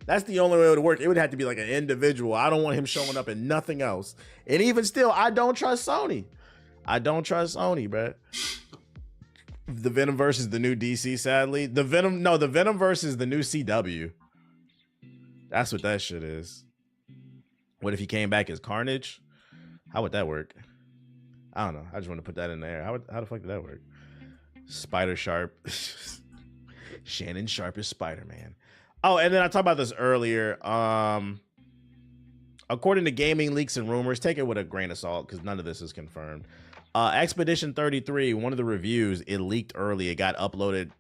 That's the only way it would work. It would have to be like an individual. I don't want him showing up in nothing else. And even still, I don't trust Sony. I don't trust Sony, bro. The Venomverse is the new DC, sadly. The Venomverse is the new CW. That's what that shit is. What if he came back as Carnage? How would that work? I don't know. I just want to put that in there. How the fuck did that work? Spider Sharp. Shannon Sharp is Spider-Man. Oh, and then I talked about this earlier. According to gaming leaks and rumors, take it with a grain of salt because none of this is confirmed. Expedition 33, one of the reviews, it leaked early. It got uploaded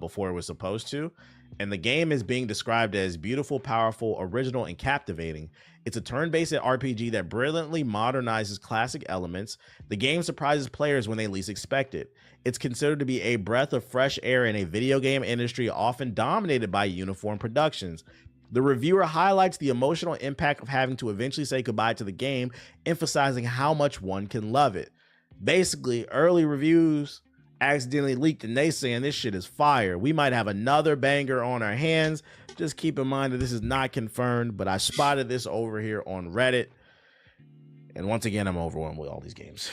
before it was supposed to. And the game is being described as beautiful, powerful, original, and captivating. It's a turn-based RPG that brilliantly modernizes classic elements. The game surprises players when they least expect it. It's considered to be a breath of fresh air in a video game industry often dominated by uniform productions. The reviewer highlights the emotional impact of having to eventually say goodbye to the game, emphasizing how much one can love it. Basically, early reviews accidentally leaked and they saying this shit is fire. We might have another banger on our hands. Just keep in mind that this is not confirmed, but I spotted this over here on Reddit. And once again, I'm overwhelmed with all these games.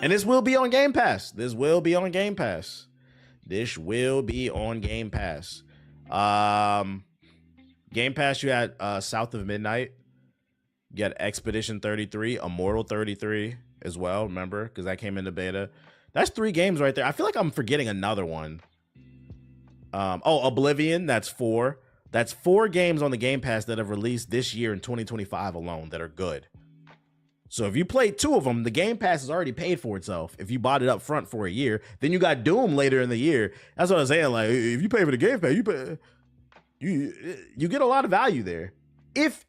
And this will be on Game Pass. This will be on Game Pass. This will be on Game Pass. Game Pass, you had South of Midnight. You got Expedition 33, Immortal 33 as well, remember? Because that came into beta. That's 3 games right there. I feel like I'm forgetting another one. Oblivion, that's 4. That's 4 games on the Game Pass that have released this year in 2025 alone that are good. So if you played 2 of them, the Game Pass has already paid for itself. If you bought it up front for a year, then you got Doom later in the year. That's what I'm saying. Like, if you pay for the Game Pass, you get a lot of value there. If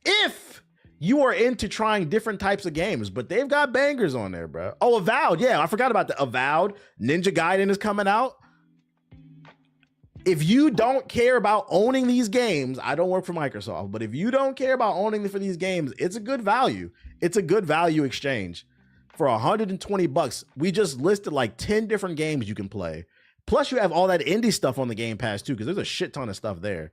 you are into trying different types of games, but they've got bangers on there, bro. Oh, Avowed. Yeah, I forgot about the Avowed. Ninja Gaiden is coming out. If you don't care about owning these games, I don't work for Microsoft, but if you don't care about owning for these games, it's a good value. It's a good value exchange. For $120, we just listed like 10 different games you can play. Plus you have all that indie stuff on the Game Pass too, because there's a shit ton of stuff there.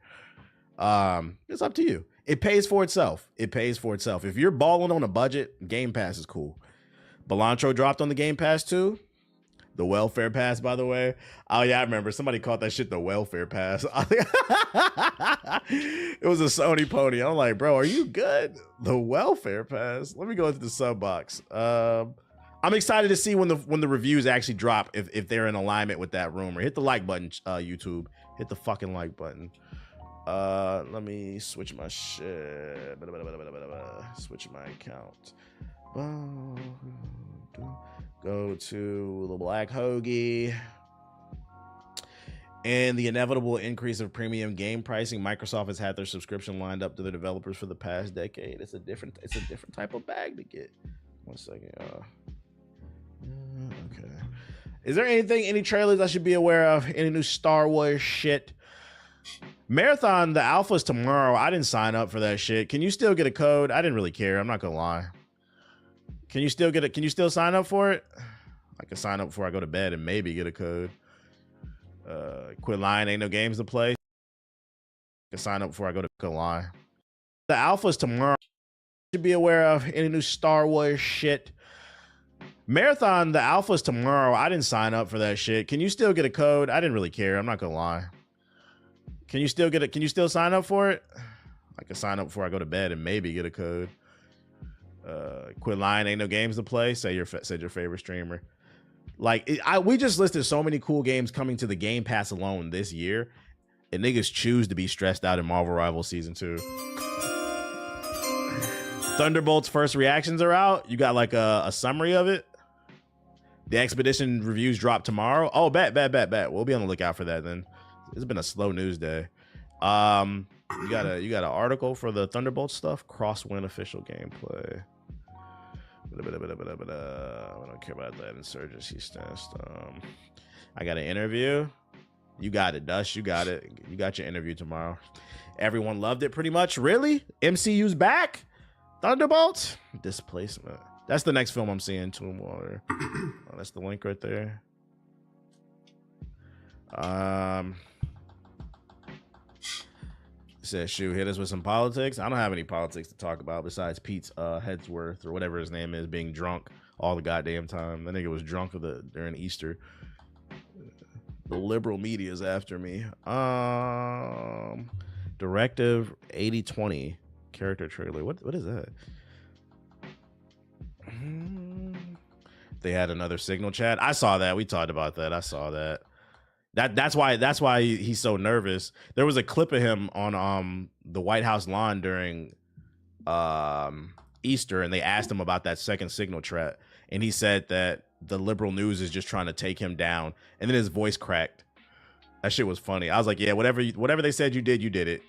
It's up to you. It pays for itself. It pays for itself. If you're balling on a budget, Game Pass is cool. Belantro dropped on the Game Pass too. The welfare pass, by the way. Oh yeah, I remember somebody called that shit the welfare pass. It was a Sony pony. I'm like, bro, are you good? The welfare pass. Let me go into the sub box. I'm excited to see when the reviews actually drop, if they're in alignment with that rumor. Hit the like button, YouTube. Hit the fucking like button. Let me switch my shit. Switch my account. Go to the Black Hoagie. And the inevitable increase of premium game pricing. Microsoft has had their subscription lined up to their developers for the past decade. It's a different type of bag to get. 1 second. Okay. Is there any trailers I should be aware of? Any new Star Wars shit? Marathon, the alpha's tomorrow. I didn't sign up for that shit. Can you still get a code? I didn't really care. I'm not gonna lie. Can you still sign up for it? I can sign up before I go to bed and maybe get a code. Quit lying, ain't no games to play. I can sign up before I go to lie. The alpha's tomorrow. Should be aware of any new Star Wars shit. Marathon, the alpha's tomorrow. I didn't sign up for that shit. Can you still get a code? I didn't really care. I'm not gonna lie. Can you still sign up for it? I can sign up before I go to bed and maybe get a code. Quit lying, ain't no games to play. Said your favorite streamer. Like we just listed so many cool games coming to the Game Pass alone this year, and niggas choose to be stressed out in Marvel Rivals Season 2. Thunderbolt's first reactions are out. You got like a summary of it. The Expedition reviews drop tomorrow. Oh, bet. We'll be on the lookout for that then. It's been a slow news day. You got an article for the Thunderbolt stuff. Crosswind official gameplay. I don't care about that insurgency stuff. I got an interview. You got it, Dush. You got it. You got your interview tomorrow. Everyone loved it pretty much. Really? MCU's back? Thunderbolt? Displacement. That's the next film I'm seeing. Tomb Water. Oh, that's the link right there. Says, shoot, hit us with some politics. I don't have any politics to talk about besides Pete's Headsworth or whatever his name is being drunk all the goddamn time. That nigga was drunk during Easter. The liberal media is after me. Directive 8020 character trailer. What is that? They had another signal chat. I saw that. We talked about that. I saw that. That's why he's so nervous. There was a clip of him on the White House lawn during Easter, and they asked him about that second signal chat, and he said that the liberal news is just trying to take him down, and then his voice cracked. That shit was funny. I was like, yeah, whatever they said you did it.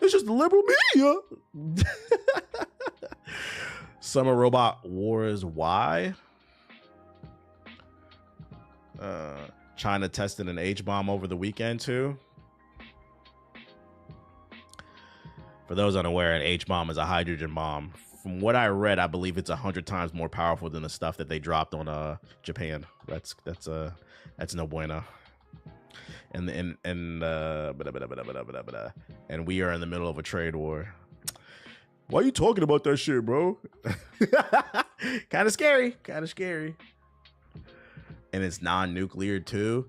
It's just the liberal media. Summer Robot Wars Y. China tested an H-bomb over the weekend too. For those unaware, an H-bomb is a hydrogen bomb. From what I read, I believe it's 100 times more powerful than the stuff that they dropped on Japan. That's no bueno. And we are in the middle of a trade war. Why are you talking about that shit, bro? Kind of scary. And it's non-nuclear too.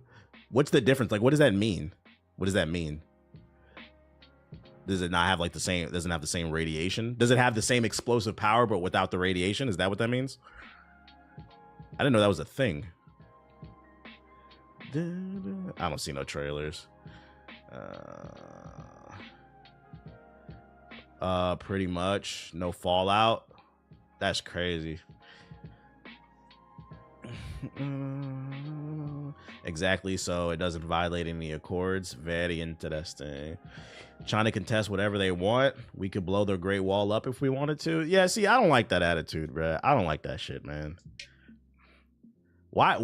What's the difference? Like, what does that mean? Does it not have like doesn't have the same radiation? Does it have the same explosive power but without the radiation? Is that what that means? I didn't know that was a thing. I don't see no trailers. Pretty much no Fallout. That's crazy. Exactly, so it doesn't violate any accords. Very interesting. China can test whatever they want. We could blow their Great Wall up if we wanted to. Yeah, see, I don't like that attitude, bro. I don't like that shit, man. Why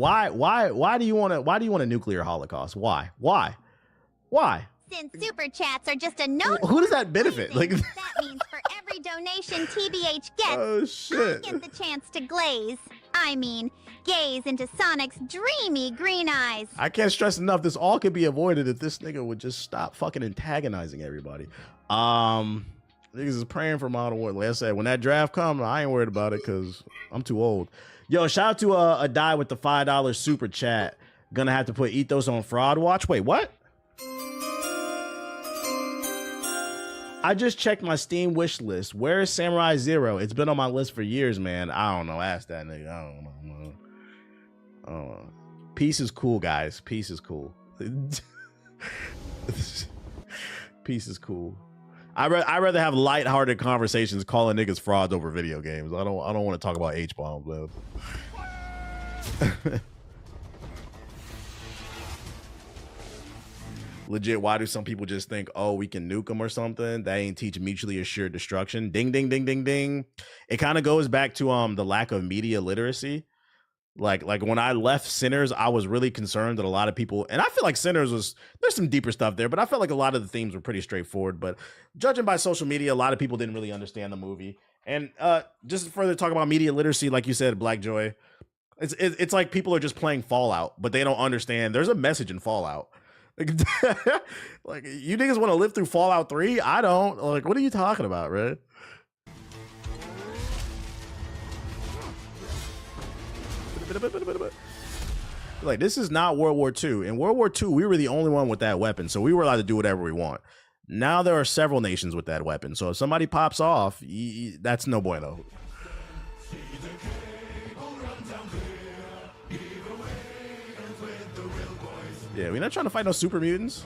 do you want a nuclear holocaust? Why? Since super chats are just a note. Who does that benefit? Like that means for every donation TBH gets, oh shit, I get the chance to gaze into Sonic's dreamy green eyes. I can't stress enough, this all could be avoided if this nigga would just stop fucking antagonizing everybody. Niggas is praying for Modern Warfare. Like I said, when that draft comes, I ain't worried about it because I'm too old. Yo, shout out to a die with the $5 super chat. Gonna have to put Ethos on fraud watch. Wait, what? I just checked my Steam wish list. Where is Samurai Zero? It's been on my list for years, man. I don't know. Ask that nigga. I don't know. Peace is cool, guys. Peace is cool. Peace is cool. I'd rather have lighthearted conversations calling niggas frauds over video games. I don't want to talk about H-bomb, bro. Legit, why do some people just think, oh, we can nuke them or something? That ain't teach mutually assured destruction. Ding, ding, ding, ding, ding. It kind of goes back to the lack of media literacy. Like when I left Sinners, I was really concerned that a lot of people, and I feel like Sinners there's some deeper stuff there, but I felt like a lot of the themes were pretty straightforward. But judging by social media, a lot of people didn't really understand the movie. And just further talk about media literacy, like you said, Black Joy, it's like people are just playing Fallout, but they don't understand there's a message in Fallout. Like you niggas want to live through Fallout 3? I don't. Like, what are you talking about, right? Like, this is not World War II. In World War II, we were the only one with that weapon, so we were allowed to do whatever we want. Now there are several nations with that weapon, so if somebody pops off, that's no bueno. Yeah, we're not trying to fight no super mutants.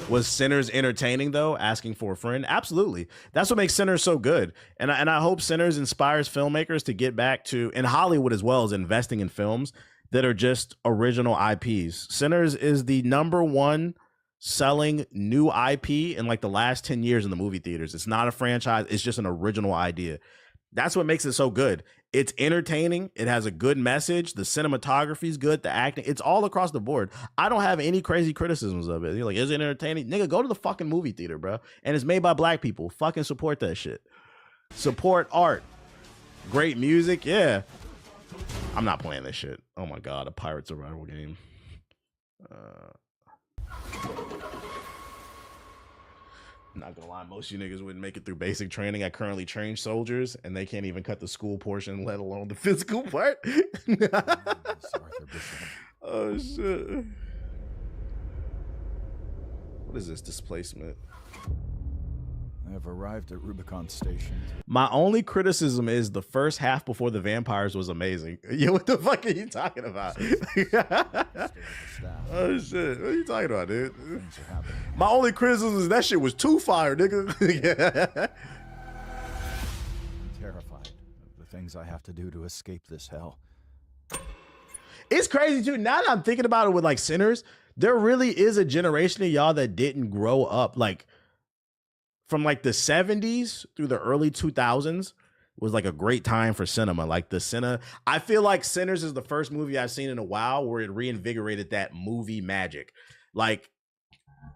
Was Sinners entertaining though? Asking for a friend? Absolutely. That's what makes Sinners so good. And I hope Sinners inspires filmmakers to get back to, in Hollywood as well, as investing in films that are just original IPs. Sinners is the #1 selling new IP in like the last 10 years in the movie theaters. It's not a franchise. It's just an original idea. That's what makes it so good. It's entertaining. It has a good message. The cinematography is good. The acting, it's all across the board. I don't have any crazy criticisms of it. You're like, is it entertaining? Nigga, go to the fucking movie theater, bro. And it's made by black people. Fucking support that shit. Support art. Great music. Yeah. I'm not playing this shit. Oh my god, a pirate survival game. Not gonna lie, most of you niggas wouldn't make it through basic training. I currently train soldiers, and they can't even cut the school portion, let alone the physical part. Oh shit! What is this displacement? I have arrived at Rubicon Station. My only criticism is the first half before the vampires was amazing. Yeah, what the fuck are you talking about? Oh shit, what are you talking about, dude? My only criticism is that shit was too fire, nigga. I'm terrified of the things I have to do to escape this hell. It's crazy too. Now that I'm thinking about it with like Sinners, there really is a generation of y'all that didn't grow up like from like the 70s through the early 2000s was like a great time for cinema. Like I feel like Sinners is the first movie I've seen in a while where it reinvigorated that movie magic. Like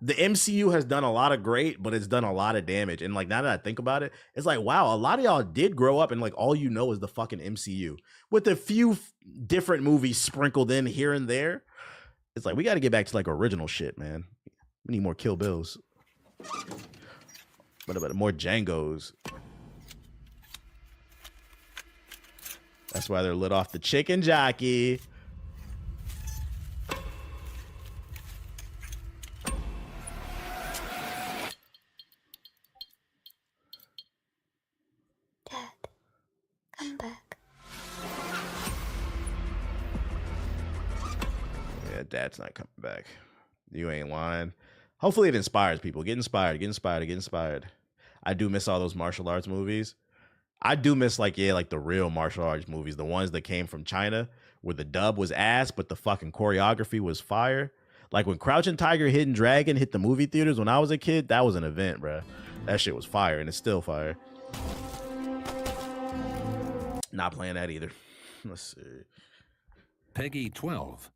the MCU has done a lot of great, but it's done a lot of damage. And like now that I think about it, it's like, wow, a lot of y'all did grow up and like all you know is the fucking MCU with a few different movies sprinkled in here and there. It's like, we got to get back to like original shit, man. We need more Kill Bills. What about more Django's? That's why they're lit off the chicken jockey. Dad, come back. Yeah, Dad's not coming back. You ain't lying. Hopefully it inspires people. Get inspired, get inspired, get inspired. I do miss all those martial arts movies. I do miss like the real martial arts movies, the ones that came from China where the dub was ass, but the fucking choreography was fire. Like when Crouching Tiger, Hidden Dragon hit the movie theaters when I was a kid, that was an event, bro. That shit was fire, and it's still fire. Not playing that either. Let's see. Peggy 12.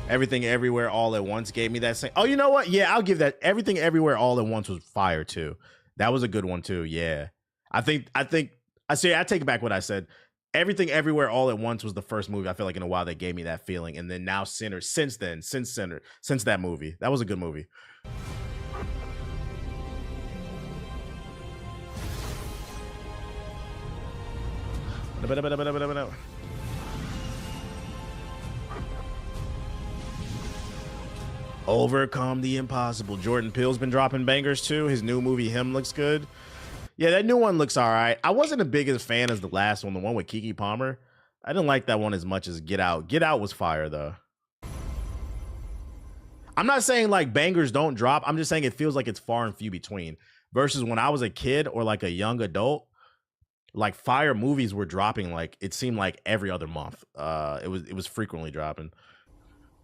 Everything Everywhere All at Once gave me that same. Oh, you know what? Yeah, I'll give that. Everything Everywhere All at Once was fire too. That was a good one too. Yeah. I take back what I said. Everything Everywhere All at Once was the first movie I feel like in a while that gave me that feeling. And then now Sinners, since that movie. That was a good movie. Overcome the Impossible. Jordan Peele's been dropping bangers too. His new movie Him looks good. Yeah, that new one looks all right. I wasn't the biggest fan as the last one, the one with Keke Palmer. I didn't like that one as much as Get Out. Get Out was fire though. I'm not saying like bangers don't drop. I'm just saying it feels like it's far and few between. Versus when I was a kid or like a young adult, like fire movies were dropping like it seemed like every other month. It was frequently dropping.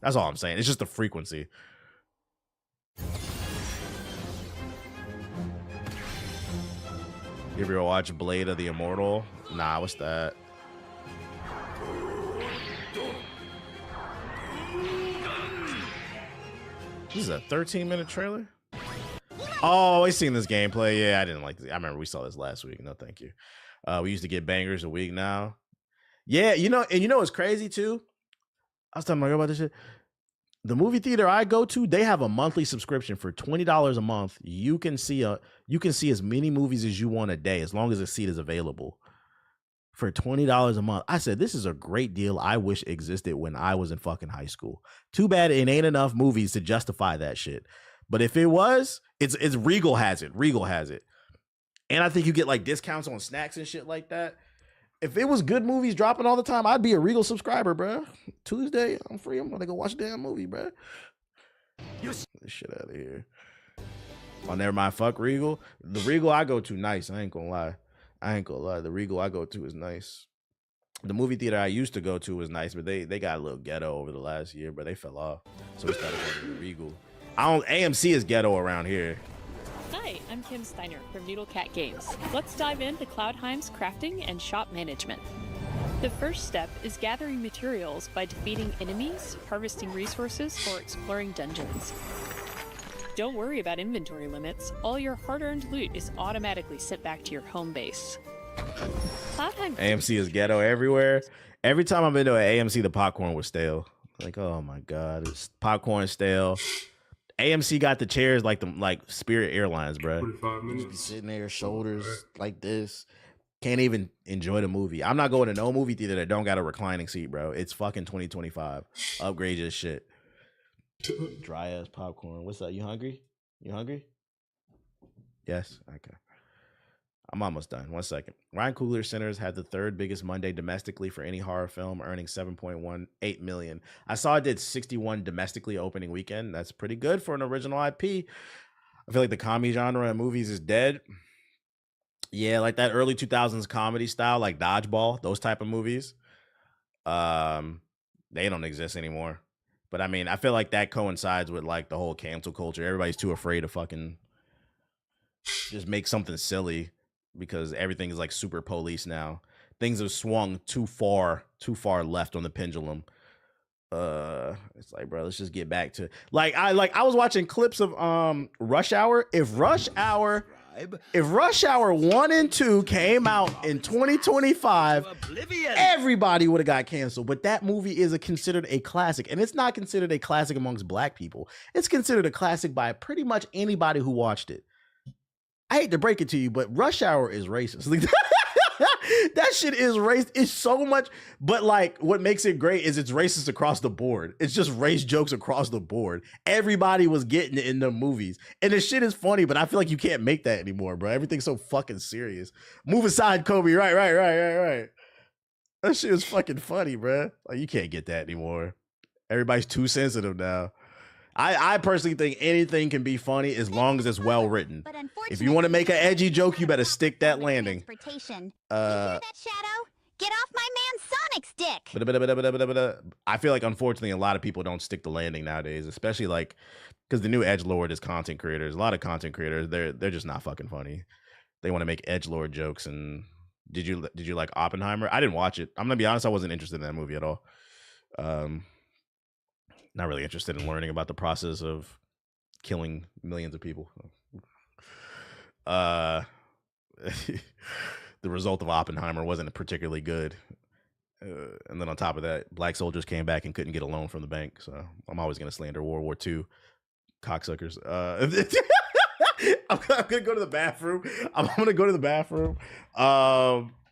That's all I'm saying. It's just the frequency. You ever watch Blade of the Immortal? Nah, what's that? This is a 13-minute trailer? Oh, I seen this gameplay. Yeah, I didn't like this. I remember we saw this last week. No, thank you. We used to get bangers a week now. Yeah, you know what's crazy too? I was telling my girl about this shit. The movie theater I go to, they have a monthly subscription for $20 a month. You can see as many movies as you want a day, as long as a seat is available. For $20 a month. I said, this is a great deal I wish existed when I was in fucking high school. Too bad it ain't enough movies to justify that shit. But if it was, it's Regal has it. Regal has it. And I think you get like discounts on snacks and shit like that. If it was good movies dropping all the time, I'd be a Regal subscriber, bro. Tuesday, I'm free. I'm gonna go watch a damn movie, bro. Get this shit out of here. Oh, never mind. Fuck Regal. The Regal I go to, nice. I ain't gonna lie. The Regal I go to is nice. The movie theater I used to go to was nice, but they got a little ghetto over the last year, but they fell off. So we started going to the Regal. AMC is ghetto around here. Hi, I'm Kim Steiner from Noodle Cat Games. Let's dive into Cloudheim's crafting and shop management. The first step is gathering materials by defeating enemies, harvesting resources, or exploring dungeons. Don't worry about inventory limits. All your hard-earned loot is automatically sent back to your home base. Cloudheim AMC is ghetto everywhere. Every time I've been to an AMC, the popcorn was stale. Like, oh my god, it's popcorn stale. AMC got the chairs like Spirit Airlines, bro. 45 You just be minutes. sitting there, shoulders like this. Can't even enjoy the movie. I'm not going to no movie theater that don't got a reclining seat, bro. It's fucking 2025. Upgrade your shit. Dry ass popcorn. What's up? You hungry? You hungry? Yes. Okay. I'm almost done. 1 second. Ryan Coogler Centers had the third biggest Monday domestically for any horror film, earning $7.18 million. I saw it did 61 domestically opening weekend. That's pretty good for an original IP. I feel like the comedy genre in movies is dead. Yeah, like that early 2000s comedy style, like Dodgeball, those type of movies. They don't exist anymore. But I mean, I feel like that coincides with like the whole cancel culture. Everybody's too afraid to fucking just make something silly because everything is like super police now. Things have swung too far left on the pendulum. It's like, bro, let's just get back to I was watching clips of Rush Hour. If Rush Hour 1 and 2 came out in 2025, everybody would have got canceled. But that movie is considered a classic, and it's not considered a classic amongst black people. It's considered a classic by pretty much anybody who watched it. I hate to break it to you, but Rush Hour is racist. That shit is racist. It's so much, but like what makes it great is it's racist across the board. It's just race jokes across the board. Everybody was getting it in the movies. And the shit is funny, but I feel like you can't make that anymore, bro. Everything's so fucking serious. Move aside, Kobe. Right. That shit is fucking funny, bro. Like you can't get that anymore. Everybody's too sensitive now. I personally think anything can be funny as long as it's well written. If you want to make an edgy joke, you better stick that landing. You hear that, Shadow? Get off my man Sonic's dick! I feel like unfortunately a lot of people don't stick the landing nowadays, especially like because the new edgelord is content creators. A lot of content creators, they're just not fucking funny. They want to make edgelord jokes. And did you like Oppenheimer? I didn't watch it. I'm gonna be honest, I wasn't interested in that movie at all. Not really interested in learning about the process of killing millions of people. The result of Oppenheimer wasn't particularly good. And then on top of that, black soldiers came back and couldn't get a loan from the bank. So I'm always going to slander World War II cocksuckers. I'm going to go to the bathroom. I'm going to go to the bathroom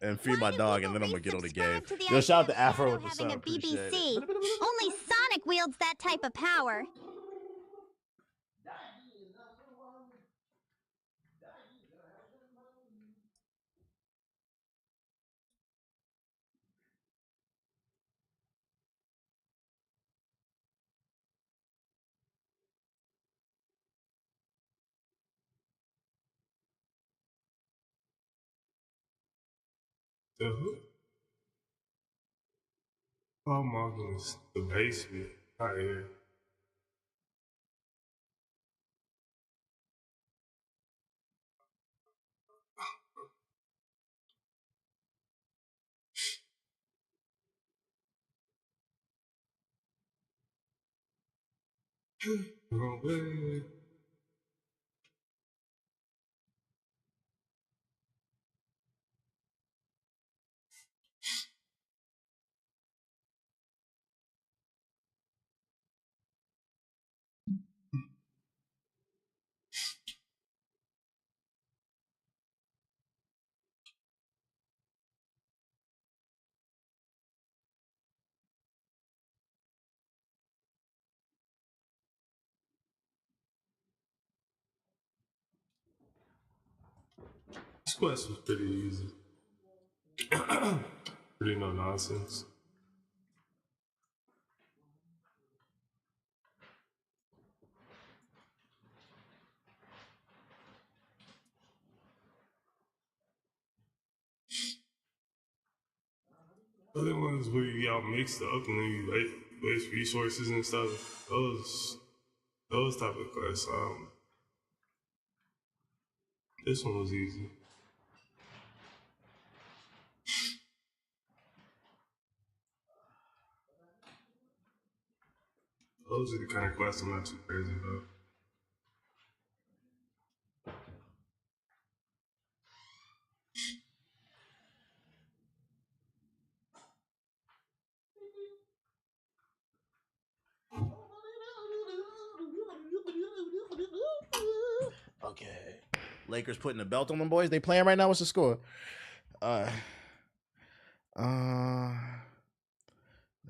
and feed my dog, and then I'm going to get on the game. Yo, shout out to Afro with the sub. A BBC. Only Sonic wields that type of power. Oh my goodness. The basement. Out here. No way. This quest was pretty easy. Pretty no nonsense. Other ones where you got mixed up and then you waste resources and stuff. Those type of quests. This one was easy. Those are the kind of quests I'm not too crazy about. Okay. Lakers putting a belt on them boys. They playing right now. What's the score?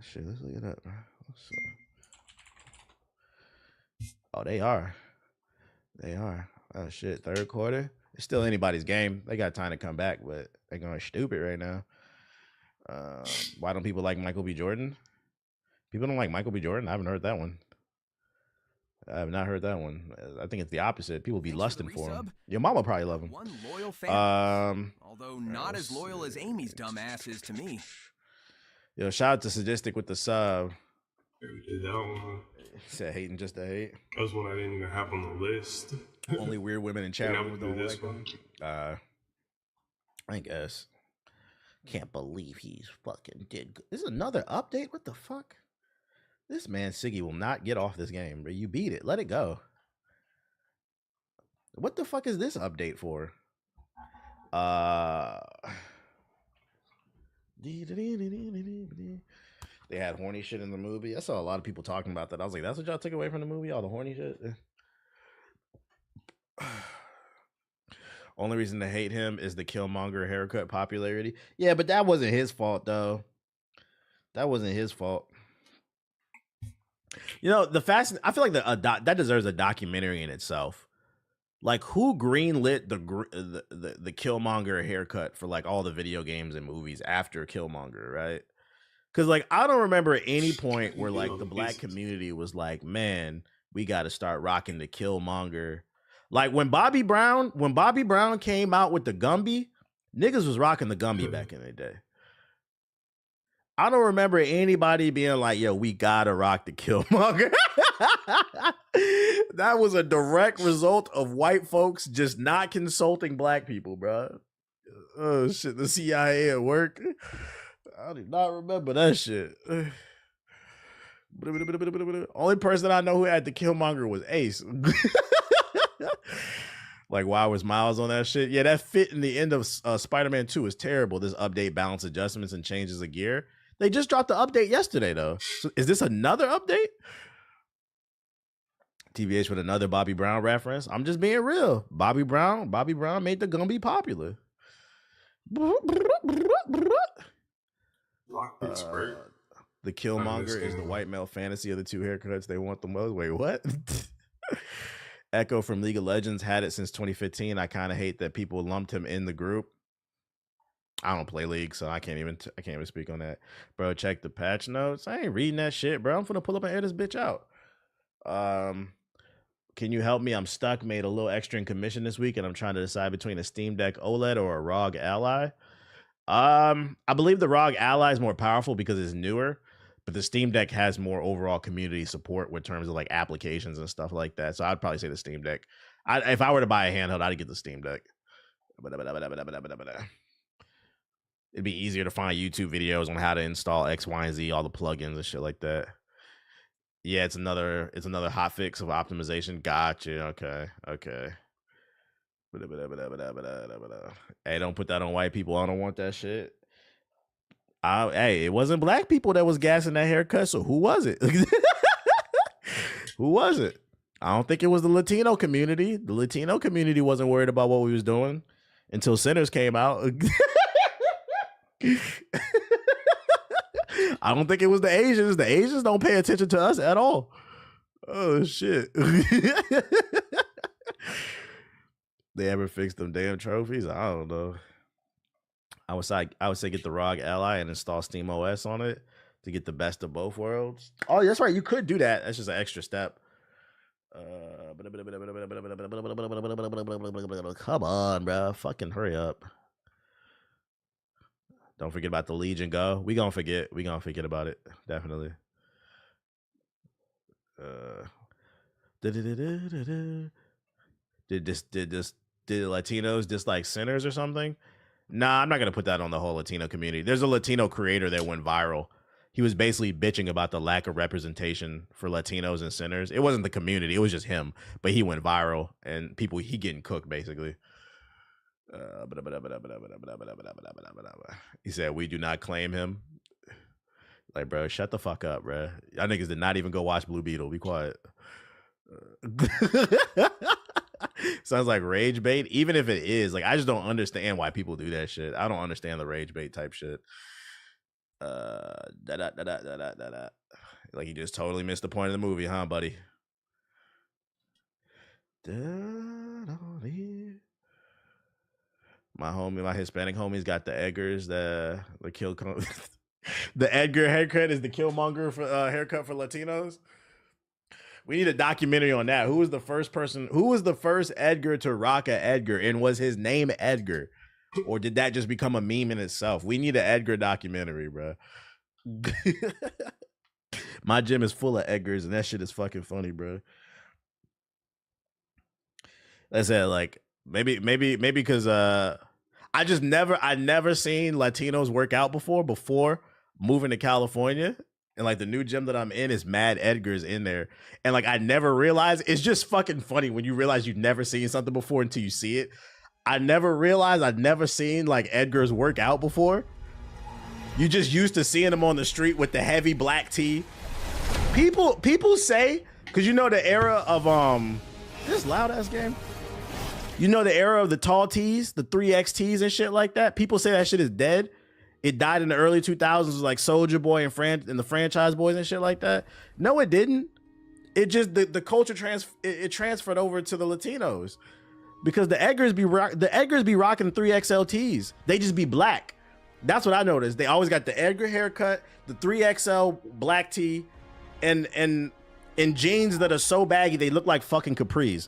Shit, let's look it up. Oh, they are. They are. Oh shit. Third quarter. It's still anybody's game. They got time to come back, but they're going stupid right now. Why don't people like Michael B. Jordan? People don't like Michael B. Jordan? I haven't heard that one. I have not heard that one. I think it's the opposite. People be lusting for him. Your mama probably love him. One loyal fan. Although not as loyal as Amy's dumbass is to me. Yo, shout out to Sadistic with the sub. We did that one. He said hating just to hate. That was one I didn't even have on the list. Only weird women in chat Yeah, rooms we don't did like this one. him. I guess. Can't believe he's fucking did. This is another update? What the fuck? This man Siggy will not get off this game, bro. You beat it. Let it go. What the fuck is this update for? They had horny shit in the movie. I saw a lot of people talking about that. I was like, that's what y'all took away from the movie? All the horny shit? Only reason to hate him is the Killmonger haircut popularity. Yeah, but that wasn't his fault, though. That wasn't his fault. You know, I feel like that deserves a documentary in itself. Like, who greenlit the Killmonger haircut for like all the video games and movies after Killmonger, right? Because like I don't remember any point where like the black community was like, man, we got to start rocking the Killmonger. Like when Bobby Brown came out with the Gumby, niggas was rocking the Gumby back in the day. I don't remember anybody being like, yo, we gotta rock the Killmonger. That was a direct result of white folks just not consulting black people, bro. Oh shit, the CIA at work. I do not remember that shit. Only person I know who had the Killmonger was Ace. Like, why was Miles on that shit? Yeah, that fit in the end of Spider-Man 2 is terrible. This update, balance adjustments, and changes of gear. They just dropped the update yesterday, though. So is this another update? TVH with another Bobby Brown reference. I'm just being real. Bobby Brown made the Gumby popular. The Killmonger is the white male fantasy of the two haircuts they want the most. Wait, what? Echo from League of Legends had it since 2015. I kind of hate that people lumped him in the group. I don't play League, so I can't even speak on that. Bro, check the patch notes. I ain't reading that shit, bro. I'm finna pull up and air this bitch out. Can you help me? I'm stuck. Made a little extra in commission this week, and I'm trying to decide between a Steam Deck OLED or a ROG Ally. I believe the ROG Ally is more powerful because it's newer, but the Steam Deck has more overall community support in terms of like applications and stuff like that. So I'd probably say the Steam Deck. If I were to buy a handheld, I'd get the Steam Deck. It'd be easier to find YouTube videos on how to install X, Y, and Z, all the plugins and shit like that. Yeah, it's another hot fix of optimization. Gotcha. Okay. Hey, don't put that on white people. I don't want that shit. Hey, it wasn't black people that was gassing that haircut, so who was it? Who was it? I don't think it was the Latino community. The Latino community wasn't worried about what we was doing until Sinners came out. I don't think it was the Asians. The Asians don't pay attention to us at all. Oh shit. They ever fixed them damn trophies? I don't know. I would say get the ROG Ally and install Steam OS on it to get the best of both worlds. Oh, that's right. You could do that. That's just an extra step. Come on, bro. Fucking hurry up. Don't forget about the Legion Go. We gonna forget about it. Definitely. Did Latinos dislike Sinners or something? Nah, I'm not gonna put that on the whole Latino community. There's a Latino creator that went viral. he was basically bitching about the lack of representation for Latinos and centers. It wasn't the community, it was just him. But he went viral, and he getting cooked basically. He said, "We do not claim him." Like, bro, shut the fuck up, bro. Y'all niggas did not even go watch Blue Beetle. Be quiet. Sounds like rage bait. Even if it is, like, I just don't understand why people do that shit. I don't understand the rage bait type shit. Like, you just totally missed the point of the movie, huh, buddy? My Hispanic homies got the Edgars, the kill. The Edgar haircut is the Killmonger for haircut for Latinos. We need a documentary on that. Who was the first Edgar to rock a Edgar, and was his name Edgar, or did that just become a meme in itself? We need an Edgar documentary, bro. My gym is full of Edgars, and that shit is fucking funny, bro. That's it. Like, maybe because I never seen Latinos work out before moving to California. And like the new gym that I'm in is mad Edgar's in there. And like I never realized, it's just fucking funny when you realize you've never seen something before until you see it. I never realized I'd never seen like Edgar's work out before. You just used to seeing him on the street with the heavy black tee. People say, cause you know the era of this loud ass game. You know the era of the tall tees, the 3X tees and shit like that. People say that shit is dead. It died in the early 2000s, like Soulja Boy and the Franchise Boys and shit like that. No, it didn't. It just the culture transferred over to the Latinos, because the Edgars be rocking 3XL tees. They just be black. That's what I noticed. They always got the Edgar haircut, the 3XL black tee, and jeans that are so baggy they look like fucking capris.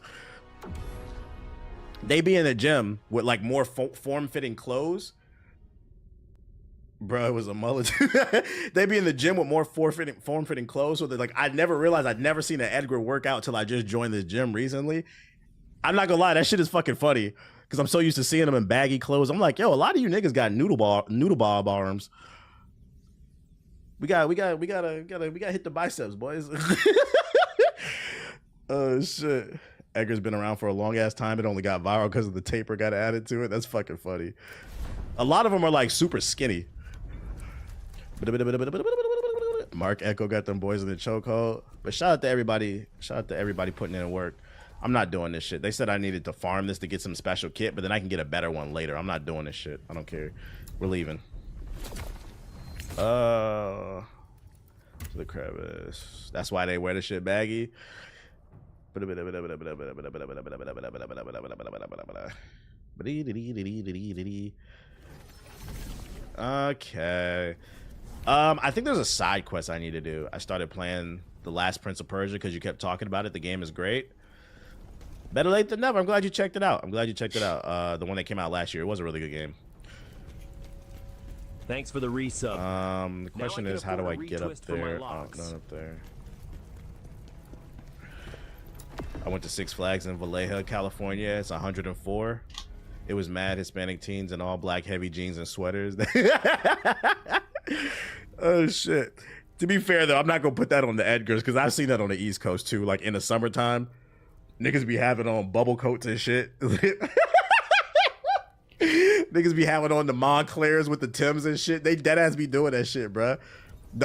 They be in the gym with like more form-fitting clothes. Bro, it was a mullet. They be in the gym with more form-fitting clothes. So they're like, I never realized I'd never seen an Edgar workout till I just joined this gym recently. I'm not gonna lie, that shit is fucking funny, because I'm so used to seeing them in baggy clothes. I'm like, yo, a lot of you niggas got noodle bob arms. We gotta hit the biceps, boys. Oh shit. Edgar's been around for a long ass time. It only got viral because of the taper got added to it. That's fucking funny. A lot of them are like super skinny. Mark Echo got them boys in the chokehold. But shout out to everybody. Shout out to everybody putting in work. I'm not doing this shit. They said I needed to farm this to get some special kit, but then I can get a better one later. I'm not doing this shit. I don't care. We're leaving. The crevice. That's why they wear the shit baggy. Okay. I think there's a side quest I need to do. I started playing The Last Prince of Persia because you kept talking about it. The game is great. Better late than never. I'm glad you checked it out. The one that came out last year. It was a really good game. Thanks for the resub. The question is, how do I get up there? Oh, not up there. I went to Six Flags in Vallejo, California. It's 104. It was mad Hispanic teens in all black heavy jeans and sweaters. Oh shit. To be fair though, I'm not gonna put that on the Edgars, because I've seen that on the East Coast too. Like in the summertime, niggas be having on bubble coats and shit. Niggas be having on the Montclairs with the Timbs and shit. They deadass be doing that shit, bro.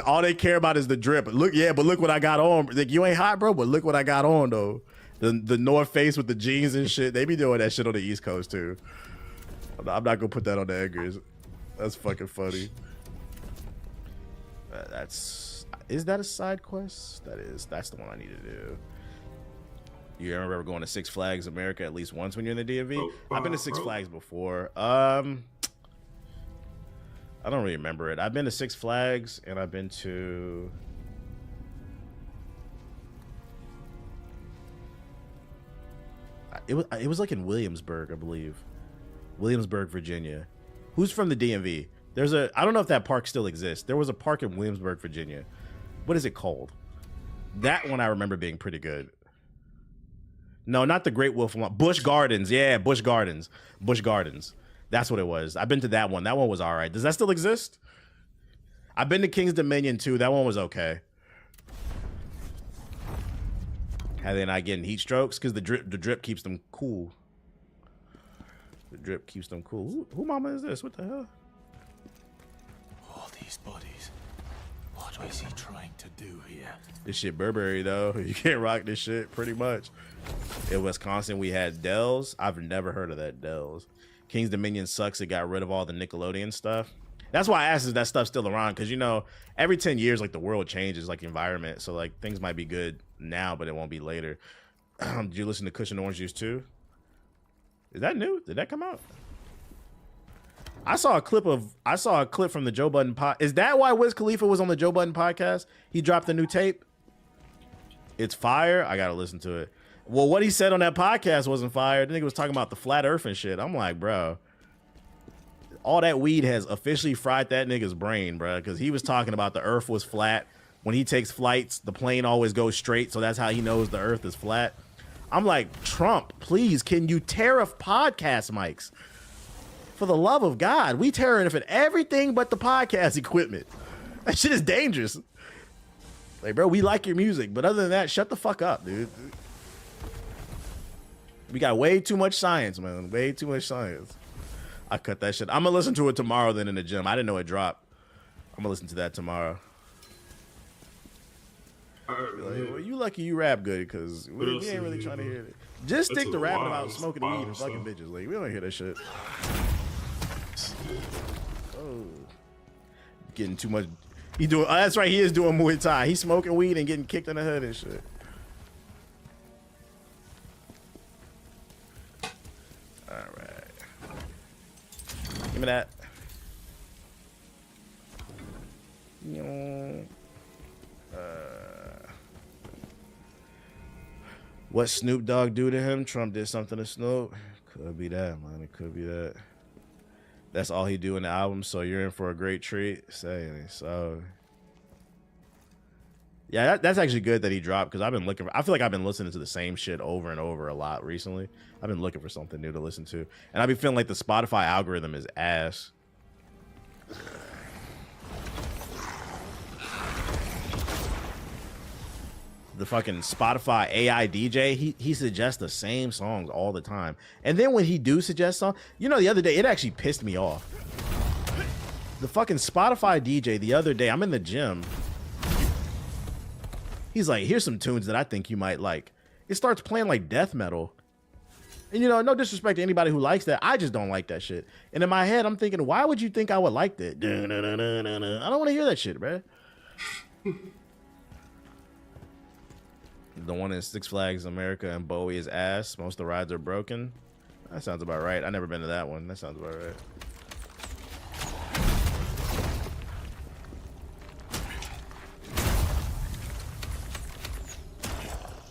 All they care about is the drip. Look what I got on. Like, you ain't hot, bro, but look what I got on though. The North Face with the jeans and shit. They be doing that shit on the East Coast too. I'm not gonna put that on the Edgars. That's fucking funny. Is that a side quest? That's the one I need to do. You remember going to Six Flags America at least once when you're in the DMV? I've been to Six Flags before. I don't really remember it. I've been to Six Flags and I've been to... It was like in Williamsburg, I believe. Williamsburg, Virginia. Who's from the DMV? I don't know if that park still exists. There was a park in Williamsburg, Virginia. What is it called? That one I remember being pretty good. No, not the Great Wolf one. Busch Gardens. Yeah, Busch Gardens. Busch Gardens. That's what it was. I've been to that one. That one was all right. Does that still exist? I've been to King's Dominion too. That one was okay. How they not getting heat strokes? Because the drip keeps them cool. The drip keeps them cool. Who mama is this? What the hell? All these bodies. What is he trying to do here? This shit Burberry though. You can't rock this shit pretty much. In Wisconsin, we had Dells. I've never heard of that Dells. King's Dominion sucks. It got rid of all the Nickelodeon stuff. That's why I asked if that stuff's still around, because you know, every 10 years, like the world changes, like environment. So like things might be good now, but it won't be later. Did you listen to Cushion Orange Juice too? Is that new? Did that come out? I saw a clip from the Joe Budden pod. Is that why Wiz Khalifa was on the Joe Budden podcast? He dropped a new tape. It's fire. I gotta listen to it. Well, what he said on that podcast wasn't fire. The nigga was talking about the flat earth and shit. I'm like, bro, all that weed has officially fried that nigga's brain, bro, because he was talking about the earth was flat. When he takes flights, the plane always goes straight, so that's how he knows the earth is flat. I'm like, Trump, please, can you tariff podcast mics? For the love of God, we tariff everything but the podcast equipment. That shit is dangerous. Like, bro, we like your music, but other than that, shut the fuck up, dude. We got way too much science, man. Way too much science. I cut that shit. I'm gonna listen to it tomorrow then in the gym. I didn't know it dropped. I'm gonna listen to that tomorrow. Like, well, you lucky you rap good, because we ain't really trying to hear it. Just stick to rapping about smoking weed and fucking bitches. Like, we don't hear that shit. Oh. Getting too much. He doing. Oh, that's right, he is doing Muay Thai. He's smoking weed and getting kicked in the head and shit. Alright. Give me that. What Snoop Dogg do to him? Trump did something to Snoop. Could be that, man. It could be that. That's all he do in the album, so you're in for a great treat. Saying so. Yeah, that's actually good that he dropped, because I've been looking for, I feel like I've been listening to the same shit over and over a lot recently. I've been looking for something new to listen to. And I've been feeling like the Spotify algorithm is ass. The fucking Spotify AI DJ, he suggests the same songs all the time. And then when he do suggest songs, you know, the other day, it actually pissed me off. The fucking Spotify DJ the other day, I'm in the gym. He's like, here's some tunes that I think you might like. It starts playing like death metal. And you know, no disrespect to anybody who likes that. I just don't like that shit. And in my head, I'm thinking, why would you think I would like that? I don't want to hear that shit, bro. The one in Six Flags America and Bowie is ass. Most of the rides are broken. That sounds about right. I've never been to that one. That sounds about right.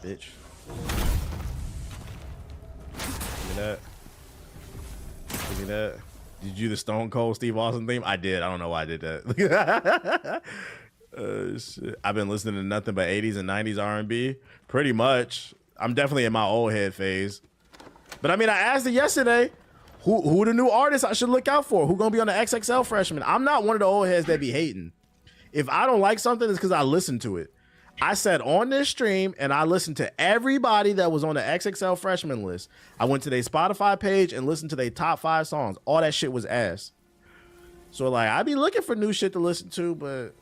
Bitch. Give me that. Give me that. Did you do the Stone Cold Steve Austin theme? I did. I don't know why I did that. Shit. I've been listening to nothing but 80s and 90s R&B. Pretty much. I'm definitely in my old head phase. But I mean, I asked it yesterday, who the new artists I should look out for? Who gonna be on the XXL freshman? I'm not one of the old heads that be hating. If I don't like something, it's because I listen to it. I sat on this stream and I listened to everybody that was on the XXL freshman list. I went to their Spotify page and listened to their top 5 songs. All that shit was ass. So like, I be looking for new shit to listen to, but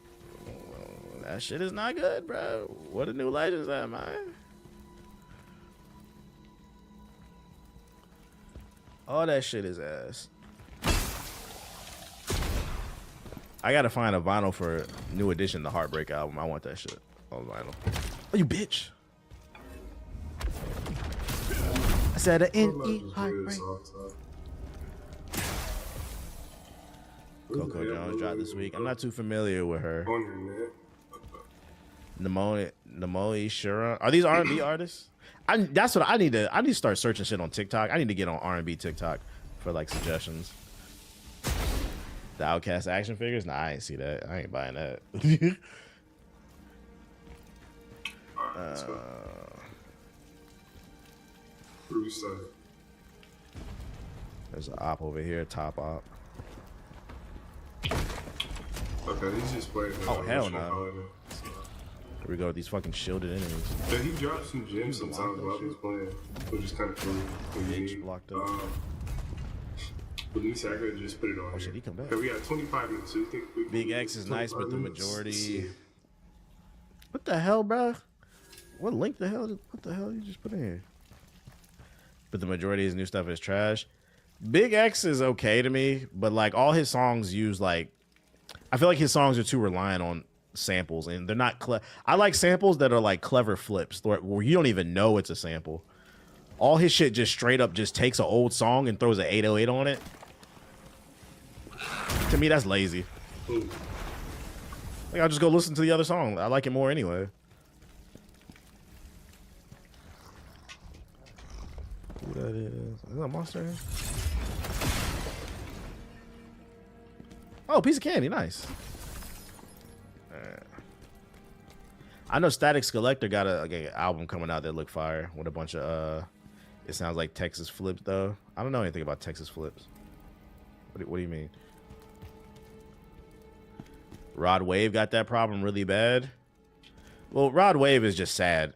that shit is not good, bro. What a new legends at, man. All that shit is ass. I gotta find a vinyl for New Edition, the Heartbreak album. I want that shit on vinyl. Oh, you bitch. I said an N-E Heartbreak. Coco Jones dropped this week. I'm not too familiar with her. Namoi Shura. Are these R&B artists? That's what I need to start searching shit on TikTok. I need to get on R&B TikTok for like suggestions. The Outcast action figures? Nah, I ain't see that. I ain't buying that. There's an op over here, top op. Okay, he's just playing. Oh hell no! Here we go with these fucking shielded enemies. Yeah, he drops some gems sometimes while he's playing, which is kind of cool. Blocked up. But let me see, I could just put it on. Oh shit, he come back. Okay, we got 25 minutes. So you think we Big X is nice, but the 25 minutes? majority. What the hell, bro? What link the hell? What the hell you just put in here? But the majority of his new stuff is trash. Big X is okay to me, but like all his songs use like, I feel like his songs are too reliant on samples, and they're not clever. I like samples that are like clever flips where you don't even know it's a sample. All his shit just straight up just takes an old song and throws an 808 on it. To me, that's lazy. Like, I'll just go listen to the other song. I like it more anyway. Who that is? Is that a monster? Oh, piece of candy. Nice. I know Static Skeletor got an album coming out that look fire with a bunch of it sounds like Texas Flips though. I don't know anything about Texas Flips. What do you mean? Rod Wave got that problem really bad. Well, Rod Wave is just sad.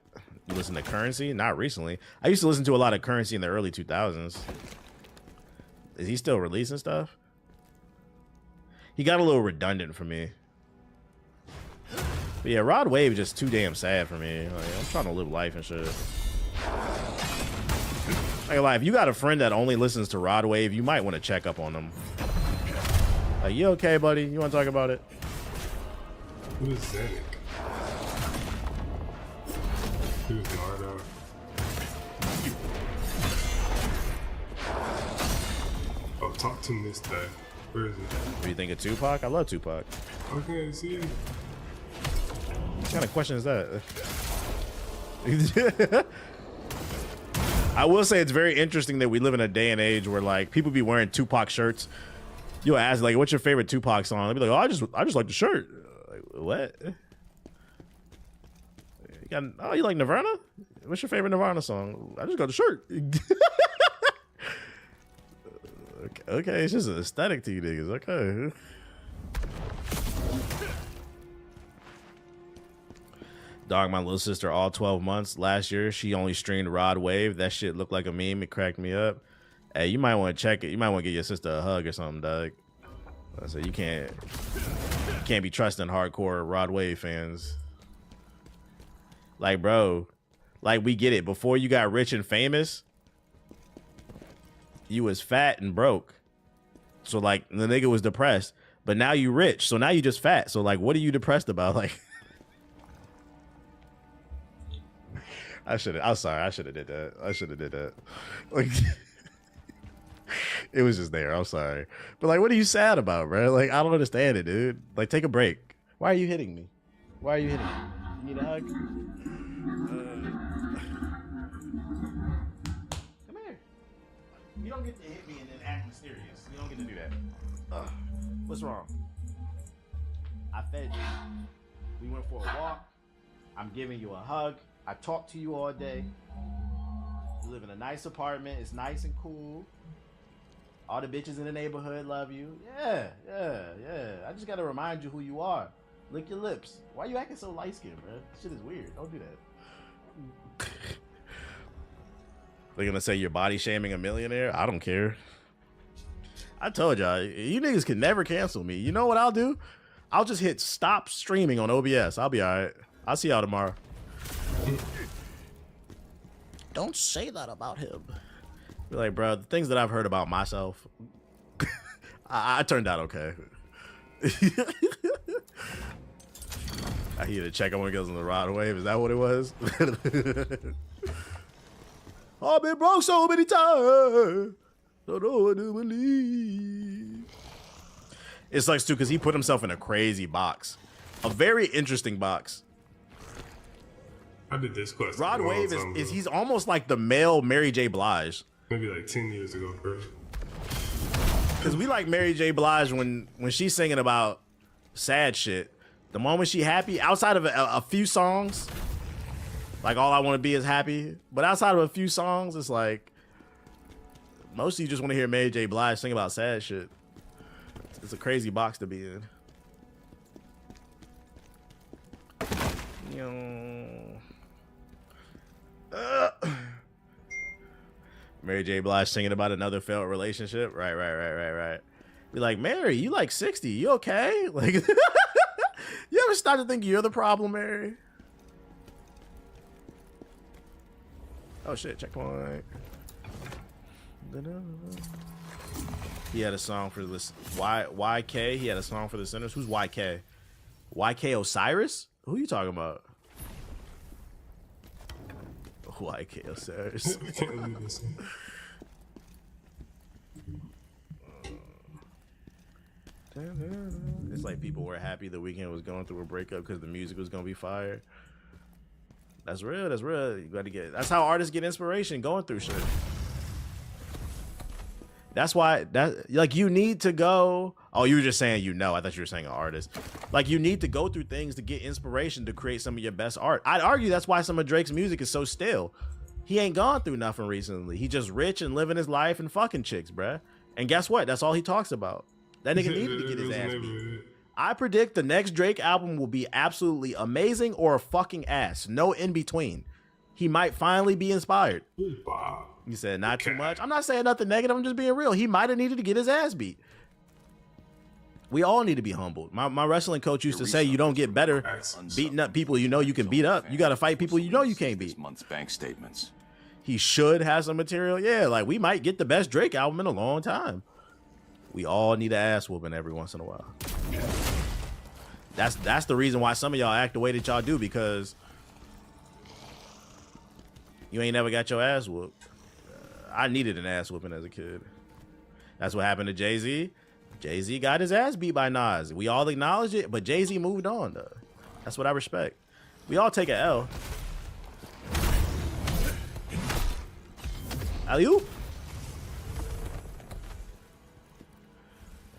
You listen to Currency? Not recently. I used to listen to a lot of Currency in the early 2000s. Is he still releasing stuff? He got a little redundant for me. But yeah, Rod Wave is just too damn sad for me. Like, I'm trying to live life and shit. Like, if you got a friend that only listens to Rod Wave, you might want to check up on them. Like, you okay, buddy? You want to talk about it? Who is Zanuck? Who's Nardo? Oh, talk to Miss Day. Where is it? What do you think of Tupac? I love Tupac. Okay, see. What kind of question is that? I will say it's very interesting that we live in a day and age where like people be wearing Tupac shirts. You'll ask like, "What's your favorite Tupac song?" They'll be like, "Oh, I just like the shirt." Like, what? You like Nirvana? What's your favorite Nirvana song? I just got the shirt. Okay, it's just an aesthetic to you niggas. Okay. Dog, my little sister, all 12 months last year, she only streamed Rod Wave. That shit looked like a meme. It cracked me up. Hey, you might want to check it. You might want to get your sister a hug or something, dog. So you can't be trusting hardcore Rod Wave fans. Like, bro, like, we get it. Before you got rich and famous, you was fat and broke. So like the nigga was depressed, but now you rich. So now you just fat. So like, what are you depressed about? Like, I'm sorry. I should have did that. Like, it was just there. I'm sorry. But like, what are you sad about, bro? Like, I don't understand it, dude. Like, take a break. Why are you hitting me? Why are you hitting me? You need a hug? Come here. You don't get to hit me and then act mysterious. You don't get to do that. What's wrong? I fed you. We went for a walk. I'm giving you a hug. I talk to you all day. You live in a nice apartment. It's nice and cool. All the bitches in the neighborhood love you. Yeah. I just gotta remind you who you are. Lick your lips. Why you acting so light-skinned, bro? This shit is weird. Don't do that. They're gonna say you're body shaming a millionaire? I don't care. I told y'all, you niggas can never cancel me. You know what I'll do? I'll just hit stop streaming on OBS. I'll be all right. I'll see y'all tomorrow. Don't say that about him. Be like, bro, the things that I've heard about myself, I turned out okay. I need to check on when it goes on the Rod Wave. Is that what it was? I've been broke so many times. Don't know what to believe. It sucks too because he put himself in a crazy box, a very interesting box. I did this question. Rod Wave is he's almost like the male Mary J. Blige. Maybe like 10 years ago, bro. Because we like Mary J. Blige when she's singing about sad shit. The moment she happy, outside of a few songs, like All I Want to Be Is Happy, but outside of a few songs, it's like most of you just want to hear Mary J. Blige sing about sad shit. It's a crazy box to be in. Mary J. Blige singing about another failed relationship. Right. Be like, Mary, you like 60. You okay? Like, you ever start to think you're the problem, Mary? Oh shit, checkpoint. He had a song for this. YK, he had a song for the Sinners. Who's YK? YK Osiris? Who are you talking about? YK Osiris. I can't believe this. It's like people were happy the weekend was going through a breakup because the music was gonna be fire. That's real. That's real. You got to get. That's how artists get inspiration, going through shit. That's why like you need to go. Oh, you were just saying, I thought you were saying an artist. Like you need to go through things to get inspiration to create some of your best art. I'd argue that's why some of Drake's music is so stale. He ain't gone through nothing recently. He just rich and living his life and fucking chicks, bruh. And guess what? That's all he talks about. That nigga needed to get his ass beat. I predict the next Drake album will be absolutely amazing or a fucking ass. No in between. He might finally be inspired. You said not too much. I'm not saying nothing negative. I'm just being real. He might have needed to get his ass beat. We all need to be humbled. My wrestling coach used to say you don't get better beating up people you know you can beat up. You got to fight people you know you can't beat. Month's bank statements. He should have some material. Yeah, like we might get the best Drake album in a long time. We all need an ass whooping every once in a while. That's the reason why some of y'all act the way that y'all do, because you ain't never got your ass whooped. I needed an ass whooping as a kid. That's what happened to Jay-Z. Jay-Z got his ass beat by Nas. We all acknowledge it, but Jay-Z moved on, though. That's what I respect. We all take an L. Alley-oop.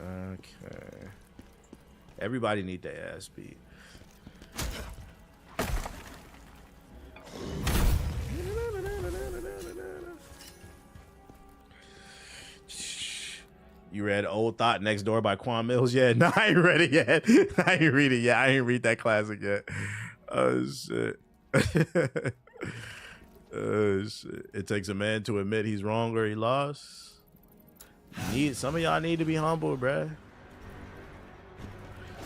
Okay. Everybody need their ass beat. You read Old Thought Next Door by Quan Mills yet? No, I ain't read it yet. I ain't read it yet. I ain't read that classic yet. Oh, shit. Oh, shit. It takes a man to admit he's wrong or he lost. Some of y'all need to be humble, bruh.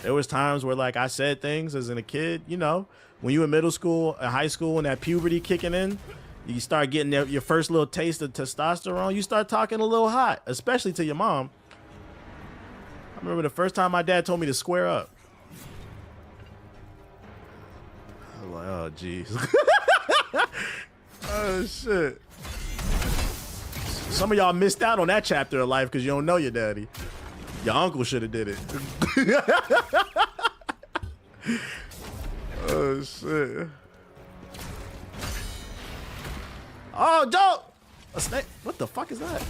There was times where, like, I said things as a kid, you know, when you in middle school and high school and that puberty kicking in, you start getting your first little taste of testosterone, you start talking a little hot, especially to your mom. I remember the first time my dad told me to square up. I was like, oh, jeez. Oh, shit. Some of y'all missed out on that chapter of life because you don't know your daddy. Your uncle should have did it. Oh, shit. Oh, don't! A snake? What the fuck is that?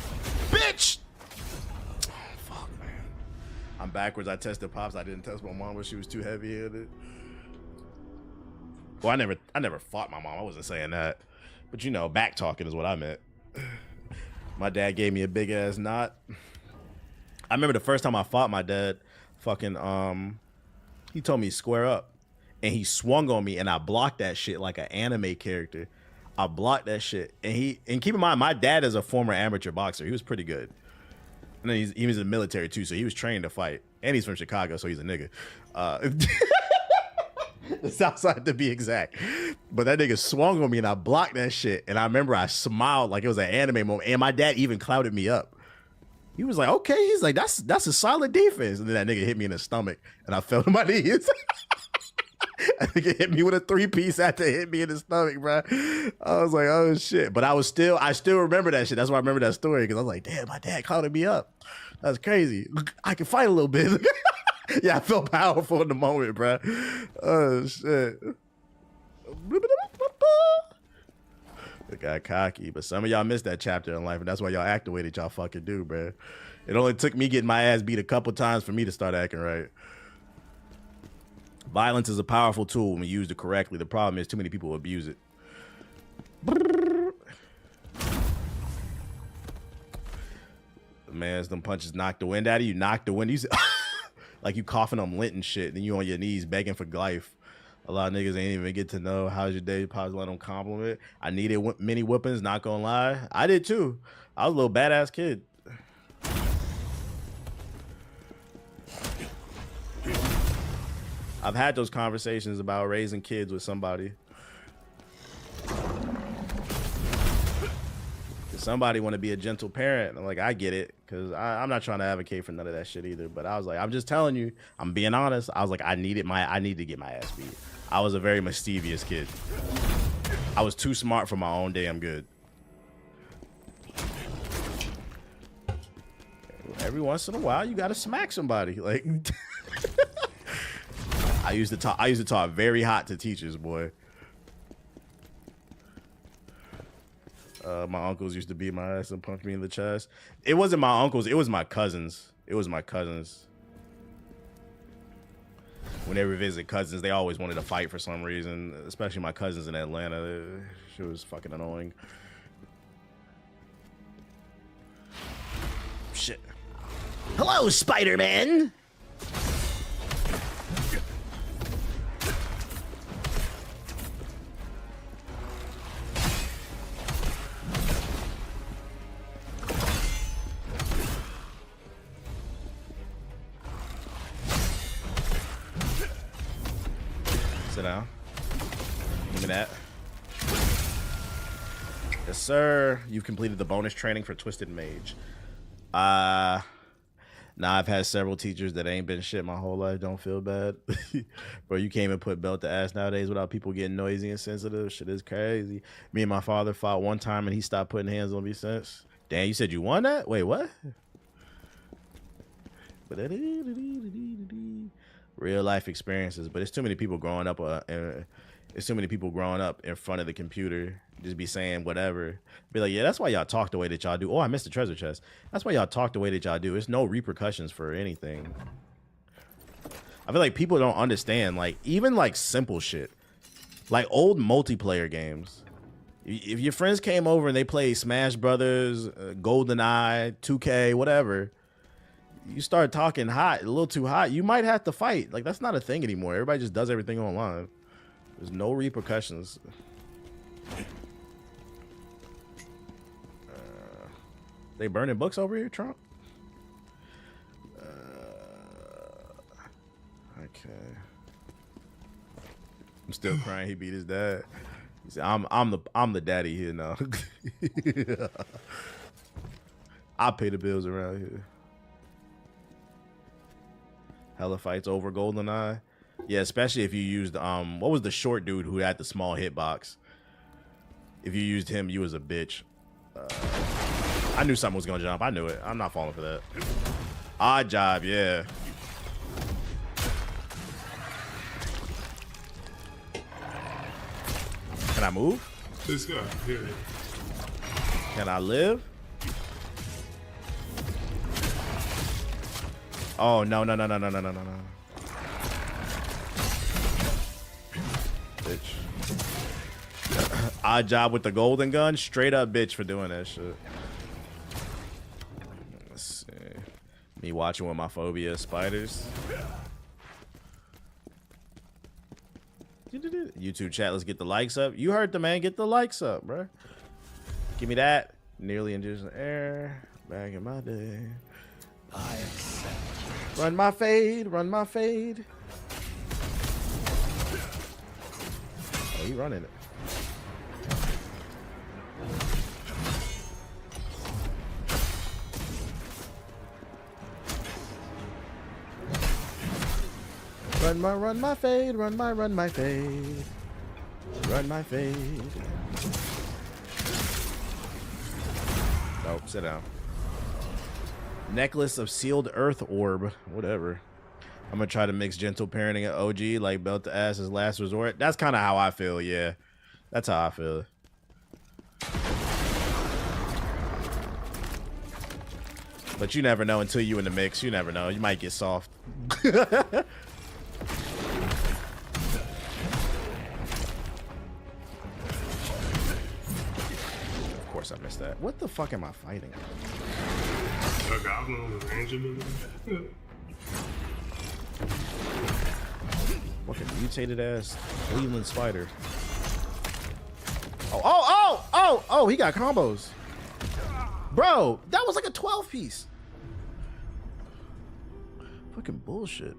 Bitch! Oh, fuck, man. I'm backwards. I tested Pops. I didn't test my mom, but she was too heavy-handed. Well, I never fought my mom. I wasn't saying that. But, you know, back talking is what I meant. My dad gave me a big-ass knot. I remember the first time I fought my dad, he told me square up. And he swung on me, and I blocked that shit like an anime character. I blocked that shit. And keep in mind, my dad is a former amateur boxer. He was pretty good. And then he was in the military, too, so he was trained to fight. And he's from Chicago, so he's a nigga. The South Side, to be exact. But that nigga swung on me, and I blocked that shit. And I remember I smiled like it was an anime moment. And my dad even clouded me up. He was like, okay. He's like, that's a solid defense. And then that nigga hit me in the stomach, and I fell to my knees. I think it hit me with a 3-piece after it hit me in the stomach, bro. I was like, oh shit. But I still remember that shit. That's why I remember that story, because I was like, damn, my dad clouded me up. That's crazy. I can fight a little bit. Yeah, I felt powerful in the moment, bro. Oh shit. It got cocky, but some of y'all missed that chapter in life, and that's why y'all act the way that y'all fucking do, bro. It only took me getting my ass beat a couple times for me to start acting right. Violence is a powerful tool when used correctly. The problem is too many people abuse it. Man, them punches knock the wind out of you. Knock the wind. You like you coughing on lint and shit. Then you on your knees begging for life. A lot of niggas ain't even get to know how's your day. Pops let them compliment. I needed many whoopings. Not gonna lie, I did too. I was a little badass kid. I've had those conversations about raising kids with somebody. Somebody want to be a gentle parent. I'm like, I get it, because I'm not trying to advocate for none of that shit either. But I was like, I'm just telling you, I'm being honest. I was like, I need to get my ass beat. I was a very mischievous kid. I was too smart for my own damn good. Every once in a while, you gotta smack somebody. Like, I used to talk very hot to teachers, boy. My uncles used to beat my ass and punch me in the chest. It wasn't my uncles. It was my cousins. When they would visit cousins, they always wanted to fight for some reason, especially my cousins in Atlanta. She was fucking annoying. Shit. Hello, Spider-Man. Sit down. Give me that. Yes, sir. You've completed the bonus training for Twisted Mage. Nah, I've had several teachers that ain't been shit my whole life. Don't feel bad. Bro, you can't even put belt to ass nowadays without people getting noisy and sensitive. Shit is crazy. Me and my father fought one time and he stopped putting hands on me since. Damn, you said you won that? Wait, what? Real life experiences, but it's too many people growing up. It's too many people growing up in front of the computer, just be saying whatever. Be like, yeah, that's why y'all talk the way that y'all do. Oh, I missed the treasure chest. That's why y'all talk the way that y'all do. It's no repercussions for anything. I feel like people don't understand, like, even like simple shit, like old multiplayer games. If your friends came over and they played Smash Brothers, GoldenEye, 2K, whatever, you start talking hot, a little too hot, you might have to fight. Like, that's not a thing anymore. Everybody just does everything online. There's no repercussions. They burning books over here, Trump? Okay. I'm still crying. He beat his dad. He said, I'm the daddy here now. I pay the bills around here. Hella fights over GoldenEye. Yeah, especially if you used what was the short dude who had the small hitbox? If you used him, you was a bitch. I knew something was gonna jump. I knew it. I'm not falling for that. Odd job, yeah. Can I move? This guy here. Can I live? Oh no. Bitch. Odd job with the golden gun. Straight up bitch for doing that shit. Let's see. Me watching with my phobia of spiders. YouTube chat, let's get the likes up. You heard the man, get the likes up, bro. Give me that. Nearly in just air. Back in my day. I accept. Run my fade, run my fade. Oh, he running it. Run my fade, run my fade. Run my fade. Nope, sit down. Necklace of sealed earth orb. Whatever. I'm gonna try to mix gentle parenting and OG, like belt to ass as last resort. That's kind of how I feel, yeah. That's how I feel. But you never know until you in the mix. You never know. You might get soft. Of course I missed that. What the fuck am I fighting? A goblin with a ranger movie. Fucking mutated ass Cleveland spider. Oh, he got combos. Bro, that was like a 12 piece. Fucking bullshit.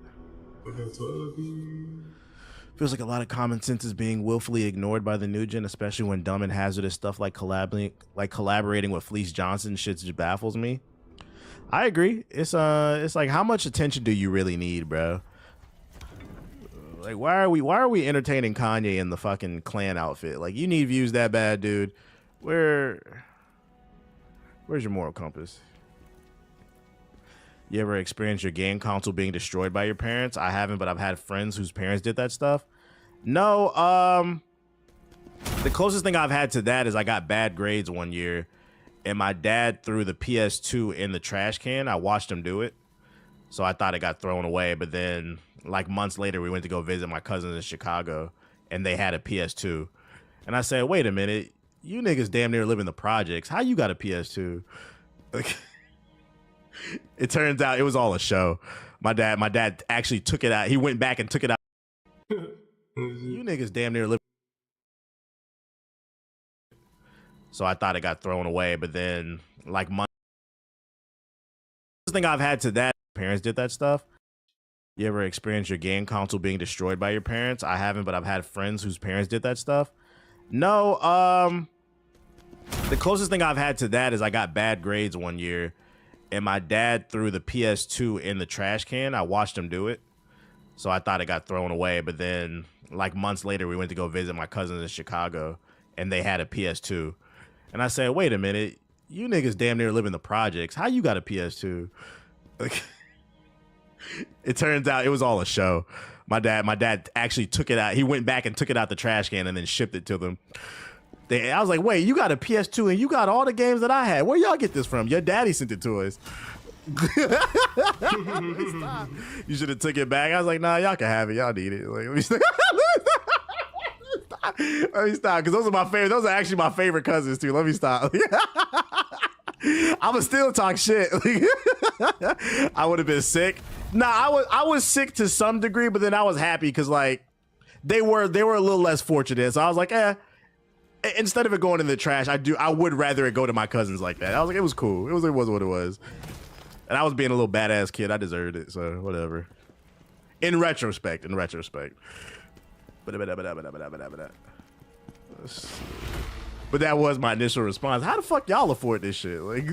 Feels like a lot of common sense is being willfully ignored by the new gen, especially when dumb and hazardous stuff like collaborating with Fleece Johnson shit just baffles me. I agree. It's like, how much attention do you really need, bro? Like, why are we entertaining Kanye in the fucking clan outfit? Like, you need views that bad, dude. Where's your moral compass? You ever experienced your game console being destroyed by your parents? I haven't, but I've had friends whose parents did that stuff. No, the closest thing I've had to that is I got bad grades one year, and my dad threw the PS2 in the trash can. I watched him do it, so I thought it got thrown away. But then, like months later, we went to go visit my cousins in Chicago, and they had a PS2. And I said, wait a minute, you niggas damn near live in the projects. How you got a PS2? Like, it turns out it was all a show. My dad actually took it out. He went back and took it out. You niggas damn near live. So I thought it got thrown away, but then like months. The thing I've had to that, parents did that stuff. You ever experienced your game console being destroyed by your parents? I haven't, but I've had friends whose parents did that stuff. No, the closest thing I've had to that is I got bad grades one year, and my dad threw the PS2 in the trash can. I watched him do it, so I thought it got thrown away. But then, like months later, we went to go visit my cousins in Chicago, and they had a PS2. And I said, wait a minute, you niggas damn near live in the projects. How you got a PS2? Like, it turns out it was all a show. My dad actually took it out. He went back and took it out the trash can and then shipped it to them. I was like, wait, you got a PS2 and you got all the games that I had. Where y'all get this from? Your daddy sent it to us. You should have took it back. I was like, nah, y'all can have it. Y'all need it. Like, let me stop. Let me stop, because those are my favorite. Those are actually my favorite cousins too. Let me stop. I'ma still talk shit. I would have been sick. Nah, I was sick to some degree, but then I was happy because like they were a little less fortunate. So I was like, instead of it going in the trash, I would rather it go to my cousins like that. I was like, it was cool. It was what it was. And I was being a little badass kid. I deserved it, so whatever. In retrospect. But that was my initial response. How the fuck y'all afford this shit? Like,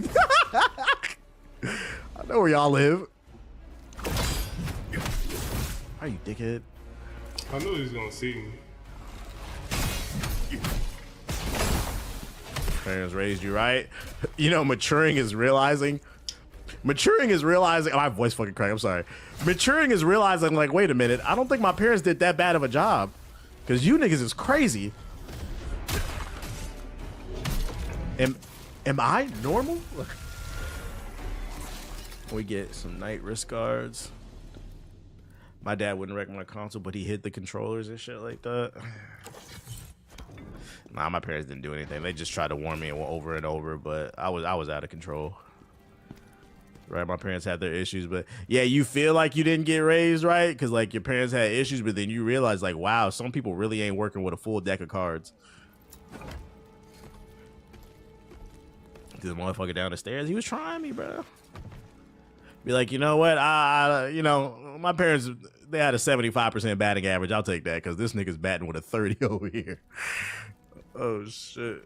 I know where y'all live. Are you dickhead? I knew he was gonna see me. Parents raised you right. You know, maturing is realizing. My voice fucking cracked. I'm sorry. Maturing is realizing, like, wait a minute. I don't think my parents did that bad of a job. Because you niggas is crazy. Am I normal? We get some night wrist guards. My dad wouldn't wreck my console, but he hid the controllers and shit like that. Nah, my parents didn't do anything. They just tried to warn me over and over, but I was out of control. Right, my parents had their issues, but yeah, you feel like you didn't get raised right because like your parents had issues, but then you realize like, wow, some people really ain't working with a full deck of cards. This motherfucker down the stairs, he was trying me, bro. Be like, you know what? You know, my parents, they had a 75% batting average. I'll take that because this nigga's batting with a 30 over here. Oh shit.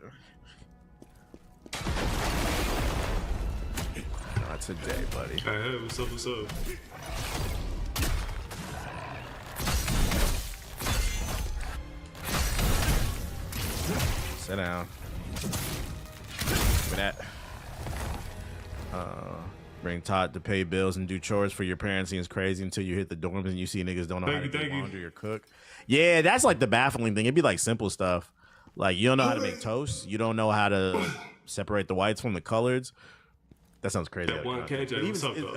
Not today, buddy. Hey, what's up, what's up? Sit down. For that. Bring Todd to pay bills and do chores for your parents seems crazy until you hit the dorms and you see niggas don't know how to do laundry or cook. Yeah, that's like the baffling thing. It'd be like simple stuff. Like you don't know how to make toast. You don't know how to separate the whites from the coloreds. That sounds crazy. That one KJ, what's up, though?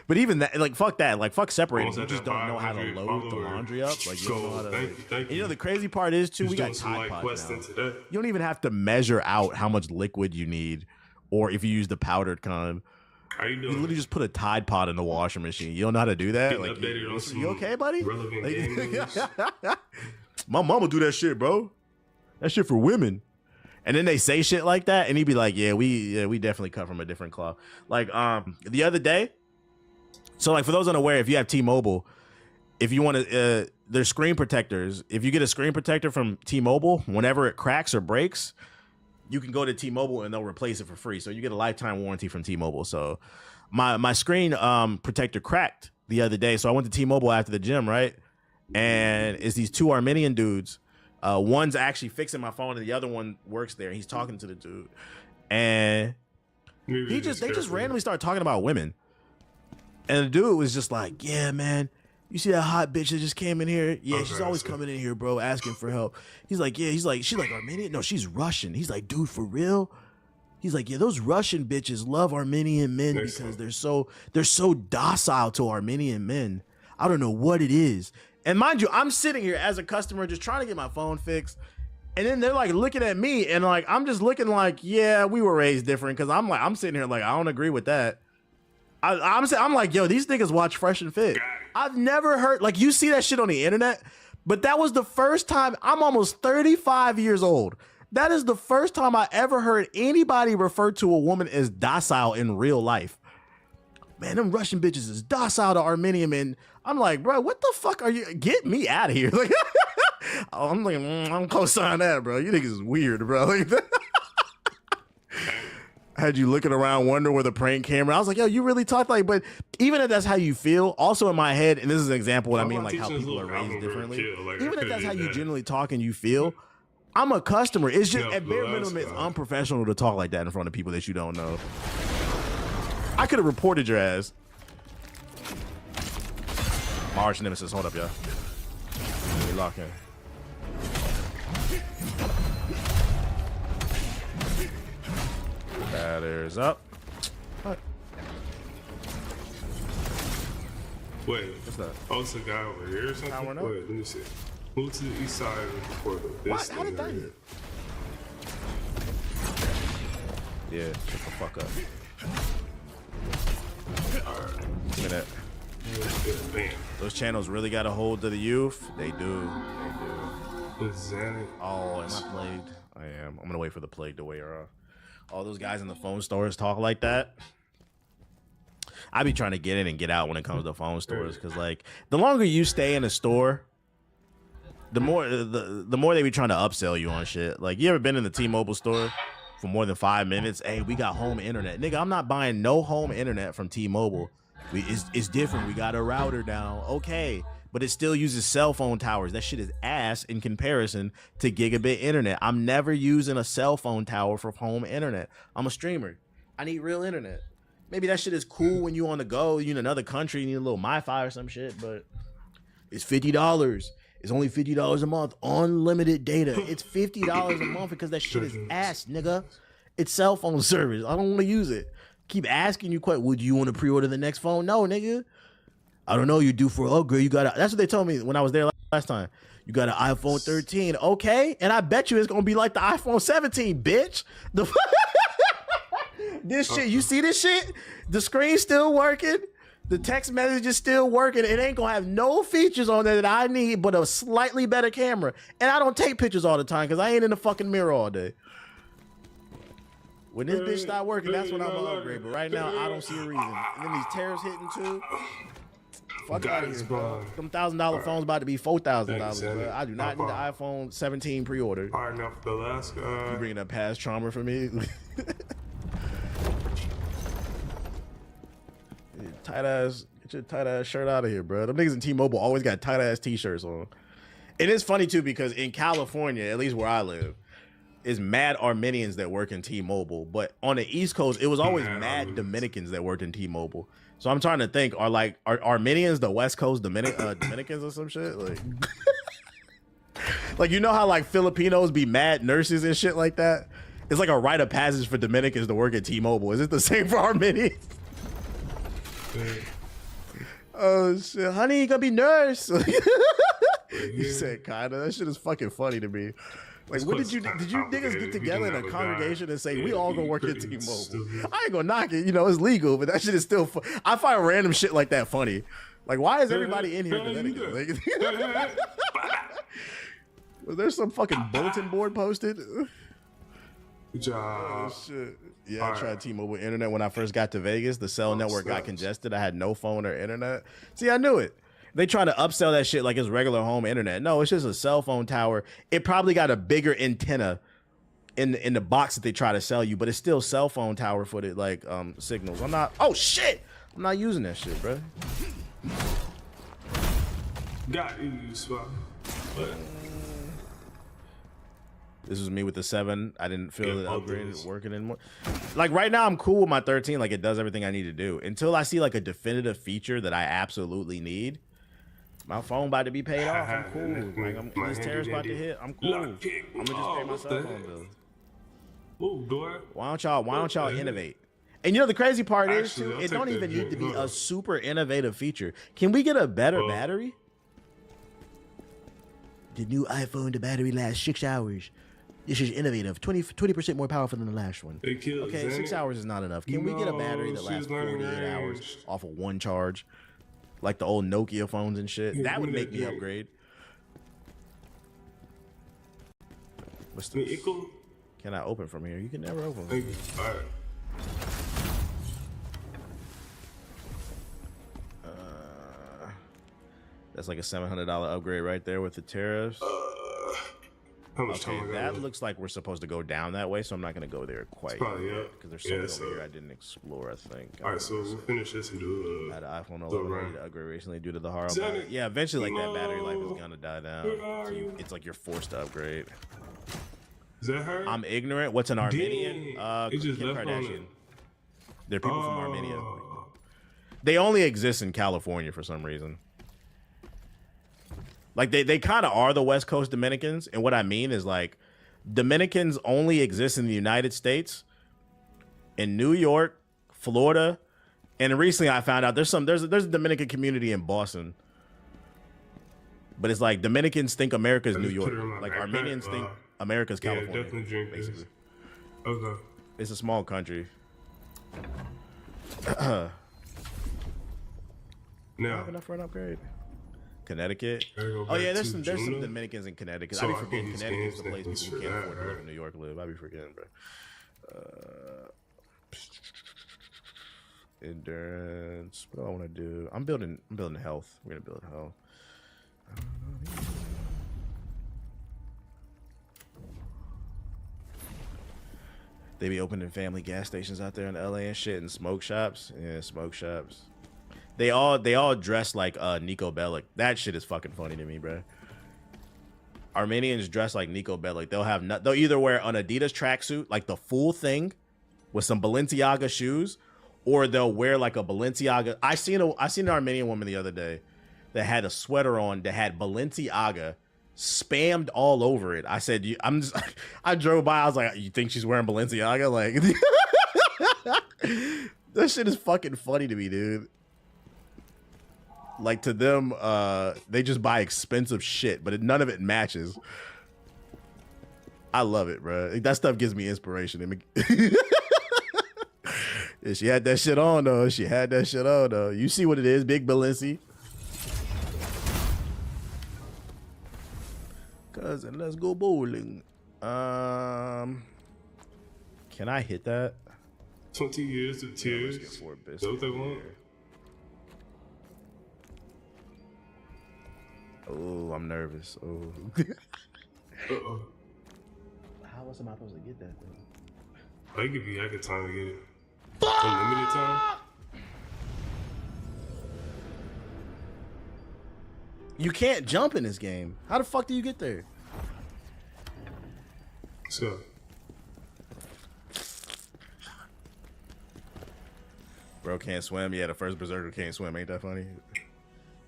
But even that, like, fuck that. Like, fuck separating. You just don't know how to load the laundry up. Like, you don't know how to. Thank you. You know, the crazy part is, too, we got Tide Pods now. You don't even have to measure out how much liquid you need or if you use the powdered kind. How you You doing? literally just put a Tide Pod in the washing machine. You don't know how to do that? Getting Like, updated on some you okay, buddy? relevant Like, game news. my mama do that shit, bro. That shit for women. And then they say shit like that, and he'd be like, "Yeah, we definitely cut from a different cloth." Like, the other day. So, like, for those unaware, if you have T-Mobile, if you want to, there's screen protectors. If you get a screen protector from T-Mobile, whenever it cracks or breaks, you can go to T-Mobile and they'll replace it for free. So you get a lifetime warranty from T-Mobile. So my screen protector cracked the other day. So I went to T-Mobile after the gym, right? And it's these two Armenian dudes. One's actually fixing my phone and the other one works there. He's talking to the dude. And they just randomly started talking about women. And the dude was just like, "Yeah, man, you see that hot bitch that just came in here? Yeah, she's always coming in here, bro, asking for help." He's like, "Yeah," she's like Armenian? No, she's Russian. He's like, "Dude, for real?" He's like, "Yeah, those Russian bitches love Armenian men because they're so docile to Armenian men. I don't know what it is." And mind you, I'm sitting here as a customer just trying to get my phone fixed. And then they're like looking at me and like I'm just looking like, yeah, we were raised different, because I'm sitting here like I don't agree with that. I'm like, yo, these niggas watch Fresh and Fit. I've never heard, like, you see that shit on the internet, but that was the first time. I'm almost 35 years old. That is the first time I ever heard anybody refer to a woman as docile in real life. Man, them Russian bitches is docile to Armenian men. I'm like, bro, what the fuck are you? Get me out of here. Like, I'm like, I'm co-signing that, bro. You niggas is weird, bro. Like, had you looking around wondering where the prank camera. I was like, yo, you really talk like, but even if that's how you feel, also in my head, and this is an example of what I mean, like how people are raised differently. Even if that's how you generally talk and you feel, I'm a customer. It's just at bare minimum, it's unprofessional to talk like that in front of people that you don't know. I could have reported your ass. My arch nemesis, hold up, y'all. We lock in. Batter's up. What? Wait, what's that? Oh, it's a guy over here or something? Wait, let me see. Move to the east side of the portal. What? How did that hit? Yeah, shut the fuck up. Alright. Give me that. Bam. Those channels really got a hold of the youth. They do. They do. Oh, am I plagued? I am. I'm gonna wait for the plague to wear off. All those guys in the phone stores talk like that. I be trying to get in and get out when it comes to phone stores, because like the longer you stay in a store, the more they be trying to upsell you on shit. Like, you ever been in the T-Mobile store for more than 5 minutes? Hey, we got home internet. Nigga, I'm not buying no home internet from T-Mobile. It's different. We got a router now. Okay, but it still uses cell phone towers. That shit is ass in comparison to gigabit internet. I'm never using a cell phone tower for home internet. I'm a streamer. I need real internet. Maybe that shit is cool when you on the go, you in another country, you need a little MiFi or some shit, but it's $50. It's only $50 a month. Unlimited data. It's $50 a month because that shit is ass, nigga. It's cell phone service. I don't want to use it. Keep asking you questions. Would you want to pre-order the next phone? No, nigga. I don't know. You do for an upgrade. You got. That's what they told me when I was there last time. You got an iPhone 13, okay? And I bet you it's gonna be like the iPhone 17, bitch. This shit. You see this shit? The screen's still working. The text message is still working. It ain't gonna have no features on there that I need, but a slightly better camera. And I don't take pictures all the time because I ain't in the fucking mirror all day. When this bitch start working, that's when I'm gonna upgrade. But right now, I don't see a reason. And then these tariffs hitting too. Fuck out of here, bro. Them $1,000 phones about to be $4,000, bro. I do not need the iPhone 17 pre-order. All right, now for the last guy. You bringing up past trauma for me? Get your tight ass shirt out of here, bro. Them niggas in T-Mobile always got tight ass t-shirts on. It is funny too because in California, at least where I live, is mad Armenians that work in T-Mobile, but on the East Coast, it was always mad Dominicans that worked in T-Mobile. So I'm trying to think, are Armenians the West Coast Dominicans or some shit? Like, like, you know how like Filipinos be mad nurses and shit like that? It's like a rite of passage for Dominicans to work at T-Mobile. Is it the same for Armenians? Oh shit, honey, you gonna be nurse. You said kinda. That shit is fucking funny to me. Like, what did you niggas get together in a congregation and say, we all gonna work at T-Mobile? I ain't gonna knock it, you know, it's legal, but that shit is still I find random shit like that funny. Like, why is everybody in here Dominican? Like, was there some fucking bulletin board posted? Good job. Oh, shit. Yeah, I tried T-Mobile internet when I first got to Vegas. The cell network got congested. I had no phone or internet. See, I knew it. They try to upsell that shit like it's regular home internet. No, it's just a cell phone tower. It probably got a bigger antenna in the box that they try to sell you, but it's still cell phone tower footed like signals. Oh shit! I'm not using that shit, bro. Got you, spot. This was me with the 7. I didn't feel the upgrade working anymore. Like right now, I'm cool with my 13. Like it does everything I need to do. Until I see like a definitive feature that I absolutely need. My phone about to be paid off. I'm cool. Like this tariff's about to hit. I'm cool. I'm gonna just pay my cell phone bill. Why don't y'all innovate? And you know the crazy part is too, it don't even need to be a super innovative feature. Can we get a better battery? The new iPhone, the battery lasts 6 hours. This is innovative. 20% more powerful than the last one. Okay, 6 hours is not enough. Can we get a battery that lasts 48 hours off of one charge? Like the old Nokia phones and shit. That would make me upgrade. What's this? Can I open from here? You can never open. All right. That's like a $700 upgrade right there with the tariffs. How much time that looks like we're supposed to go down that way, so I'm not going to go there quite yet because there's something over here I didn't explore, I think. All right, so we'll finish this and do I had an iPhone 11 upgrade recently due to the horrible. Yeah, eventually, like that battery life is going to die down. So it's like you're forced to upgrade. Is that her? I'm ignorant. What's an Armenian? Kim Kardashian. They're people from Armenia. They only exist in California for some reason. Like they kind of are the West Coast Dominicans, and what I mean is like Dominicans only exist in the United States, in New York, Florida, and recently I found out there's a Dominican community in Boston, but it's like Dominicans think America's New York, like Armenians think America's California. Definitely drink basically. Okay. It's a small country. Now, I have enough for an upgrade. Connecticut. Oh yeah, there's some Dominicans in Connecticut. So I be forgetting Connecticut's the place people who can't afford to live in New York live. I be forgetting, bro. Endurance. What do I want to do? I'm building health. We're gonna build health. They be opening family gas stations out there in LA and shit, and smoke shops. Yeah, smoke shops. They all dress like Nico Bellic. That shit is fucking funny to me, bro. Armenians dress like Nico Bellic. They'll either wear an Adidas tracksuit, like the full thing, with some Balenciaga shoes, or they'll wear like a Balenciaga. I seen an Armenian woman the other day that had a sweater on that had Balenciaga spammed all over it. I said, I drove by. I was like, you think she's wearing Balenciaga? Like, that shit is fucking funny to me, dude. Like to them, they just buy expensive shit, but none of it matches. I love it, bro. That stuff gives me inspiration. Yeah, she had that shit on though. You see what it is, big Balenci. Cousin, let's go bowling. Can I hit that? 20 years of tears. Is that what they want? Oh, I'm nervous. Oh. Uh-oh. How else am I supposed to get that thing? I give you a time to get it. Unlimited time? You can't jump in this game. How the fuck do you get there? So. Bro can't swim. Yeah, the first berserker can't swim. Ain't that funny?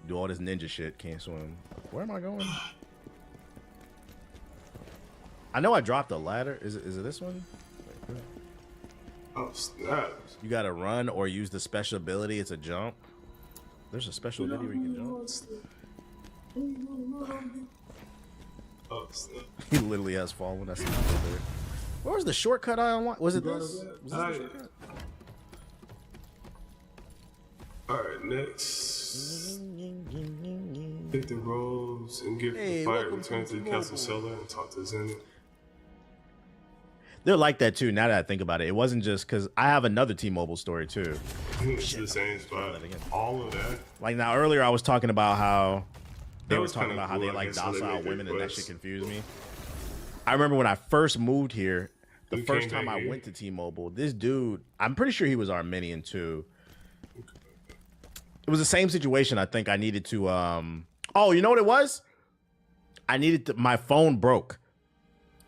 Do all this ninja shit, can't swim. Where am I going? I know I dropped a ladder. Is it this one? Oh, snap. You gotta run or use the special ability. It's a jump. There's a special ability where you can jump. Oh, snap. He literally has fallen. That's not there. Where was the shortcut I unlocked? Was it this? Was this the shortcut? Alright, next. Hit the roads and get the fight. Return to the castle cellar and talk to Zenith. They're like that too. Now that I think about it, it wasn't just because I have another T-Mobile story too. It's the same spot. All of that. Like now earlier, I was talking about how they were talking about how cool, they like how they docile make women, their and that quests. shit confused me. I remember when I first moved here, the You first came time back I here? went to T-Mobile, this dude, I'm pretty sure he was Armenian too. It was the same situation. I think I needed to. Oh, you know what it was? I needed to, my phone broke.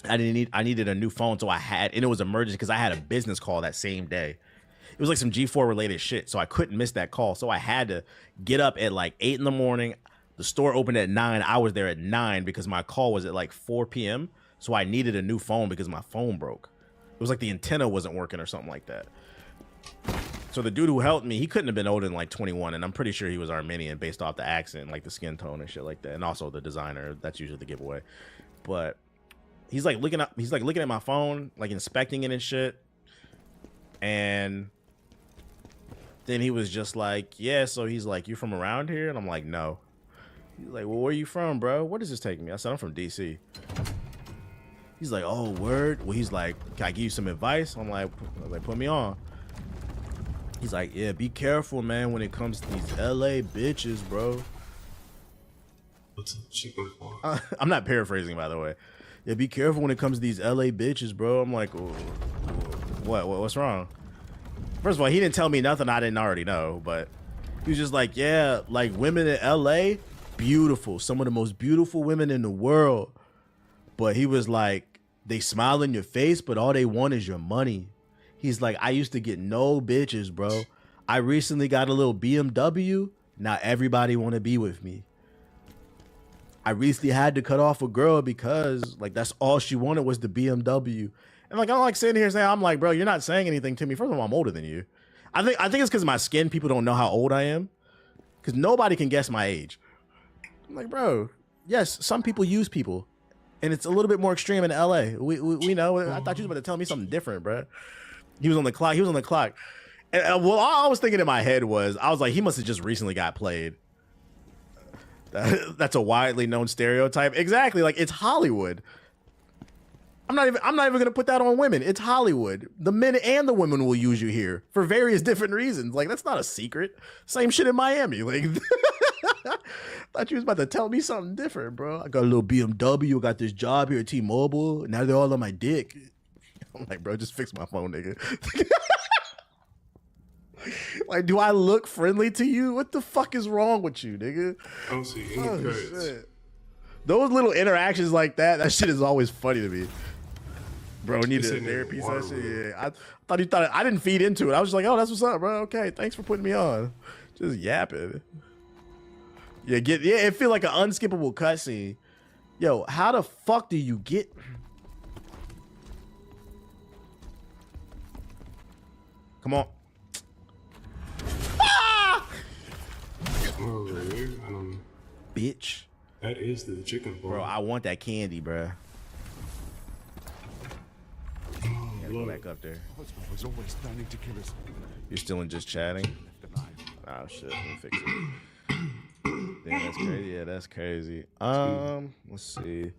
I needed a new phone, so and it was emergency because I had a business call that same day. It was like some G4 related shit, so I couldn't miss that call. So I had to get up at like 8 in the morning. The store opened at 9. I was there at 9 because my call was at like 4 p.m. So I needed a new phone because my phone broke. It was like the antenna wasn't working or something like that. So the dude who helped me, he couldn't have been older than like 21, and I'm pretty sure he was Armenian based off the accent, like the skin tone and shit like that, and also the designer. That's usually the giveaway. But he's like looking at my phone, like inspecting it and shit. And then he was just like, yeah, so he's like, you from around here? And I'm like, no. He's like, well, where you from, bro? Where does this take me? I said, I'm from DC. He's like, oh, word? Well, he's like, can I give you some advice? I'm like, put me on. He's like, yeah, be careful, man, when it comes to these LA bitches, bro. What's a chicken for? I'm not paraphrasing, by the way. Yeah, be careful when it comes to these LA bitches, bro. I'm like, what's wrong? First of all, he didn't tell me nothing I didn't already know, but he was just like, yeah, like women in LA, beautiful. Some of the most beautiful women in the world. But he was like, they smile in your face, but all they want is your money. He's like, I used to get no bitches, bro. I recently got a little BMW. Now everybody want to be with me. I recently had to cut off a girl because like that's all she wanted was the BMW. And like I'm like sitting here saying, I'm like, bro, you're not saying anything to me. First of all, I'm older than you. I think it's because of my skin. People don't know how old I am. Because nobody can guess my age. I'm like, bro, yes, some people use people. And it's a little bit more extreme in LA. We know. I thought you was about to tell me something different, bro. He was on the clock. And well, all I was thinking in my head was, I was like, he must have just recently got played. That's a widely known stereotype. Exactly. Like it's Hollywood. I'm not even gonna put that on women. It's Hollywood. The men and the women will use you here for various different reasons. Like that's not a secret. Same shit in Miami. Like thought you was about to tell me something different, bro. I got a little BMW. Got this job here at T-Mobile. Now they're all on my dick. I'm like, bro, just fix my phone, nigga. Like, do I look friendly to you? What the fuck is wrong with you, nigga? I don't see any cuts. Those little interactions like that shit is always funny to me. Bro, need a in therapy water session? wheel. Yeah. I thought I didn't feed into it. I was just like, oh, that's what's up, bro. Okay, thanks for putting me on. Just yapping. Yeah, it feel like an unskippable cutscene. Yo, how the fuck do you get? Come on. Ah! Oh, right here. I don't know. Bitch. That is the chicken ball. Bro, I want that candy, bro. Gotta go back up there. was always planning to kill us. You're still in just chatting? Oh shit, let me fix it. Damn, that's crazy. Yeah, that's crazy. Let's see.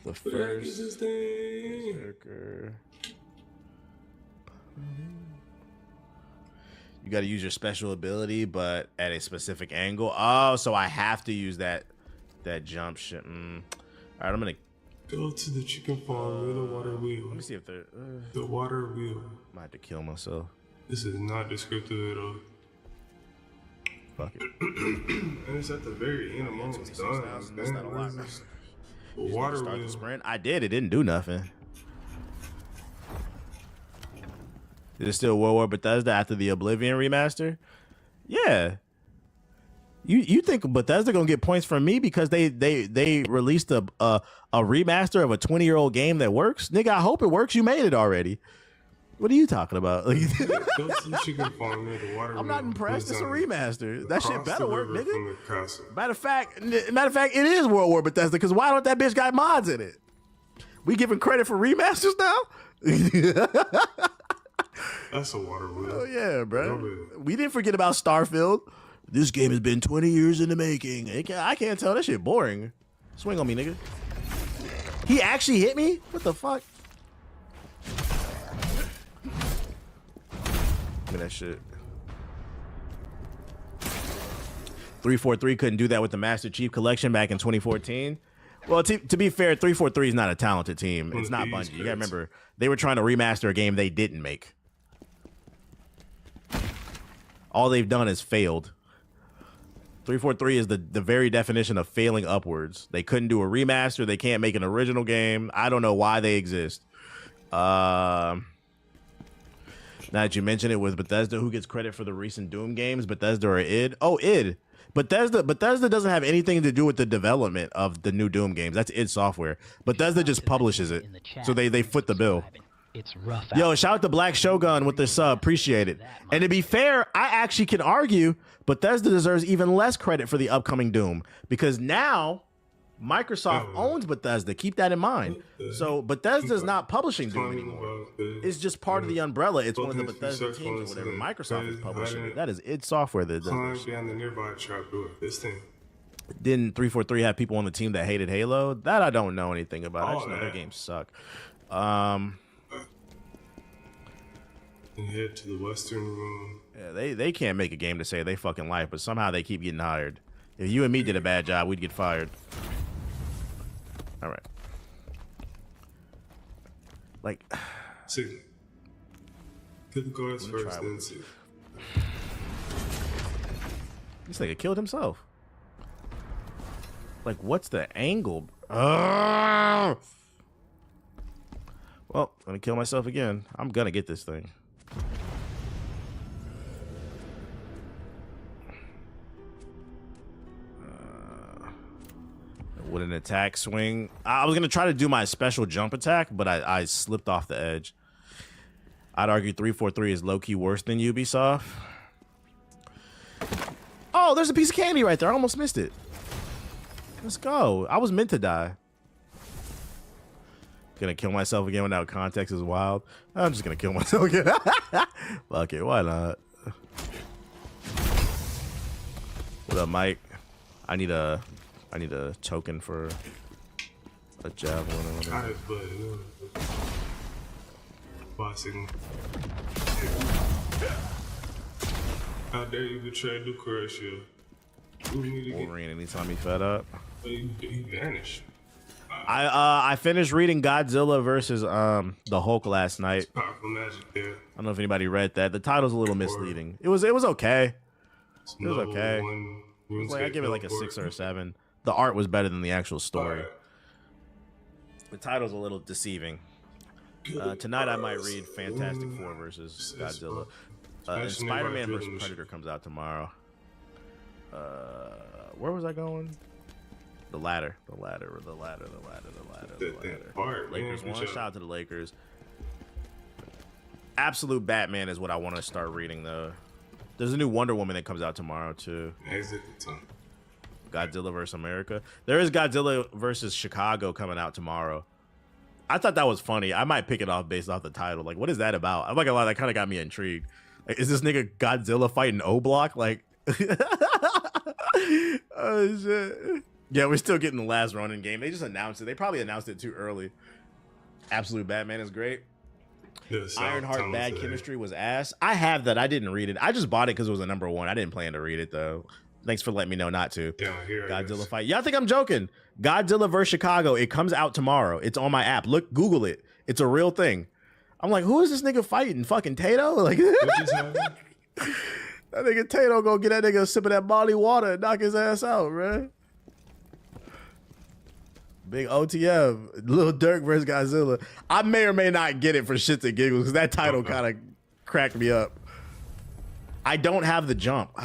The first Berserker. You got to use your special ability, but at a specific angle. Oh, so I have to use that jump shit. All right, I'm gonna go to the chicken farm with the water wheel. Let me see if they're the water wheel. I might have to kill myself. This is not descriptive at all. Fuck it. And it's at the very end. I'm almost done. That's not a lot. The water start wheel. the sprint. I did. It didn't do nothing. Is it still World War Bethesda after the Oblivion remaster? Yeah. You think Bethesda gonna get points from me because they released a remaster of a 20-year-old game that works? Nigga, I hope it works. You made it already. What are you talking about? Go to the chicken farm near the water. I'm not impressed. It's a remaster. That shit better work, nigga. From the castle. Matter of fact, it is World War Bethesda. Because why don't that bitch got mods in it? We giving credit for remasters now? That's a water wheel. Oh yeah, bro. We didn't forget about Starfield. This game has been 20 years in the making. I can't tell. That shit boring. Swing on me, nigga. He actually hit me? What the fuck? Look at that shit. 343 couldn't do that with the Master Chief Collection back in 2014. Well, to be fair, 343 is not a talented team. It's not Bungie. You gotta remember, they were trying to remaster a game they didn't make. All they've done is failed. 343 is the very definition of failing upwards. They couldn't do a remaster. They can't make an original game. I don't know why they exist. Now that you mention it with Bethesda, who gets credit for the recent Doom games? Bethesda or id? Oh, id. Bethesda doesn't have anything to do with the development of the new Doom games. That's id Software. Bethesda just publishes it. So they foot the bill. It's rough. Yo, shout out to Black Shogun with the sub. Appreciate it. And to be fair, I actually can argue Bethesda deserves even less credit for the upcoming Doom. Because now Microsoft owns Bethesda. Keep that in mind. So Bethesda's not publishing Doom anymore. It's just part of the umbrella. It's one of the Bethesda teams or whatever. Microsoft is publishing it. That is id Software that does this thing. Didn't 343 have people on the team that hated Halo? That I don't know anything about. I just know their games suck. And head to the Western Room. Yeah, they can't make a game to save their fucking life, but somehow they keep getting hired. If you and me did a bad job, we'd get fired. All right. Like, see. Kill the guards first, then see. This nigga killed himself. Like, what's the angle? Well, I'm gonna kill myself again. I'm gonna get this thing. With an attack swing. I was going to try to do my special jump attack, but I slipped off the edge. I'd argue 343 is low-key worse than Ubisoft. Oh, there's a piece of candy right there. I almost missed it. Let's go. I was meant to die. Gonna kill myself again without context is wild. I'm just gonna kill myself again. Fuck it, why not? What up, Mike? I need a token for a javelin or whatever. How dare you betray the Croatia? Wolverine, anytime he fed up. He vanished. I finished reading Godzilla versus the Hulk last night. Powerful magic there. I don't know if anybody read that. The title's a little misleading. It was okay. It was okay. It was like, I give it like a 6 or a 7. The art was better than the actual story. The title's a little deceiving. Tonight I might read Fantastic Four versus Godzilla. And Spider-Man versus Predator comes out tomorrow. Where was I going? The ladder. Lakers won. Shout out to the Lakers. Absolute Batman is what I want to start reading though. There's a new Wonder Woman that comes out tomorrow too. Godzilla versus America. There is Godzilla versus Chicago coming out tomorrow. I thought that was funny. I might pick it off based off the title. Like, what is that about? I'm not gonna lie, that kind of got me intrigued. Like, is this nigga Godzilla fighting O-Block? Like, oh shit. Yeah, we're still getting the last Ronin game. They just announced it. They probably announced it too early. Absolute Batman is great. Ironheart Bad Chemistry was ass. I have that. I didn't read it. I just bought it because it was a #1. I didn't plan to read it though. Thanks for letting me know not to. Godzilla fight. Y'all think I'm joking? Godzilla vs. Chicago. It comes out tomorrow. It's on my app. Look, Google it. It's a real thing. I'm like, who is this nigga fighting? Fucking Tato? Like, that nigga Tato gonna get that nigga a sip of that body water and knock his ass out, man. Big OTF, Lil Durk versus Godzilla. I may or may not get it for shits and giggles because that title kind of cracked me up. I don't have the jump. All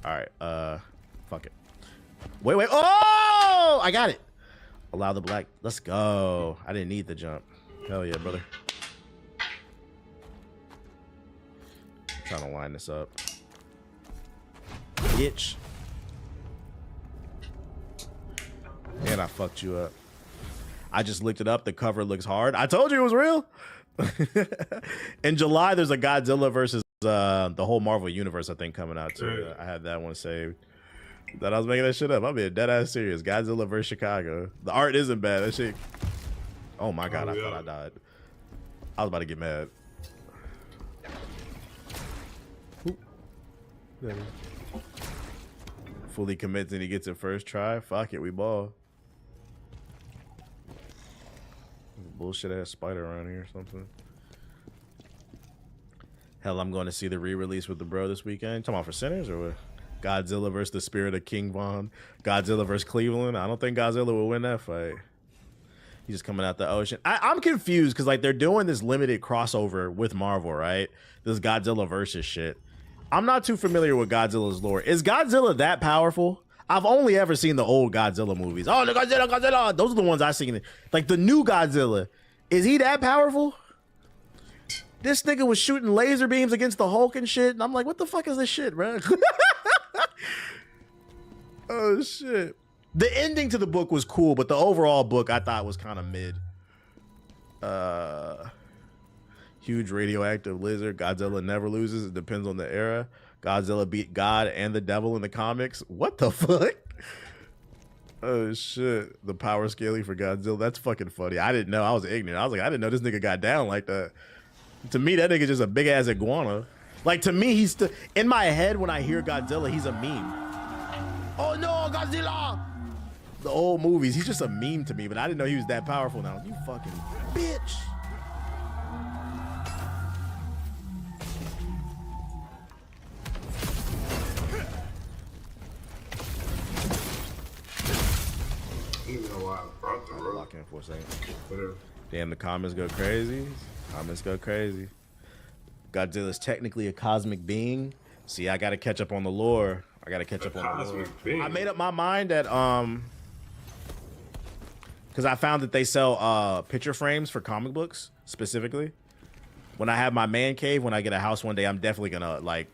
right, fuck it. Wait. Oh, I got it. Allow the black. Let's go. I didn't need the jump. Hell yeah, brother. trying to line this up. Bitch. And I fucked you up. I just looked it up. The cover looks hard. I told you it was real. In July, there's a Godzilla versus the whole Marvel universe, I think, coming out too. I had that one saved. Thought I was making that shit up. I'm being dead ass serious. Godzilla versus Chicago. The art isn't bad. That shit. Oh my god, I thought I died. I was about to get mad. Fully commits and he gets it first try. Fuck it, we ball. Bullshit ass spider around here or something. Hell, I'm going to see the re-release with the bro this weekend. Talking about for Sinners or what? Godzilla versus the Spirit of King Von. Godzilla versus Cleveland. I don't think Godzilla will win that fight. He's just coming out the ocean. I'm confused because like they're doing this limited crossover with Marvel, right? This Godzilla versus shit. I'm not too familiar with Godzilla's lore. Is Godzilla that powerful? I've only ever seen the old Godzilla movies. Oh, the Godzilla. Those are the ones I've seen. Like the new Godzilla. Is he that powerful? This nigga was shooting laser beams against the Hulk and shit. And I'm like, what the fuck is this shit, bro? Oh, shit. The ending to the book was cool, but the overall book I thought was kind of mid. Huge radioactive lizard. Godzilla never loses. It depends on the era. Godzilla beat God and the devil in the comics. What the fuck? Oh, shit. The power scaling for Godzilla. That's fucking funny. I didn't know. I was ignorant. I was like, I didn't know this nigga got down like that. To me, that nigga just a big ass iguana. Like, to me, he's still in my head when I hear Godzilla, he's a meme. Oh no, Godzilla! The old movies, he's just a meme to me, but I didn't know he was that powerful now. You fucking bitch. I don't know why I brought the rope. Lock in for a second. Whatever. Damn, the comments go crazy. Comments go crazy. Godzilla's technically a cosmic being. See, I gotta catch up on the lore. I gotta catch up on the lore. I made up my mind that because I found that they sell picture frames for comic books specifically. When I have my man cave, when I get a house one day, I'm definitely gonna like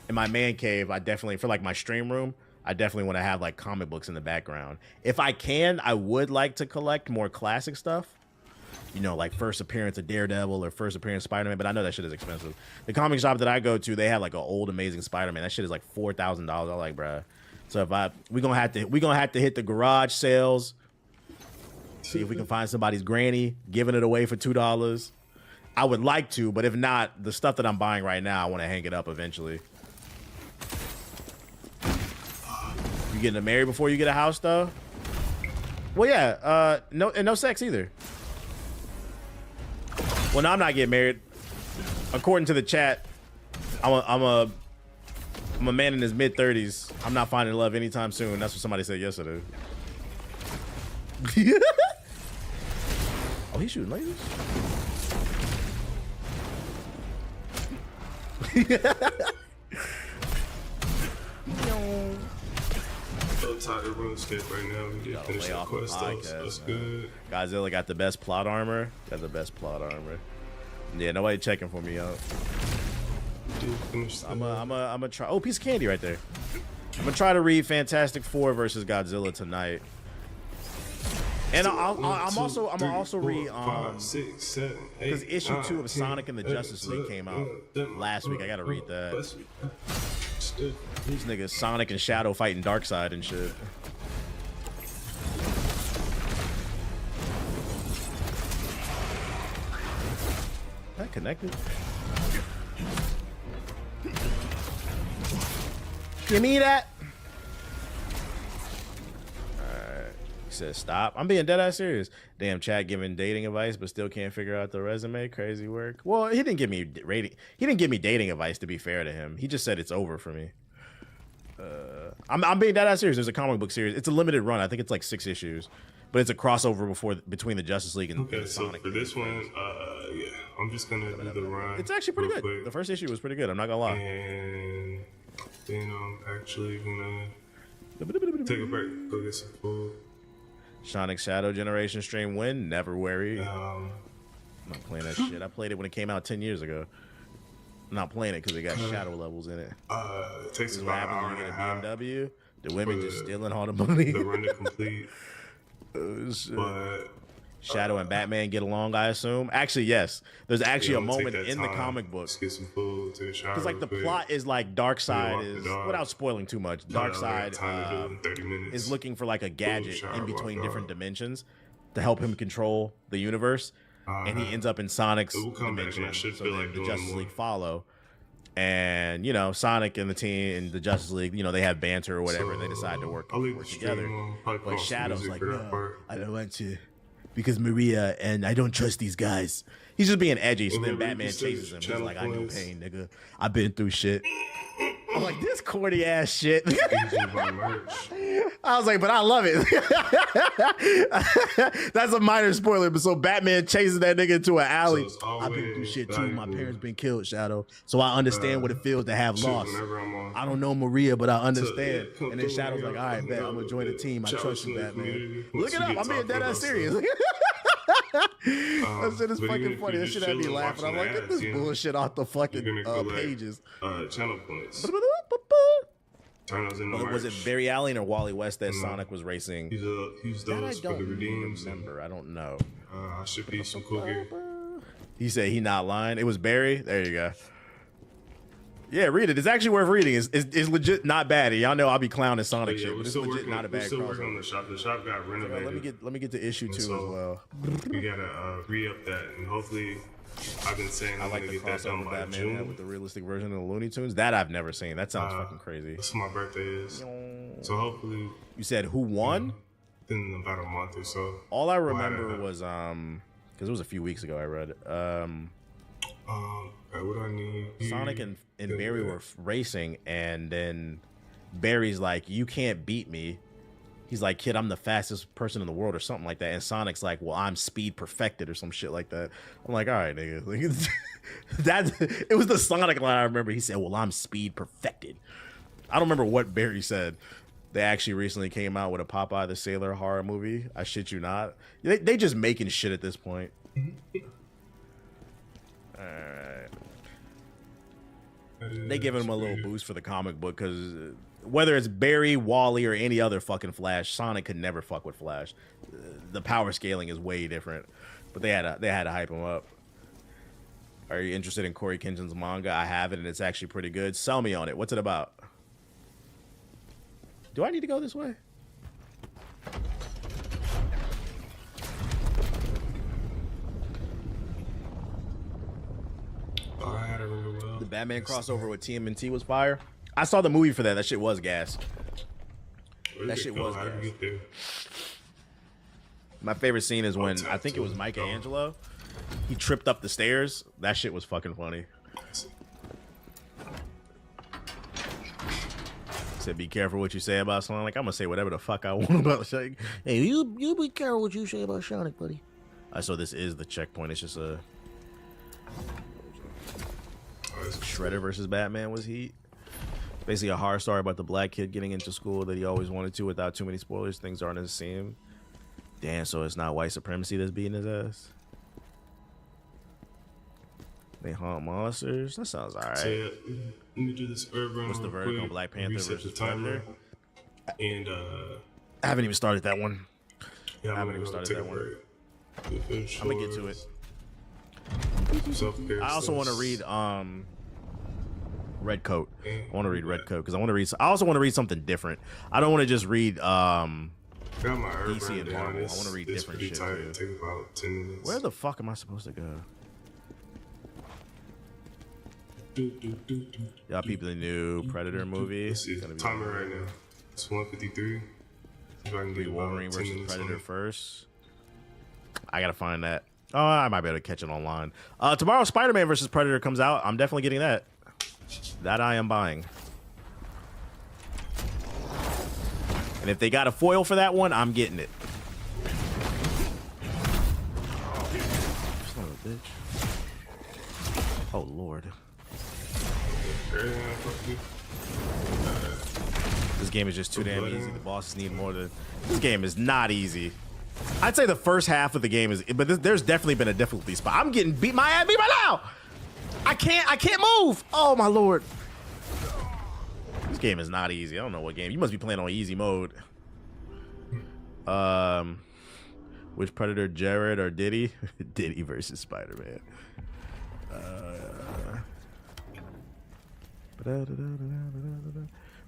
in my man cave. I definitely for like my stream room. I definitely want to have like comic books in the background. If I can, I would like to collect more classic stuff. You know, like first appearance of Daredevil or first appearance of Spider-Man, but I know that shit is expensive. The comic shop that I go to, they have like an old Amazing Spider-Man. That shit is like $4,000. I'm like, bruh. So if we gonna have to hit the garage sales. See if we can find somebody's granny giving it away for $2. I would like to, but if not, the stuff that I'm buying right now, I want to hang it up eventually. You getting married before you get a house though? Well, yeah. No sex either. Well, no, I'm not getting married. According to the chat, I'm a man in his mid-30s. I'm not finding love anytime soon. That's what somebody said yesterday. Oh, he's shooting lasers? I'm tired of Runescape right now. We did finish the quest though, so that's good. Godzilla got the best plot armor. Yeah, nobody checking for me out. I'm gonna try. Oh, piece of candy right there. I'm gonna try to read Fantastic Four versus Godzilla tonight. And I'm also read 5, 6, 7, 8, because issue 9, 2 of Sonic and the 10, Justice League came out last week. I gotta read that. These niggas Sonic and Shadow fighting Darkseid and shit. That connected. Give me that. Alright. He says stop. I'm being dead ass serious. Damn, chat giving dating advice but still can't figure out the resume. Crazy work. Well, he didn't give me dating advice, to be fair to him. He just said it's over for me. I'm being dead ass serious. There's a comic book series. It's a limited run. I think it's like 6 issues. But it's a crossover between the Justice League and Sonic. So for this one, yeah, I'm just gonna do the run. It's actually pretty good. Quick. The first issue was pretty good. I'm not gonna lie. And then I'm actually gonna take a break, go get some food. Sonic Shadow Generation stream win. Never worry. I'm not playing that shit. I played it when it came out 10 years ago. I'm not playing it because it got shadow levels in it. It takes This is what about an happens hour when you and get a a half. BMW. The women for just the- stealing all the money. The run to complete. Oh, shit. But Shadow and Batman get along, I assume. Actually, yes. There's actually yeah, a I'm gonna take moment that in the time, comic book. just get some food, take a shower. Because like the real quick. plot is like Darkseid walk the is, dog. without spoiling too much, Find out what I got Darkseid time to do in 30 minutes. is looking for like a gadget shower, in walk between the different dog. dimensions to help him control the universe. And he ends up in Sonic's We'll come back, and I dimension. should So feel then like the doing Justice more. League follow. And, you know, Sonic and the team and the Justice League, you know, they have banter or whatever. And they decide to work I'll leave the together. stream on. Probably But post some Shadow's music like, for that no, part. I don't want to. Because Maria and I don't trust these guys. He's just being edgy. So then Remember, you Batman can say chases him. He's channel like, I know points. pain, nigga. I've been through shit. I'm like, this corny ass shit. Easy by merch. I was like, but I love it. That's a minor spoiler. But so Batman chases that nigga into an alley. it's I've been through always shit too. My valuable. parents been killed, Shadow. So I understand what it feels to have Shit, loss. whenever I'm on. I don't know Maria, but I understand. come And then through, Shadow's you like, know, all right, come bet. through, I'm gonna join the team. I shout trust out you, to the Batman. community. Look it Once we up. I'm get being dead talking ass about serious. That shit is but even fucking if funny. you're That just shit had me chilling, laughing. I'm watching like, get ads, this you know, bullshit off the you're fucking gonna collect pages. channel points. Turn those into Was it merch. Barry Allen or Wally West that Sonic was racing? Use That I those for don't the redeems. remember. I don't know. I should be some cool gear. He said he not lying. It was Barry. There you go. Yeah, read it. It's actually worth reading. It's legit not bad. And y'all know I'll be clowning Sonic But yeah, shit, we're but it's still legit working. not a We're bad still working on crossover. the shop. The shop got renovated. Let me get to issue 2 as so- well. We gotta re-up that, and hopefully, I've been saying I I'm like gonna the get that done crossover by Batman June. had with the realistic version of the Looney Tunes. That I've never seen. That sounds fucking crazy. That's what my birthday is. So hopefully, You said who won? in about a month or so. All I we'll have remember that. was because it was a few weeks ago I read it. Okay, what do I need? Sonic and Barry were racing, and then Barry's like, "You can't beat me." He's like, "Kid, I'm the fastest person in the world," or something like that. And Sonic's like, "Well, I'm speed perfected," or some shit like that. I'm like, "All right, nigga." Like, it was the Sonic line I remember. He said, "Well, I'm speed perfected." I don't remember what Barry said. They actually recently came out with a Popeye the Sailor horror movie. I shit you not. They just making shit at this point. All right. They giving him a little boost for the comic book because whether it's Barry, Wally, or any other fucking Flash, Sonic could never fuck with Flash. The power scaling is way different, but they had to hype him up. Are you interested in Corey Kenshin's manga? I have it, and it's actually pretty good. Sell me on it. What's it about? Do I need to go this way? Oh, I had it really well. The Batman crossover with TMNT was fire. I saw the movie for that. That shit was gas. Where That did shit it go? was How did gas. we get there? My favorite scene is when I tap think it was two. Michelangelo. He tripped up the stairs. That shit was fucking funny. Said, "Be careful what you say about Sonic." I'm gonna say whatever the fuck I want about Sonic. Hey, you be careful what you say about Sonic, buddy. So this is the checkpoint. It's just a Shredder versus Batman was heat. Basically a horror story about the black kid getting into school that he always wanted to without too many spoilers. Things aren't as same. Damn, so it's not white supremacy that's beating his ass. They haunt monsters. That sounds alright. So yeah, let me do this herb run. What's the real verdict on quick, Black Panther reset versus the timer, Predator? And I haven't even started that one. yeah, I I'm haven't gonna even go started take that a one. break. I'm gonna get to it. Self-care I also want to steps. read Red Coat. I want to read Red Coat because I want to read. I also want to read something different. I don't want to just read Got my herb DC run and down. Marvel. I It's- wanna read it's different pretty shit, tight. too. Take about 10 minutes. Where the fuck am I supposed to go? Y'all people the new Predator movie. Let's see. It's gonna be Timer right now. It's 1:53. See if I can Read get Wolverine about 10 versus minutes Predator on it. first. I gotta find that. Oh, I might be able to catch it online. Tomorrow, Spider-Man versus Predator comes out. I'm definitely getting that. That I am buying. And if they got a foil for that one, I'm getting it. Son of a bitch. Oh Lord. This game is just too damn easy. The bosses need more than. This game is not easy. I'd say the first half of the game is, but there's definitely been a difficulty spot. I'm getting beat my ass beat by now. I can't move. Oh my lord. This game is not easy. I don't know what game. You must be playing on easy mode. Which Predator, Jared or Diddy? Diddy versus Spider-Man.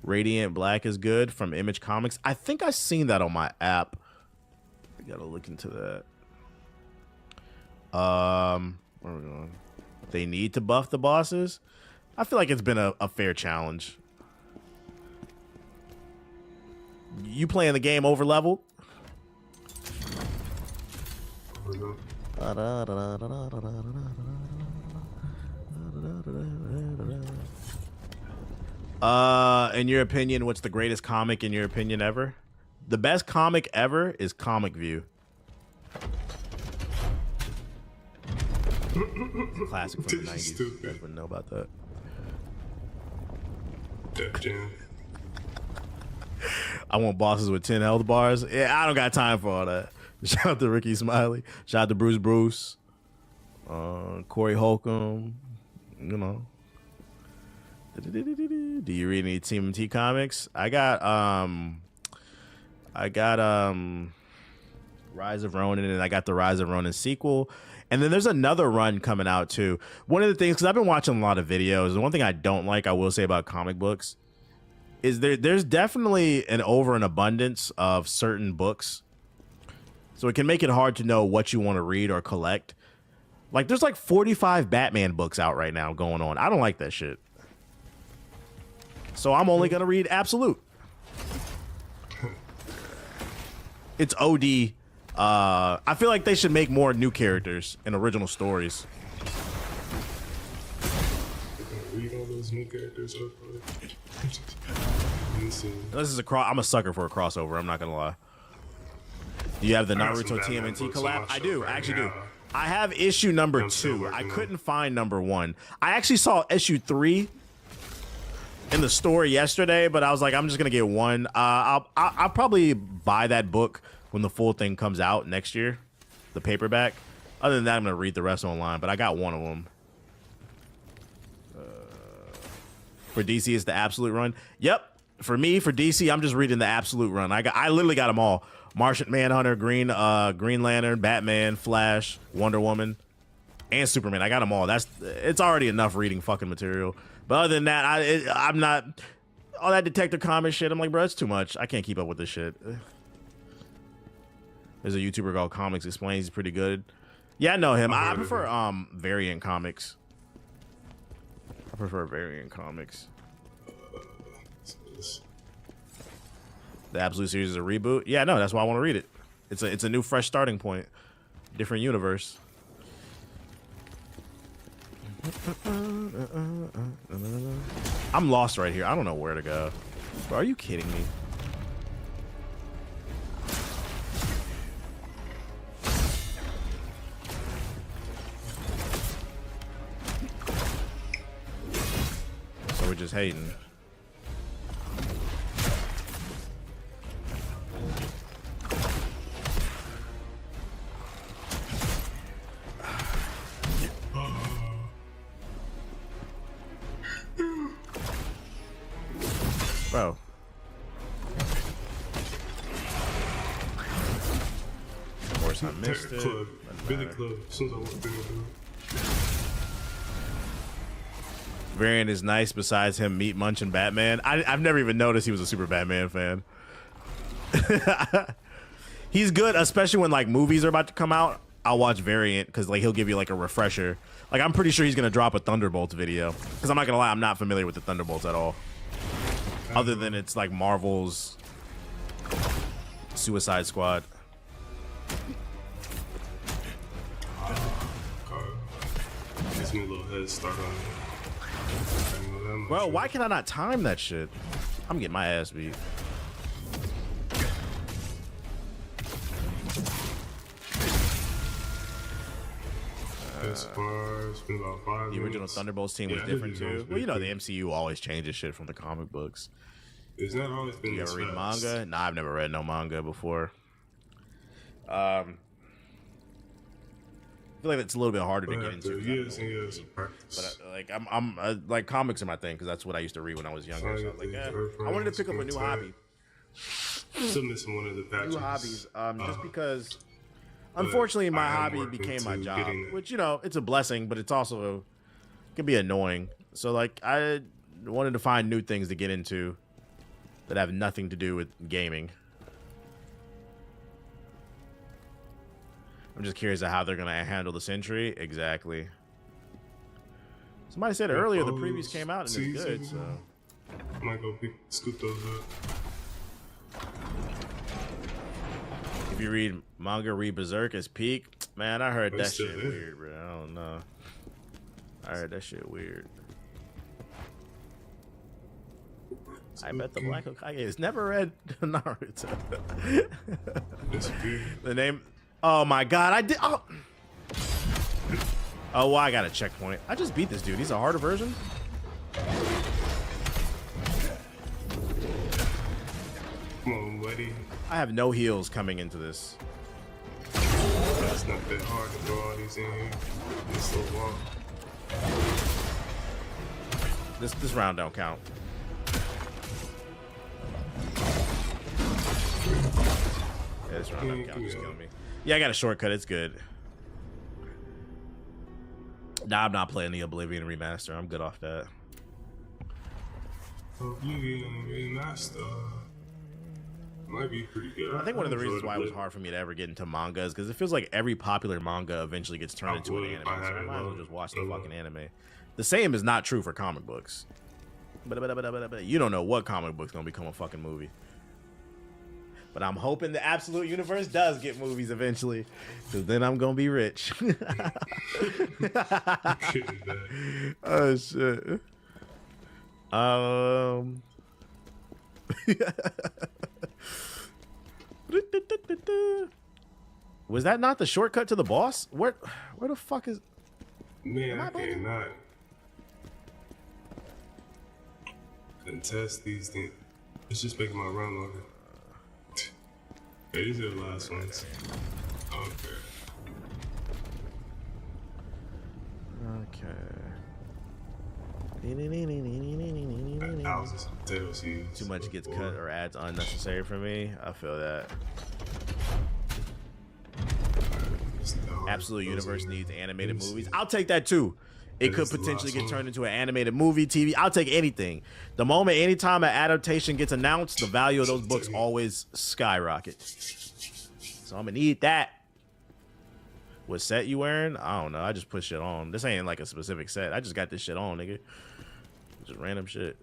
Radiant Black is good from Image Comics. I think I've seen that on my app. I gotta look into that. Where are we going? They need to buff the bosses. I feel like it's been a fair challenge. You playing the game over leveled? In your opinion, what's the greatest comic in your opinion ever? The best comic ever is Comic View. It's a classic from the 90s. You guys wouldn't know about that. I want bosses with 10 health bars. Yeah, I don't got time for all that. Shout out to Ricky Smiley. Shout out to Bruce. Corey Holcomb. You know. Do you read any TMNT comics? I got Rise of Ronin, and I got the Rise of Ronin sequel. And then there's another run coming out too. One of the things, because I've been watching a lot of videos, and one thing I don't like, I will say about comic books, is there's definitely an over an abundance of certain books. So it can make it hard to know what you want to read or collect. Like there's like 45 Batman books out right now going on. I don't like that shit. So I'm only going to read Absolute. It's OD. I feel like they should make more new characters and original stories. Read all those new characters up. This is I'm a sucker for a crossover. I'm not gonna lie. Do you have the Naruto TMNT collab? I do. I actually do. I have issue number 2. I couldn't find number 1. I actually saw issue 3 in the store yesterday, but I was like, I'm just gonna get 1. I'll probably buy that book when the full thing comes out next year, the paperback. Other than that, I'm gonna read the rest online. But I got 1 of them. For DC, it's the Absolute run. Yep. For me, for DC, I'm just reading the Absolute run. I literally got them all: Martian Manhunter, Green Lantern, Batman, Flash, Wonder Woman, and Superman. I got them all. It's already enough reading fucking material. But other than that, I'm not all that Detective Comics shit. I'm like, bro, it's too much. I can't keep up with this shit. There's a YouTuber called Comics Explains. He's pretty good. Yeah, I know him. I prefer variant comics. The Absolute series is a reboot. Yeah, no, that's why I want to read it. It's a new, fresh starting point. Different universe. I'm lost right here. I don't know where to go. Bro, are you kidding me? So we're just hating. Bro. Of course I missed it. Club. Billy Club. As soon as I walked in the door. Variant is nice besides him meat munching Batman. I've never even noticed he was a super Batman fan. He's good, especially when like movies are about to come out. I'll watch Variant because like he'll give you like a refresher. Like I'm pretty sure he's gonna drop a Thunderbolts video because I'm not gonna lie, I'm not familiar with the Thunderbolts at all. Other than it's like Marvel's Suicide Squad. Gives me a little head start on it. Bro, why can I not time that shit? I'm getting my ass beat. The original Thunderbolts team was different too. Well, you know the MCU always changes shit from the comic books. It's not always been. You ever read manga? Nah, I've never read no manga before. I feel feel like it's a little bit harder to But get after into. years and years of practice. But like like comics are my thing because that's what I used to read when I was younger. So I was like, I wanted to pick up a new hobby. Still missing one of the patches. New hobbies, just because. Unfortunately, my hobby became my job, which it's a blessing, but it's also can be annoying. So like, I wanted to find new things to get into that have nothing to do with gaming. I'm just curious of how they're gonna handle the Sentry exactly. Somebody said earlier the previews came out and it's good, so I might go scoop those up. If you read manga, read Berserk as peak. Man, I heard that shit there. weird, bro. I don't know. I heard that shit weird. I bet the Black Hokage has never read Naruto. It's weird. The name. Oh my god, I did. Oh, well, I got a checkpoint. I just beat this dude. He's a harder version. Come on, buddy. I have no heals coming into this. It's not that hard to throw all these in here. It's so long. This round don't count. Yeah, this round don't count. Just kill me. Yeah, I got a shortcut. It's good. Nah, I'm not playing the Oblivion remaster. I'm good off that. Oblivion remaster. Might be pretty good. I think one of the reasons why it was hard for me to ever get into manga is because it feels like every popular manga eventually gets turned into an anime. So I might as well just watch the fucking anime. The same is not true for comic books. But you don't know what comic book's gonna become a fucking movie. But I'm hoping the Absolute Universe does get movies eventually, because then I'm gonna be rich. Oh shit. Was that not the shortcut to the boss? Where the fuck is? Man, I cannot contest these things. It's just making my run longer. These are the last ones. Okay. Thousands of potato seeds. Too much gets cut or adds unnecessary for me. I feel that. Absolute Universe needs animated movies. I'll take that too. It could potentially get turned into an animated movie, TV. I'll take anything. The moment, anytime an adaptation gets announced, the value of those books always skyrocket. So I'm gonna need that. What set you wearing? I don't know. I just put shit on. This ain't like a specific set. I just got this shit on, nigga. Just random shit.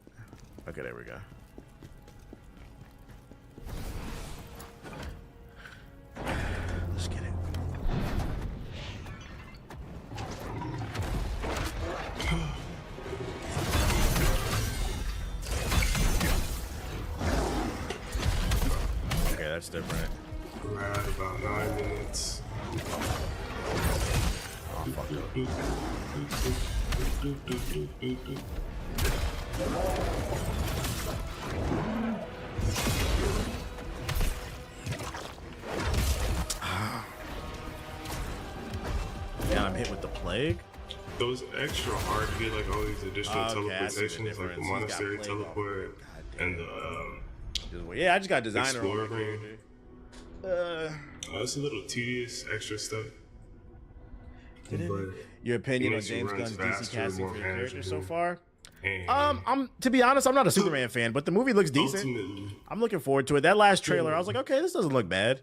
Okay, there we go. Let's get it. Okay, that's different. We're at about 9 minutes. Oh, fuck up. Yeah, I'm hit with the plague. Those extra hard to get like all these additional teleportations, like the monastery teleport and the yeah, I just got designer explorer on my ring. It's a little tedious extra stuff. But Your opinion on makes you James run Gunn's DC faster, casting more for your character so manageable. far? and I'm to be honest, I'm not a Superman fan, but the movie looks decent. ultimately, I'm looking forward to it. That last trailer, I was like, okay, this doesn't look bad.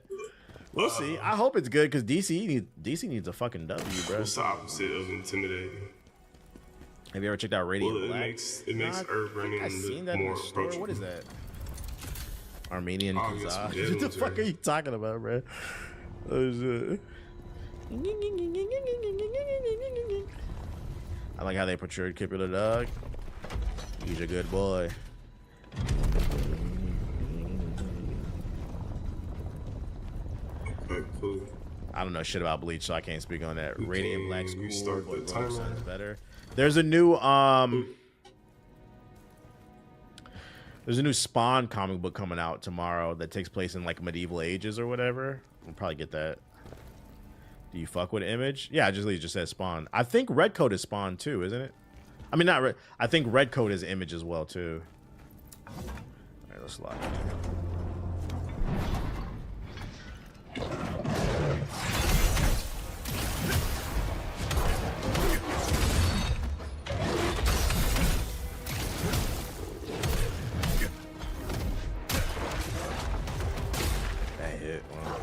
We'll see. I hope it's good because DC needs a fucking W, bro. what's the opposite of intimidating? Have you ever checked out Radiant Well, it Black? makes Nah, Earth I think running I've seen that look in more the store. approachable. What is that? Armenian Oh, yes, Kazakh. we did, What the was fuck there. are you talking about, bro? Oh, shit. I like how they portrayed Kipper the dog. He's a good boy. Okay, cool. I don't know shit about Bleach, so I can't speak on that. Radiant Black can School, restart but the Rogue timer. Sun's better. There's a new there's a new Spawn comic book coming out tomorrow that takes place in like medieval ages or whatever. We'll probably get that. Do you fuck with image? Yeah, I just said spawn. I think red coat is spawn too, isn't it? I mean, not red. I think red coat is image as well too. All right, let's slide. That hit. Wow.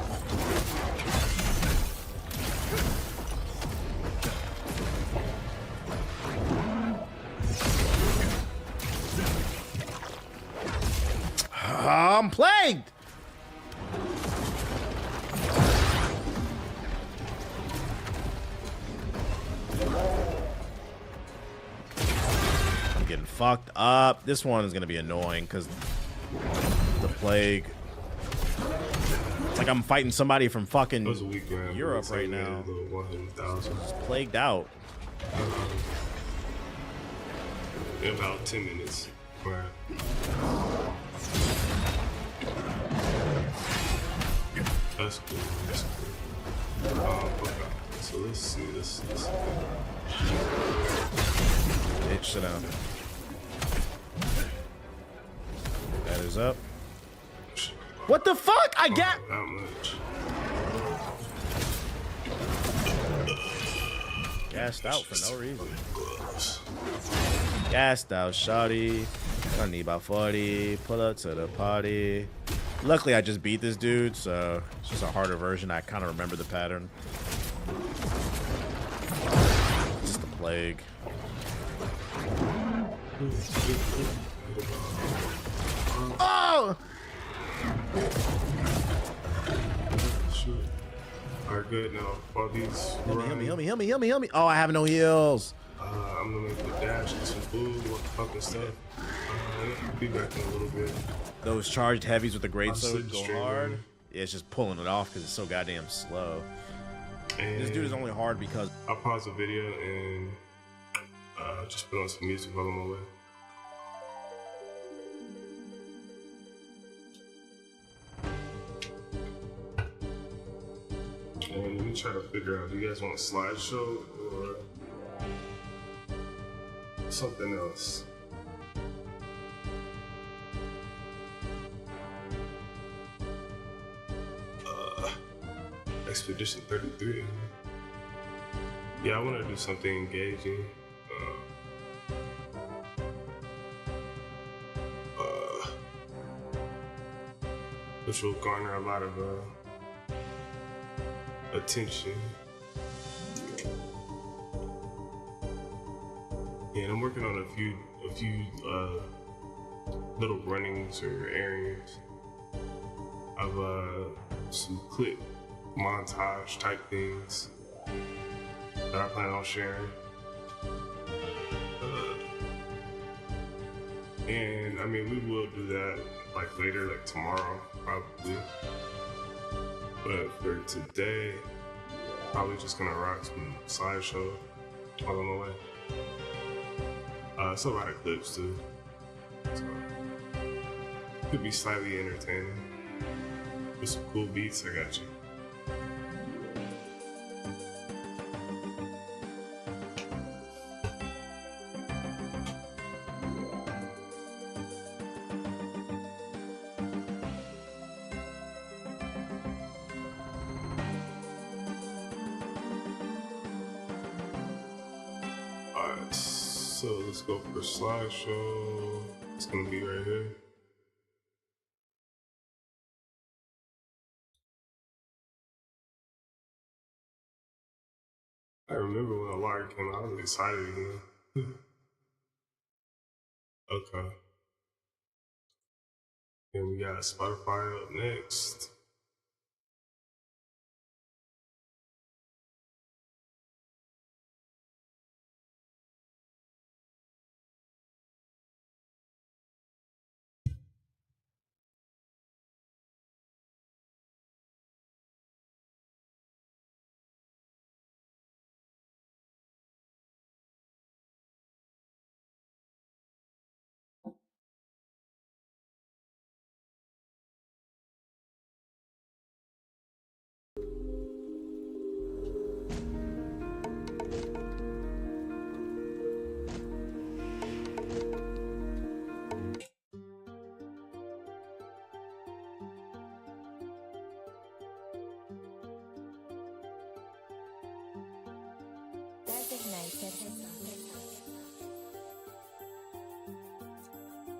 I'm plagued. I'm getting fucked up. This one is gonna be annoying because the plague. It's like I'm fighting somebody from fucking Europe right now. Just plagued out. In about 10 minutes. Right. That's cool. That's cool. Okay. So let's see. Bitch, sit down. That is up. What the fuck? I got. That much. Gassed out for no reason. Gassed out, shawty. I need about 40. Pull up to the party. Luckily, I just beat this dude, so it's just a harder version. I kind of remember the pattern. Just the plague. Oh! Alright, good now. All these. Heal me. Oh, I have no heals. I'm gonna make a dash, get some food, what the fucking stuff. Be back in a little bit. Those charged heavies with the greatsword go hard. Yeah, it's just pulling it off because it's so goddamn slow. And this dude is only hard because I'll pause the video and just put on some music while I'm away. And let me try to figure out, do you guys want a slideshow or something else? Expedition 33. Yeah, I want to do something engaging. Which will garner a lot of attention. Yeah, and I'm working on a few little runnings or areas of some clip montage type things that I plan on sharing. And I mean, we will do that like later, like tomorrow, probably. But for today, probably just gonna rock some slideshow while I'm away. It's a lot of clips too, so could be slightly entertaining. With some cool beats, I got you. Alright, so let's go for slideshow. It's gonna be right here. I remember when Alarm came out, I was excited again. Okay. And we got Spotify up next.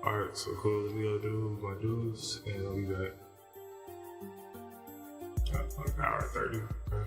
Alright, so cool. Let me go do my dues and I'll be back. Like an hour 30. Right?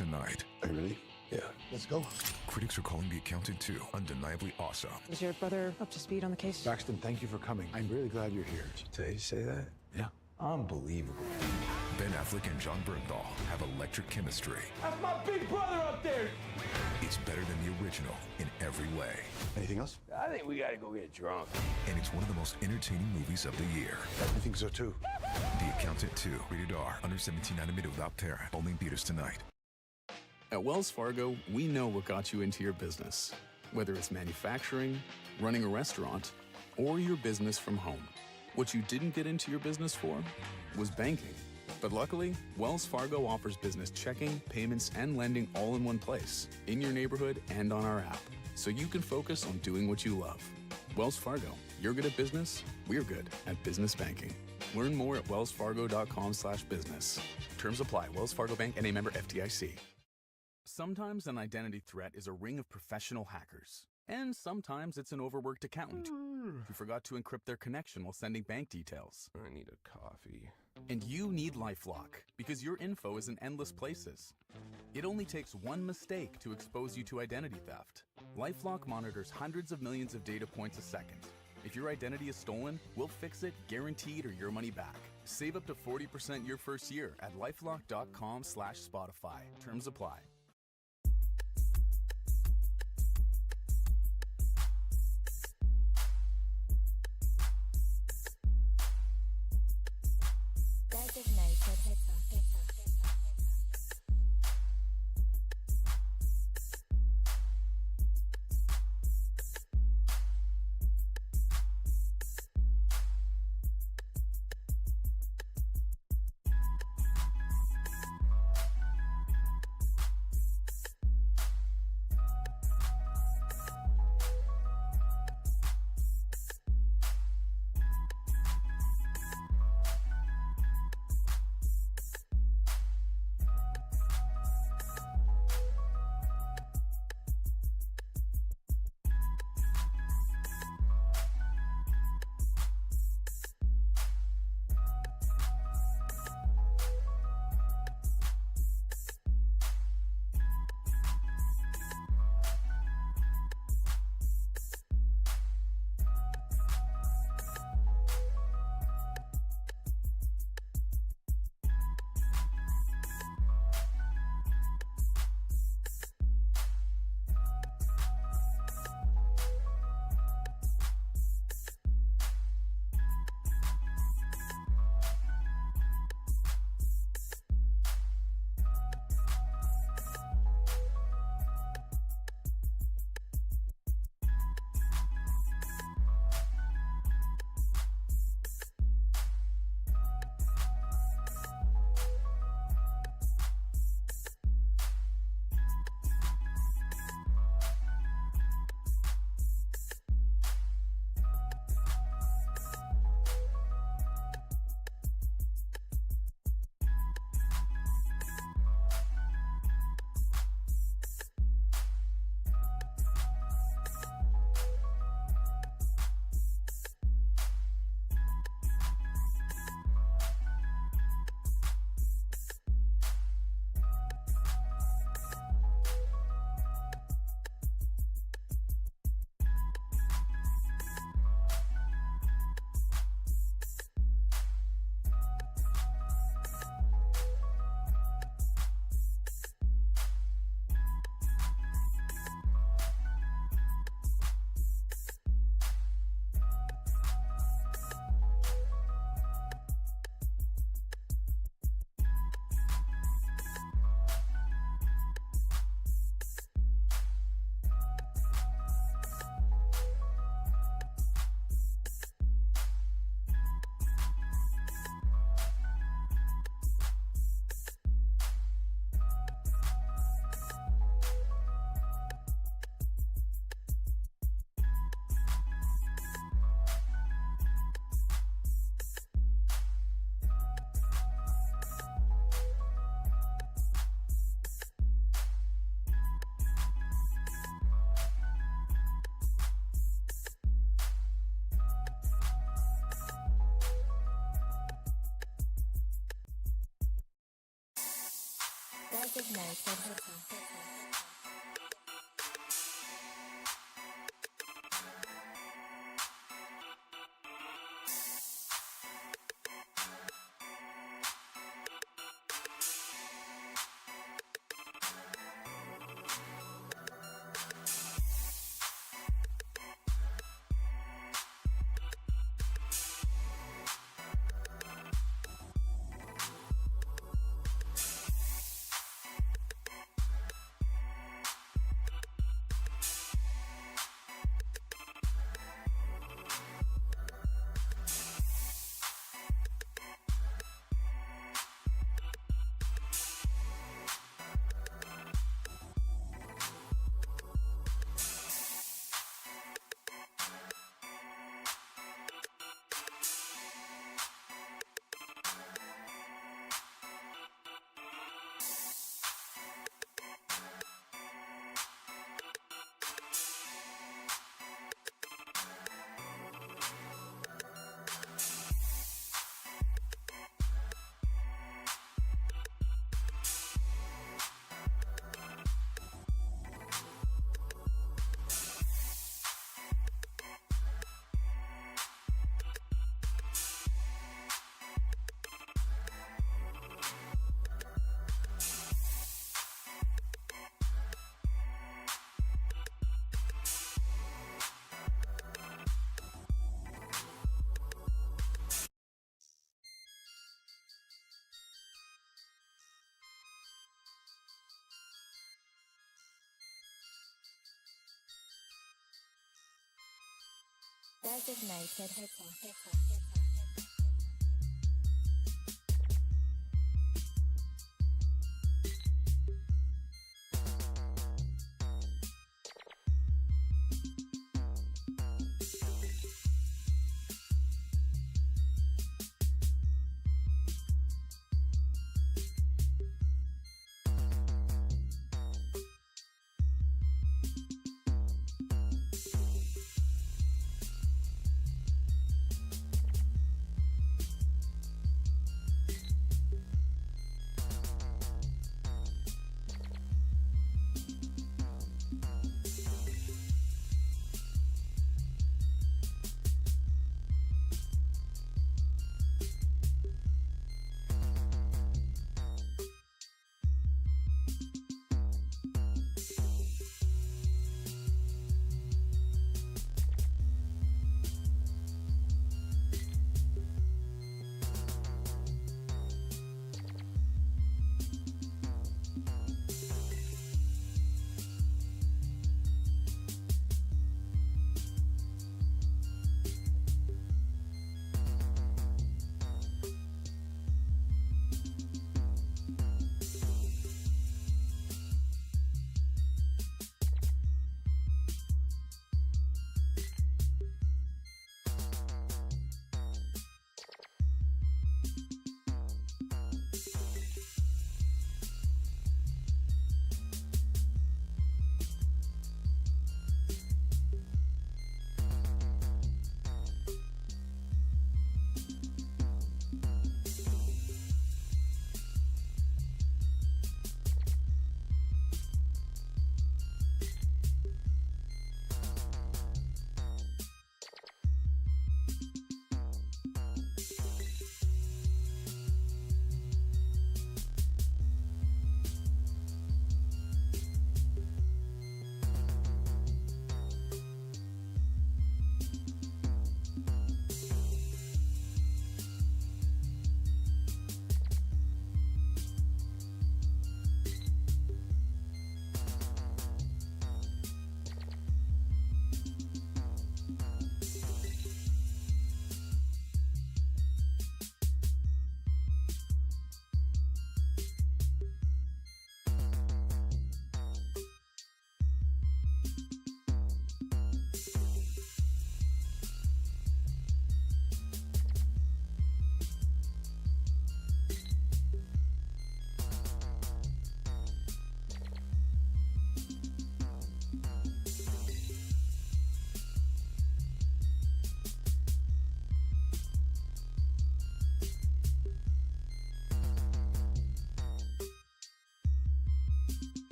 tonight. Are you ready? Yeah. Let's go. Critics are calling The Accountant 2 undeniably awesome. Is your brother up to speed on the case? Braxton, thank you for coming. I'm really glad you're here. Did you say that? Yeah. Unbelievable. Ben Affleck and John Bernthal have electric chemistry. That's my big brother up there! It's better than the original in every way. Anything else? I think we gotta go get drunk. And it's one of the most entertaining movies of the year. I think so too. The Accountant 2, rated R, under 17.9 without parent. Only in theaters tonight. At Wells Fargo, we know what got you into your business. Whether it's manufacturing, running a restaurant, or your business from home. What you didn't get into your business for was banking. But luckily, Wells Fargo offers business checking, payments, and lending all in one place, in your neighborhood and on our app, so you can focus on doing what you love. Wells Fargo, you're good at business, we're good at business banking. Learn more at wellsfargo.com/business. Terms apply. Wells Fargo Bank and a member FDIC. Sometimes an identity threat is a ring of professional hackers. And sometimes it's an overworked accountant who forgot to encrypt their connection while sending bank details. I need a coffee. And you need LifeLock, because your info is in endless places. It only takes one mistake to expose you to identity theft. LifeLock monitors hundreds of millions of data points a second. If your identity is stolen, we'll fix it, guaranteed, or your money back. Save up to 40% your first year at lifelock.com/Spotify. Terms apply.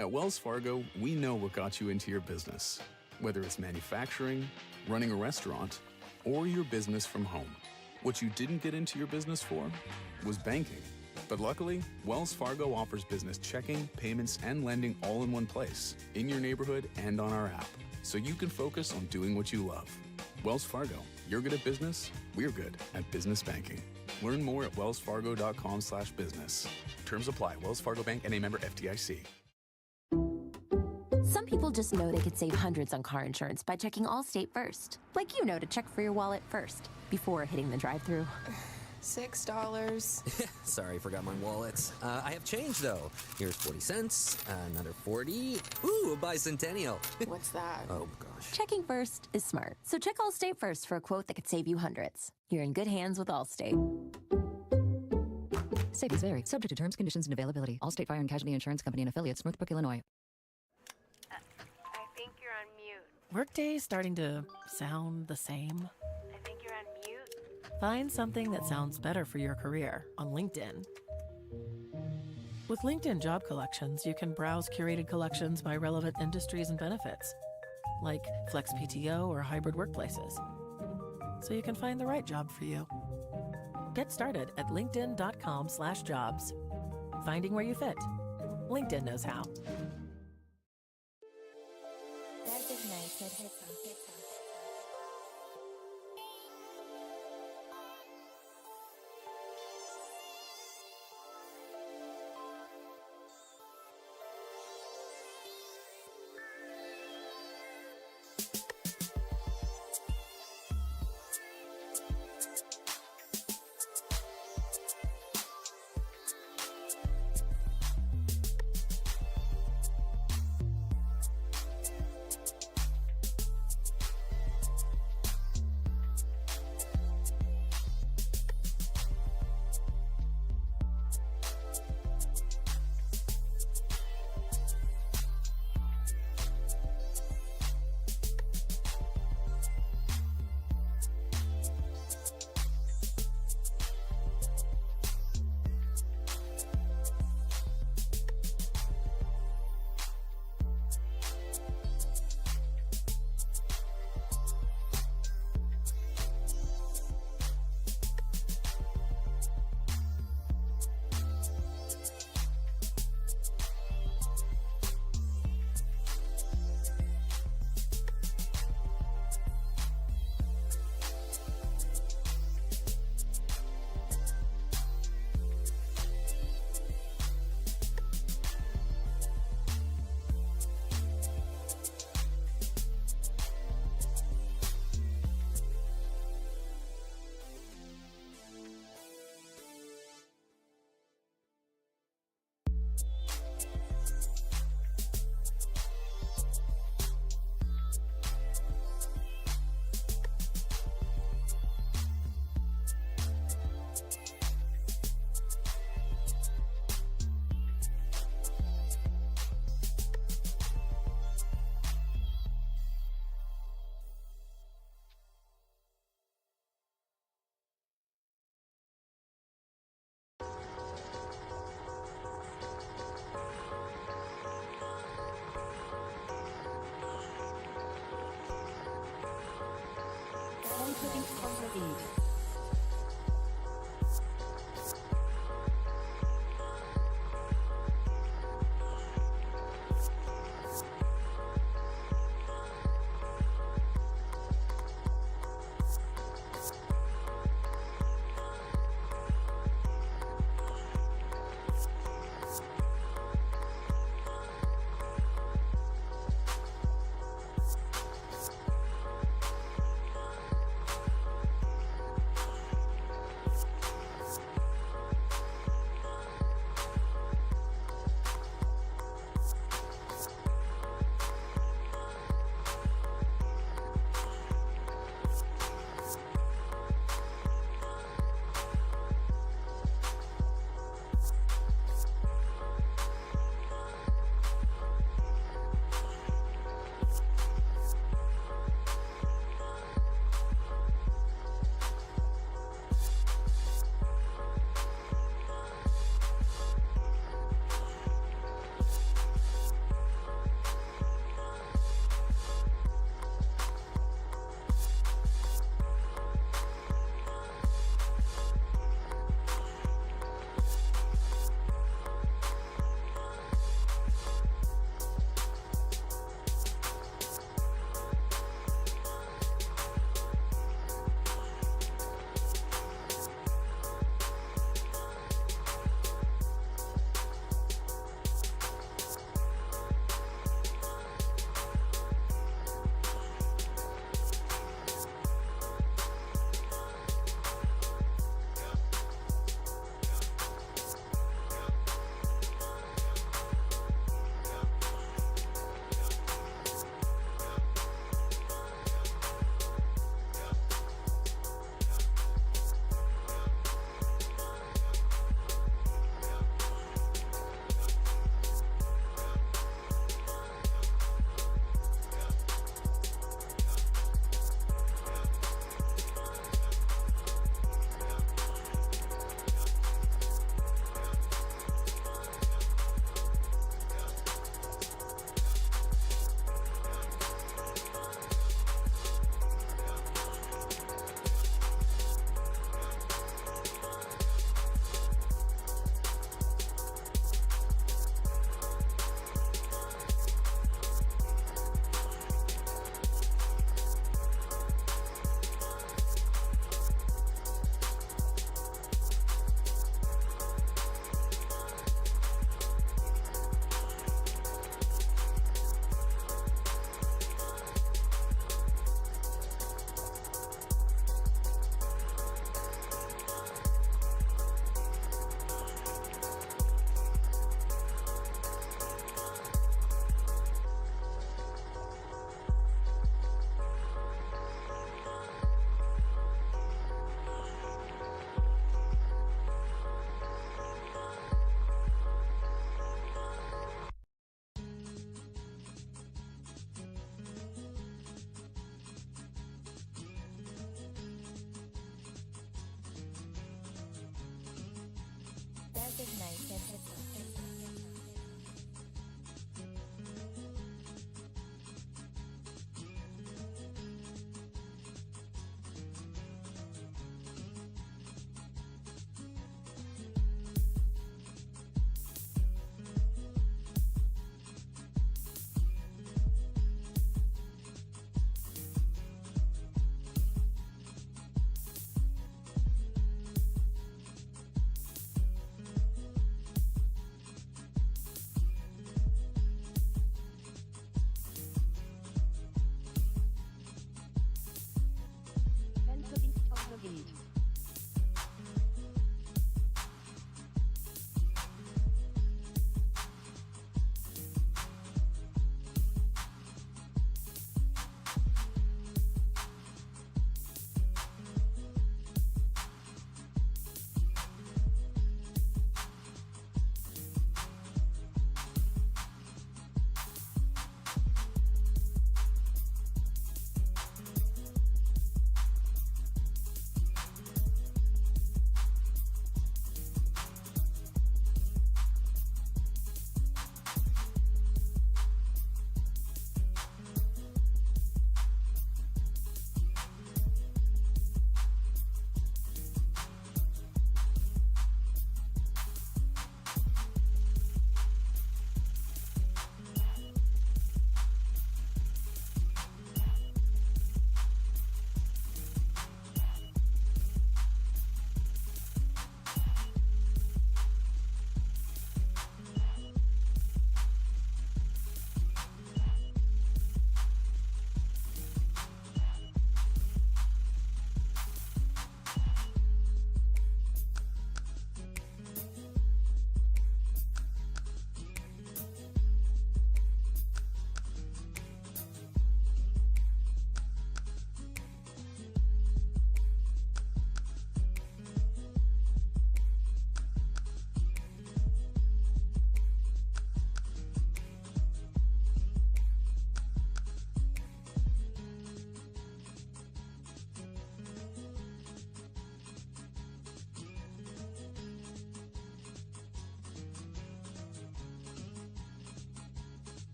At Wells Fargo, we know what got you into your business, whether it's manufacturing, running a restaurant, or your business from home. What you didn't get into your business for was banking. But luckily, Wells Fargo offers business checking, payments, and lending all in one place, in your neighborhood and on our app, so you can focus on doing what you love. Wells Fargo, you're good at business, we're good at business banking. Learn more at wellsfargo.com/business. Terms apply. Wells Fargo Bank and a member FDIC. Some people just know they could save hundreds on car insurance by checking Allstate first. Like you know to check for your wallet first, before hitting the drive-thru. $6. Sorry, forgot my wallet. I have change, though. Here's 40 cents, another 40. Ooh, a bicentennial. What's that? Oh, gosh. Checking first is smart. So check Allstate first for a quote that could save you hundreds. You're in good hands with Allstate. Savings vary. Subject to terms, conditions, and availability. Allstate Fire and Casualty Insurance Company and Affiliates, Northbrook, Illinois. I think you're on mute. Workday's starting to sound the same. I think you're on mute. Find something that sounds better for your career on LinkedIn. With LinkedIn Job Collections, you can browse curated collections by relevant industries and benefits, like flex PTO or hybrid workplaces, so you can find the right job for you. Get started at linkedin.com/jobs. Finding where you fit. LinkedIn knows how. Designated hitter. Desert Knight said heads up.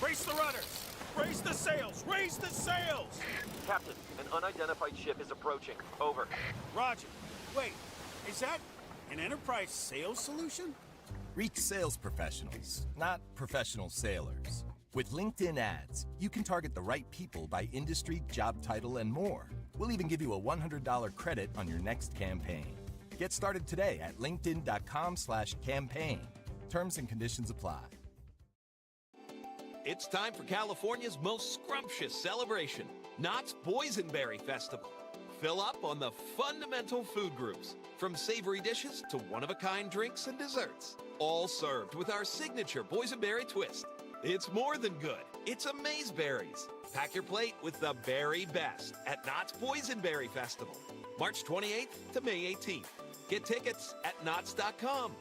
Brace the rudders! Raise the sails! Raise the sails! Captain, an unidentified ship is approaching. Over. Roger. Wait, is that an enterprise sales solution? Reach sales professionals, not professional sailors. With LinkedIn ads, you can target the right people by industry, job title, and more. We'll even give you a $100 credit on your next campaign. Get started today at linkedin.com/campaign. Terms and conditions apply. It's time for California's most scrumptious celebration, Knott's Boysenberry Festival. Fill up on the fundamental food groups, from savory dishes to one-of-a-kind drinks and desserts, all served with our signature boysenberry twist. It's more than good. It's amazeberries. Pack your plate with the very best at Knott's Boysenberry Festival, March 28th to May 18th. Get tickets at knotts.com.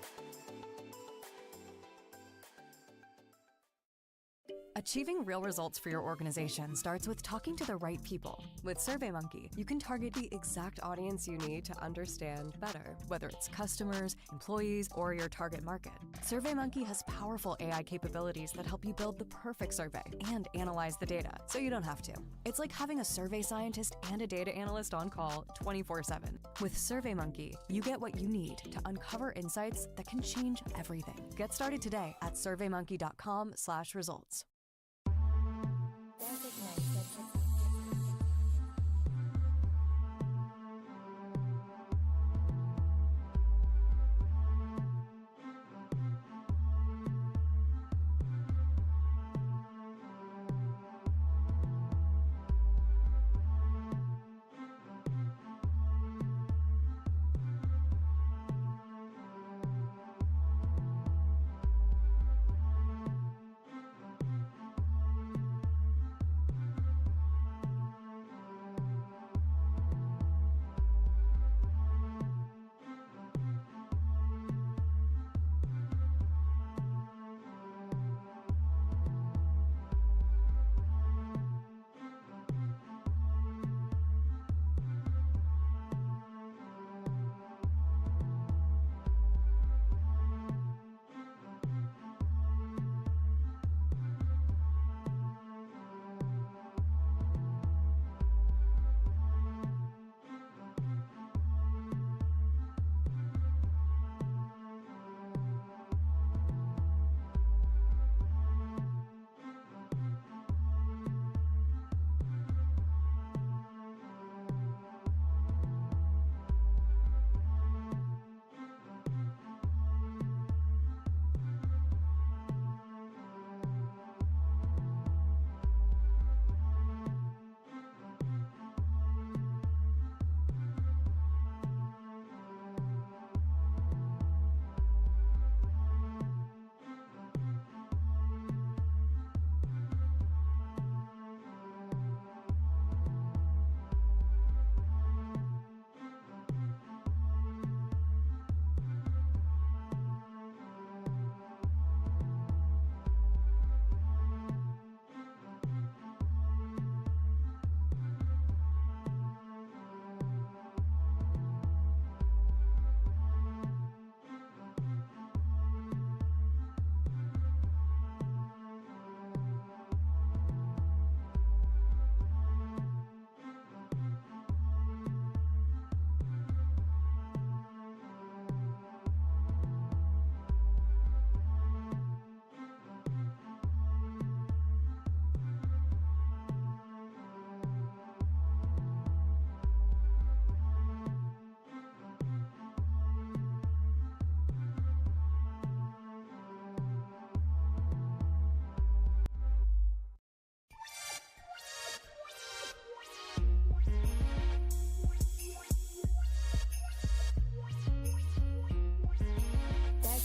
Achieving real results for your organization starts with talking to the right people. With SurveyMonkey, you can target the exact audience you need to understand better, whether it's customers, employees, or your target market. SurveyMonkey has powerful AI capabilities that help you build the perfect survey and analyze the data, so you don't have to. It's like having a survey scientist and a data analyst on call 24/7. With SurveyMonkey, you get what you need to uncover insights that can change everything. Get started today at surveymonkey.com/results. Desert Knight said heads up.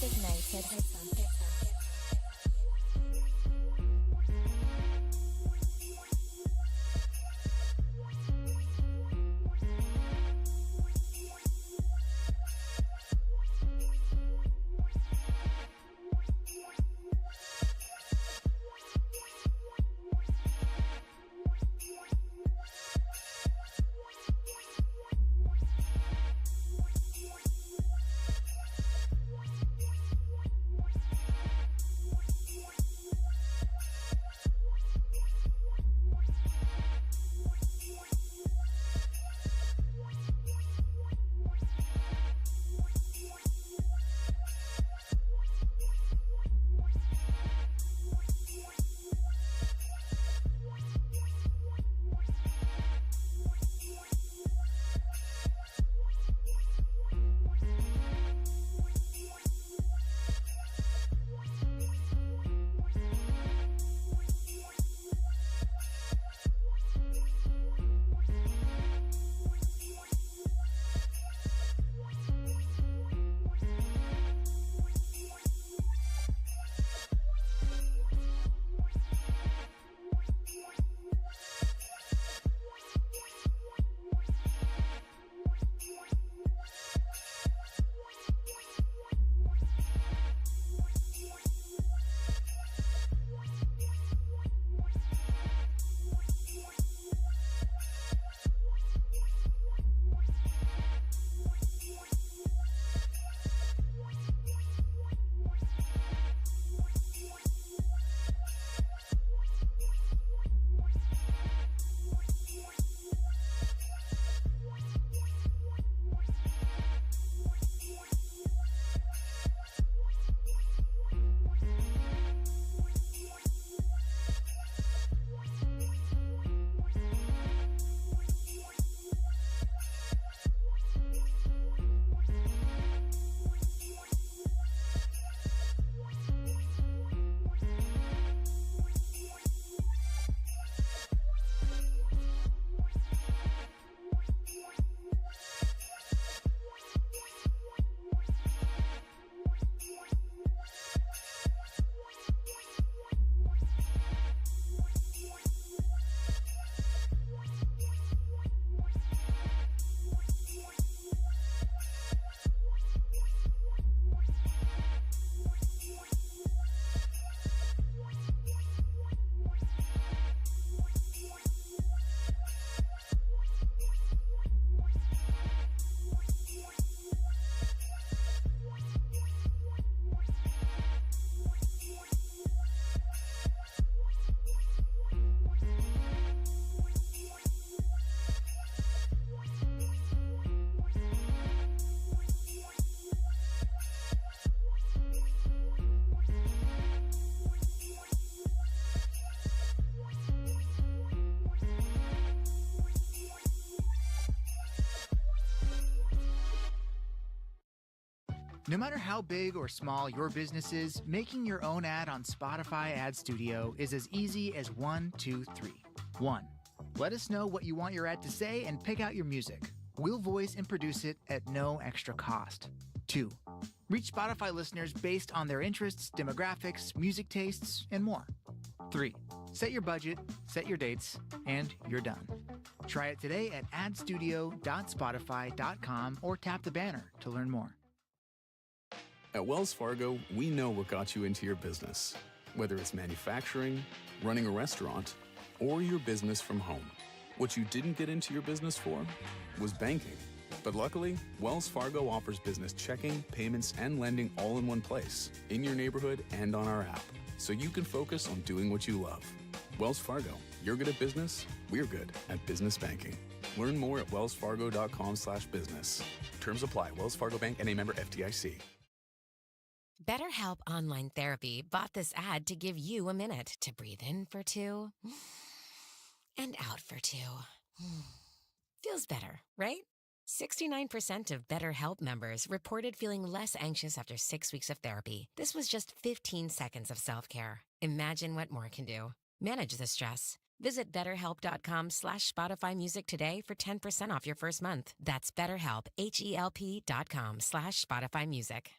Designated headphone. No matter how big or small your business is, making your own ad on Spotify Ad Studio is as easy as 1, 2, 3. 1. Let us know what you want your ad to say and pick out your music. We'll voice and produce it at no extra cost. 2. Reach Spotify listeners based on their interests, demographics, music tastes, and more. 3. Set your budget, set your dates, and you're done. Try it today at adstudio.spotify.com or tap the banner to learn more. At Wells Fargo, we know what got you into your business. Whether it's manufacturing, running a restaurant, or your business from home. What you didn't get into your business for was banking. But luckily, Wells Fargo offers business checking, payments, and lending all in one place, in your neighborhood and on our app, so you can focus on doing what you love. Wells Fargo, you're good at business, we're good at business banking. Learn more at wellsfargo.com/business. Terms apply. Wells Fargo Bank, N.A. member FDIC. BetterHelp Online Therapy bought this ad to give you a minute to breathe in for 2 and out for 2. Feels better, right? 69% of BetterHelp members reported feeling less anxious after 6 weeks of therapy. This was just 15 seconds of self-care. Imagine what more can do. Manage the stress. Visit betterhelp.com/Spotify Music today for 10% off your first month. That's BetterHelp, HELP.com/Spotify Music.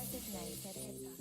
Recognize that hip hop.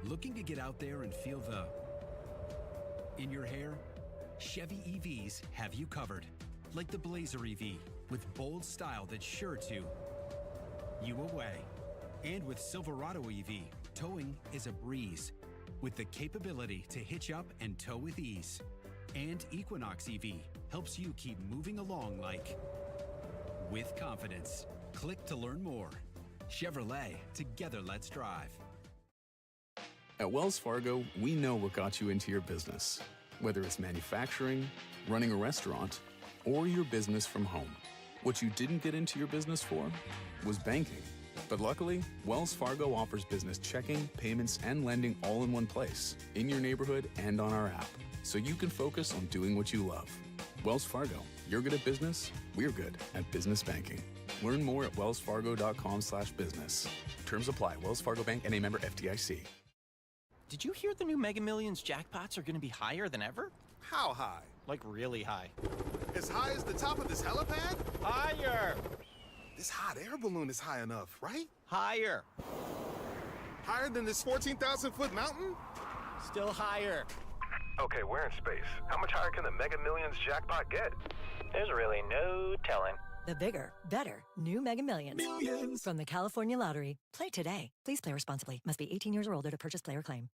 Looking to get out there and feel the in your hair? Chevy EVs have you covered. Like the Blazer EV, with bold style that's sure to you away. And with Silverado EV, towing is a breeze, with the capability to hitch up and tow with ease. And Equinox EV helps you keep moving along like with confidence. Click to learn more. Chevrolet, together let's drive. At Wells Fargo, we know what got you into your business. Whether it's manufacturing, running a restaurant, or your business from home. What you didn't get into your business for was banking. But luckily, Wells Fargo offers business checking, payments, and lending all in one place, in your neighborhood and on our app, so you can focus on doing what you love. Wells Fargo, you're good at business, we're good at business banking. Learn more at wellsfargo.com/business. Terms apply. Wells Fargo Bank, N.A. member FDIC. Did you hear the new Mega Millions jackpots are going to be higher than ever? How high? Like really high. As high as the top of this helipad? Higher! This hot air balloon is high enough, right? Higher. Higher than this 14,000-foot mountain? Still higher. Okay, we're in space. How much higher can the Mega Millions jackpot get? There's really no telling. The bigger, better, new Mega Millions. Millions! From the California Lottery. Play today. Please play responsibly. Must be 18 years or older to purchase player claim.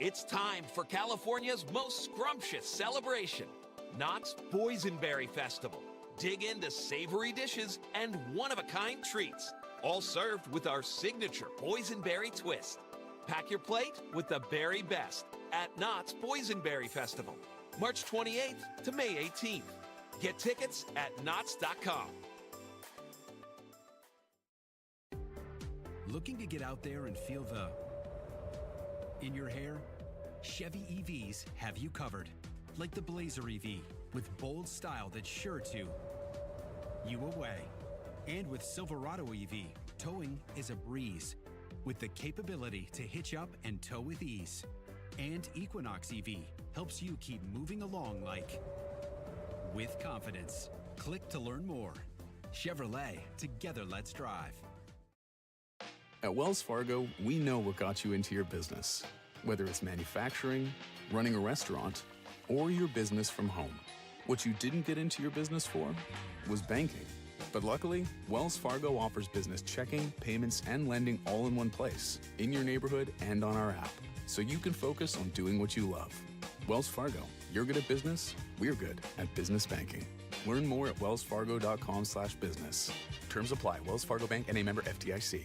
It's time for California's most scrumptious celebration, Knott's Boysenberry Festival. Dig into savory dishes and one-of-a-kind treats, all served with our signature boysenberry twist. Pack your plate with the berry best at Knott's Boysenberry Festival, March 28th to May 18th. Get tickets at knotts.com. Looking to get out there and feel the in your hair? Chevy EVs have you covered. Like the Blazer EV, with bold style that's sure to you away. And with Silverado EV, towing is a breeze, with the capability to hitch up and tow with ease. And Equinox EV helps you keep moving along like with confidence. Click to learn more. Chevrolet, together let's drive. At Wells Fargo, we know what got you into your business. Whether it's manufacturing, running a restaurant, or your business from home. What you didn't get into your business for was banking. But luckily, Wells Fargo offers business checking, payments, and lending all in one place, in your neighborhood and on our app, so you can focus on doing what you love. Wells Fargo, you're good at business, we're good at business banking. Learn more at wellsfargo.com/business. Terms apply. Wells Fargo Bank, N.A. member FDIC.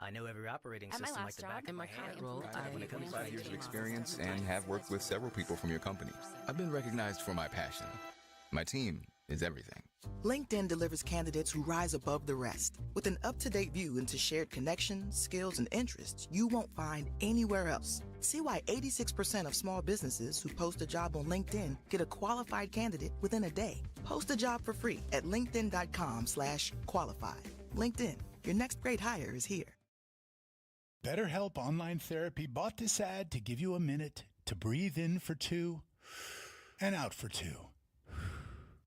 I know every operating At my system like last the job, back of in my my hand. current role, I have I- 25 years of experience and have worked with several people from your company. I've been recognized for my passion. My team is everything. LinkedIn delivers candidates who rise above the rest. With an up-to-date view into shared connections, skills, and interests you won't find anywhere else. See why 86% of small businesses who post a job on LinkedIn get a qualified candidate within a day. Post a job for free at linkedin.com/qualify. LinkedIn, your next great hire is here. BetterHelp Online Therapy bought this ad to give you a minute to breathe in for 2 and out for 2.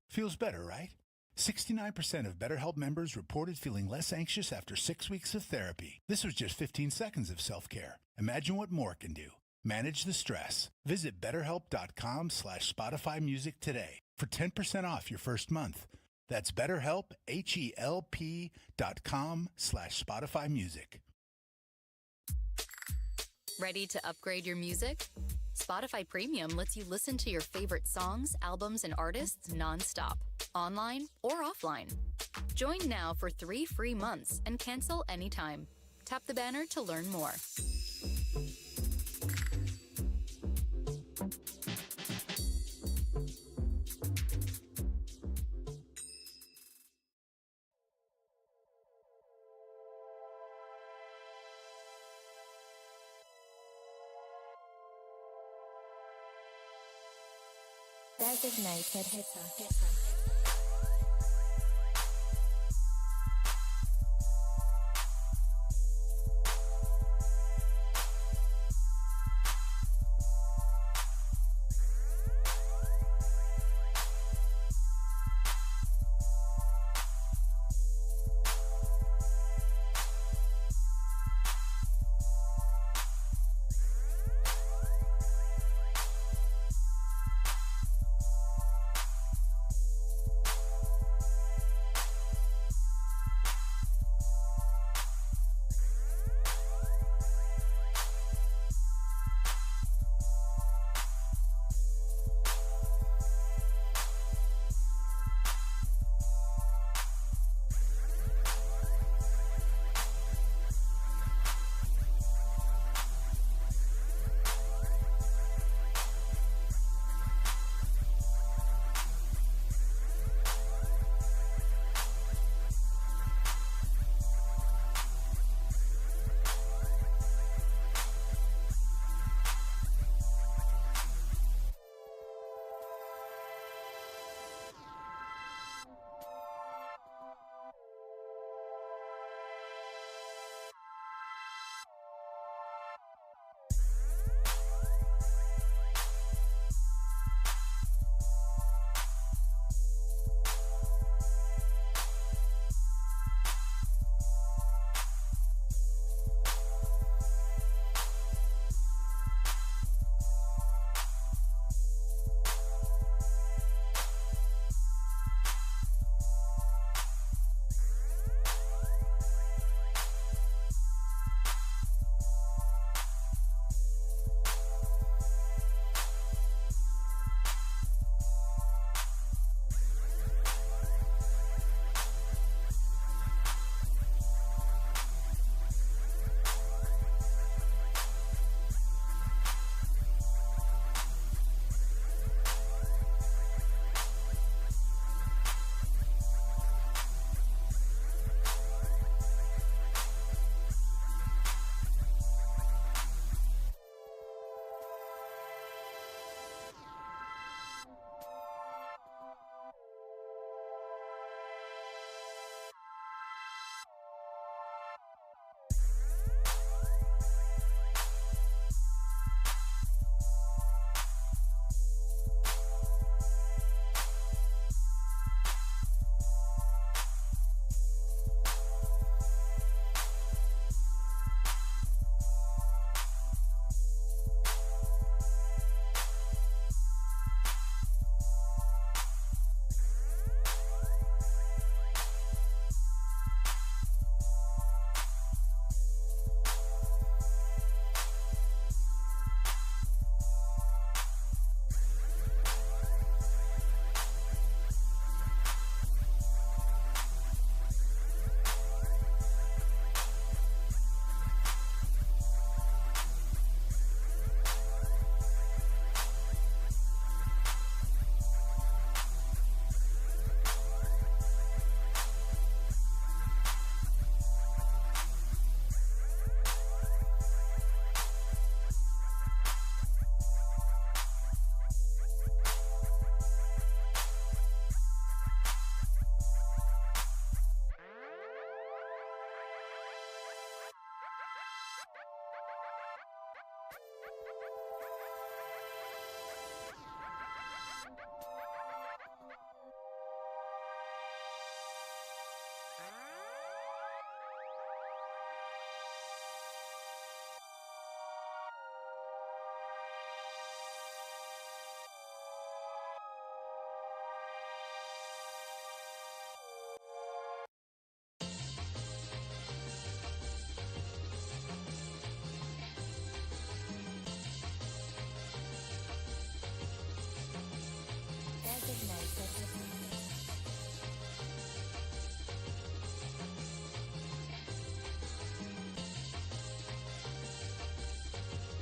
Feels better, right? 69% of BetterHelp members reported feeling less anxious after 6 weeks of therapy. This was just 15 seconds of self-care. Imagine what more can do. Manage the stress. Visit BetterHelp.com/Spotify Music today for 10% off your first month. That's BetterHelp, HELP.com/Spotify Music. Ready to upgrade your music? Spotify Premium lets you listen to your favorite songs, albums, and artists nonstop, online or offline. Join now for 3 free months and cancel anytime. Tap the banner to learn more. Designated hitter.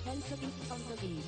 Health is on the game.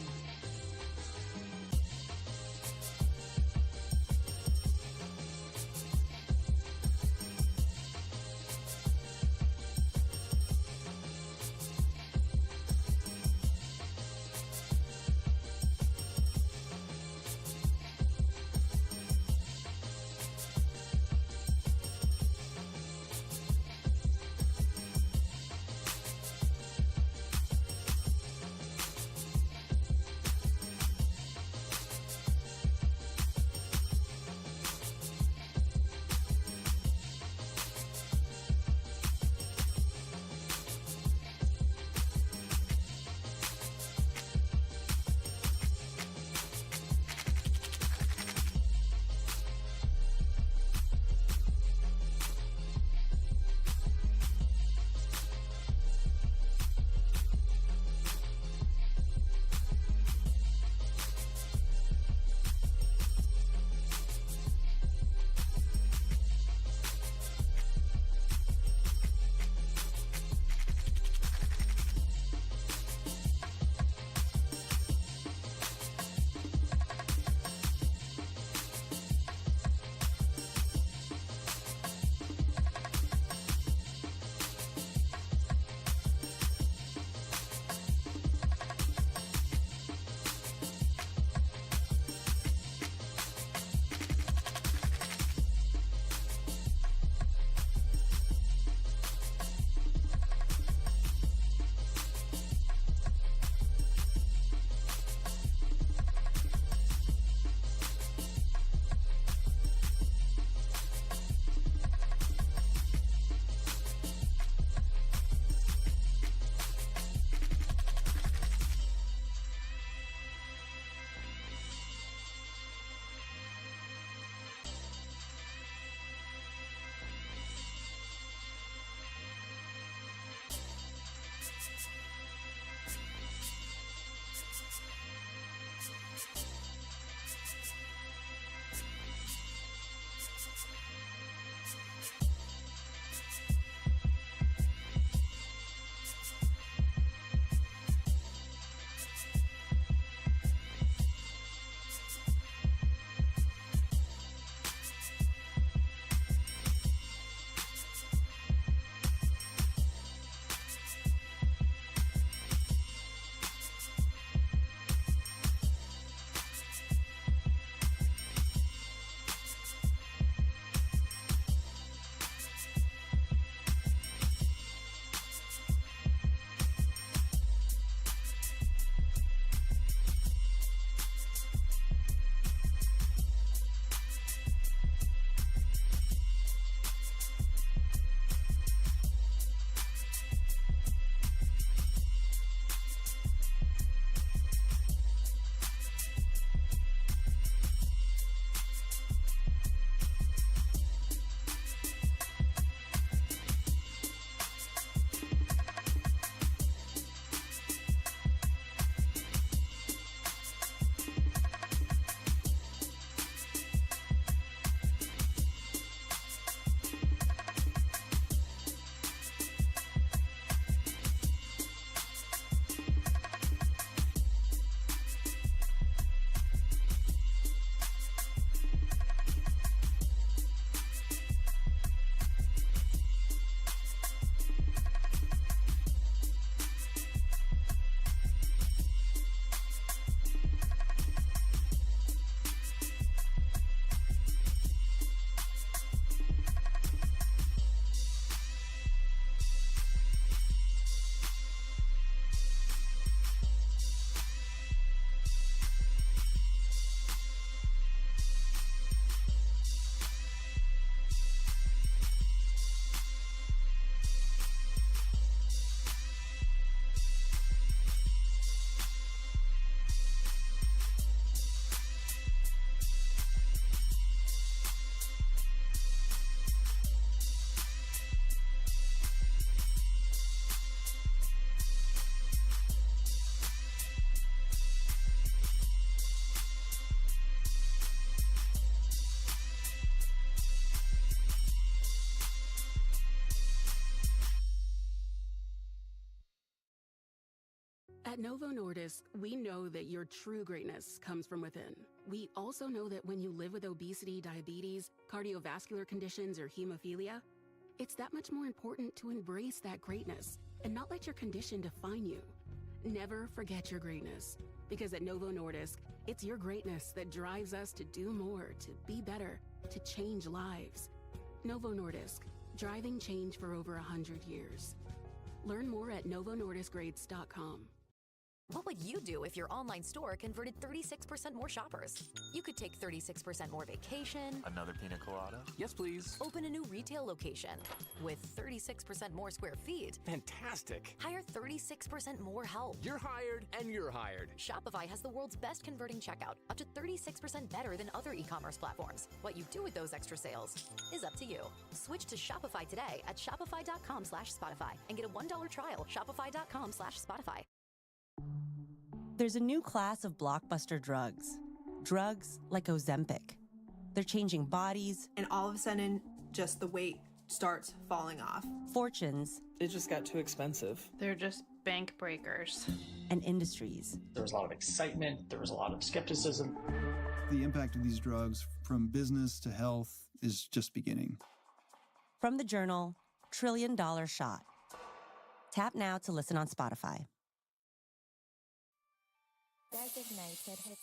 At Novo Nordisk, we know that your true greatness comes from within. We also know that when you live with obesity, diabetes, cardiovascular conditions, or hemophilia, it's that much more important to embrace that greatness and not let your condition define you. Never forget your greatness, because at Novo Nordisk, it's your greatness that drives us to do more, to be better, to change lives. Novo Nordisk, driving change for over 100 years. Learn more at novonordiskgrades.com. What would you do if your online store converted 36% more shoppers? You could take 36% more vacation. Another pina colada? Yes, please. Open a new retail location with 36% more square feet. Fantastic. Hire 36% more help. You're hired and you're hired. Shopify has the world's best converting checkout, up to 36% better than other e-commerce platforms. What you do with those extra sales is up to you. Switch to Shopify today at shopify.com/Spotify and get a $1 trial. Shopify.com/Spotify. There's a new class of blockbuster drugs. Drugs like Ozempic. They're changing bodies. And all of a sudden, just the weight starts falling off. Fortunes. It just got too expensive. They're just bank breakers. And industries. There was a lot of excitement. There was a lot of skepticism. The impact of these drugs, from business to health, is just beginning. From the journal, $1 Trillion Shot. Tap now to listen on Spotify. Designated hitter.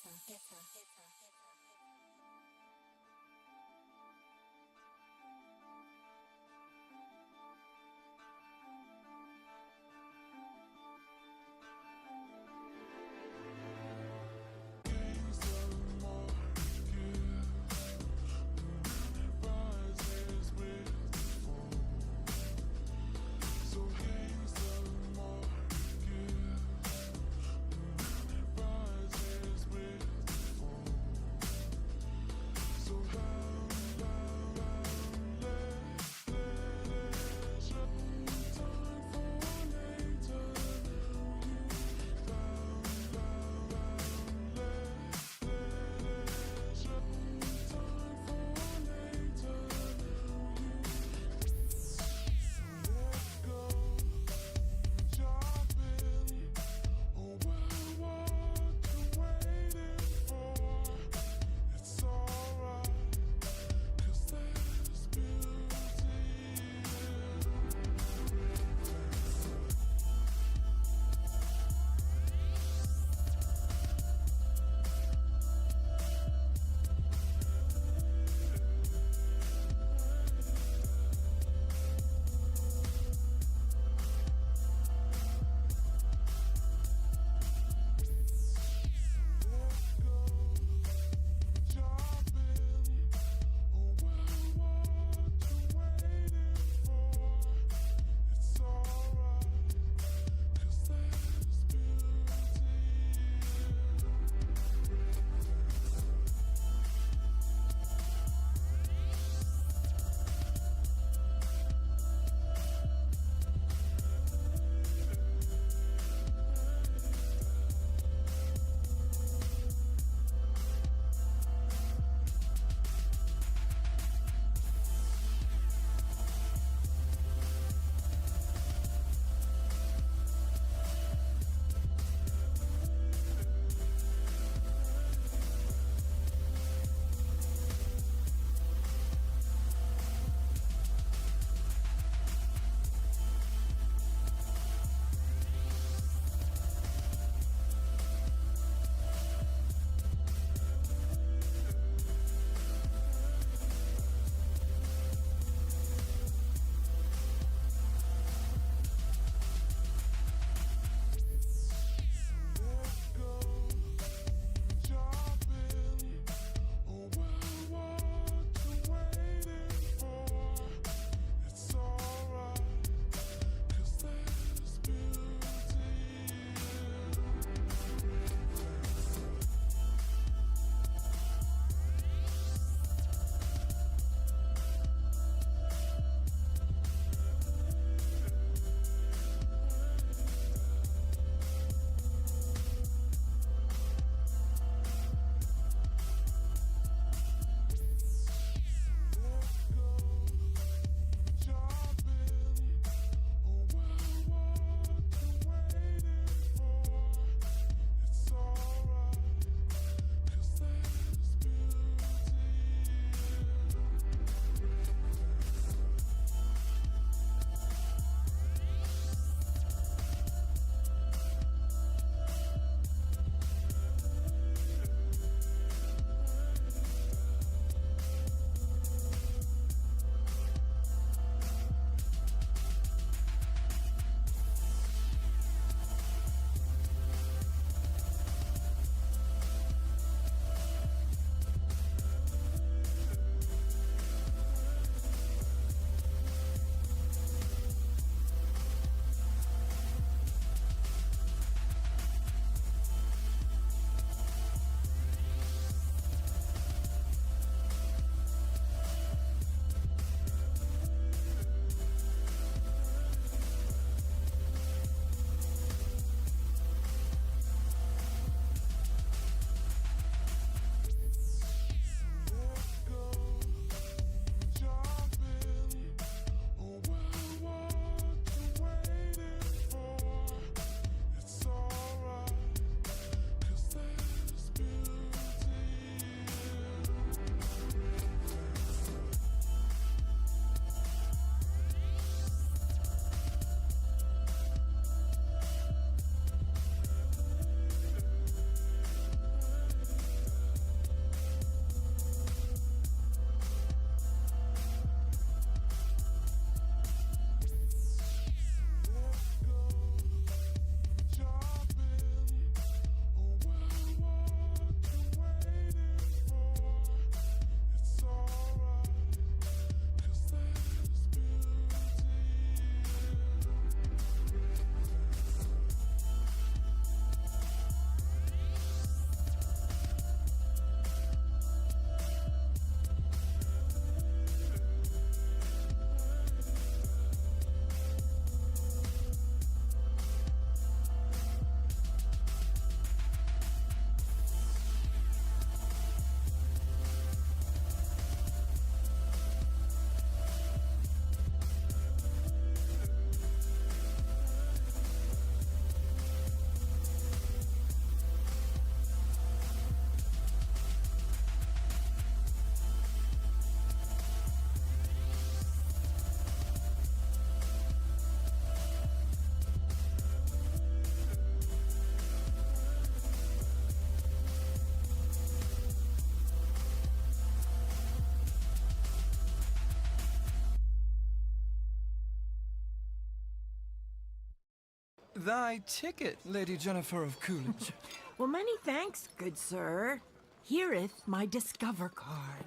thy ticket, Lady Jennifer of Coolidge. Well, many thanks, good sir. Here'th my Discover card.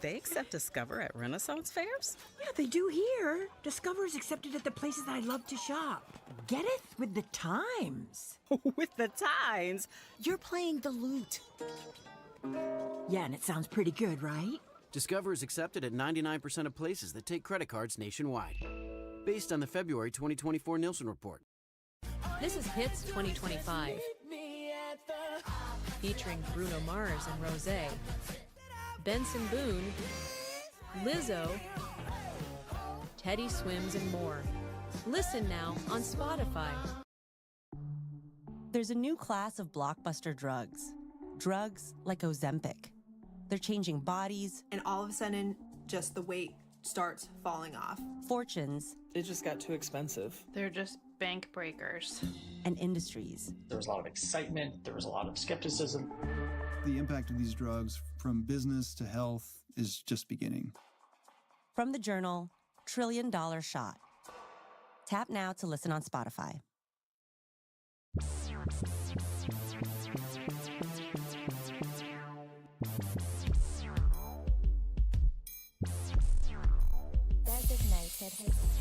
They accept Discover at Renaissance fairs? Yeah, they do here. Discover is accepted at the places I love to shop. Getteth with the times. With the times? You're playing the lute. Yeah, and it sounds pretty good, right? Discover is accepted at 99% of places that take credit cards nationwide. Based on the February 2024 Nielsen report. This is Hits 2025. Featuring Bruno Mars and Rosé, Benson Boone, Lizzo, Teddy Swims, and more. Listen now on Spotify. There's a new class of blockbuster drugs. Drugs like Ozempic. They're changing bodies. And all of a sudden, just the weight starts falling off. Fortunes. It just got too expensive. They're just bank breakers. And industries. There was a lot of excitement. There was a lot of skepticism. The impact of these drugs from business to health is just beginning. From the journal, $1 Trillion Shot. Tap now to listen on Spotify. Designated hits.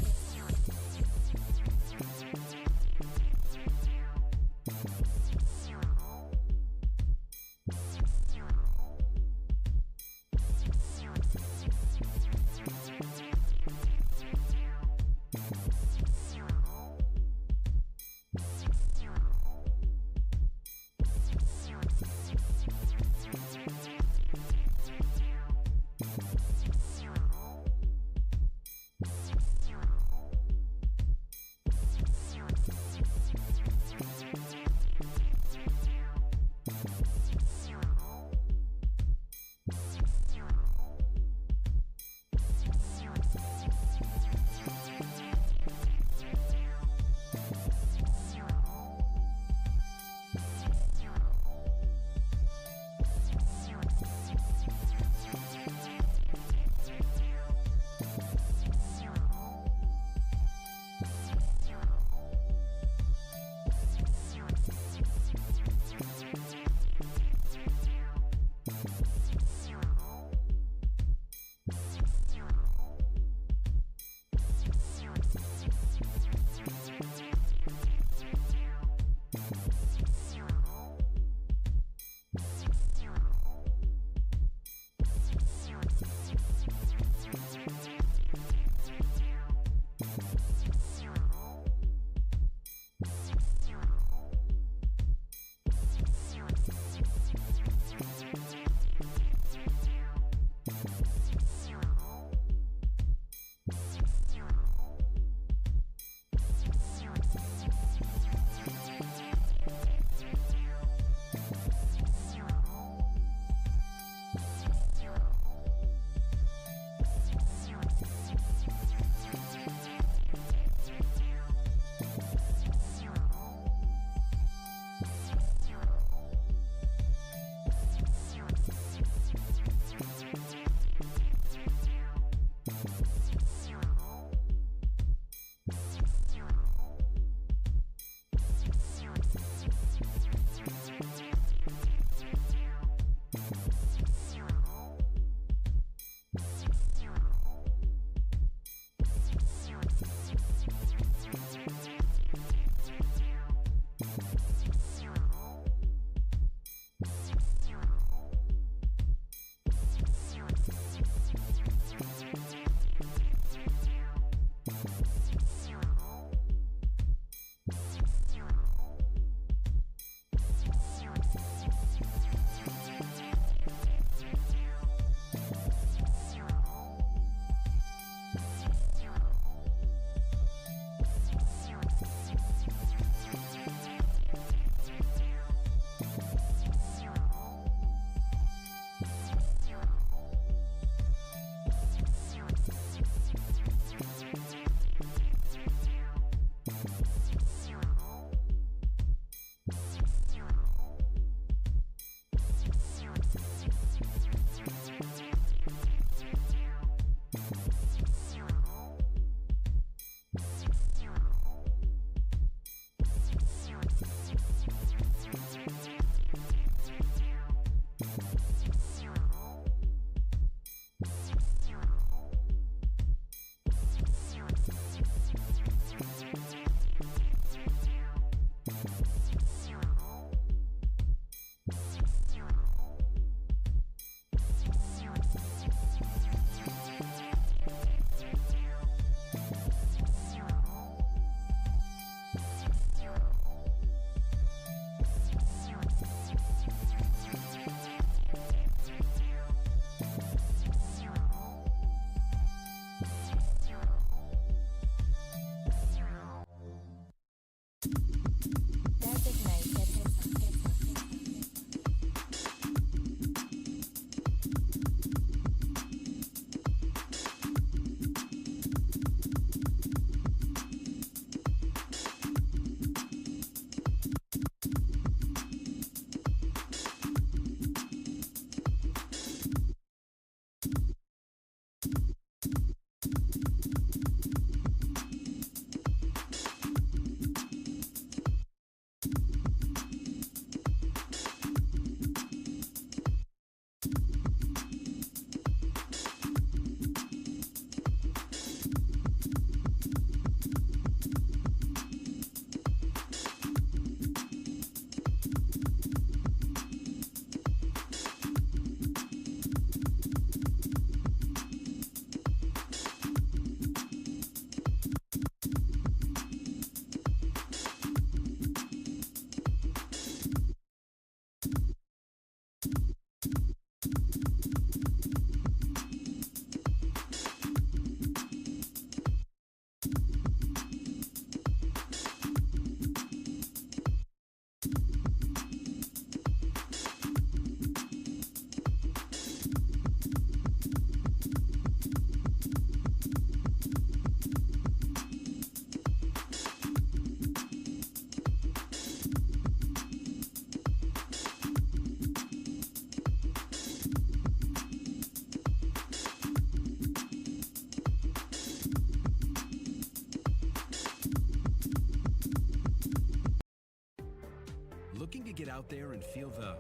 get out there and feel the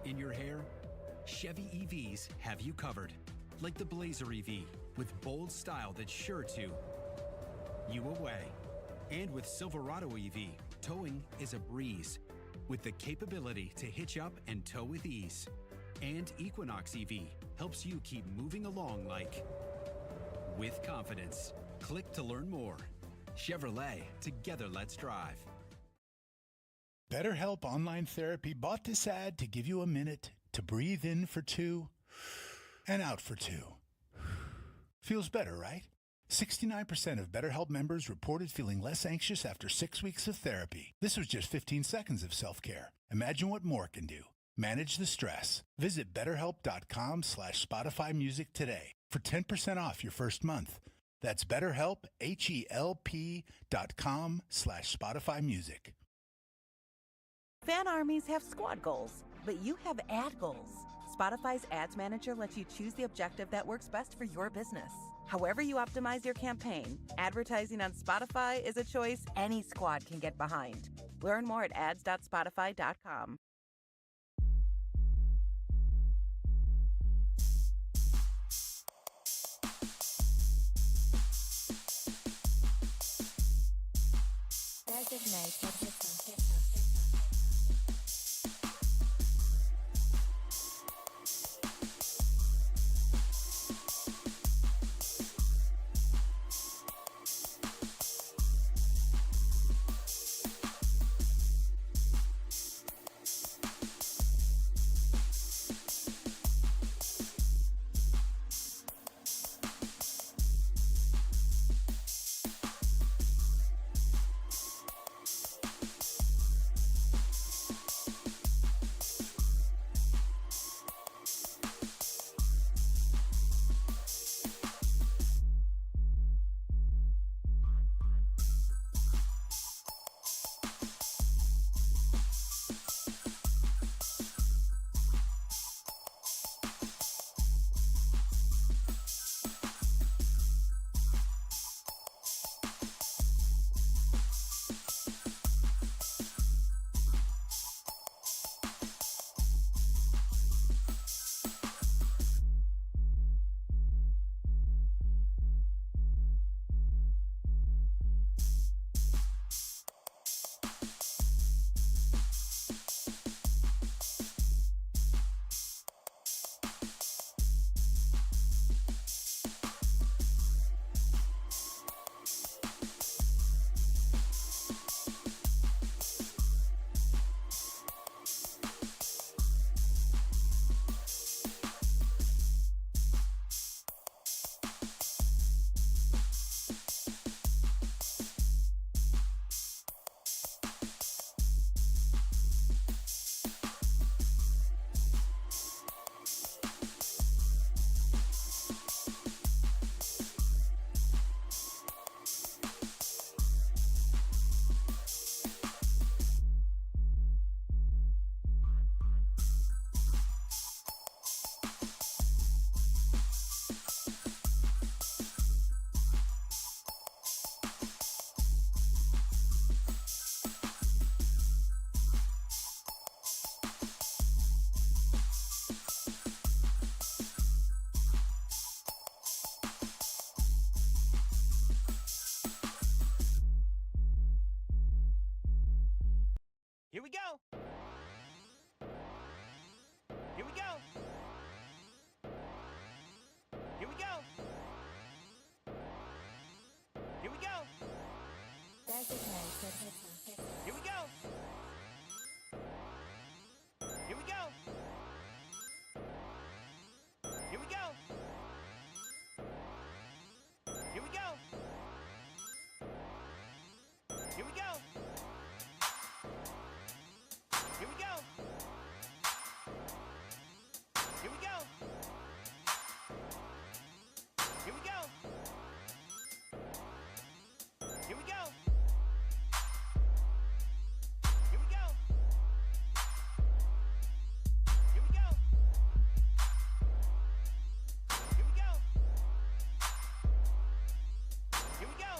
in your hair? Chevy EVs have you covered. Like the Blazer EV, with bold style that's sure to you away. And with Silverado EV, towing is a breeze, with the capability to hitch up and tow with ease. And Equinox EV helps you keep moving along like with confidence. Click to learn more. Chevrolet, together let's drive. BetterHelp Online Therapy bought this ad to give you a minute to breathe in for 2 and out for 2. Feels better, right? 69% of BetterHelp members reported feeling less anxious after 6 weeks of therapy. This was just 15 seconds of self-care. Imagine what more can do. Manage the stress. Visit BetterHelp.com/Spotify Music today for 10% off your first month. That's BetterHelp, HELP.com/Spotify Music. Fan armies have squad goals, but you have ad goals. Spotify's Ads Manager lets you choose the objective that works best for your business. However you optimize your campaign, advertising on Spotify is a choice any squad can get behind. Learn more at ads.spotify.com. Desert nights had hit them. Here we go. Here we go. Here we go. Here we go. Desert nights had hit them. Here we go. Here we go. Here we go. Here we go. Here we go. Here we go. Here we go. Here we go. Here we go. Here we go. Here we go. Here we go. Here we go.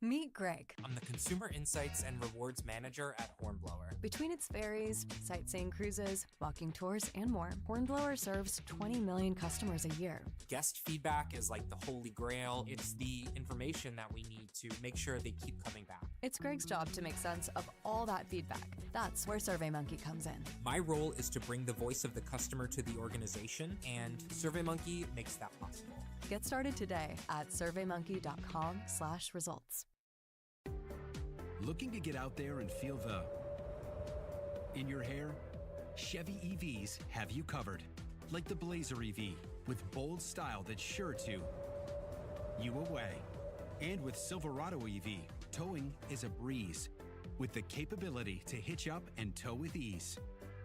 Meet Greg. I'm the Consumer Insights and Rewards Manager at Hornblower. Between its ferries, sightseeing cruises, walking tours, and more, Hornblower serves 20 million customers a year. Guest feedback is like the holy grail. It's the information that we need to make sure they keep coming back. It's Greg's job to make sense of all that feedback. That's where SurveyMonkey comes in. My role is to bring the voice of the customer to the organization, and SurveyMonkey makes that possible. Get started today at surveymonkey.com/results. Looking to get out there and feel the in your hair? Chevy EVs have you covered. Like the Blazer EV, with bold style that's sure to you away. And with Silverado EV, towing is a breeze, with the capability to hitch up and tow with ease.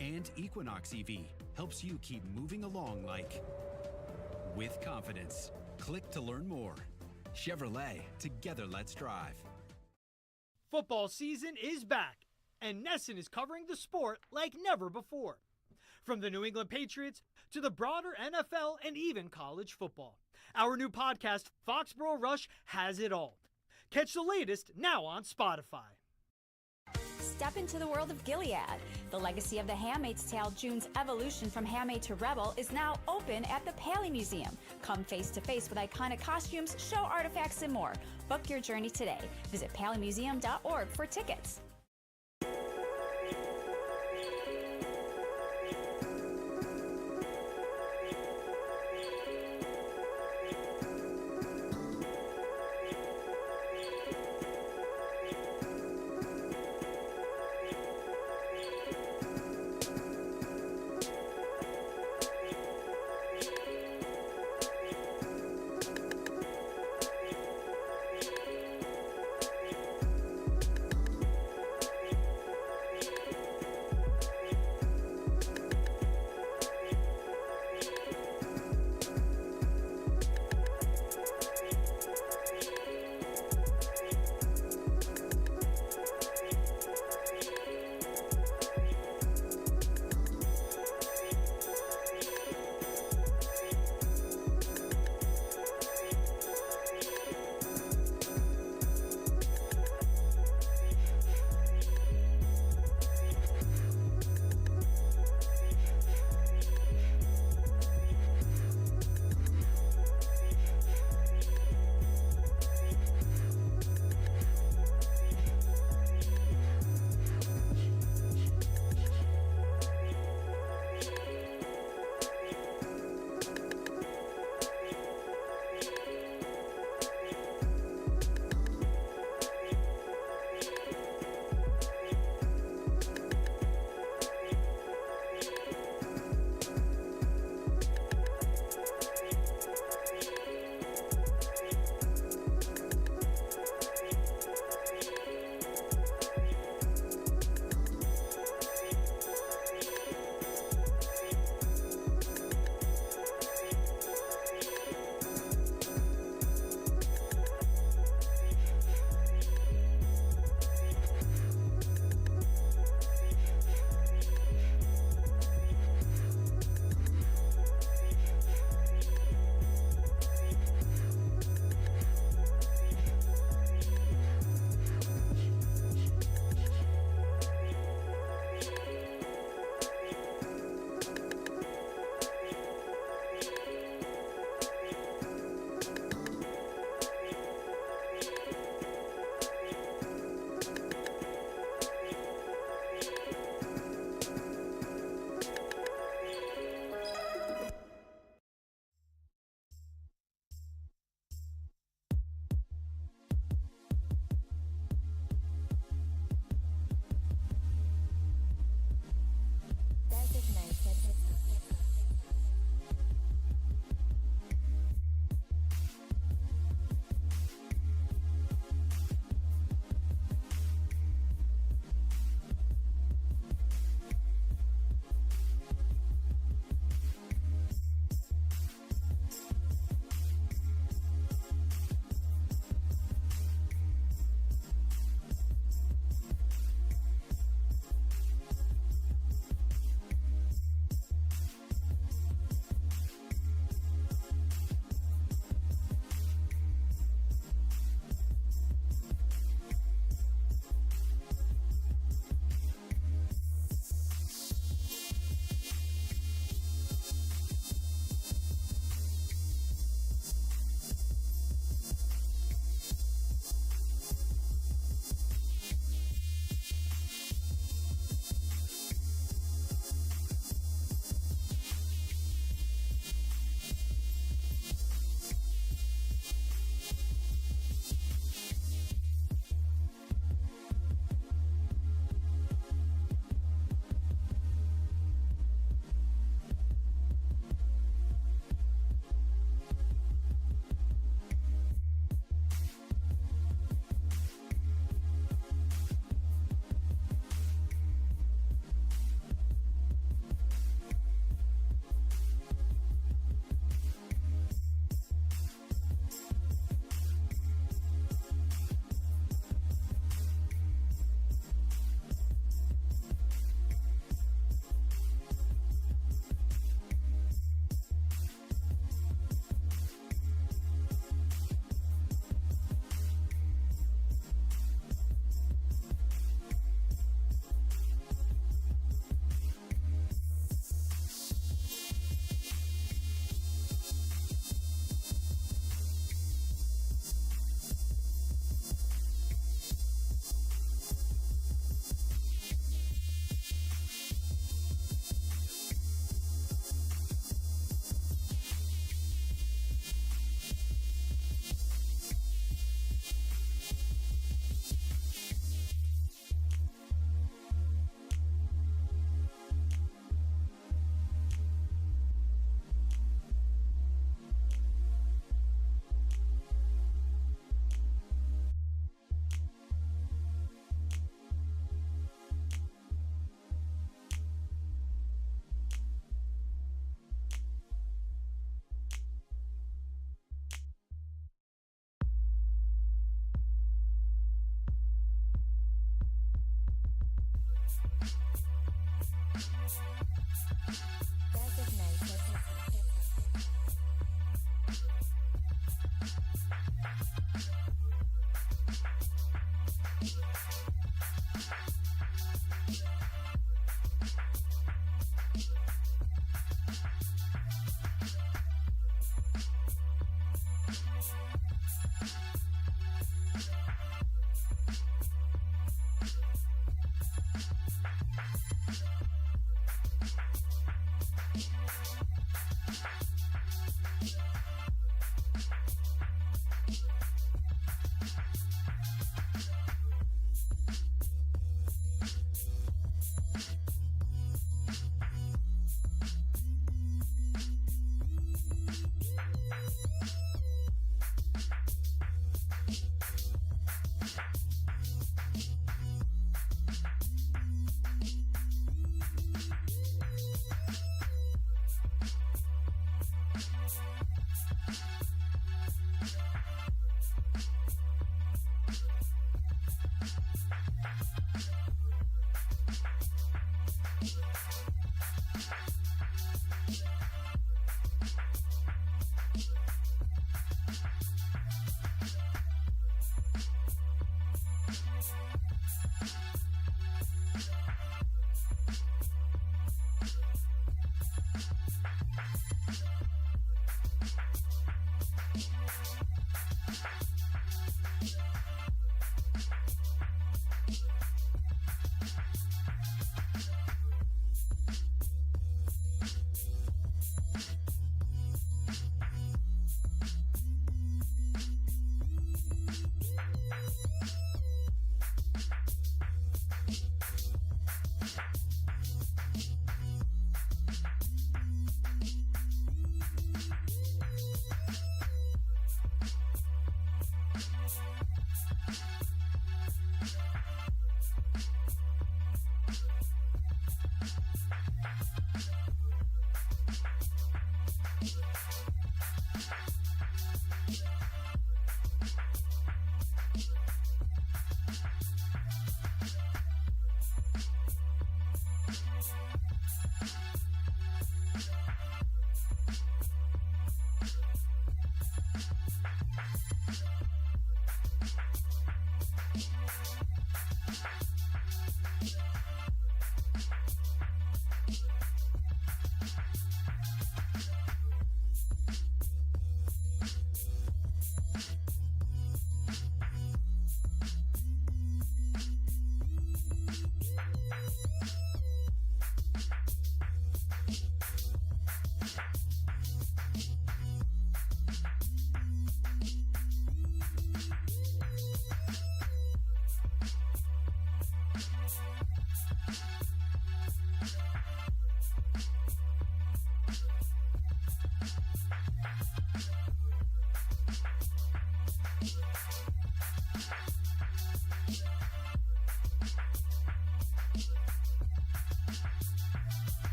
And Equinox EV helps you keep moving along like with confidence. Click to learn more. Chevrolet, together let's drive. Football season is back, and Nesson is covering the sport like never before. From the New England Patriots to the broader NFL and even college football. Our new podcast, Foxborough Rush, has it all. Catch the latest now on Spotify. Step into the world of Gilead. The legacy of the Handmaid's Tale, June's evolution from handmaid to rebel, is now open at the Paley Museum. Come face to face with iconic costumes, show artifacts, and more. Book your journey today. Visit paleymuseum.org for tickets.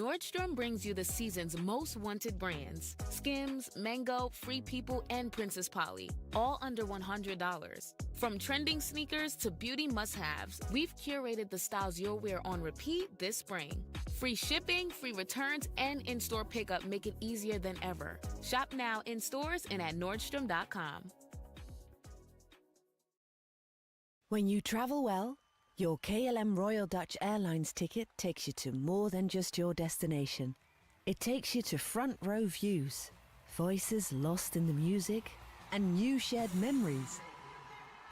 Nordstrom brings you the season's most wanted brands. Skims, Mango, Free People, and Princess Polly. All under $100. From trending sneakers to beauty must-haves, we've curated the styles you'll wear on repeat this spring. Free shipping, free returns, and in-store pickup make it easier than ever. Shop now in stores and at Nordstrom.com. When you travel well, your KLM Royal Dutch Airlines ticket takes you to more than just your destination. It takes you to front row views, voices lost in the music, and new shared memories.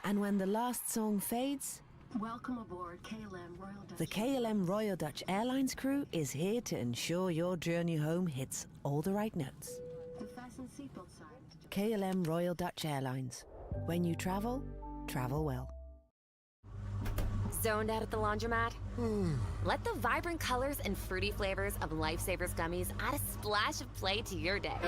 And when the last song fades, Welcome aboard KLM Royal Dutch. The KLM Royal Dutch Airlines crew is here to ensure your journey home hits all the right notes. To fasten seatbelt signs. KLM Royal Dutch Airlines. When you travel, travel well. Zoned out at the laundromat? Let the vibrant colors and fruity flavors of Lifesavers gummies add a splash of play to your day.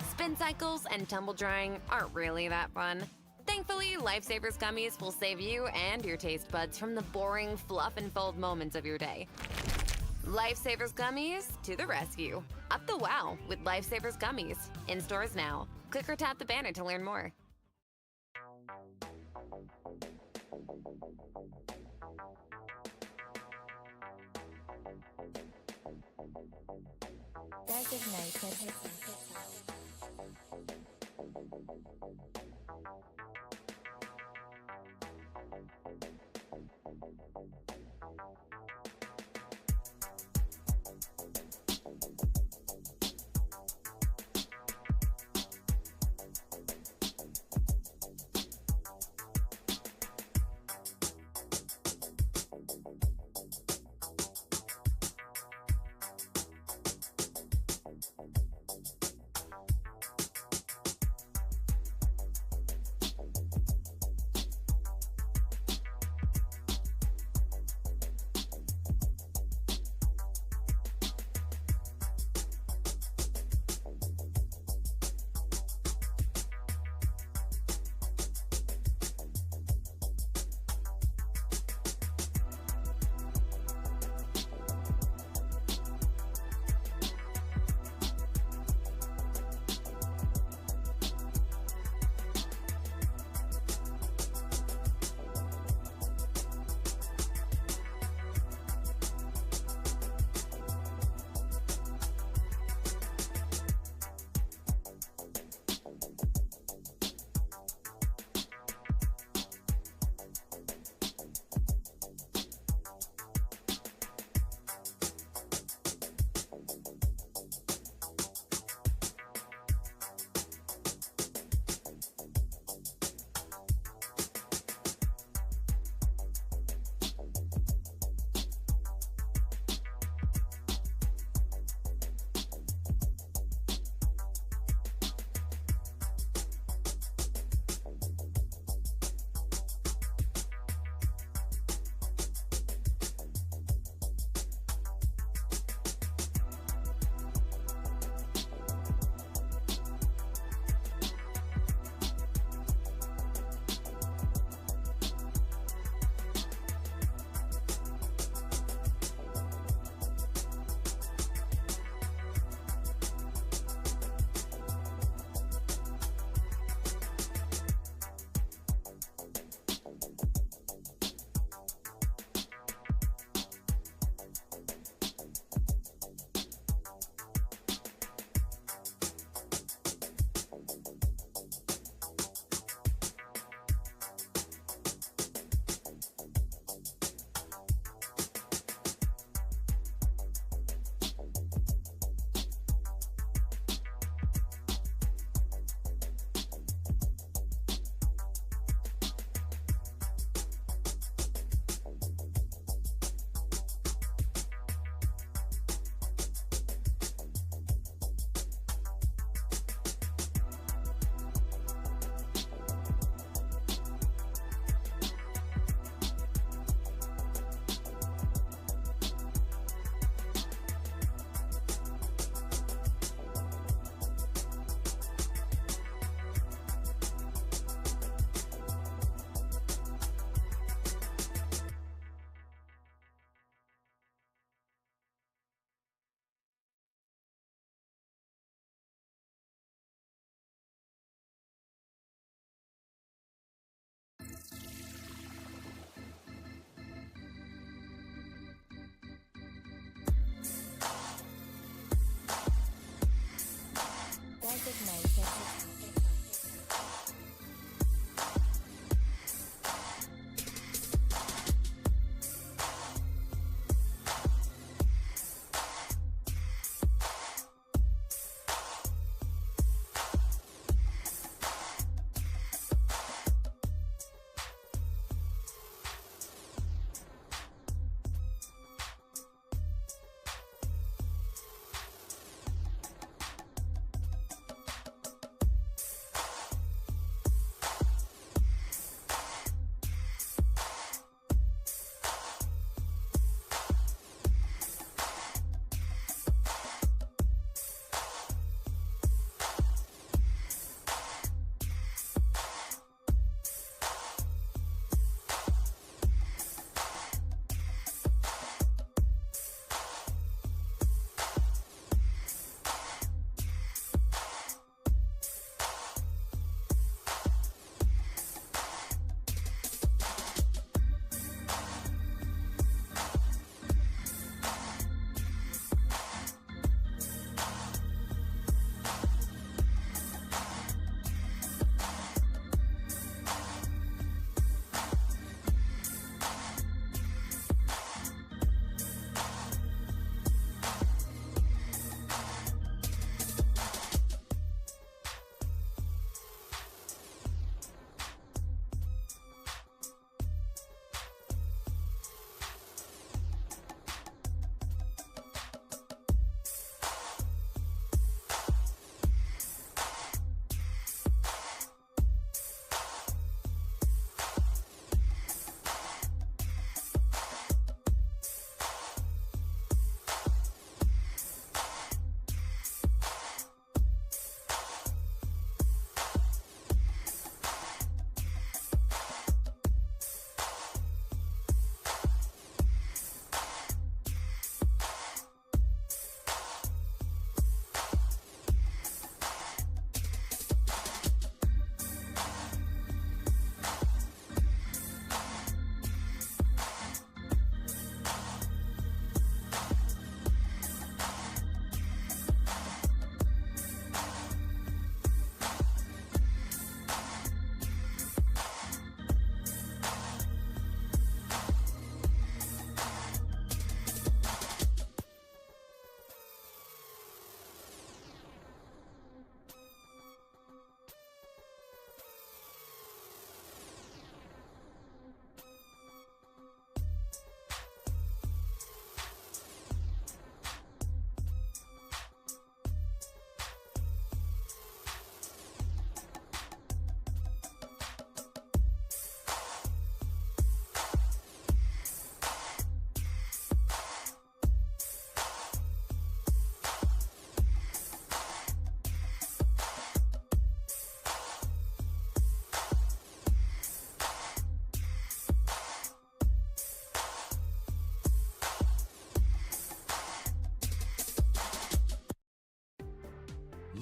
Spin cycles and tumble drying aren't really that fun. Thankfully, Lifesavers gummies will save you and your taste buds from the boring fluff and fold moments of your day. Lifesavers gummies to the rescue. Up the wow with Lifesavers gummies. In stores now. Click or tap the banner to learn more. Designated hitter.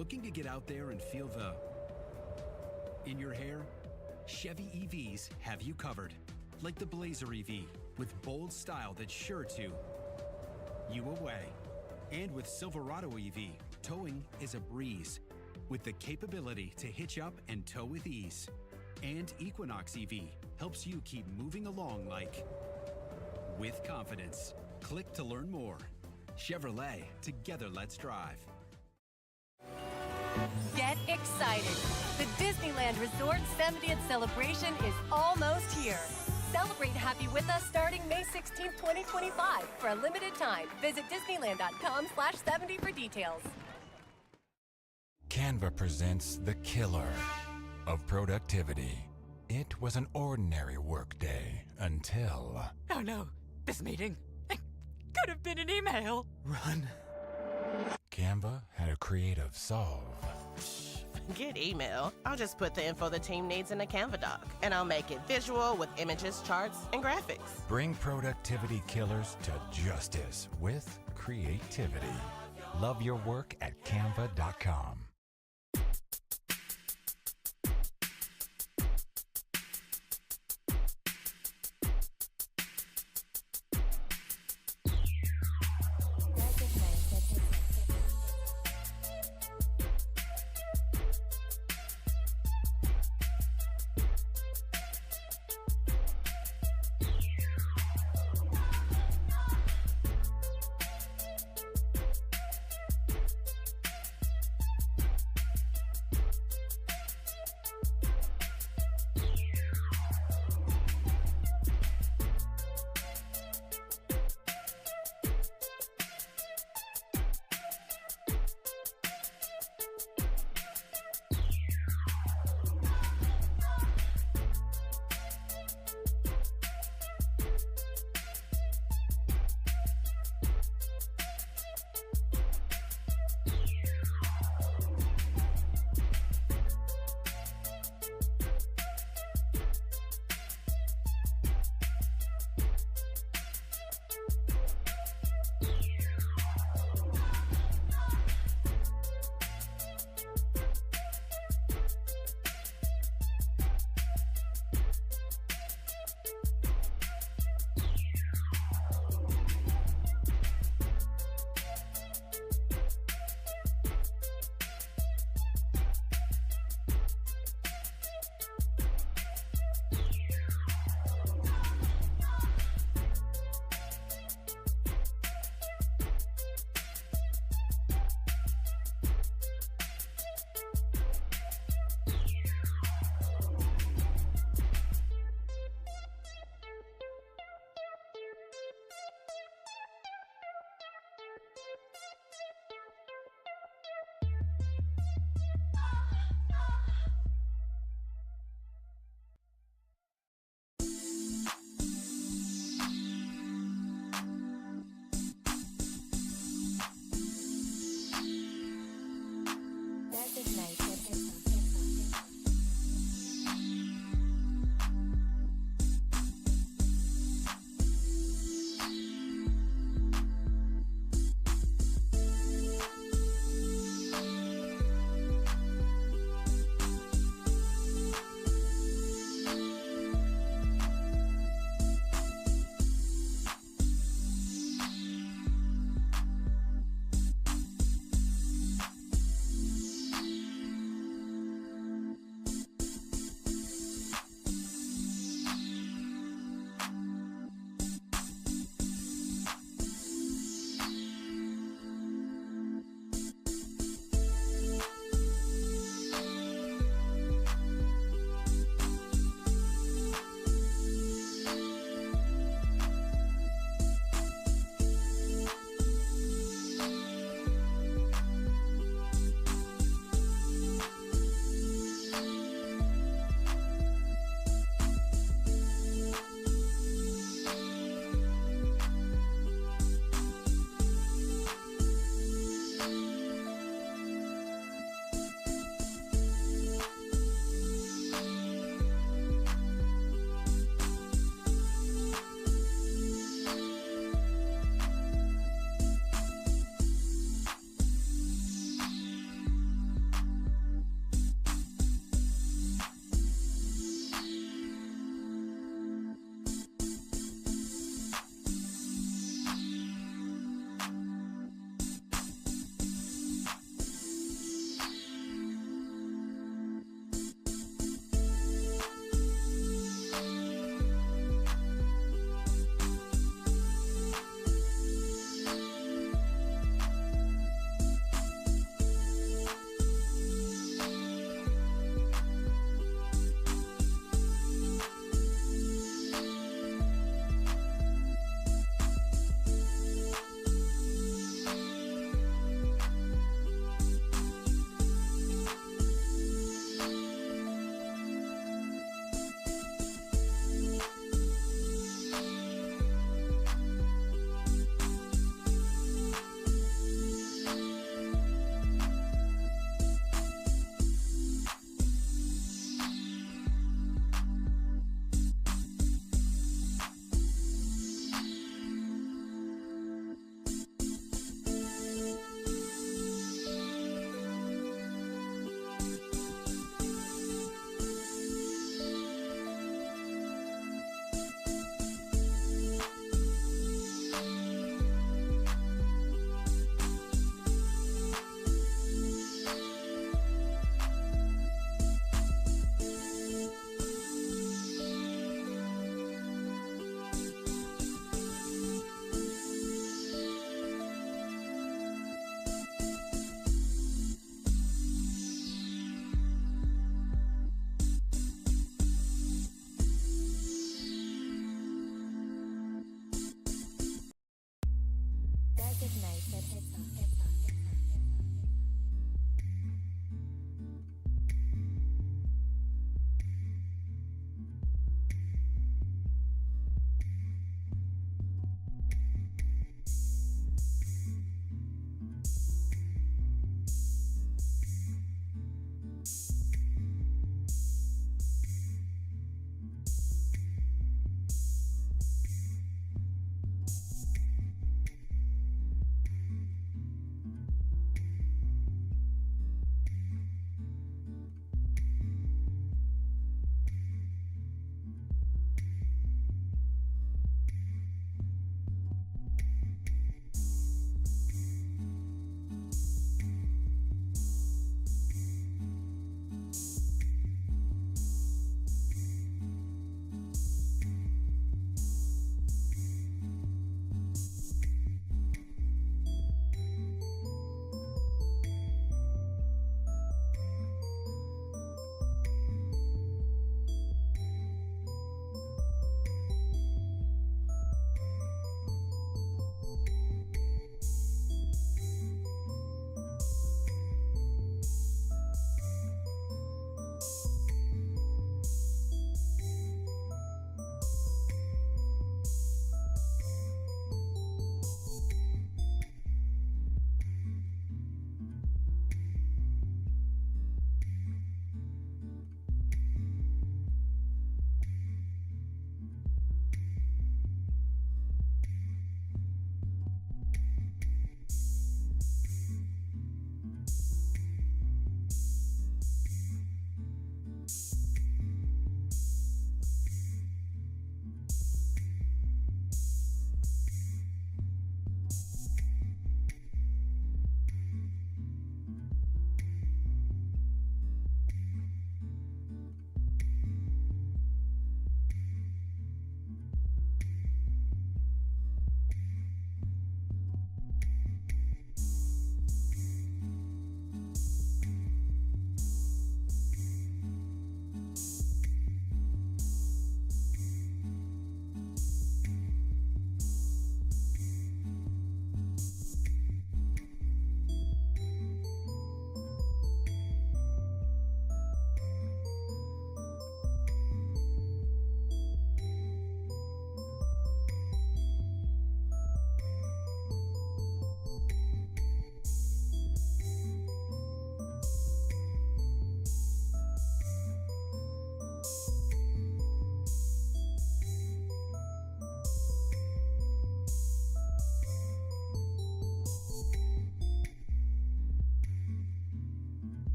Looking to get out there and feel the in your hair? Chevy EVs have you covered. Like the Blazer EV, with bold style that's sure to you away. And with Silverado EV, towing is a breeze, with the capability to hitch up and tow with ease. And Equinox EV helps you keep moving along like with confidence. Click to learn more. Chevrolet, together let's drive. Get excited. The Disneyland Resort 70th celebration is almost here. Celebrate happy with us starting May 16, 2025. For a limited time, visit disneyland.com/70 for details. Canva presents the killer of productivity. It was an ordinary workday until... Oh no, this meeting, it could have been an email. Run. Canva had a creative solve. Forget email. I'll just put the info the team needs in a Canva doc, and I'll make it visual with images, charts, and graphics. Bring productivity killers to justice with creativity. Love your work at canva.com.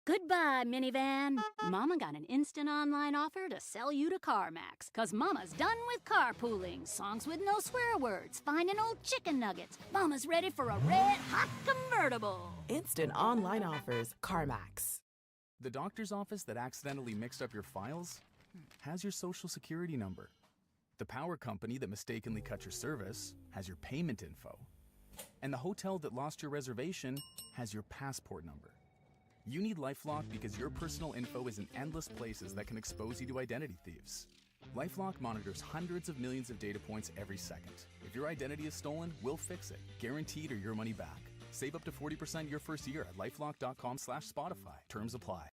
Goodbye, minivan. Mama got an instant online offer to sell you to CarMax. Cause Mama's done with carpooling, songs with no swear words, finding old chicken nuggets. Mama's ready for a red-hot convertible. Instant online offers, CarMax. The doctor's office that accidentally mixed up your files has your social security number. The power company that mistakenly cut your service has your payment info. And the hotel that lost your reservation has your passport number. You need LifeLock because your personal info is in endless places that can expose you to identity thieves. LifeLock monitors hundreds of millions of data points every second. If your identity is stolen, we'll fix it, guaranteed or your money back. Save up to 40% your first year at LifeLock.com/Spotify. Terms apply.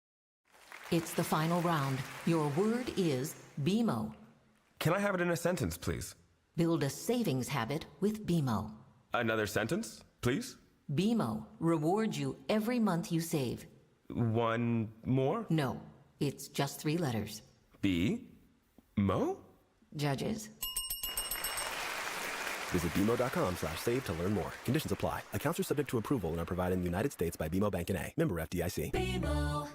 It's the final round. Your word is BMO. Can I have it in a sentence, please? Build a savings habit with BMO. Another sentence, please? BMO rewards you every month you save. One more? No, it's just 3 letters. B-Mo? Judges. Visit BMO.com/save to learn more. Conditions apply. Accounts are subject to approval and are provided in the United States by BMO Bank N.A. Member FDIC. BMO.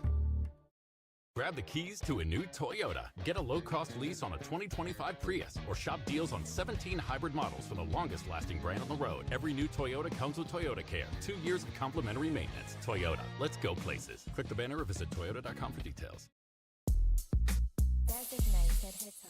Grab the keys to a new Toyota. Get a low-cost lease on a 2025 Prius or shop deals on 17 hybrid models from the longest-lasting brand on the road. Every new Toyota comes with Toyota Care. 2 years of complimentary maintenance. Toyota. Let's go places. Click the banner or visit toyota.com for details. Designated hitter.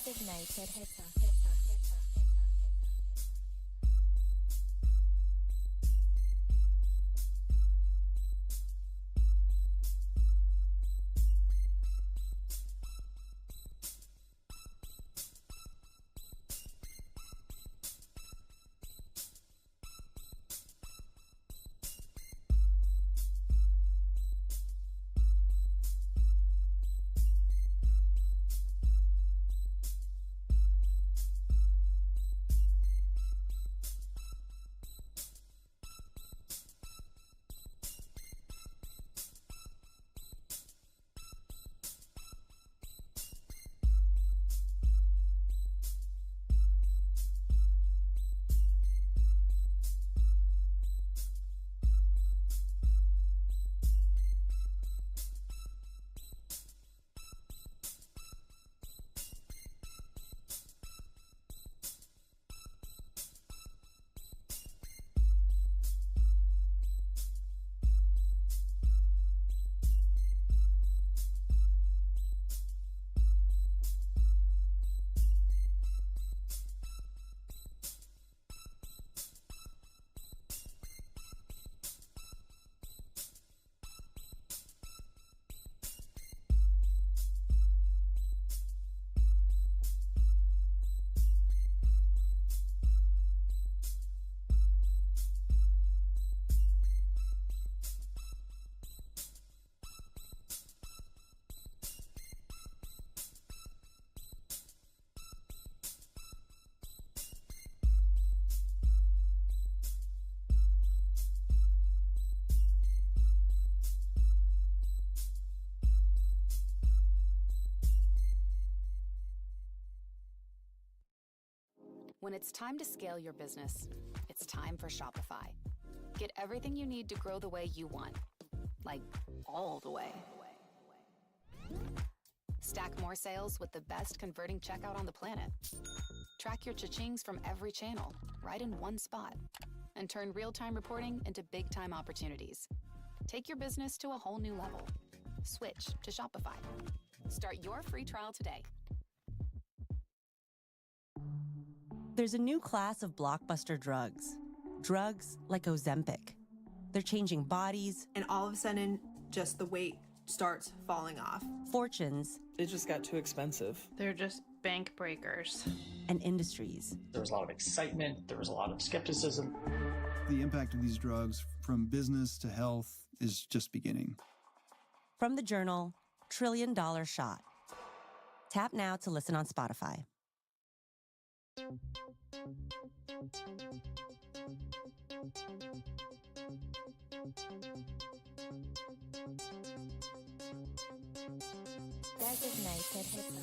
Designated hitter. When it's time to scale your business, it's time for Shopify. Get everything you need to grow the way you want, like all the way. Stack more sales with the best converting checkout on the planet. Track your cha-chings from every channel, right in one spot. And turn real-time reporting into big-time opportunities. Take your business to a whole new level. Switch to Shopify. Start your free trial today. There's a new class of blockbuster drugs. Drugs like Ozempic. They're changing bodies. And all of a sudden, just the weight starts falling off. Fortunes. It just got too expensive. They're just bank breakers. And industries. There was a lot of excitement. There was a lot of skepticism. The impact of these drugs from business to health is just beginning. From the journal, $1 Trillion Shot. Tap now to listen on Spotify. Designated hitter.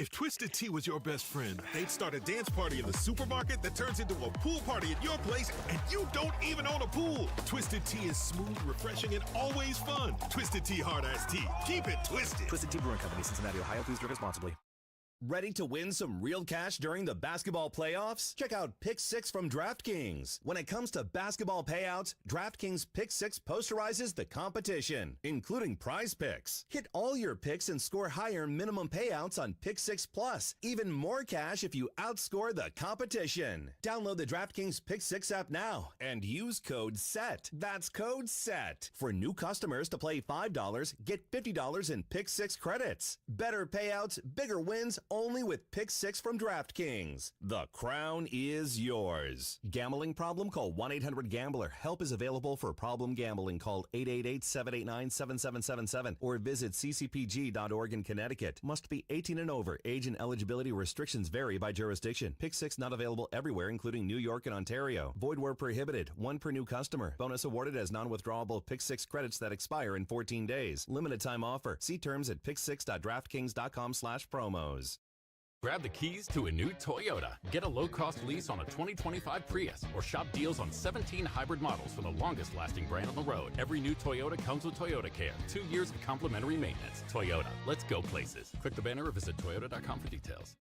If Twisted Tea was your best friend, they'd start a dance party in the supermarket that turns into a pool party at your place, and you don't even own a pool. Twisted Tea is smooth, refreshing, and always fun. Twisted Tea Hard Iced Tea. Keep it twisted. Twisted Tea Brewing Company, Cincinnati, Ohio. Please drink responsibly. Ready to win some real cash during the basketball playoffs? Check out Pick 6 from DraftKings. When it comes to basketball payouts, DraftKings Pick 6 posterizes the competition, including prize picks. Hit all your picks and score higher minimum payouts on Pick 6 Plus. Even more cash if you outscore the competition. Download the DraftKings Pick 6 app now and use code SET. That's code SET. For new customers to play $5, get $50 in Pick 6 credits. Better payouts, bigger wins, only with Pick 6 from DraftKings. The crown is yours. Gambling problem? Call 1-800-GAMBLER. Help is available for problem gambling. Call 888-789-7777 or visit ccpg.org in Connecticut. Must be 18 and over. Age and eligibility restrictions vary by jurisdiction. Pick 6 not available everywhere, including New York and Ontario. Void where prohibited. 1 per new customer. Bonus awarded as non-withdrawable Pick 6 credits that expire in 14 days. Limited time offer. See terms at pick6.draftkings.com/promos. Grab the keys to a new Toyota. Get a low-cost lease on a 2025 Prius or shop deals on 17 hybrid models from the longest-lasting brand on the road. Every new Toyota comes with Toyota Care. 2 years of complimentary maintenance. Toyota. Let's go places. Click the banner or visit toyota.com for details.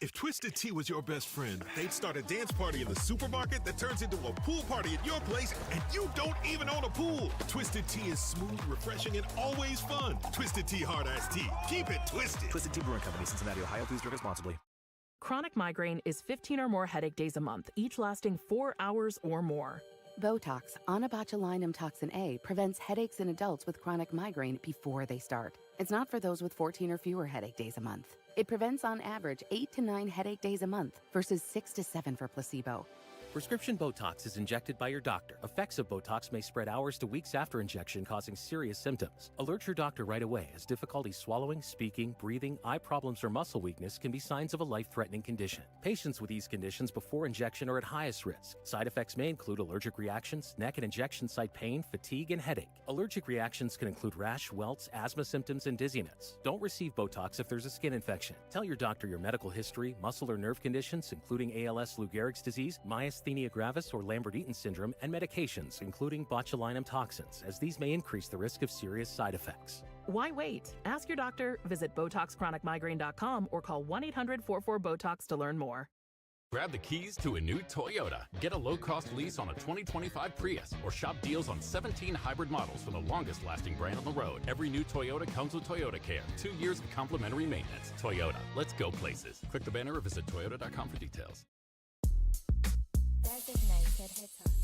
If Twisted Tea was your best friend, they'd start a dance party in the supermarket that turns into a pool party at your place, and you don't even own a pool. Twisted Tea is smooth, refreshing, and always fun. Twisted Tea Hard Iced Tea. Keep it twisted. Twisted Tea Brewing Company, Cincinnati, Ohio. Please drink responsibly. Chronic migraine is 15 or more headache days a month, each lasting 4 hours or more. Botox, onabotulinum toxin A, prevents headaches in adults with chronic migraine before they start. It's not for those with 14 or fewer headache days a month. It prevents on average 8 to 9 headache days a month versus 6 to 7 for placebo. Prescription Botox is injected by your doctor. Effects of Botox may spread hours to weeks after injection, causing serious symptoms. Alert your doctor right away, as difficulty swallowing, speaking, breathing, eye problems, or muscle weakness can be signs of a life-threatening condition. Patients with these conditions before injection are at highest risk. Side effects may include allergic reactions, neck and injection site pain, fatigue, and headache. Allergic reactions can include rash, welts, asthma symptoms, and dizziness. Don't receive Botox if there's a skin infection. Tell your doctor your medical history, muscle or nerve conditions, including ALS, Lou Gehrig's disease, myasthenia gravis or Lambert-Eaton syndrome, and medications, including botulinum toxins, as these may increase the risk of serious side effects. Why wait? Ask your doctor, visit BotoxChronicMigraine.com, or call 1-800-44-BOTOX to learn more. Grab the keys to a new Toyota. Get a low-cost lease on a 2025 Prius, or shop deals on 17 hybrid models from the longest-lasting brand on the road. Every new Toyota comes with Toyota Care, 2 years of complimentary maintenance. Toyota, let's go places. Click the banner or visit toyota.com for details. Designated hitter.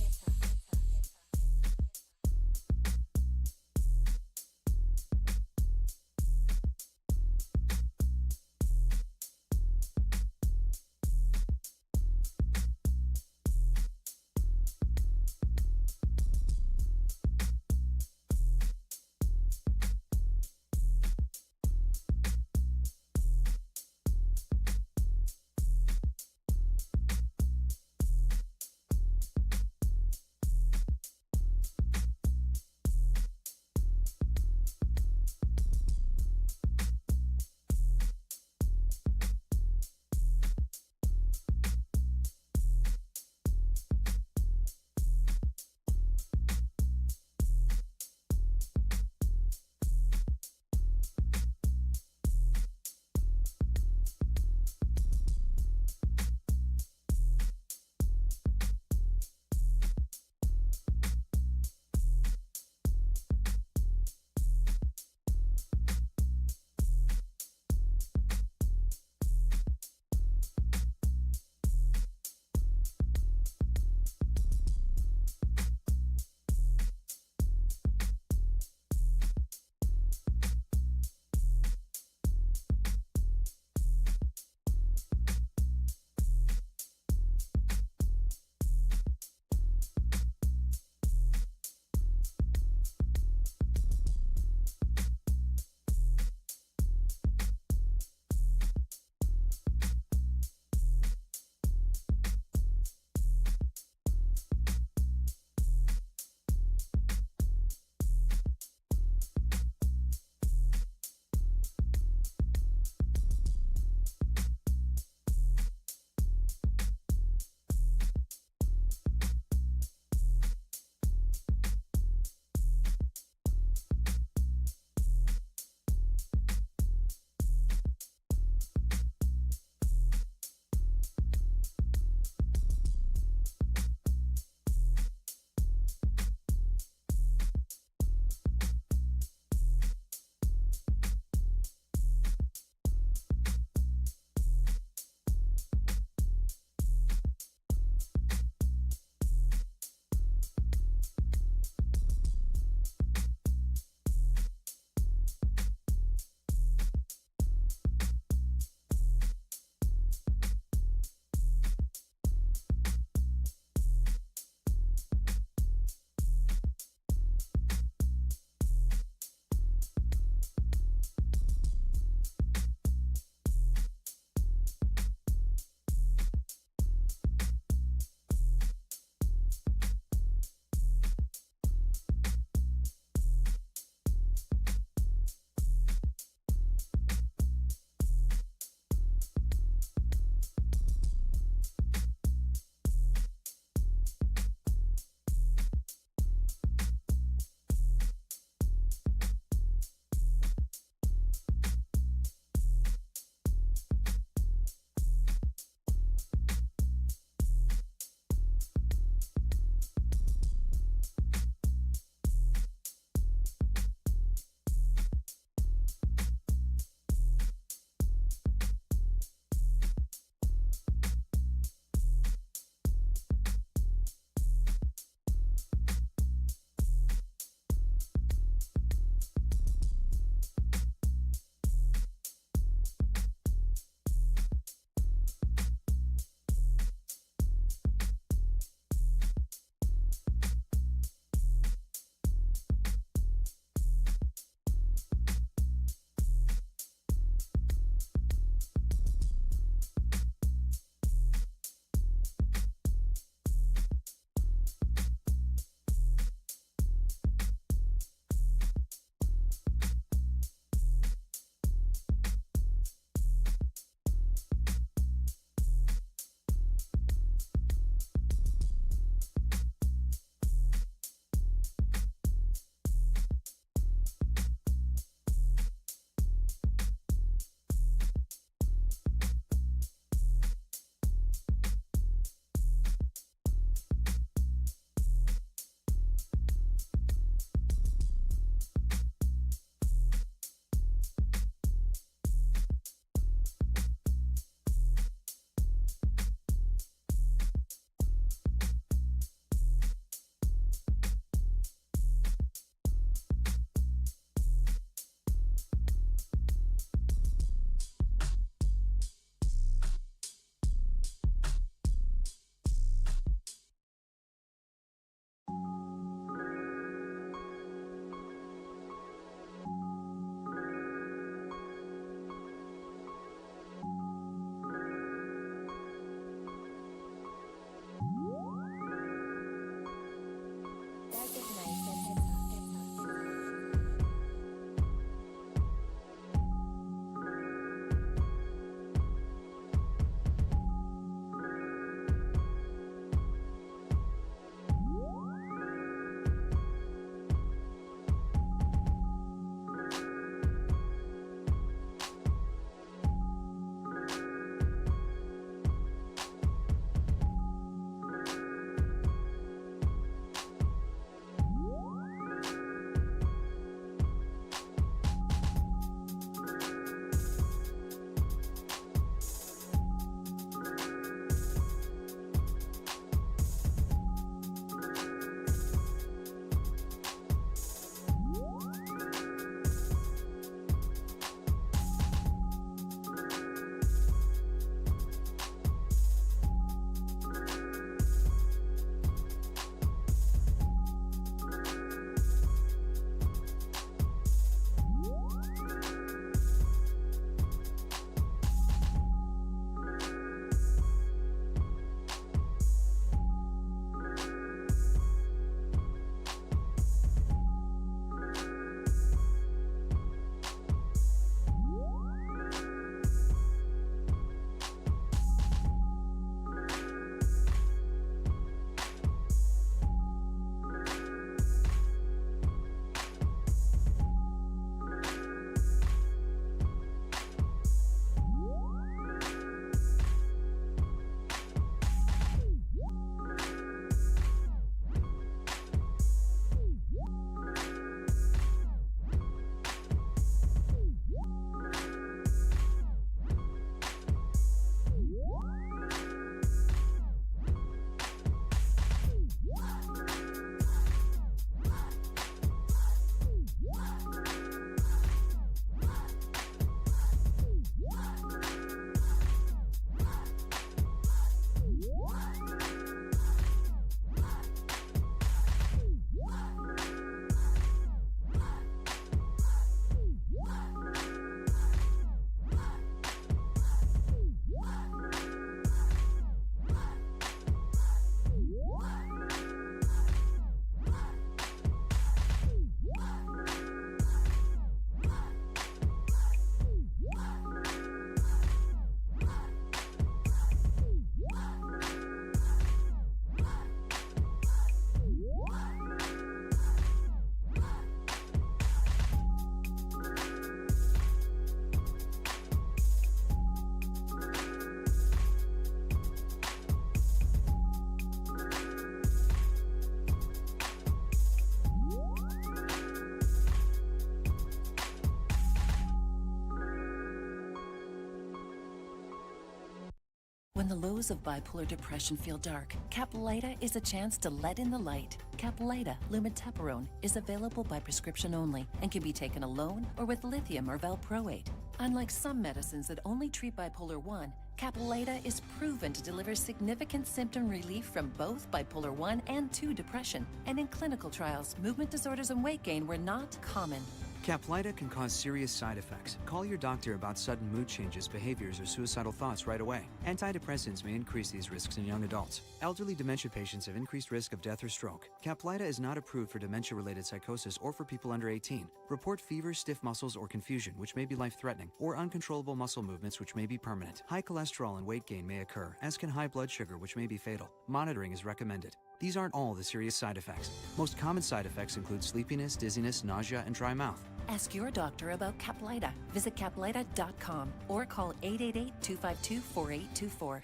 When the lows of bipolar depression feel dark, Caplyta is a chance to let in the light. Caplyta lumateperone is available by prescription only and can be taken alone or with lithium or valproate. Unlike some medicines that only treat bipolar 1, Caplyta is proven to deliver significant symptom relief from both bipolar 1 and 2 depression. And in clinical trials, movement disorders and weight gain were not common. Caplyta can cause serious side effects. Call your doctor about sudden mood changes, behaviors, or suicidal thoughts right away. Antidepressants may increase these risks in young adults. Elderly dementia patients have increased risk of death or stroke. Caplyta is not approved for dementia-related psychosis or for people under 18. Report fever, stiff muscles, or confusion, which may be life-threatening, or uncontrollable muscle movements, which may be permanent. High cholesterol and weight gain may occur, as can high blood sugar, which may be fatal. Monitoring is recommended. These aren't all the serious side effects. Most common side effects include sleepiness, dizziness, nausea, and dry mouth. Ask your doctor about Caplyta. Visit caplyta.com or call 888-252-4824.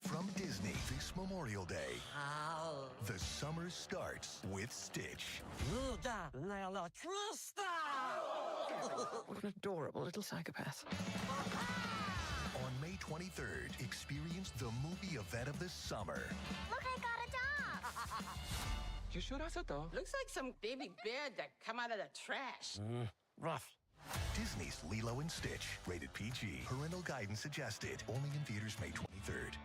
From Disney this Memorial Day, the summer starts with Stitch. What an adorable little psychopath. On May 23rd, experience the movie event of the summer. Look, I got a dog! You sure that's a dog? Looks like some baby bear that come out of the trash. Rough. Disney's Lilo and Stitch, rated PG. Parental guidance suggested. Only in theaters May 23rd.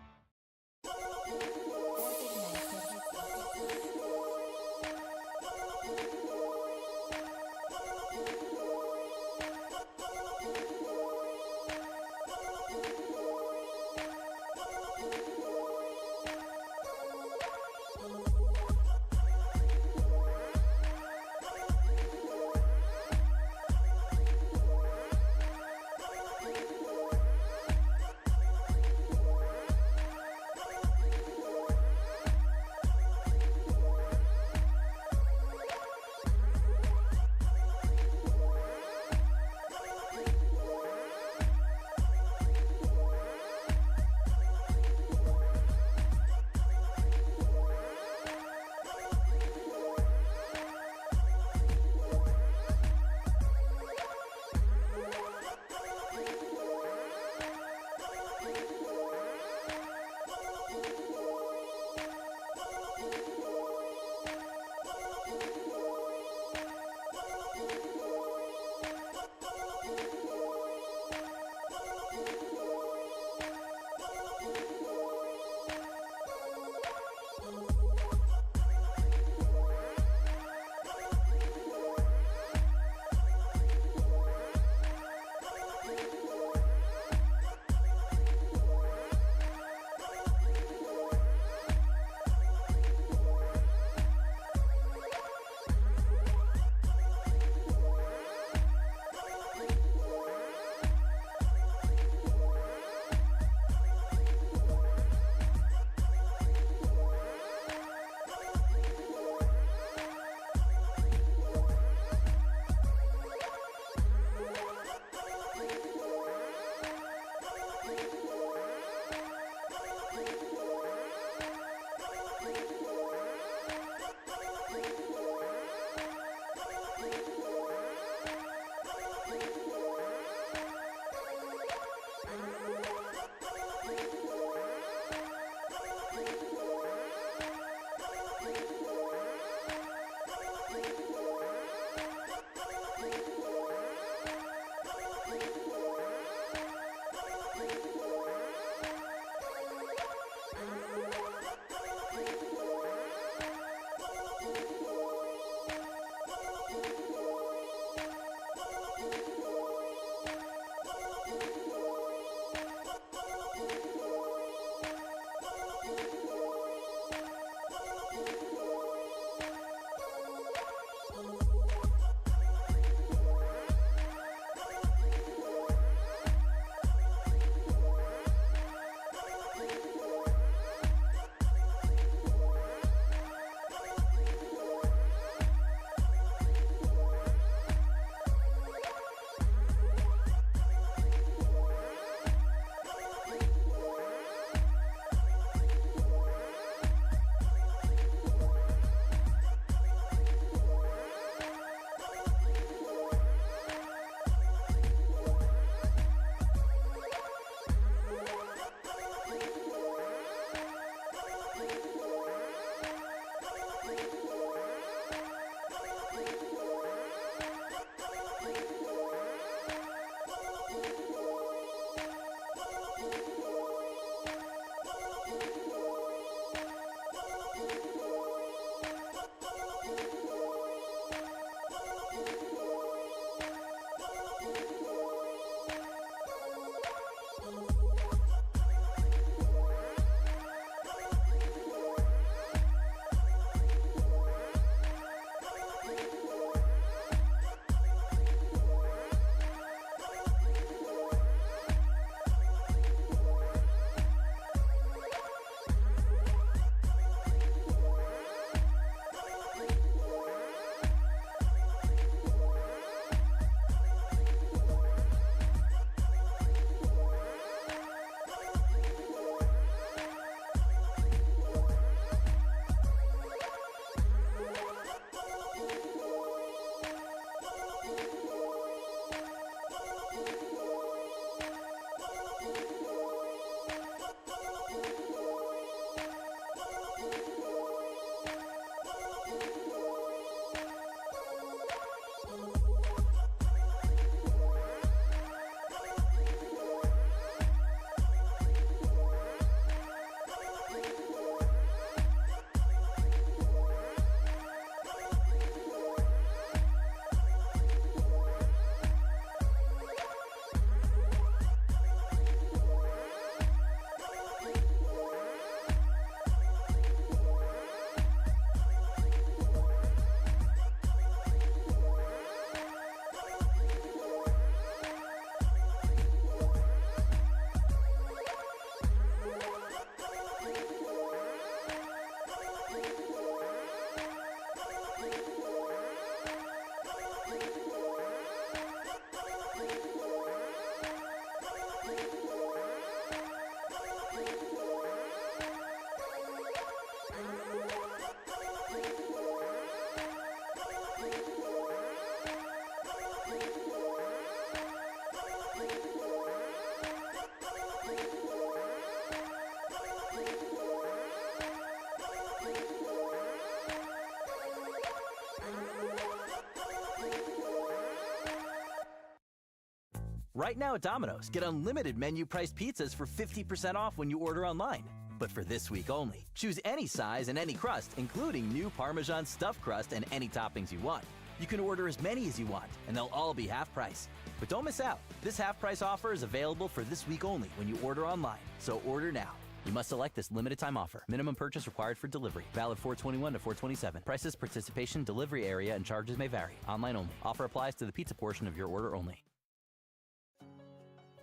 Right now at Domino's, get unlimited menu-priced pizzas for 50% off when you order online. But for this week only, choose any size and any crust, including new Parmesan stuffed crust and any toppings you want. You can order as many as you want, and they'll all be half price. But don't miss out. This half-price offer is available for this week only when you order online. So order now. You must select this limited-time offer. Minimum purchase required for delivery. Valid 4/21 to 4/27. Prices, participation, delivery area, and charges may vary. Online only. Offer applies to the pizza portion of your order only.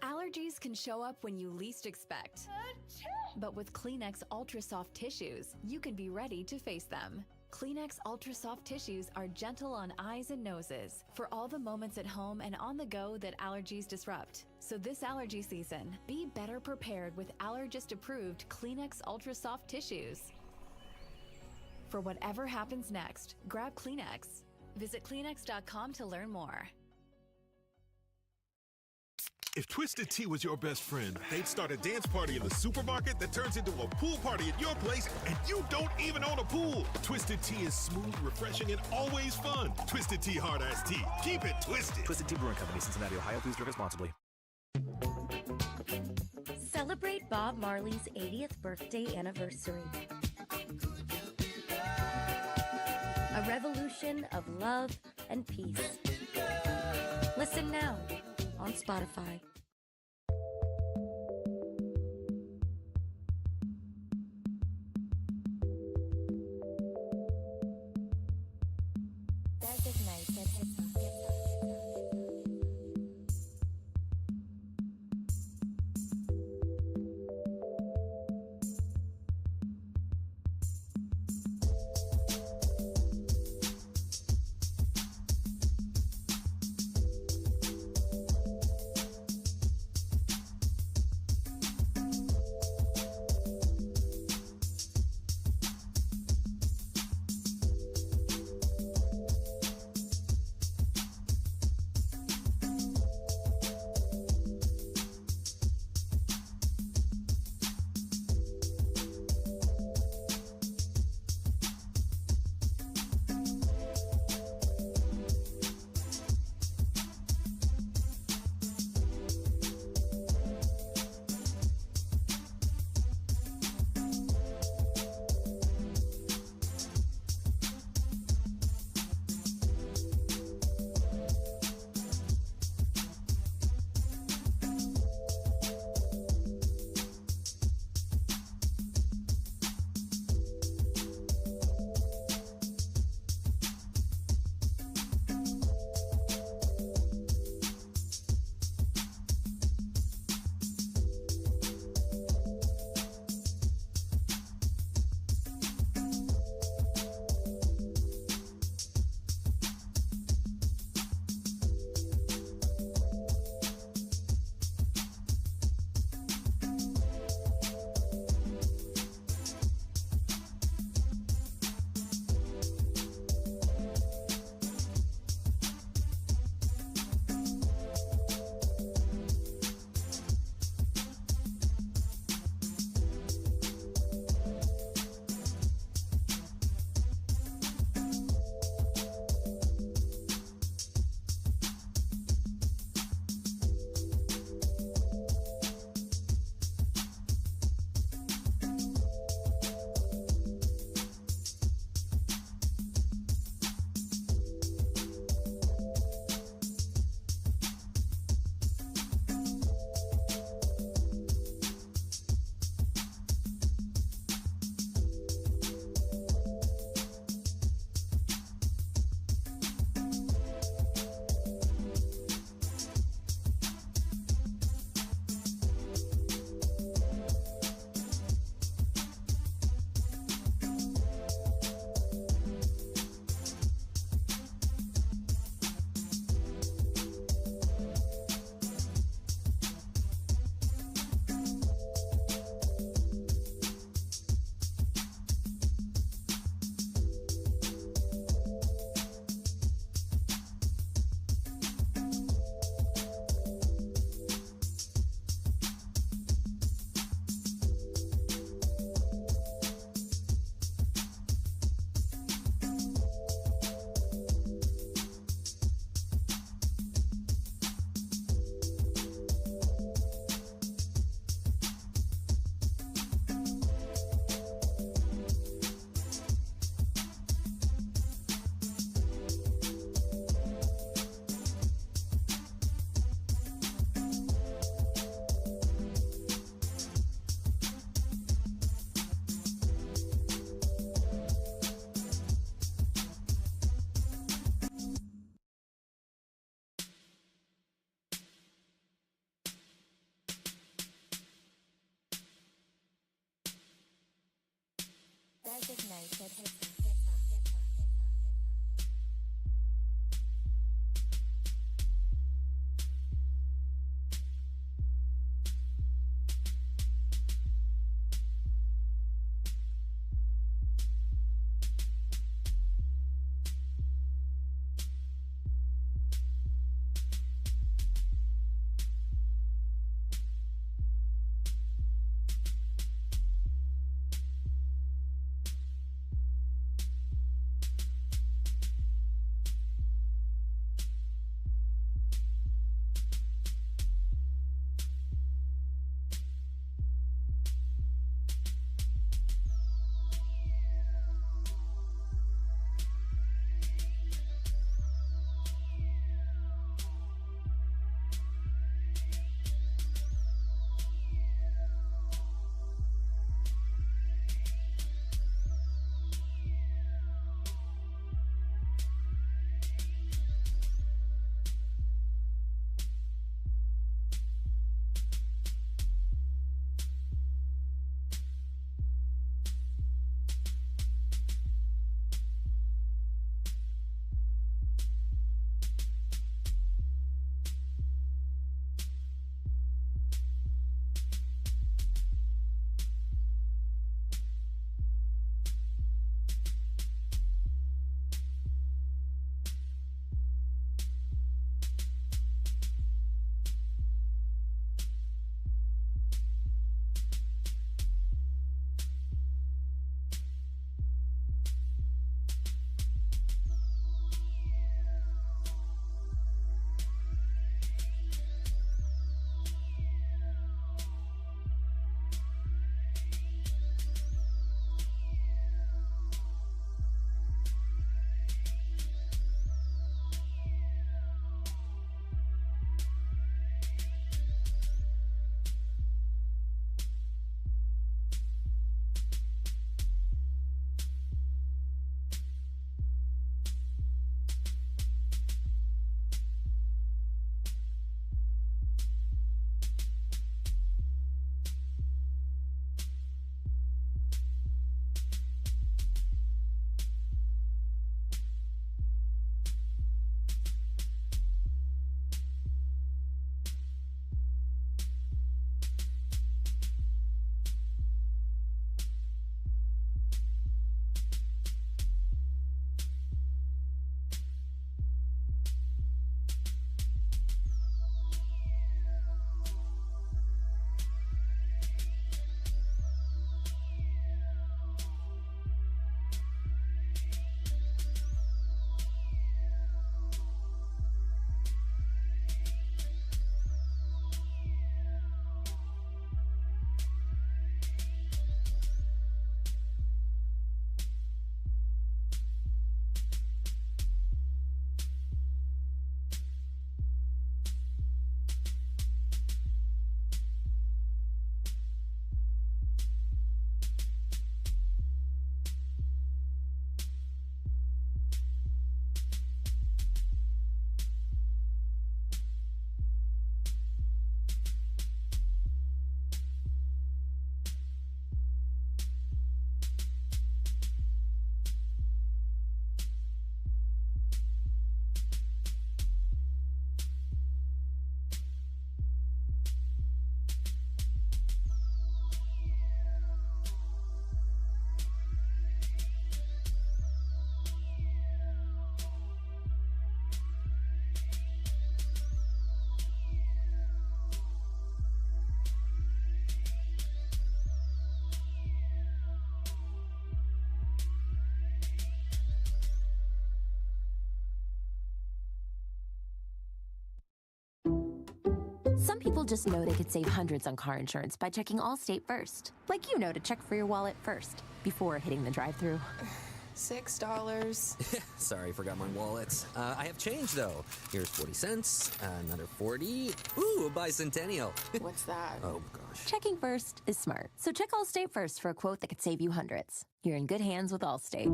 Allergies can show up when you least expect. But with Kleenex Ultra Soft Tissues, you can be ready to face them. Kleenex Ultra Soft Tissues are gentle on eyes and noses for all the moments at home and on the go that allergies disrupt. So this allergy season, be better prepared with allergist-approved Kleenex Ultra Soft Tissues. For whatever happens next, grab Kleenex. Visit Kleenex.com to learn more. If Twisted Tea was your best friend, they'd start a dance party in the supermarket that turns into a pool party at your place, and you don't even own a pool. Twisted Tea is smooth, refreshing, and always fun. Twisted Tea Hard Iced Tea. Keep it twisted. Twisted Tea Brewing Company, Cincinnati, Ohio. Please drink responsibly. Celebrate Bob Marley's 80th birthday anniversary. A revolution of love and peace. Listen now on Spotify. Designated hitter. Designated hitter. Some people just know they could save hundreds on car insurance by checking Allstate first. Like you know to check for your wallet first, before hitting the drive-thru. $6. Sorry, forgot my wallet. I have change, though. Here's 40 cents, another 40. Ooh, a bicentennial. What's that? Oh, gosh. Checking first is smart. So check Allstate first for a quote that could save you hundreds. You're in good hands with Allstate.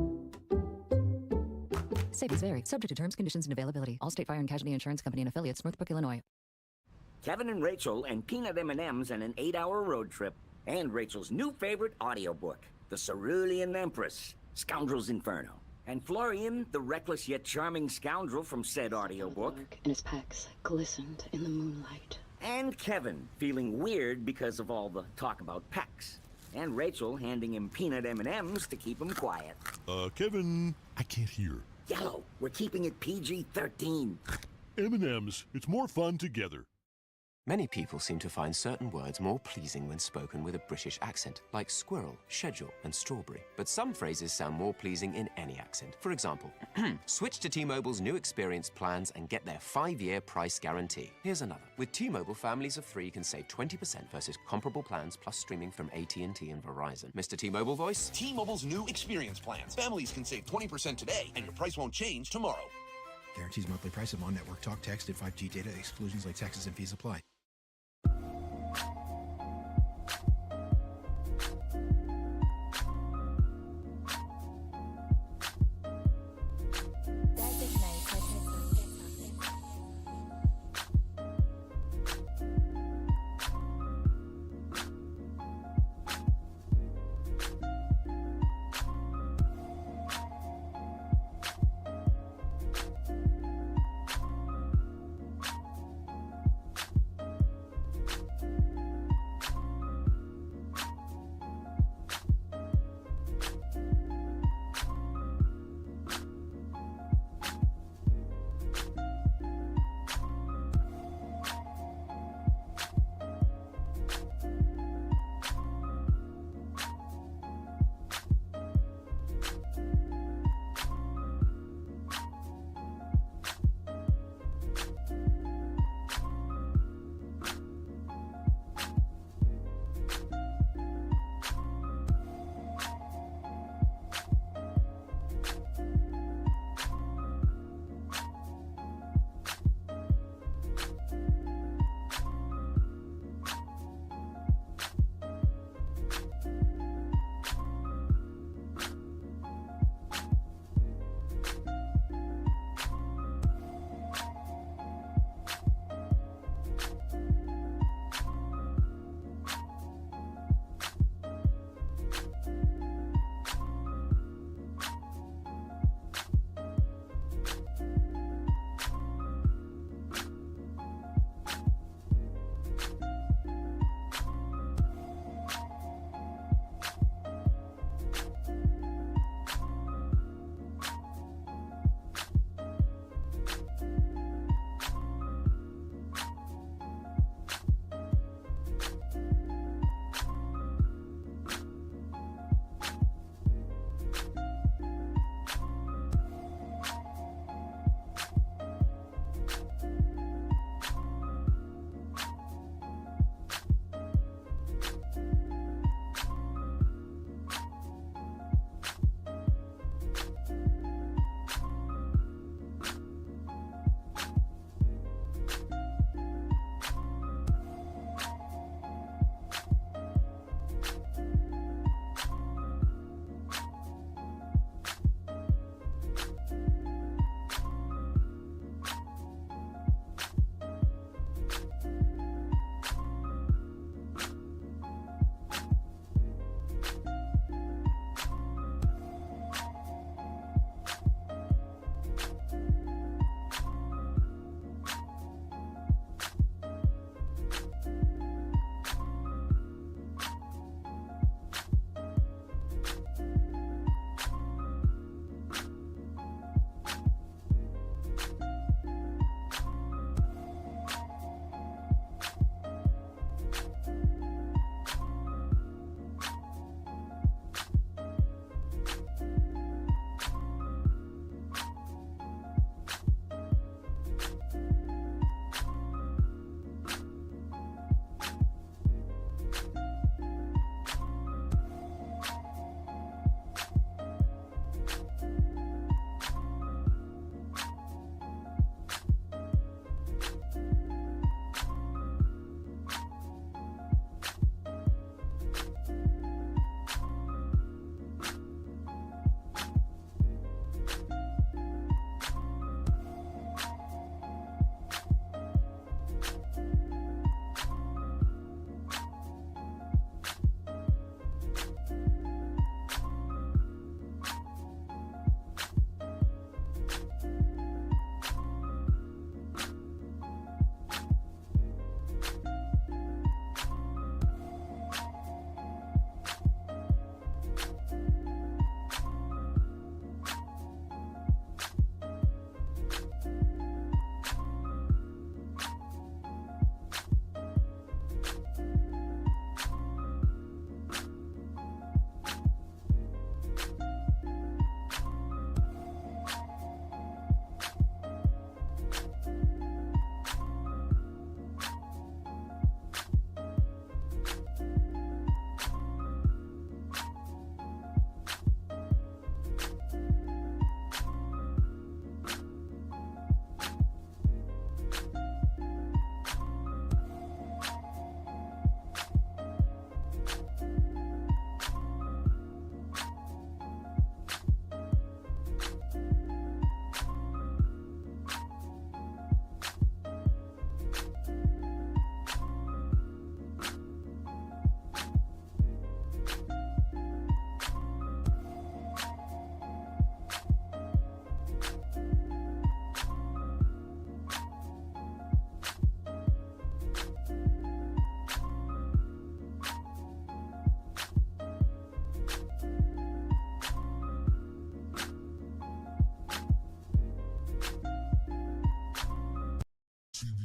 Savings vary. Subject to terms, conditions, and availability. Allstate Fire and Casualty Insurance Company and Affiliates, Northbrook, Illinois. Kevin and Rachel and peanut M&Ms and an 8-hour road trip. And Rachel's new favorite audiobook. the Cerulean Empress, Scoundrel's Inferno. And Florian, the reckless yet charming scoundrel from said audiobook. And his pecs glistened in the moonlight. And Kevin, feeling weird because of all the talk about pecs. And Rachel handing him peanut M&Ms to keep him quiet. Kevin, I can't hear. Yellow, we're keeping it PG-13. M&Ms, it's more fun together. Many people seem to find certain words more pleasing when spoken with a British accent, like squirrel, schedule, and strawberry. But some phrases sound more pleasing in any accent. For example, switch to T-Mobile's new experience plans and get their 5-year price guarantee. Here's another. With T-Mobile, families of 3 can save 20% versus comparable plans plus streaming from AT&T and Verizon. Mr. T-Mobile voice? T-Mobile's new experience plans. Families can save 20% today, and your price won't change tomorrow. Guarantees monthly price of on-network talk, text, and 5G data. Exclusions like taxes and fees apply.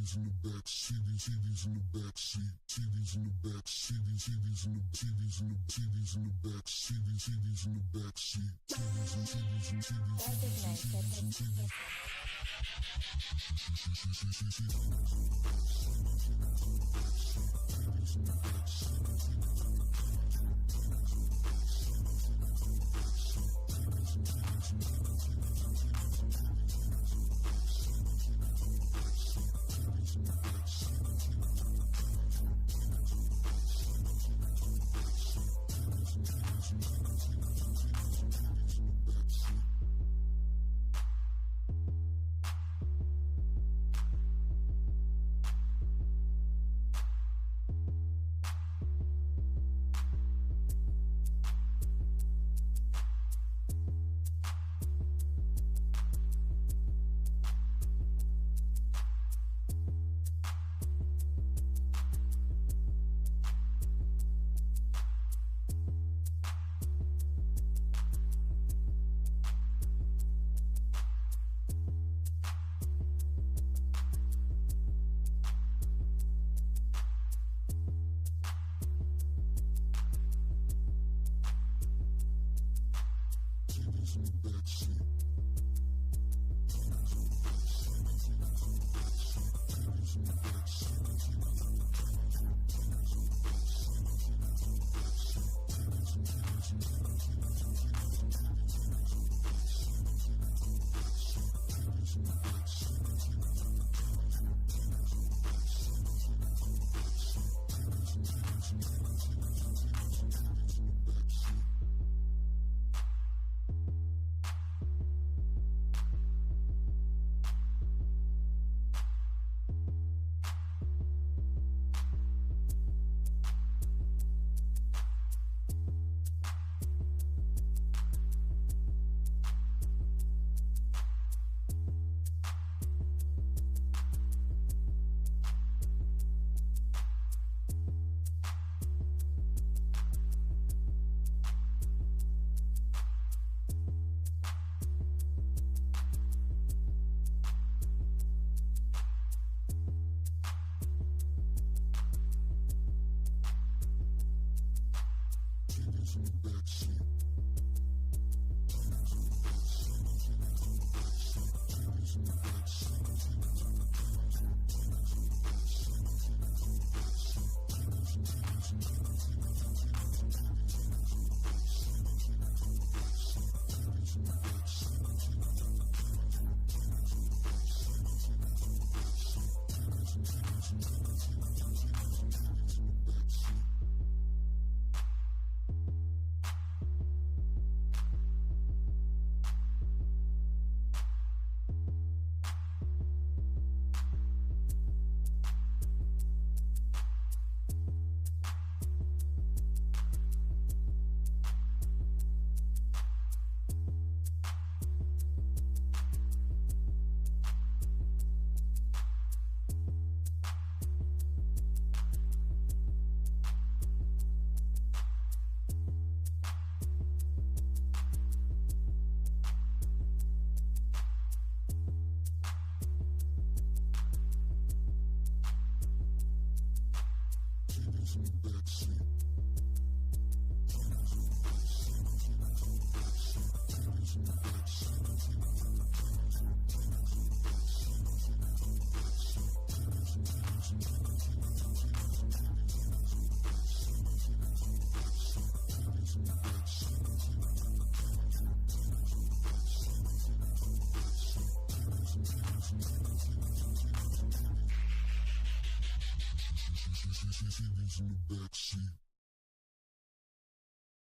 CDs in the back, CDs in the back seat, CDs in the back, CDs in the back, CDs in the back seat, CDs and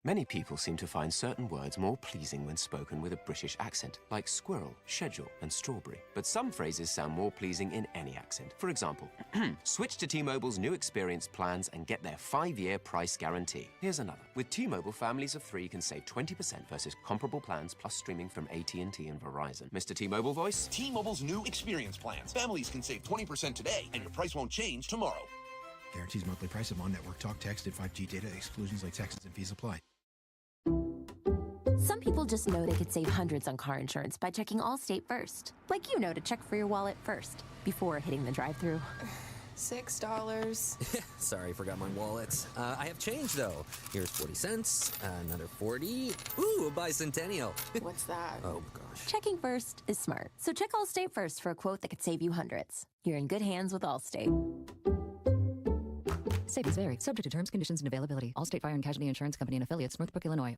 Many people seem to find certain words more pleasing when spoken with a British accent, like squirrel, schedule, and strawberry. But some phrases sound more pleasing in any accent. For example, switch to T-Mobile's new experience plans and get their 5-year price guarantee. Here's another. With T-Mobile, families of 3 can save 20% versus comparable plans plus streaming from AT&T and Verizon. Mr. T-Mobile voice? T-Mobile's new experience plans. Families can save 20% today, and your price won't change tomorrow. Guarantees monthly price of on-network talk, text, and 5G data. Exclusions like taxes and fees apply. Some people just know they could save hundreds on car insurance by checking Allstate first. Like to check for your wallet first, before hitting the drive-thru. $6. Sorry, forgot my wallet. I have change, though. Here's 40 cents, another 40. Ooh, a bicentennial. What's that? Oh, gosh. Checking first is smart. So check Allstate first for a quote that could save you hundreds. You're in good hands with Allstate. Savings vary. Subject to terms, conditions, and availability. Allstate Fire and Casualty Insurance Company and Affiliates, Northbrook, Illinois.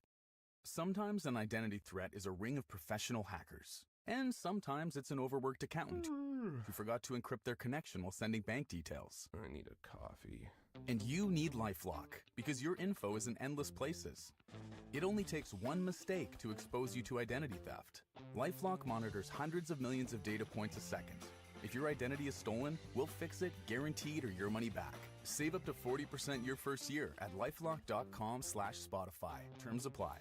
Sometimes an identity threat is a ring of professional hackers. And sometimes it's an overworked accountant who forgot to encrypt their connection while sending bank details. I need a coffee. And you need LifeLock, because your info is in endless places. It only takes one mistake to expose you to identity theft. LifeLock monitors hundreds of millions of data points a second. If your identity is stolen, we'll fix it, guaranteed, or your money back. Save up to 40% your first year at lifelock.com/Spotify. Terms apply.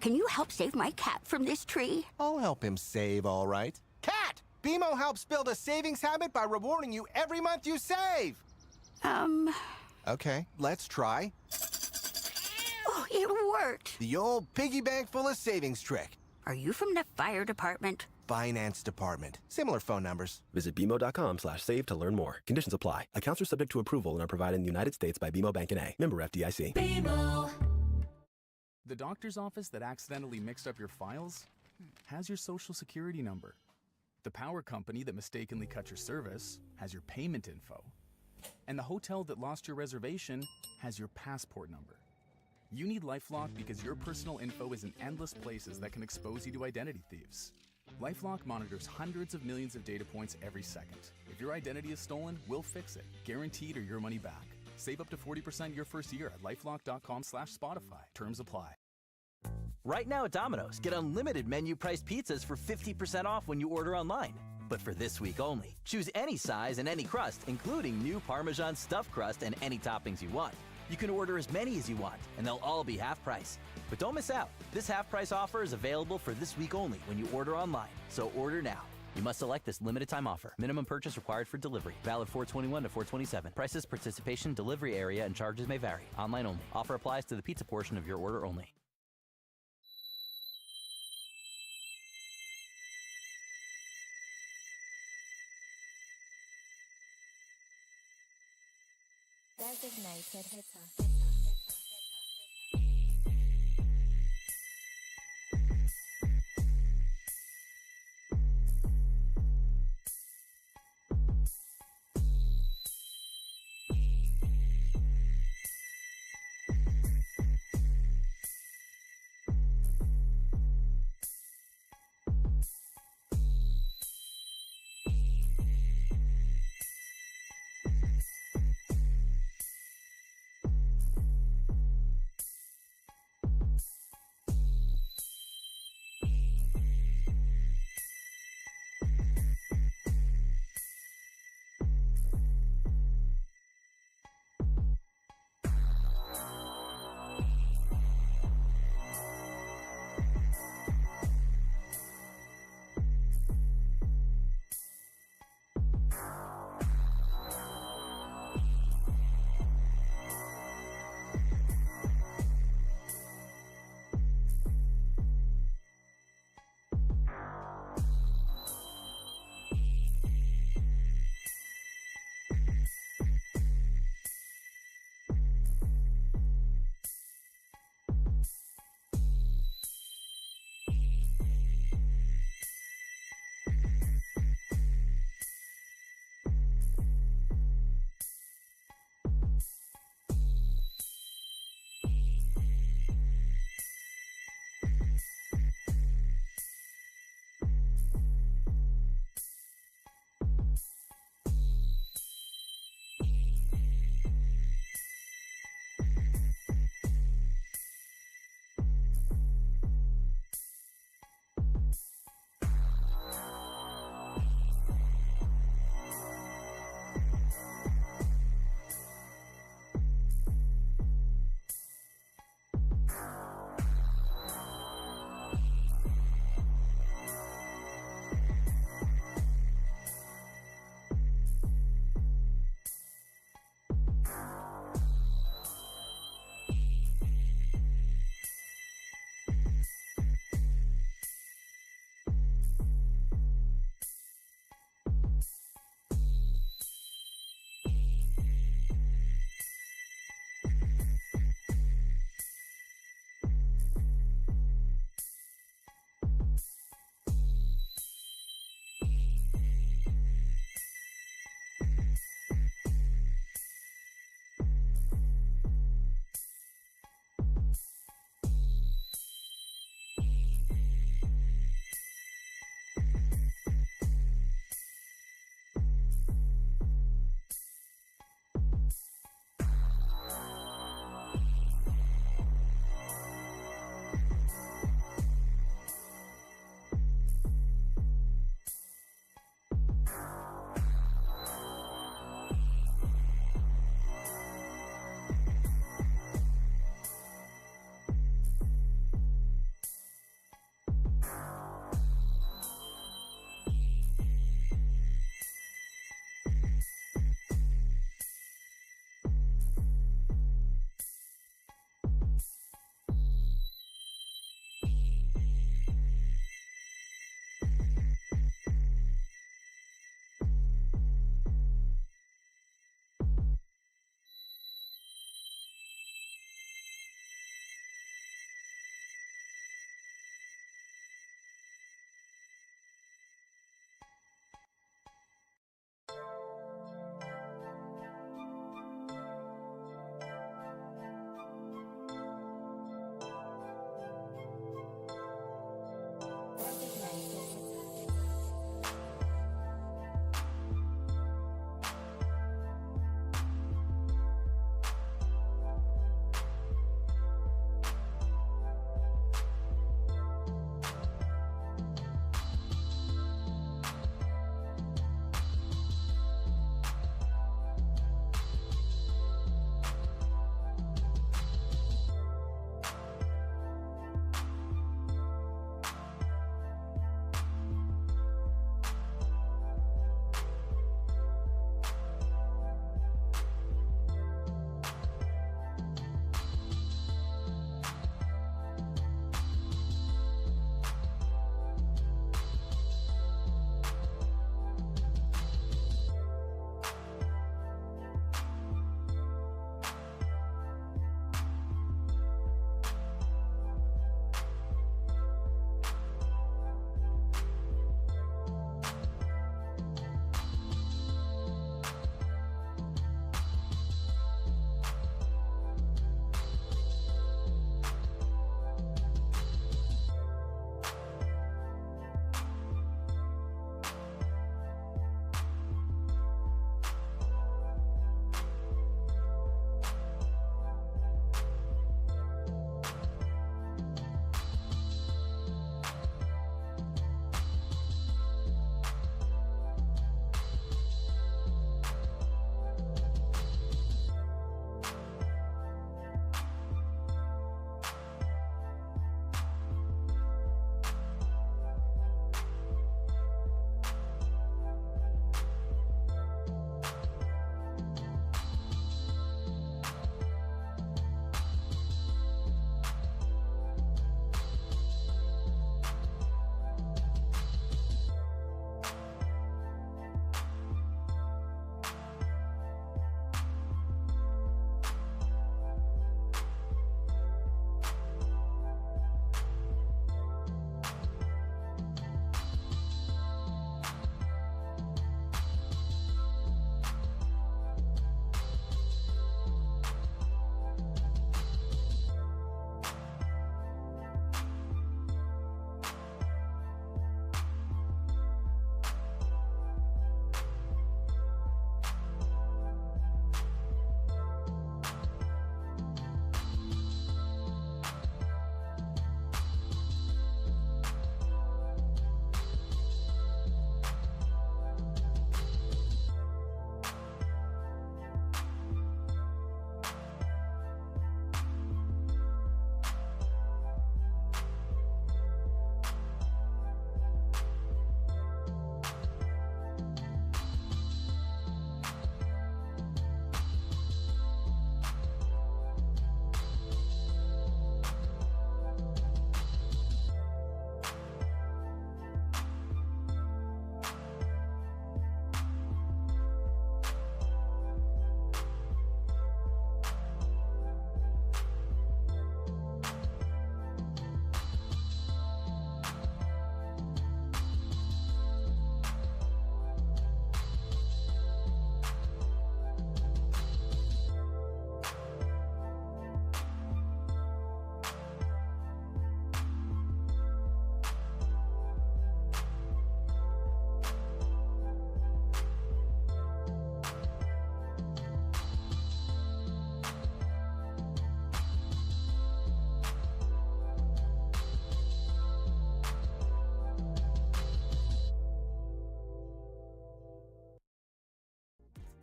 can you help save my cat from this tree? I'll help him save, all right. Cat! BMO helps build a savings habit by rewarding you every month you save. Okay, let's try. Oh, it worked. The old piggy bank full of savings trick. Are you from the fire department? Finance department. Similar phone numbers. Visit BMO.com/save to learn more. Conditions apply. Accounts are subject to approval and are provided in the United States by BMO Bank N.A. Member FDIC. BMO. The doctor's office that accidentally mixed up your files has your social security number. The power company that mistakenly cut your service has your payment info. And the hotel that lost your reservation has your passport number. You need LifeLock because your personal info is in endless places that can expose you to identity thieves. LifeLock monitors hundreds of millions of data points every second. If your identity is stolen, we'll fix it, guaranteed or your money back. Save up to 40% your first year at LifeLock.com/Spotify. Terms apply. Right now at Domino's, get unlimited menu-priced pizzas for 50% off when you order online. But for this week only, choose any size and any crust, including new Parmesan stuffed crust and any toppings you want. You can order as many as you want, and they'll all be half price. But don't miss out. This half price offer is available for this week only when you order online. So order now. You must select this limited time offer. Minimum purchase required for delivery. Valid 4/21 to 4/27. Prices, participation, delivery area, and charges may vary. Online only. Offer applies to the pizza portion of your order only. Designated hitter.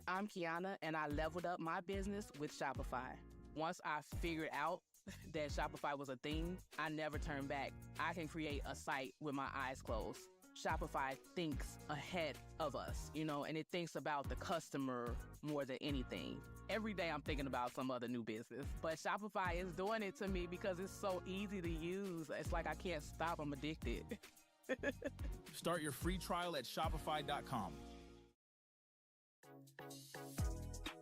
I'm Kiana, and I leveled up my business with Shopify. Once I figured out that Shopify was a thing, I never turned back. I can create a site with my eyes closed. Shopify thinks ahead of us, and it thinks about the customer more than anything. Every day I'm thinking about some other new business, but Shopify is doing it to me because it's so easy to use. It's like I can't stop. I'm addicted. Start your free trial at Shopify.com.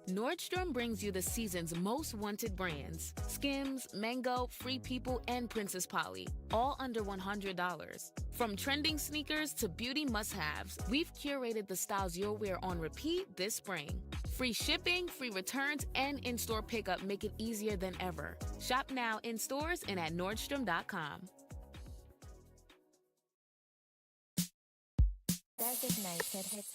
Nordstrom brings you the season's most wanted brands. Skims, Mango, Free People, and Princess Polly. All under $100. From trending sneakers to beauty must-haves, we've curated the styles you'll wear on repeat this spring. Free shipping, free returns, and in-store pickup make it easier than ever. Shop now in stores and at Nordstrom.com. Designated hitter.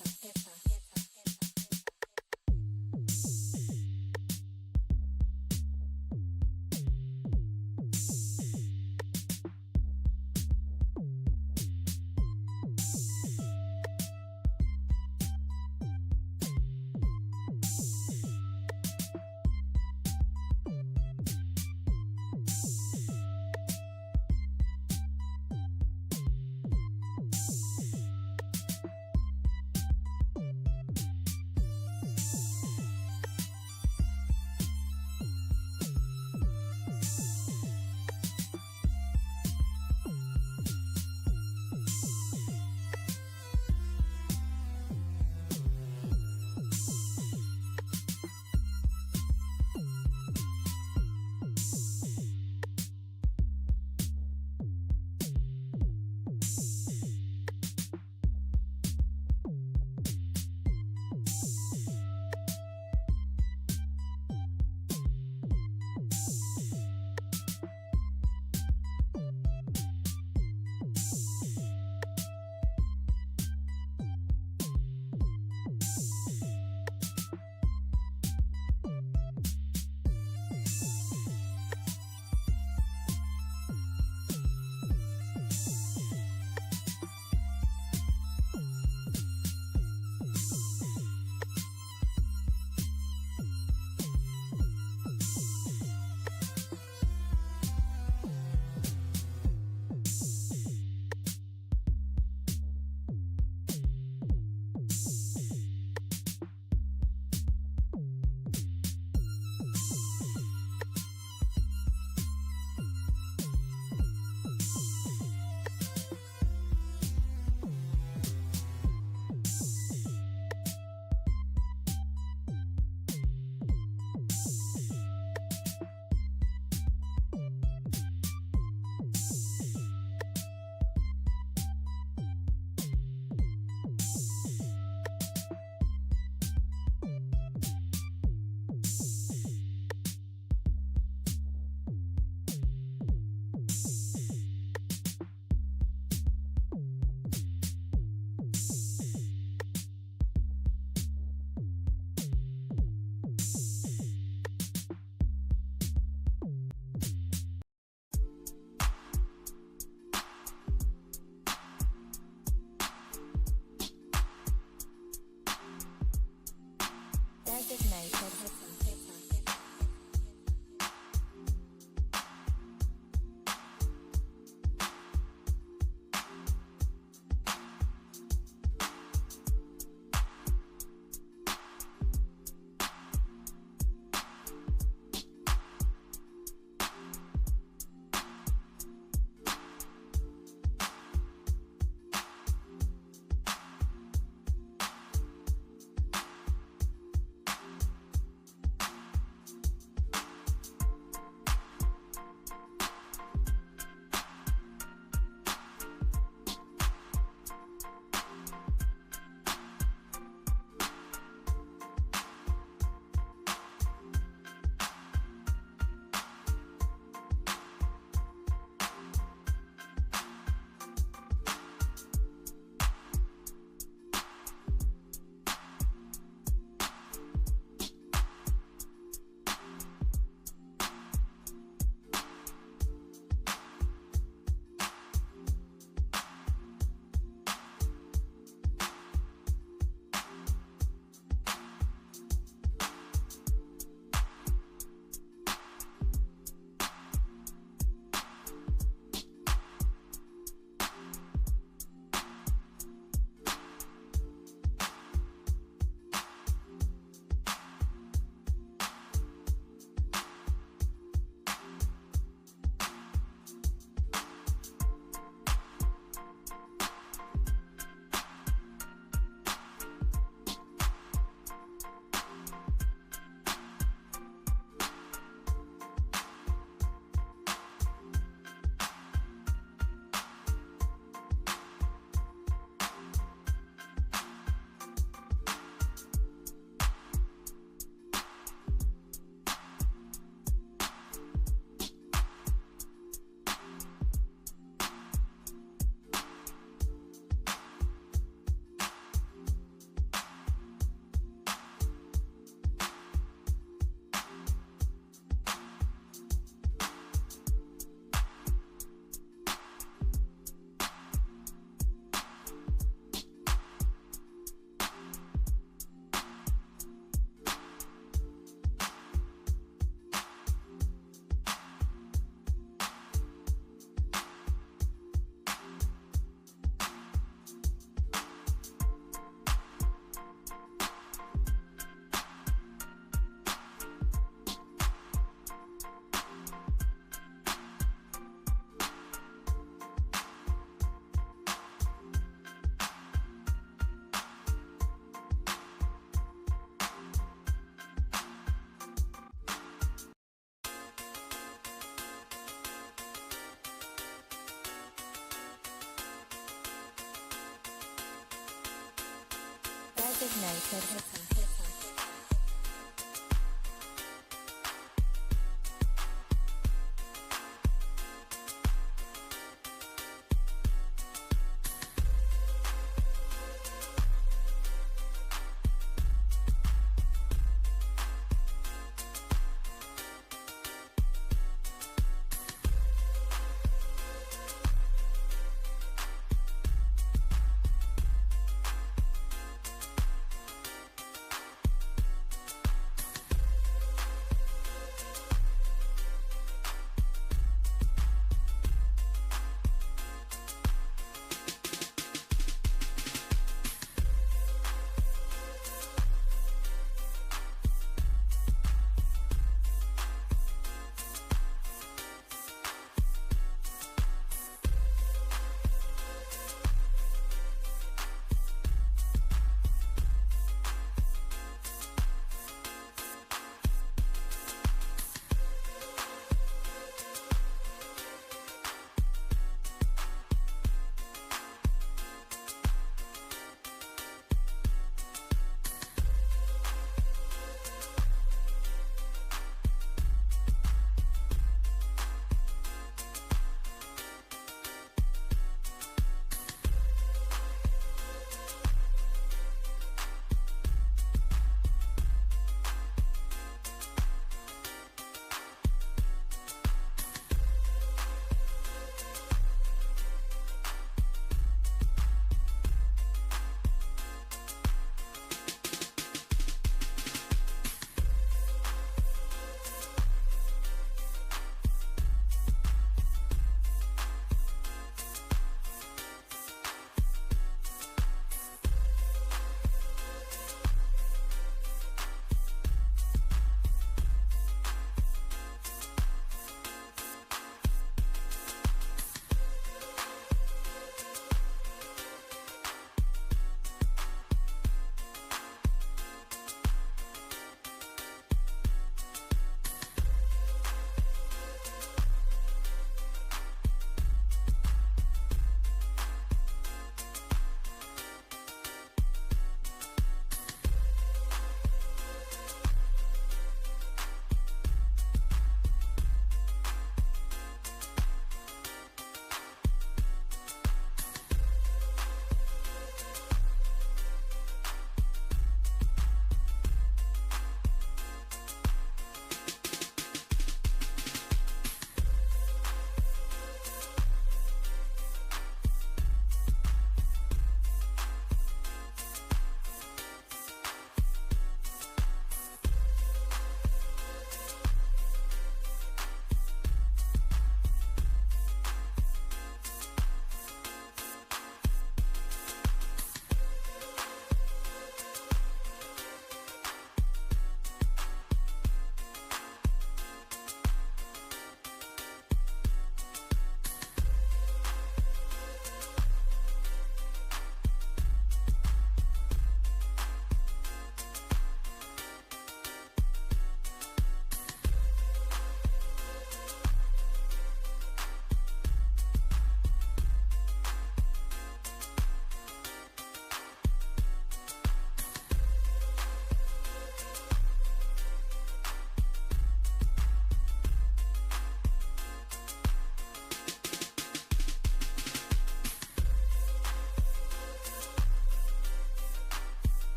Ignited hits him.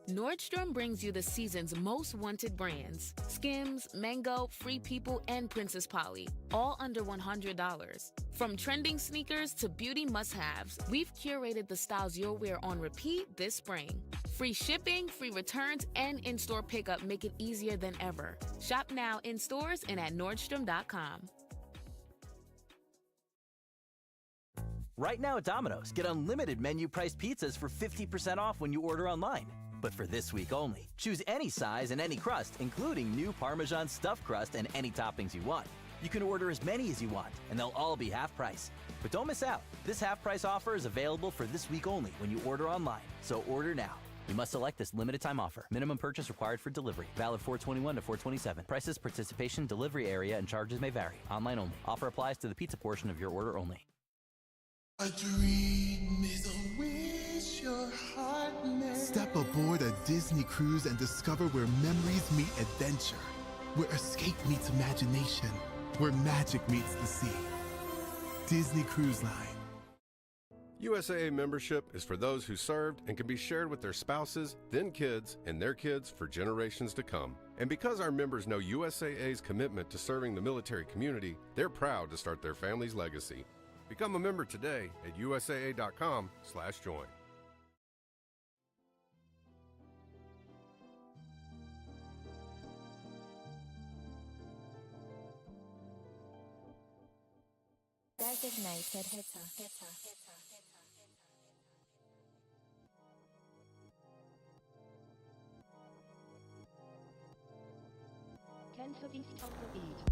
Nordstrom brings you the season's most wanted brands: Skims, Mango, Free People, and Princess Polly, all under $100. From trending sneakers to beauty must-haves, we've curated the styles you'll wear on repeat this spring. Free shipping, free returns, and in-store pickup make it easier than ever. Shop now in stores and at Nordstrom.com. Right now at Domino's, get unlimited menu-priced pizzas for 50% off when you order online. But for this week only, choose any size and any crust, including new Parmesan stuffed crust and any toppings you want. You can order as many as you want, and they'll all be half price. But don't miss out. This half-price offer is available for this week only when you order online. So order now. You must select this limited-time offer. Minimum purchase required for delivery. Valid 4/21 to 4/27. Prices, participation, delivery area, and charges may vary. Online only. Offer applies to the pizza portion of your order only. A dream is a wish your heart makes. Step aboard a Disney cruise and discover where memories meet adventure, where escape meets imagination, where magic meets the sea. Disney Cruise Line. USAA membership is for those who served and can be shared with their spouses, then kids, and their kids for generations to come. And because our members know USAA's commitment to serving the military community, they're proud to start their family's legacy. Become a member today at usaa.com/join. Designated hitter. Cancel east of the beat.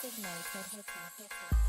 Designated hitter.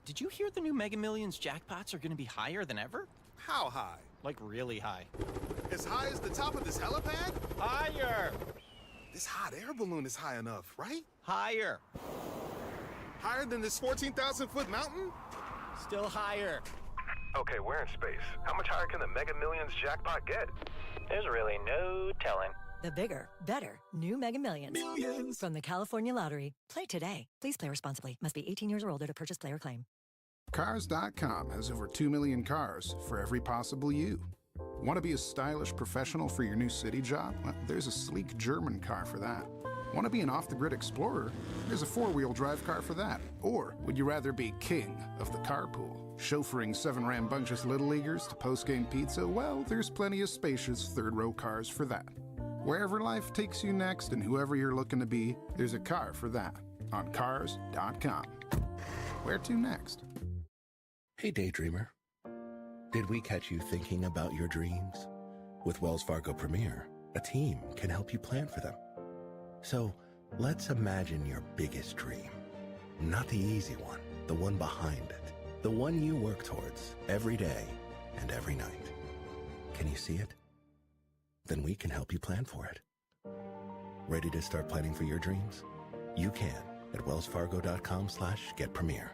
Did you hear the new Mega Millions jackpots are going to be higher than ever? How high? Like really high. As high as the top of this helipad? Higher! This hot air balloon is high enough, right? Higher. Higher than this 14,000-foot mountain? Still higher. Okay, we're in space. How much higher can the Mega Millions jackpot get? There's really no telling. The bigger, better new Mega Millions. Millions! From the California Lottery. Play today. Please play responsibly. Must be 18 years or older to purchase player claim. Cars.com has over 2 million cars for every possible you. Want to be a stylish professional for your new city job? Well, there's a sleek German car for that. Want to be an off-the-grid explorer? There's a four-wheel drive car for that. Or would you rather be king of the carpool? Chauffeuring 7 rambunctious little leaguers to post-game pizza? Well, there's plenty of spacious third-row cars for that. Wherever life takes you next and whoever you're looking to be, there's a car for that on Cars.com. Where to next? Hey, Daydreamer. Did we catch you thinking about your dreams? With Wells Fargo Premier, a team can help you plan for them. So, let's imagine your biggest dream. Not the easy one, the one behind it. The one you work towards every day and every night. Can you see it? Then we can help you plan for it. Ready to start planning for your dreams? You can at wellsfargo.com/getpremier.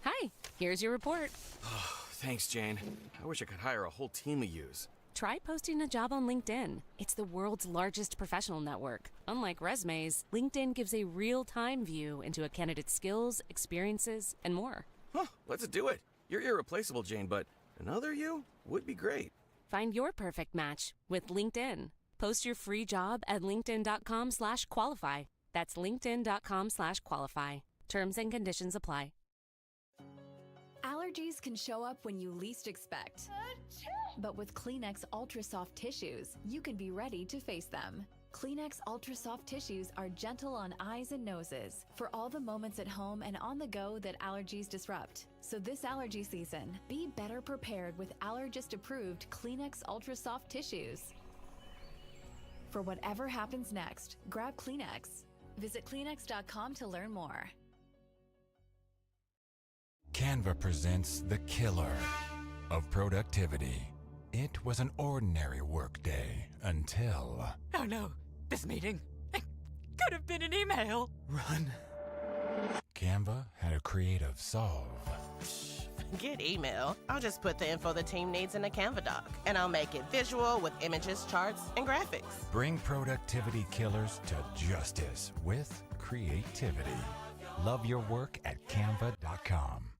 Hi, here's your report. Thanks, Jane. I wish I could hire a whole team of yous. Try posting a job on LinkedIn. It's the world's largest professional network. Unlike resumes, LinkedIn gives a real-time view into a candidate's skills, experiences, and more. Huh, let's do it. You're irreplaceable, Jane, but another you would be great. Find your perfect match with LinkedIn. Post your free job at linkedin.com/qualify. That's linkedin.com/qualify. Terms and conditions apply. Allergies can show up when you least expect. But with Kleenex Ultra Soft Tissues, you can be ready to face them. Kleenex Ultra Soft Tissues are gentle on eyes and noses for all the moments at home and on the go that allergies disrupt. So this allergy season, be better prepared with allergist-approved Kleenex Ultra Soft Tissues. For whatever happens next, grab Kleenex. Visit Kleenex.com to learn more. Canva presents the killer of productivity. It was an ordinary workday until... Oh no, this meeting, it could have been an email. Run. Canva had a creative solve. Forget email. I'll just put the info the team needs in a Canva doc, and I'll make it visual with images, charts, and graphics. Bring productivity killers to justice with creativity. Love your work at canva.com.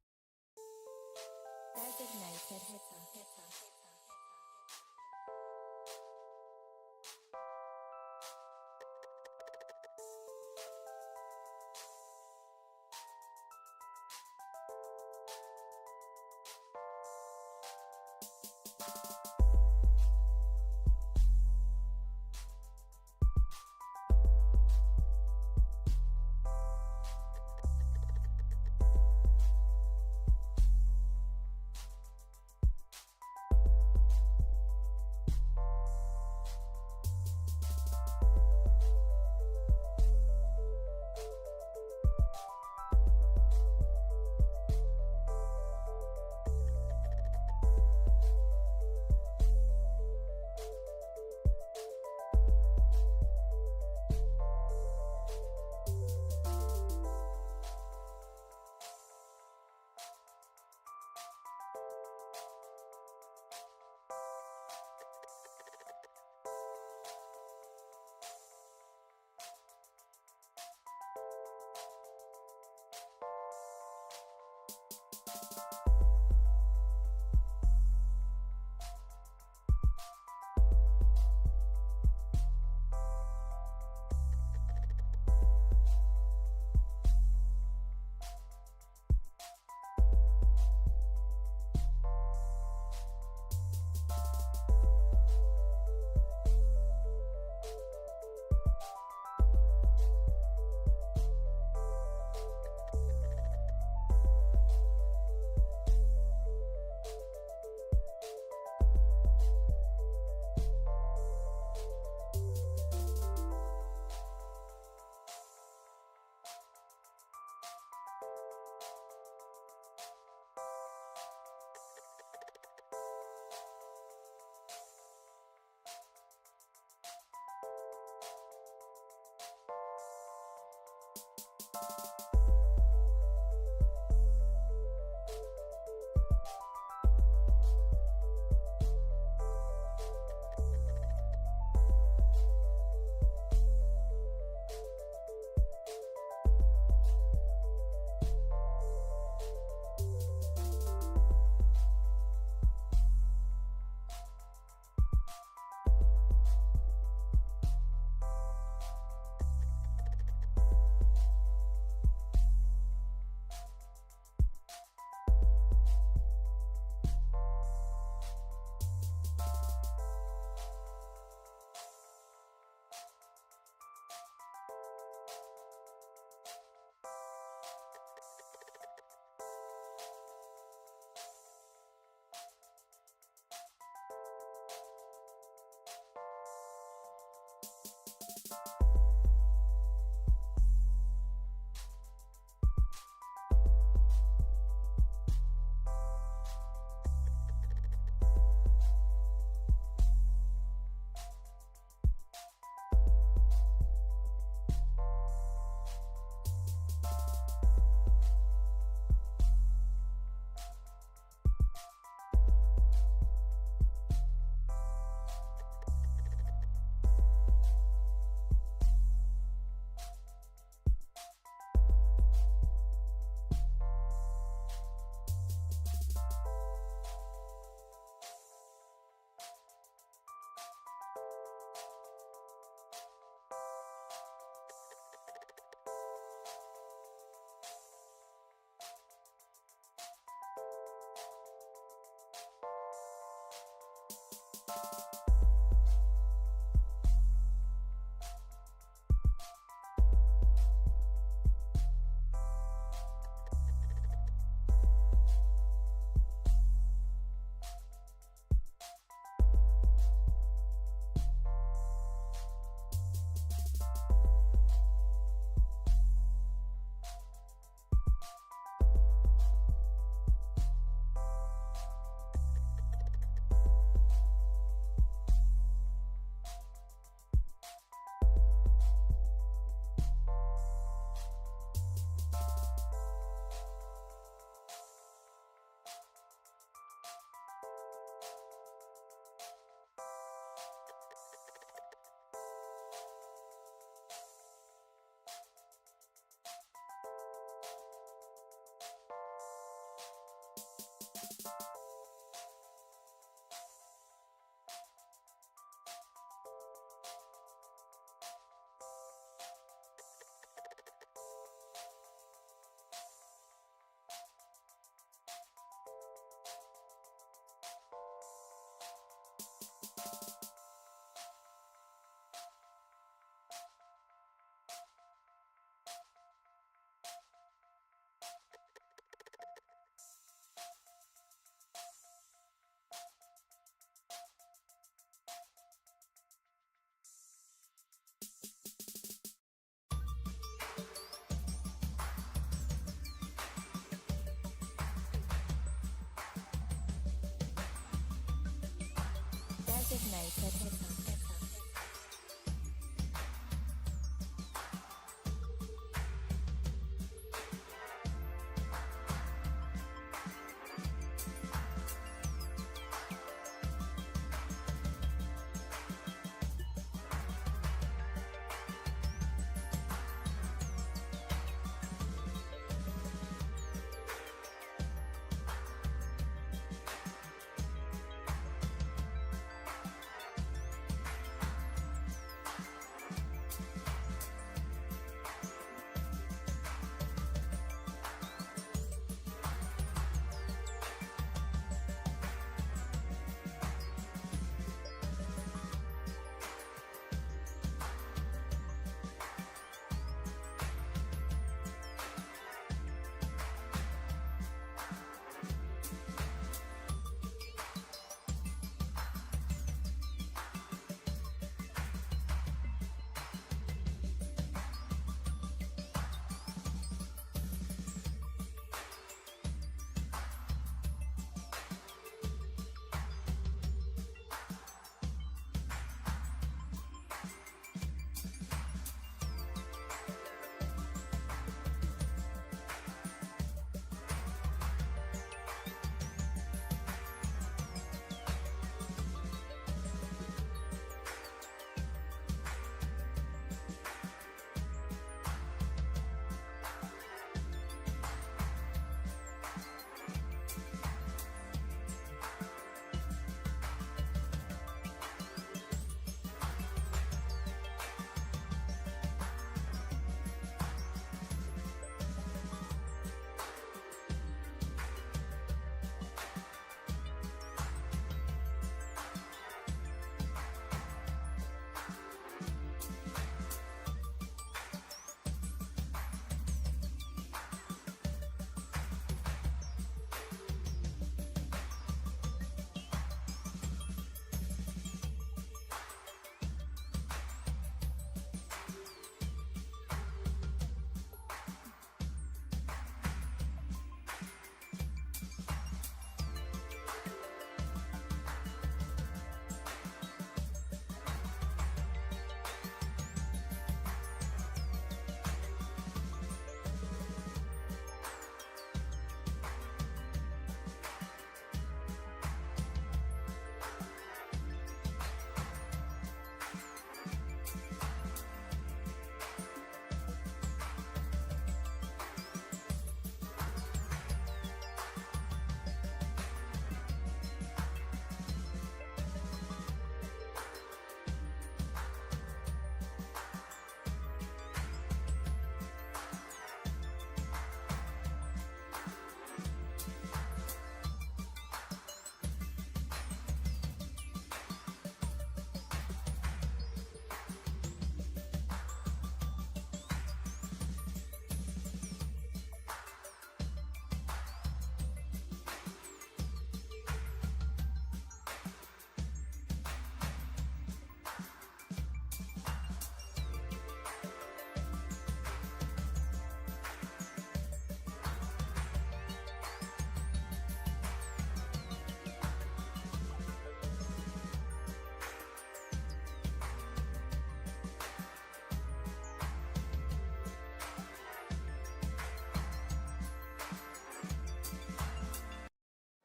Desert Nights at Hip-Hop.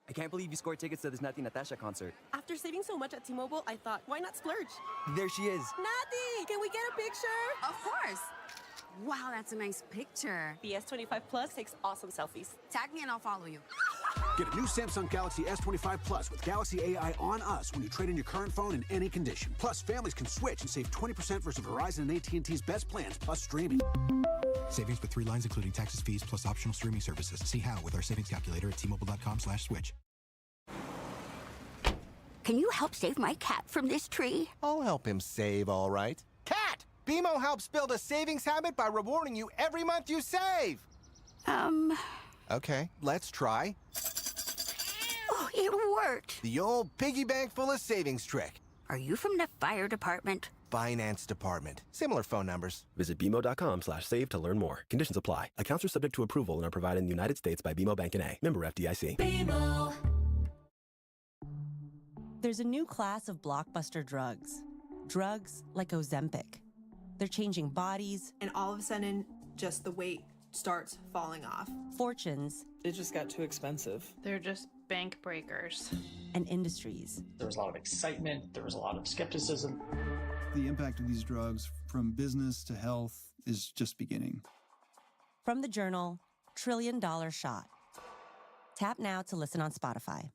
I can't believe you scored tickets to this Nati Natasha concert. After saving so much at T-Mobile, I thought, why not splurge? There she is. Nati, can we get a picture? Of course. Wow, that's a nice picture. BS25 Plus takes awesome selfies. Tag me and I'll follow you. Get a new Samsung Galaxy S25 Plus with Galaxy AI on us when you trade in your current phone in any condition. Plus, families can switch and save 20% versus Verizon and AT&T's best plans plus streaming. Savings with 3 lines including taxes, fees, plus optional streaming services. See how with our savings calculator at T-Mobile.com/switch. Can you help save my cat from this tree? I'll help him save, all right. Cat! BMO helps build a savings habit by rewarding you every month you save. Okay, let's try. Oh, it worked. The old piggy bank full of savings trick. Are you from the fire department? Finance department. Similar phone numbers. Visit BMO.com/save to learn more. Conditions apply. Accounts are subject to approval and are provided in the United States by BMO Bank N.A. Member FDIC. BMO. There's a new class of blockbuster drugs. Drugs like Ozempic. They're changing bodies. And all of a sudden, just the weight starts falling off. Fortunes. It just got too expensive. They're just bank breakers. And industries. There was a lot of excitement. There was a lot of skepticism. The impact of these drugs, from business to health, is just beginning. From the journal, $1 Trillion Shot. Tap now to listen on Spotify.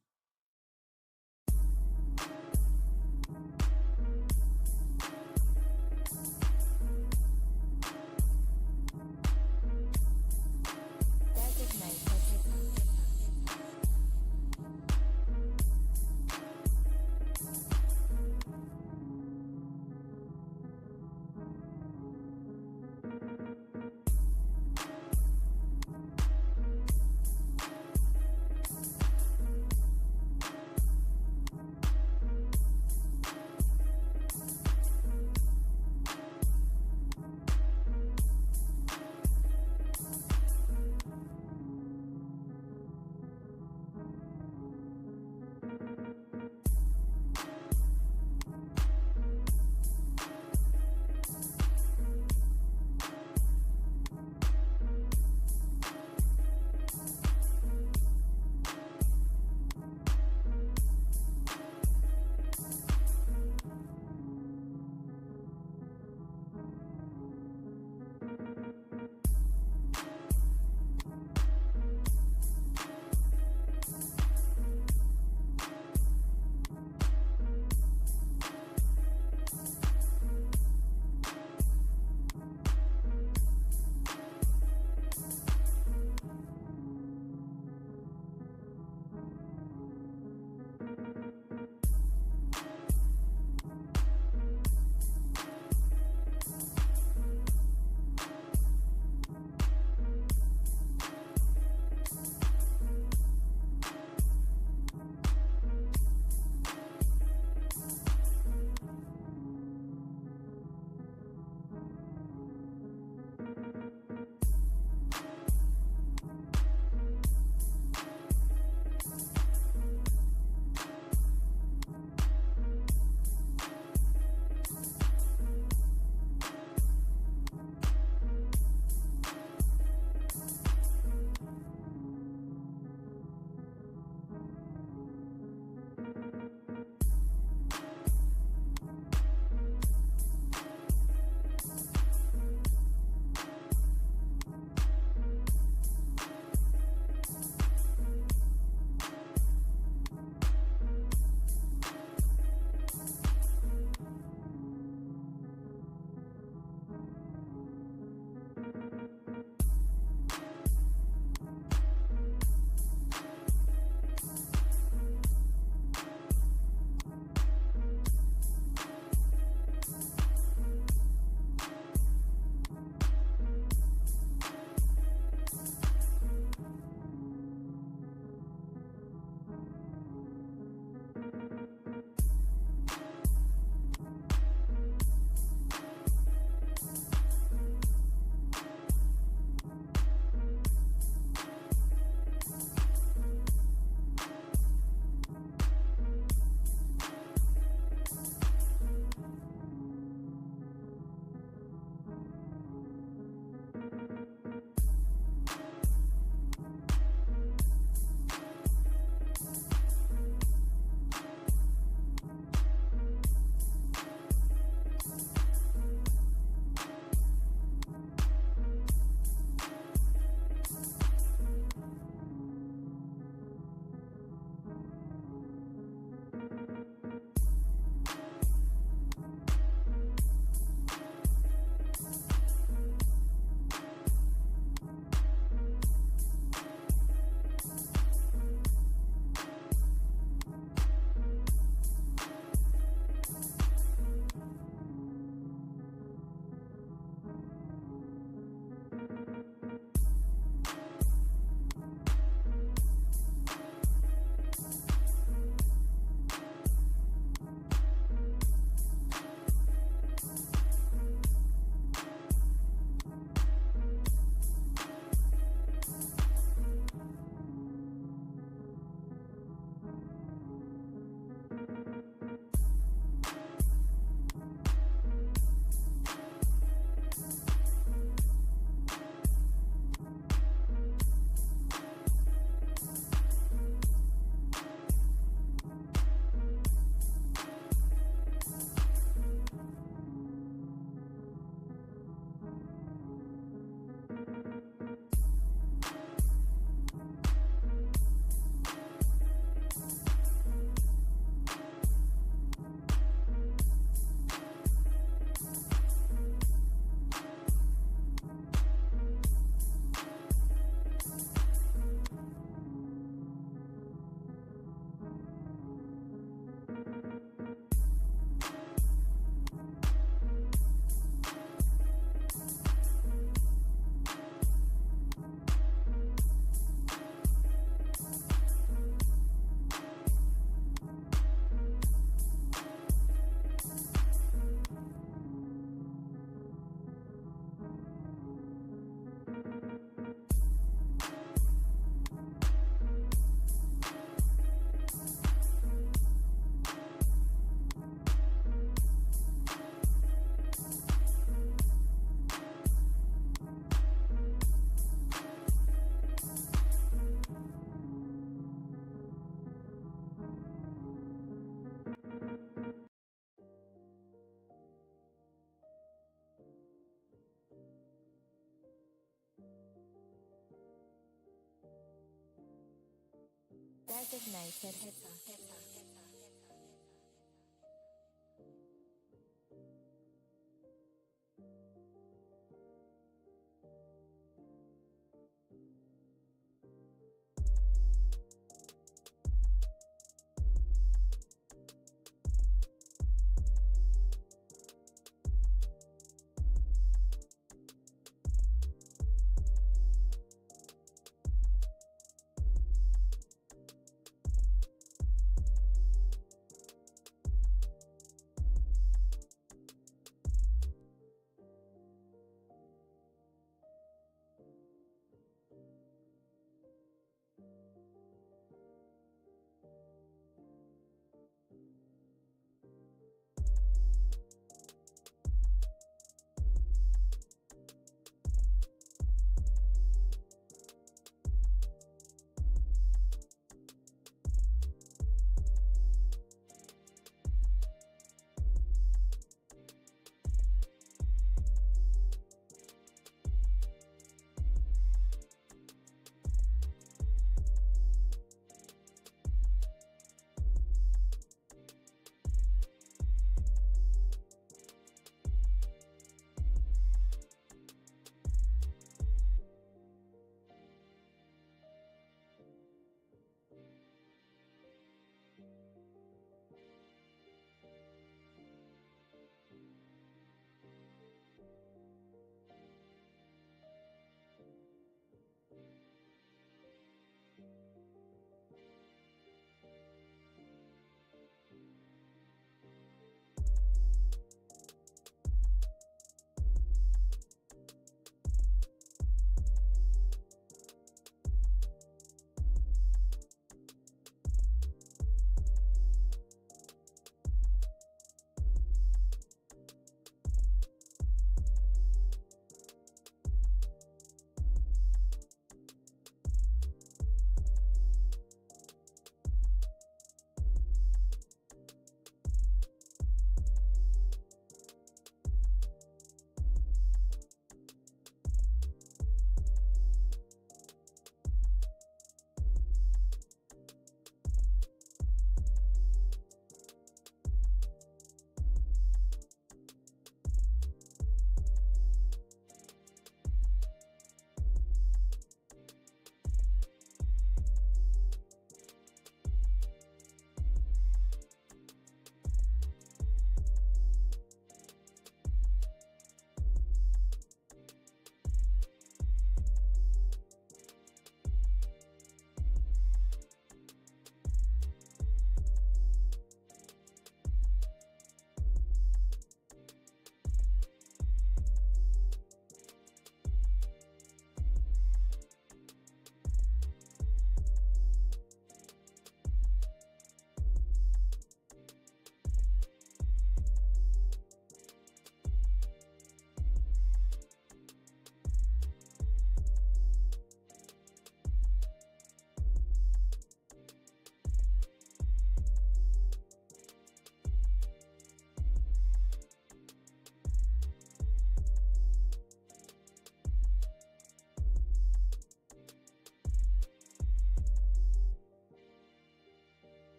Designated hitter.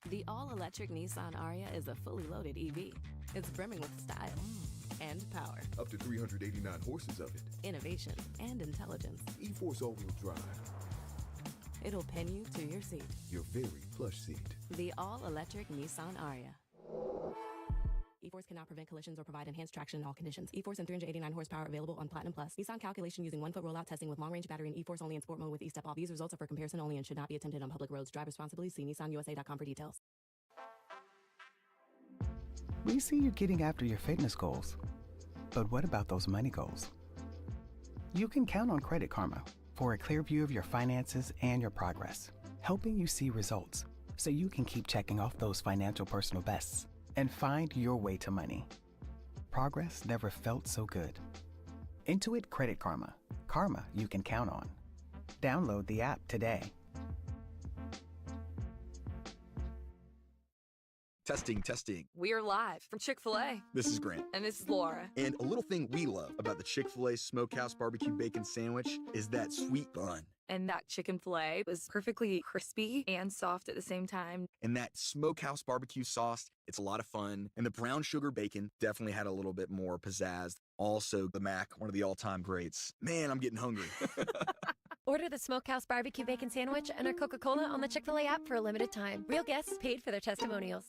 The all-electric Nissan Ariya is a fully loaded EV. It's brimming with style and power, Up to 389 horses of it. innovation, and intelligence. E-Force all-wheel drive. It'll pin you to your seat. Your very plush seat. The all-electric Nissan Ariya. E-Force cannot prevent collisions or provide enhanced traction in all conditions. E-Force and 389 horsepower available on Platinum Plus. Nissan calculation using 1-foot rollout testing with long-range battery and E-Force only in sport mode with E-Step off. These results are for comparison only and should not be attempted on public roads. Drive responsibly. See nissanusa.com for details. We see you getting after your fitness goals. But what about those money goals? You can count on Credit Karma for a clear view of your finances and your progress, helping you see results so you can keep checking off those financial personal bests and find your way to money. Progress never felt so good. Intuit Credit Karma. Karma you can count on. Download the app today. Testing, testing. We're live from Chick-fil-A. This is Grant. And this is Laura. And a little thing we love about the Chick-fil-A Smokehouse Barbecue Bacon Sandwich is that sweet bun. And that chicken filet was perfectly crispy and soft at the same time. And that Smokehouse Barbecue sauce, it's a lot of fun. And the brown sugar bacon definitely had a little bit more pizzazz. Also, the mac, one of the all-time greats. Man, I'm getting hungry. Order the Smokehouse Barbecue Bacon Sandwich and our Coca-Cola on the Chick-fil-A app for a limited time. Real guests paid for their testimonials.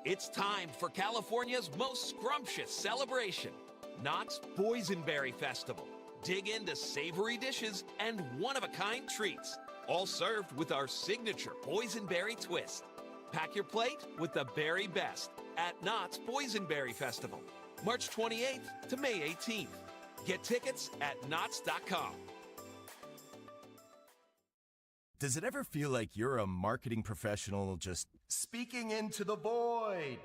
It's time for California's most scrumptious celebration, Knott's Boysenberry Festival. Dig into savory dishes and one-of-a-kind treats, all served with our signature boysenberry twist. Pack your plate with the berry best at Knott's Boysenberry Festival, March 28th to May 18th. Get tickets at knotts.com. Does it ever feel like you're a marketing professional just speaking into the void?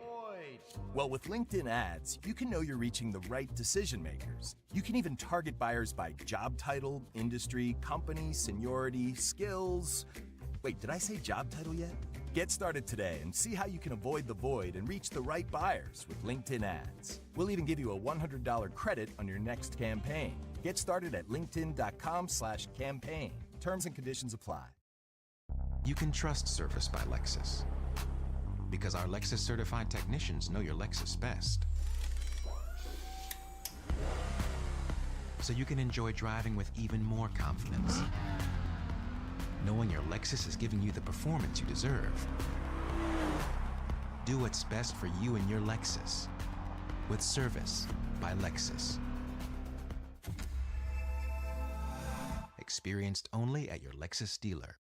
Well, with LinkedIn ads, you can know you're reaching the right decision makers. You can even target buyers by job title, industry, company, seniority, skills. Wait, did I say job title yet? Get started today and see how you can avoid the void and reach the right buyers with LinkedIn ads. We'll even give you a $100 credit on your next campaign. Get started at linkedin.com/campaign. Terms and conditions apply. You can trust service by Lexus, because our Lexus certified technicians know your Lexus best. So you can enjoy driving with even more confidence, knowing your Lexus is giving you the performance you deserve. Do what's best for you and your Lexus with service by Lexus. Experienced only at your Lexus dealer.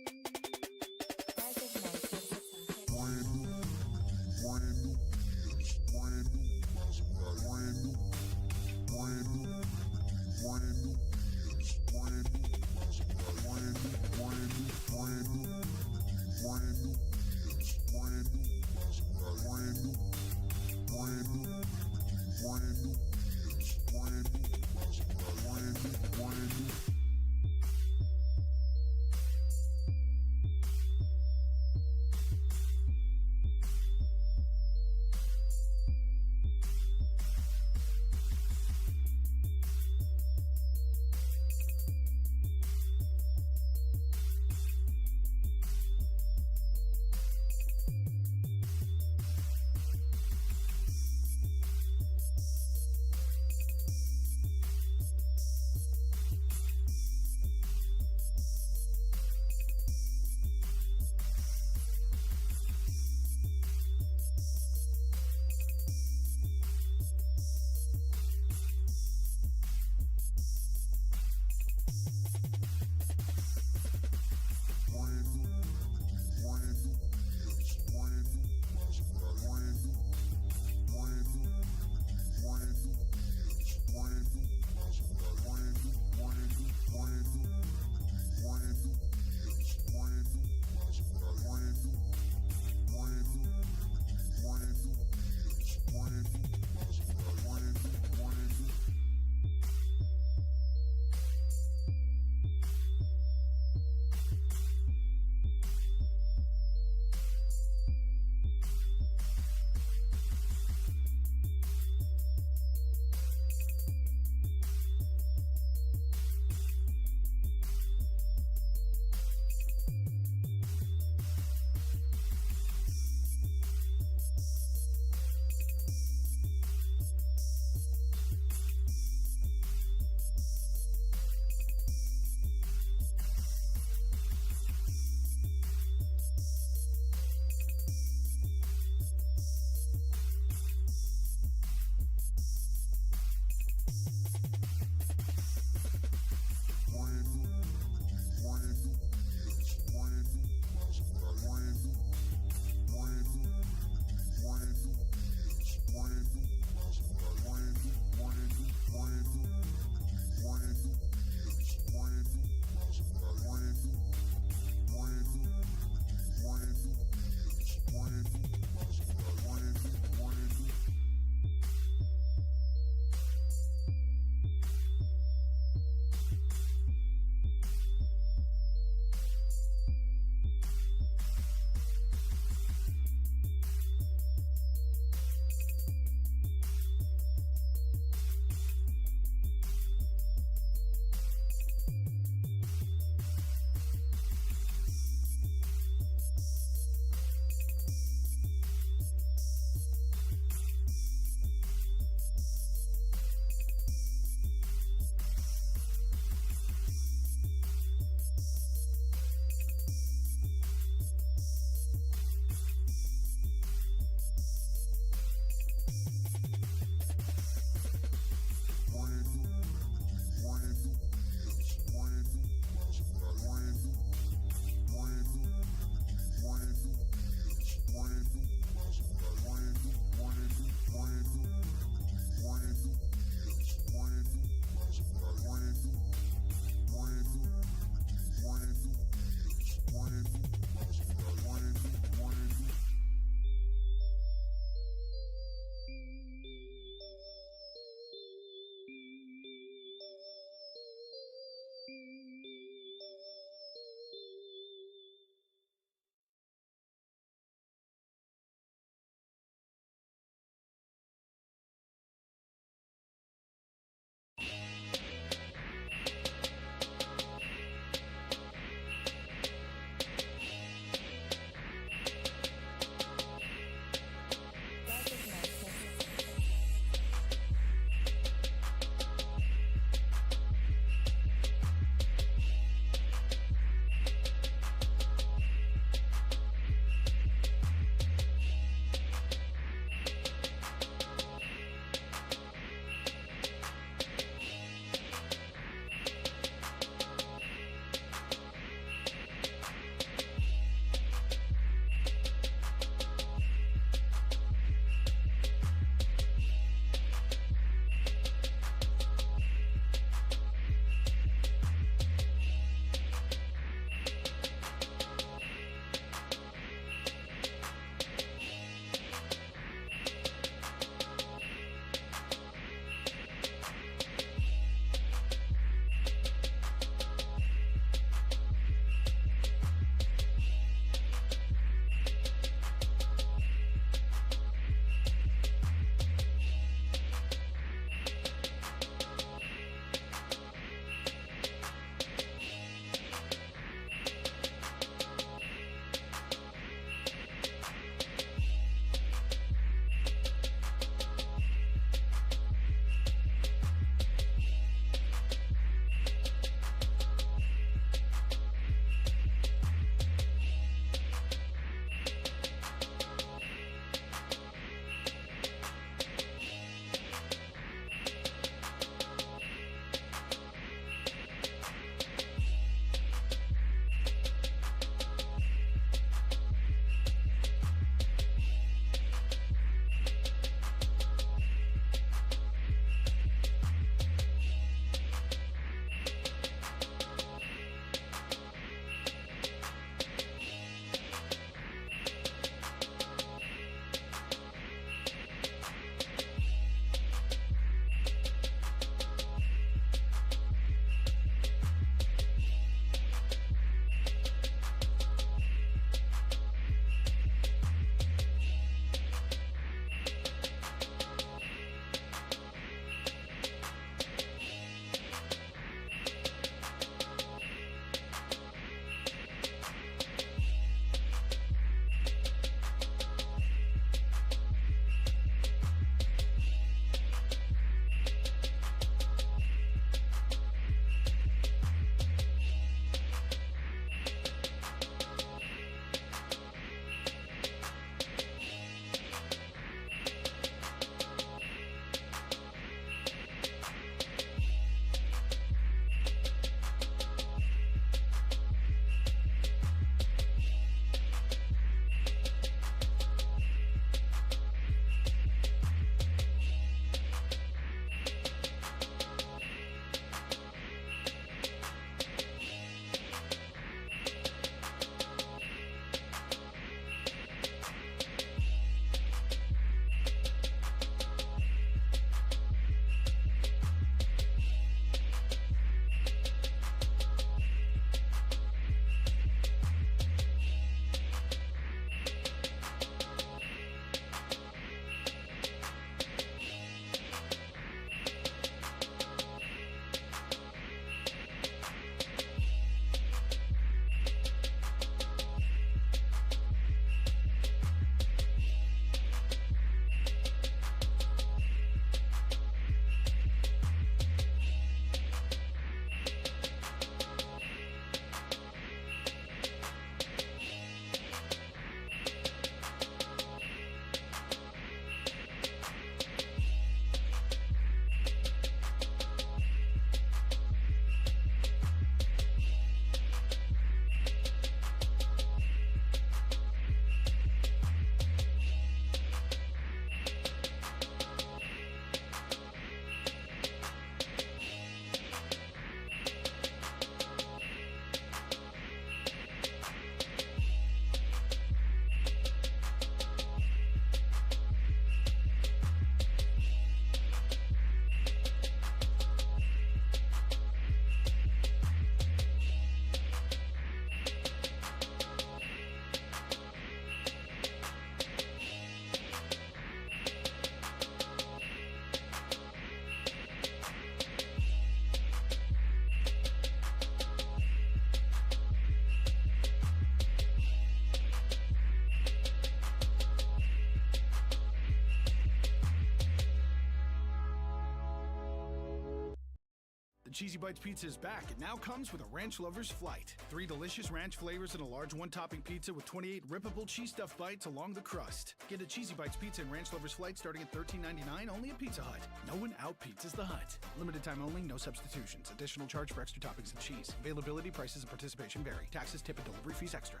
Cheesy Bites Pizza is back. It now comes with a Ranch Lover's Flight. 3 delicious ranch flavors and a large one-topping pizza with 28 rippable cheese stuffed bites along the crust. Get a Cheesy Bites Pizza and Ranch Lover's Flight starting at $13.99 only at Pizza Hut. No one out-pizzas the Hut. Limited time only, no substitutions. Additional charge for extra toppings and cheese. Availability, prices, and participation vary. Taxes, tip, and delivery fees extra.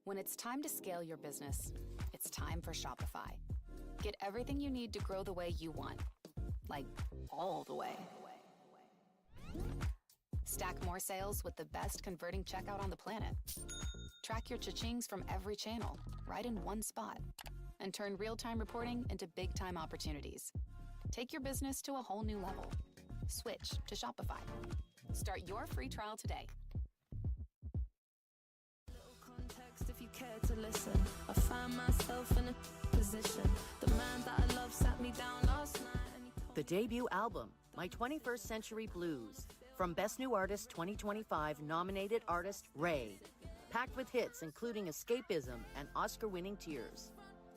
When it's time to scale your business, it's time for Shopify. Get everything you need to grow the way you want. Like, all the way. Stack more sales with the best converting checkout on the planet. Track your cha-chings from every channel, right in one spot. And turn real-time reporting into big-time opportunities. Take your business to a whole new level. Switch to Shopify. Start your free trial today. If you care to listen, I find myself in a position. The man that I love sat me down last night. The debut album, My 21st Century Blues, from Best New Artist 2025 nominated artist Ray. Packed with hits including Escapism and Oscar-winning Tears.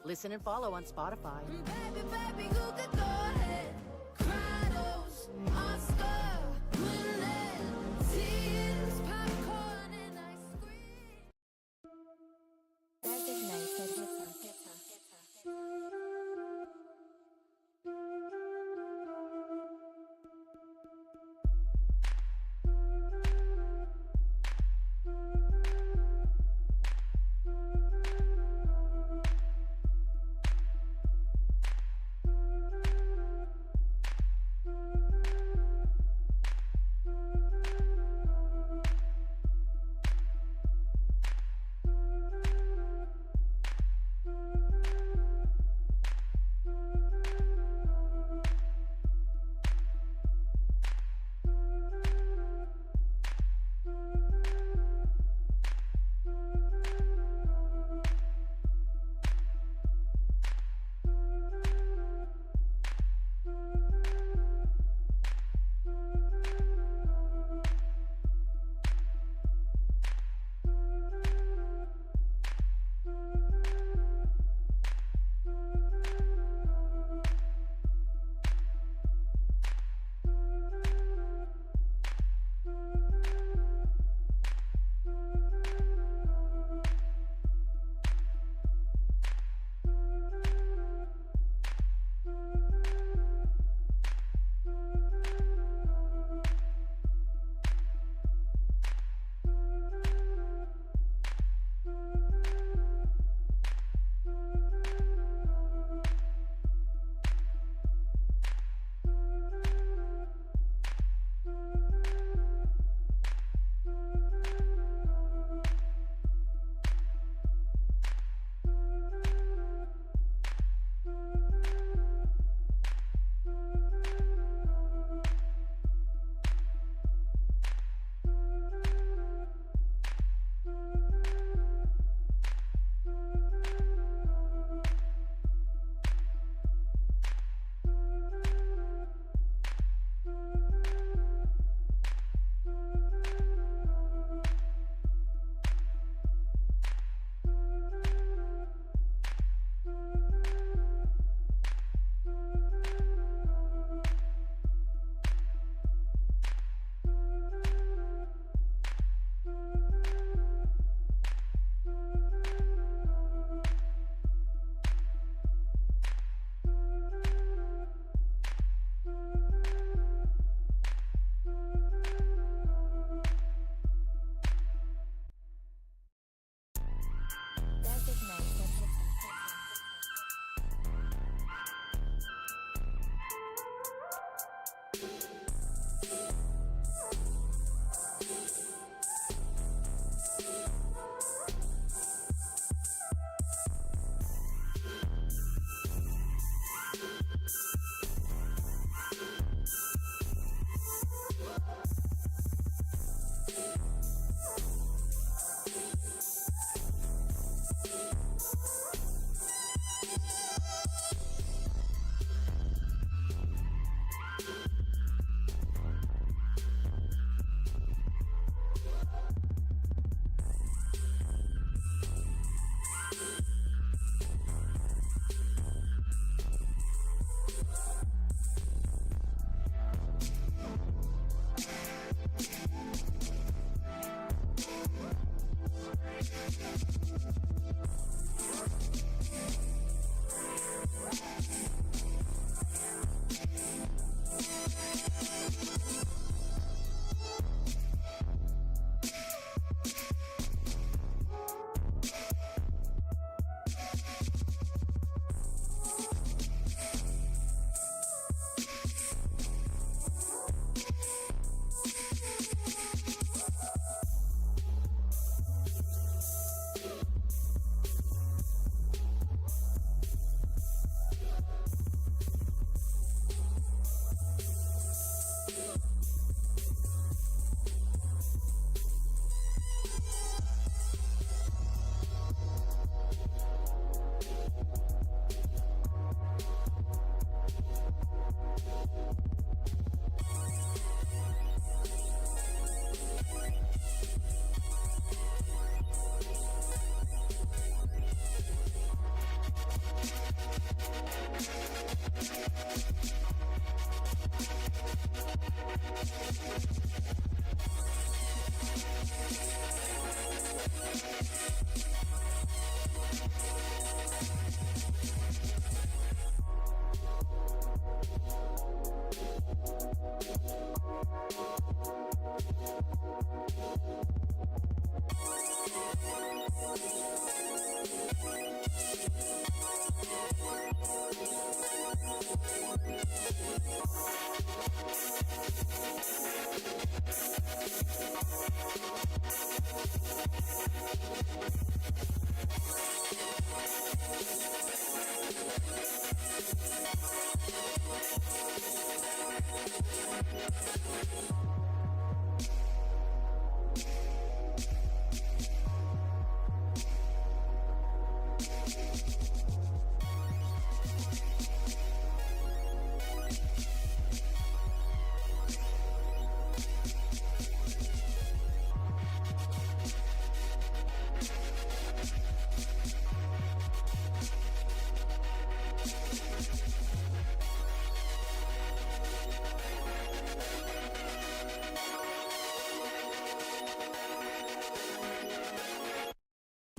Listen and follow on Spotify. Baby, baby, you could go ahead. Cry those Oscar winning tears, popcorn and ice cream. Designated hitter.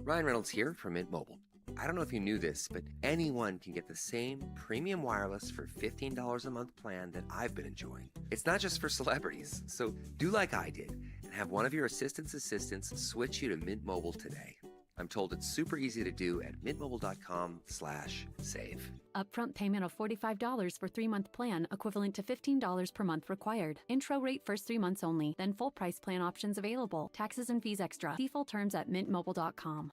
Ryan Reynolds here from Mint Mobile. I don't know if you knew this, but anyone can get the same premium wireless for $15 a month plan that I've been enjoying. It's not just for celebrities, so do like I did and have one of your assistants switch you to Mint Mobile today. I'm told it's super easy to do at mintmobile.com/save. Upfront payment of $45 for 3-month plan, equivalent to $15 per month required. Intro rate first 3 months only, then full price plan options available. Taxes and fees extra. See full terms at mintmobile.com.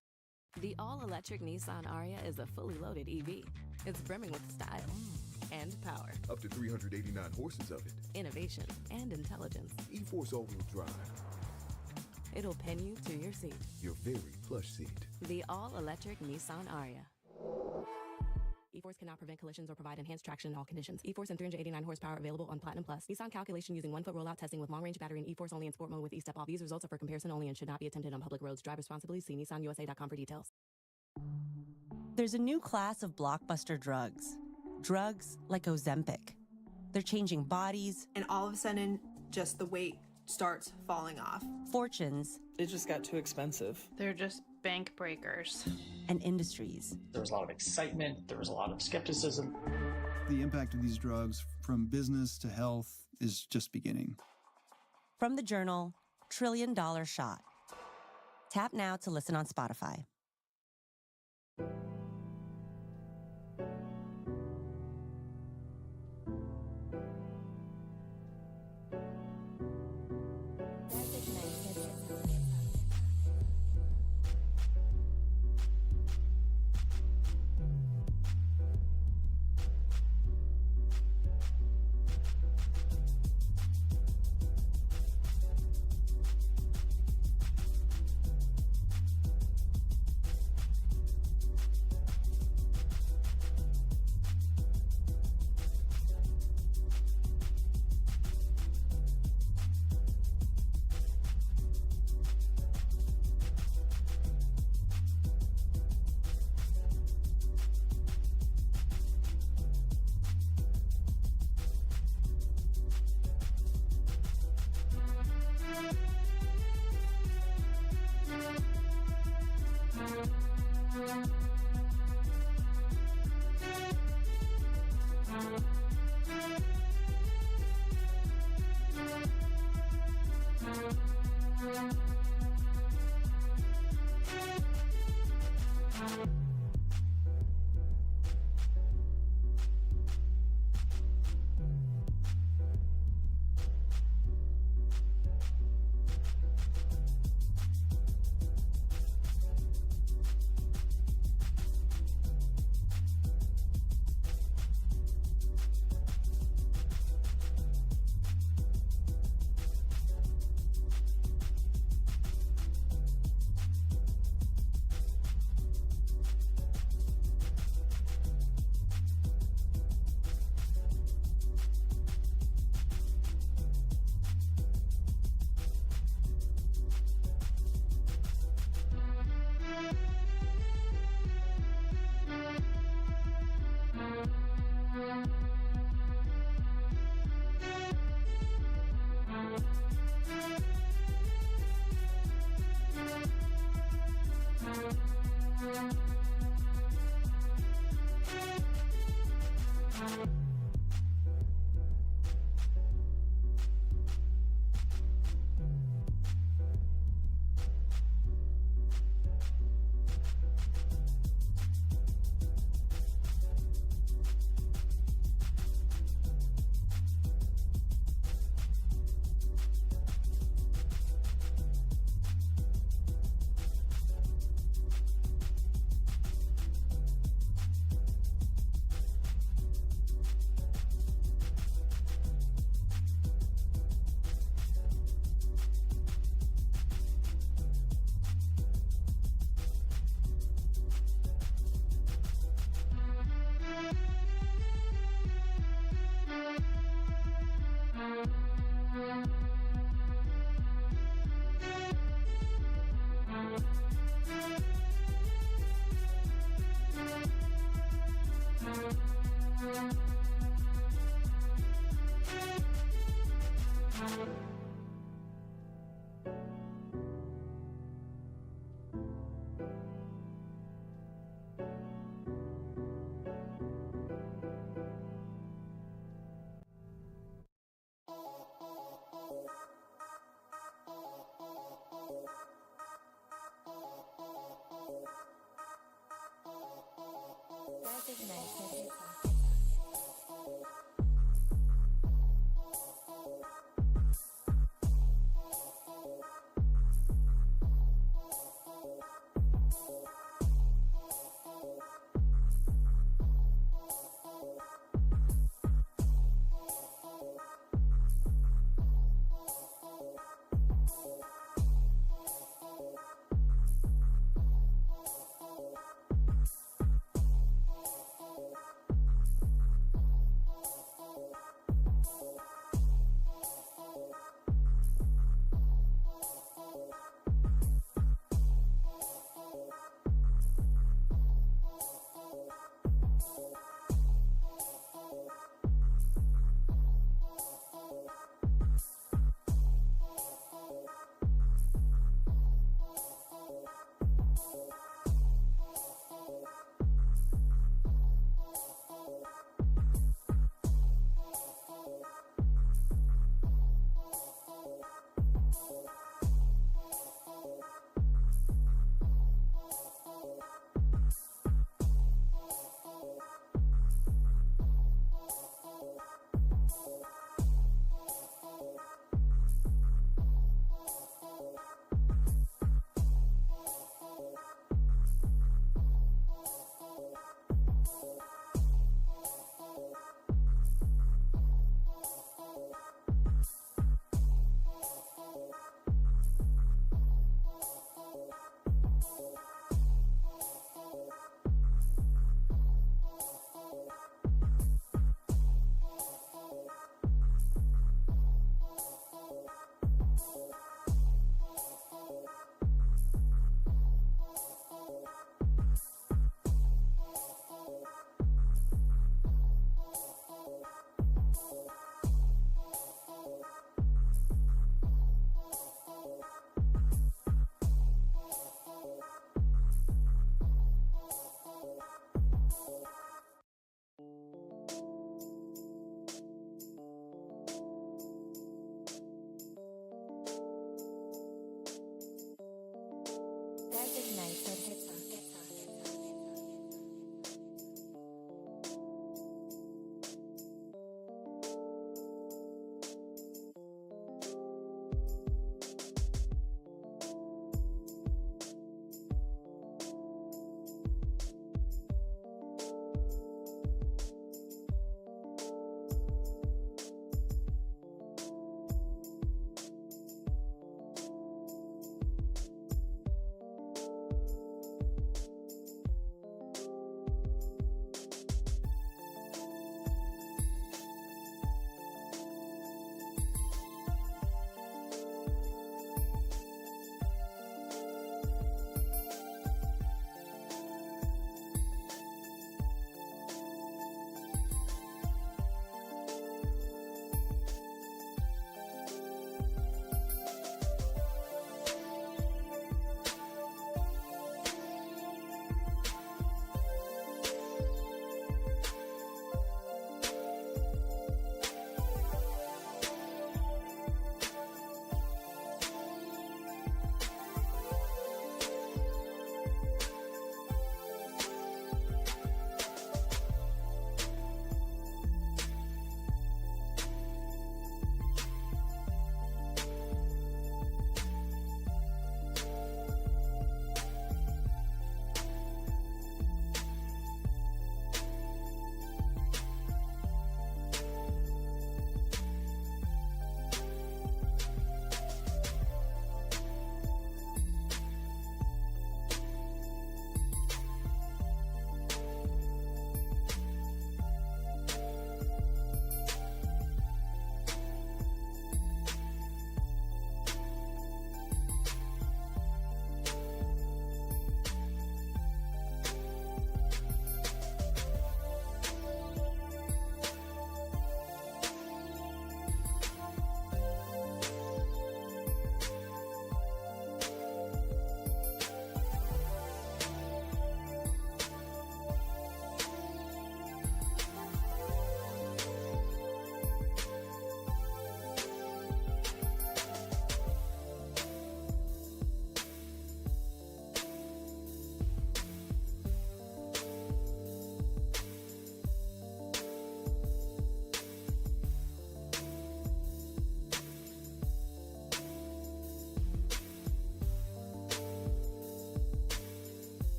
The all-electric Nissan Aria is a fully loaded EV. It's brimming with style and power. Up to 389 horses of it. Innovation and intelligence. E-Force all-wheel drive. It'll pin you to your seat. Your very plush seat. The all-electric Nissan Aria. E-Force cannot prevent collisions or provide enhanced traction in all conditions. E-Force and 389 horsepower available on Platinum Plus. Nissan calculation using 1-foot rollout testing with long-range battery and E-Force only in sport mode with E-step off. These results are for comparison only and should not be attempted on public roads. Drive responsibly. See nissanusa.com for details. There's a new class of blockbuster drugs. Drugs like Ozempic. They're changing bodies. And all of a sudden, just the weight starts falling off. Fortunes. It just got too expensive. They're just bank breakers. And industries. There was a lot of excitement. There was a lot of skepticism. The impact of these drugs from business to health is just beginning. From the journal, $1 Trillion Shot. Tap now to listen on Spotify. Big Nights at Hits.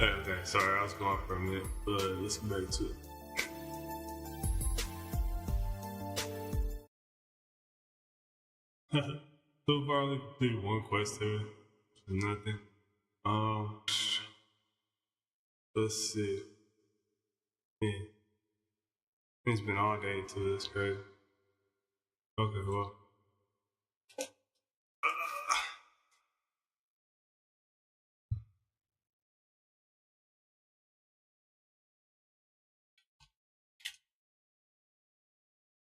Okay, sorry, I was gone for a minute, but let's get back to it. So far, I only completed one quest here for nothing. Let's see. Yeah. It's been all day too, that's crazy. Okay, well.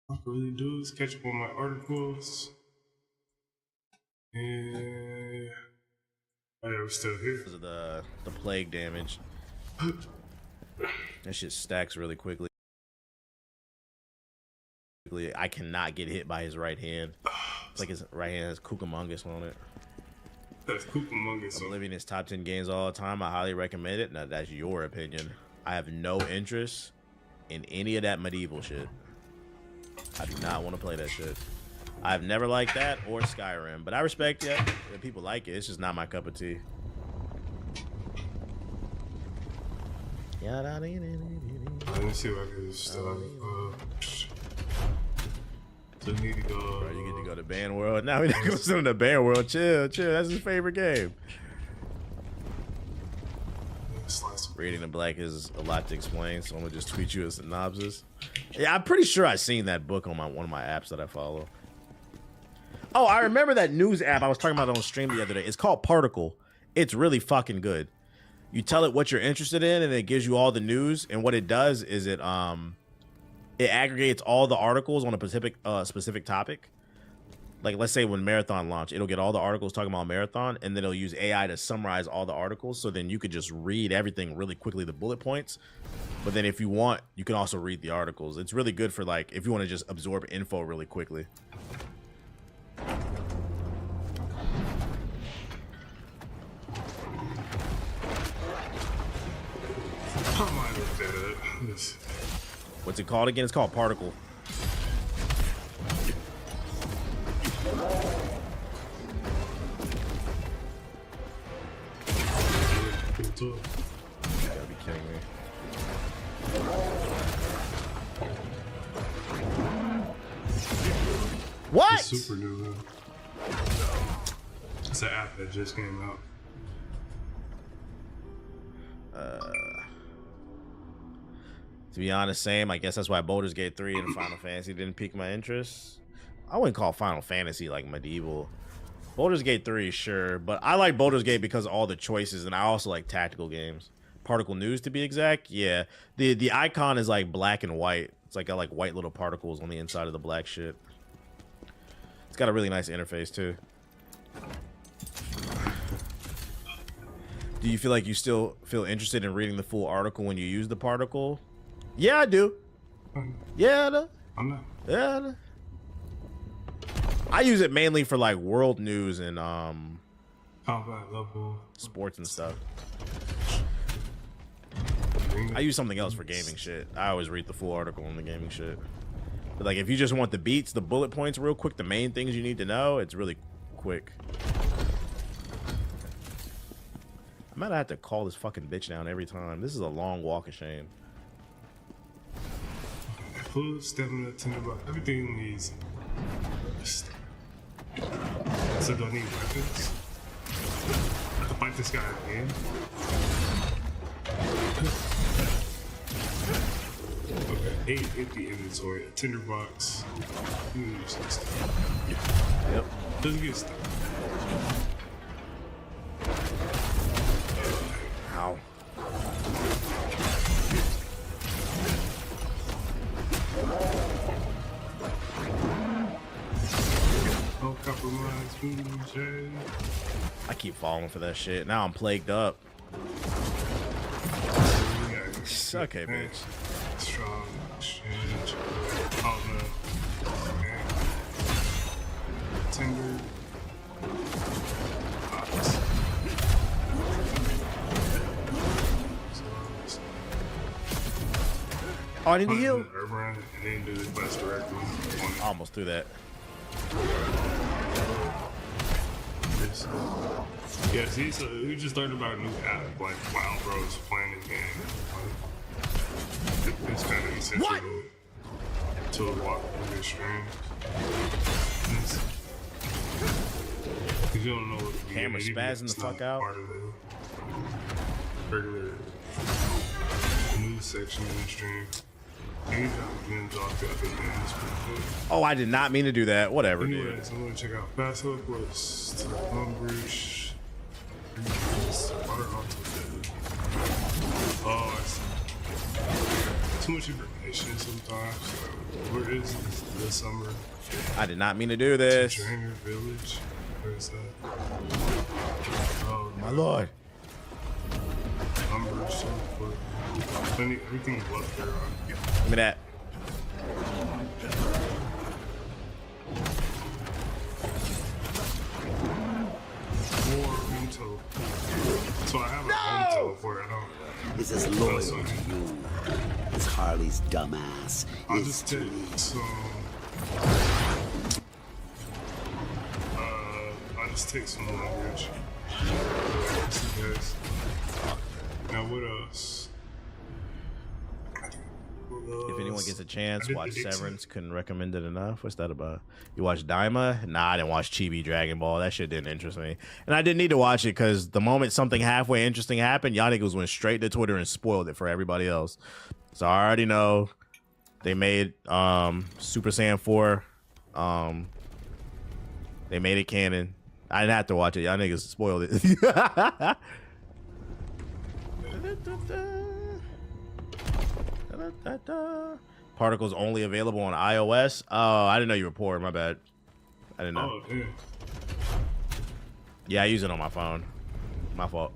All I can really do is catch up on my articles. And oh yeah, we're still here. Because of the plague damage. That shit stacks really quickly. I cannot get hit by his right hand. It's like his right hand has Cucamongus on it. That's Cucamongus. I'm living his top 10 games all the time. I highly recommend it. Now that's your opinion. I have no interest in any of that medieval shit. I do not want to play that shit. I've never liked that or Skyrim, but I respect it. If people like it, it's just not my cup of tea. Let me see what I can start. So need to go. Bro, you get to go to Band World. Now we gotta go to the Band World. Chill. That's his favorite game. Reading the Black is a lot to explain, so I'm gonna just tweet you a synopsis. Yeah, I'm pretty sure I've seen that book on one of my apps that I follow. Oh, I remember that news app I was talking about on stream the other day. It's called Particle. It's really fucking good. You tell it what you're interested in, and it gives you all the news. And what it does is it aggregates all the articles on a specific topic. Like, let's say when Marathon launched, it'll get all the articles talking about Marathon, and then it'll use AI to summarize all the articles. So then you could just read everything really quickly, the bullet points. But then if you want, you can also read the articles. It's really good for, like, if you want to just absorb info really quickly. What's it called again? It's called Particle. You gotta be kidding me. What? It's super new. It's an app that just came out. To be honest, same. I guess that's why Baldur's Gate 3 and Final Fantasy didn't pique my interest. I wouldn't call Final Fantasy like medieval. Baldur's Gate 3, sure, but I like Baldur's Gate because of all the choices, and I also like tactical games. Particle News, to be exact, yeah. The icon is like black and white. It's like got like white little particles on the inside of the black shit. It's got a really nice interface too. Do you feel like you still feel interested in reading the full article when you use the particle? Yeah, I do. Yeah, I do. Yeah, I do. I use it mainly for like world news and combat level sports and stuff. I use something else for gaming shit. I always read the full article on the gaming shit. But like if you just want the beats, the bullet points real quick, the main things you need to know, it's really quick. I might have to call this fucking bitch down every time. This is a long walk of shame. Full stamina, tinderbox, everything needs rest. So do I need weapons? I have to fight this guy again. Okay, 850 inventory, a tinderbox. Yep. Doesn't get stuck. Ow. I keep falling for that shit. Now I'm plagued up. Okay, bitch. Strong exchange. Oh no. Timber. Oh, I need to heal. And then do the quest directly. Almost threw that. So, yeah, see, so we just learned about a new app, like Wild Bros playing the game. It's kind of essential to walk through this stream. Because you don't know what the Camera spazzing the fuck out. Part of the regular news section of the stream. Oh, I did not mean to do that. Whatever, Anyways, dude. I'm gonna check out Fast Hook was to Umbridge. Oh, I see. Too much information sometimes. So, where is this summer? I did not mean to do this. Trainer Village. Where is that? Oh, my lord. Umbridge. Everything left there. Give me that. More home teleport. So I have a home teleport. I don't. Is as loyal to you as Harley's dumbass I'll is just to take me. I'll just take some language. Now what else? If anyone gets a chance, watch Severance. Couldn't recommend it enough. What's that about? You watch Daima? Nah, I didn't watch Chibi Dragon Ball. That shit didn't interest me. And I didn't need to watch it because the moment something halfway interesting happened, y'all niggas went straight to Twitter and spoiled it for everybody else. So I already know they made Super Saiyan 4. They made it canon. I didn't have to watch it. Y'all niggas spoiled it. Particles only available on iOS. Oh, I didn't know you were poor. My bad. I didn't know. Oh, damn. Yeah, I use it on my phone. My fault.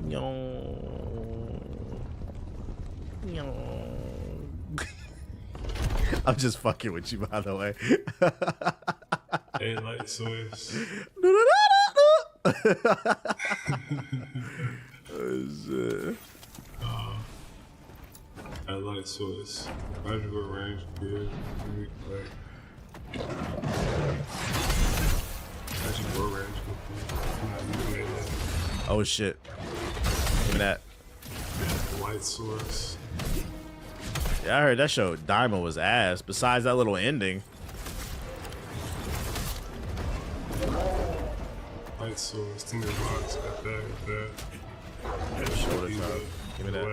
Yo. I'm just fucking with you, by the way. Hey, light source. Oh, shit. I like source. Magical range, good. Like, magical range, good. Oh shit. Give me that. Light source. Yeah, I heard that show Daima was ass. Besides that little ending. Light source. Tinder box. Got that. Shoulder top. Give me that.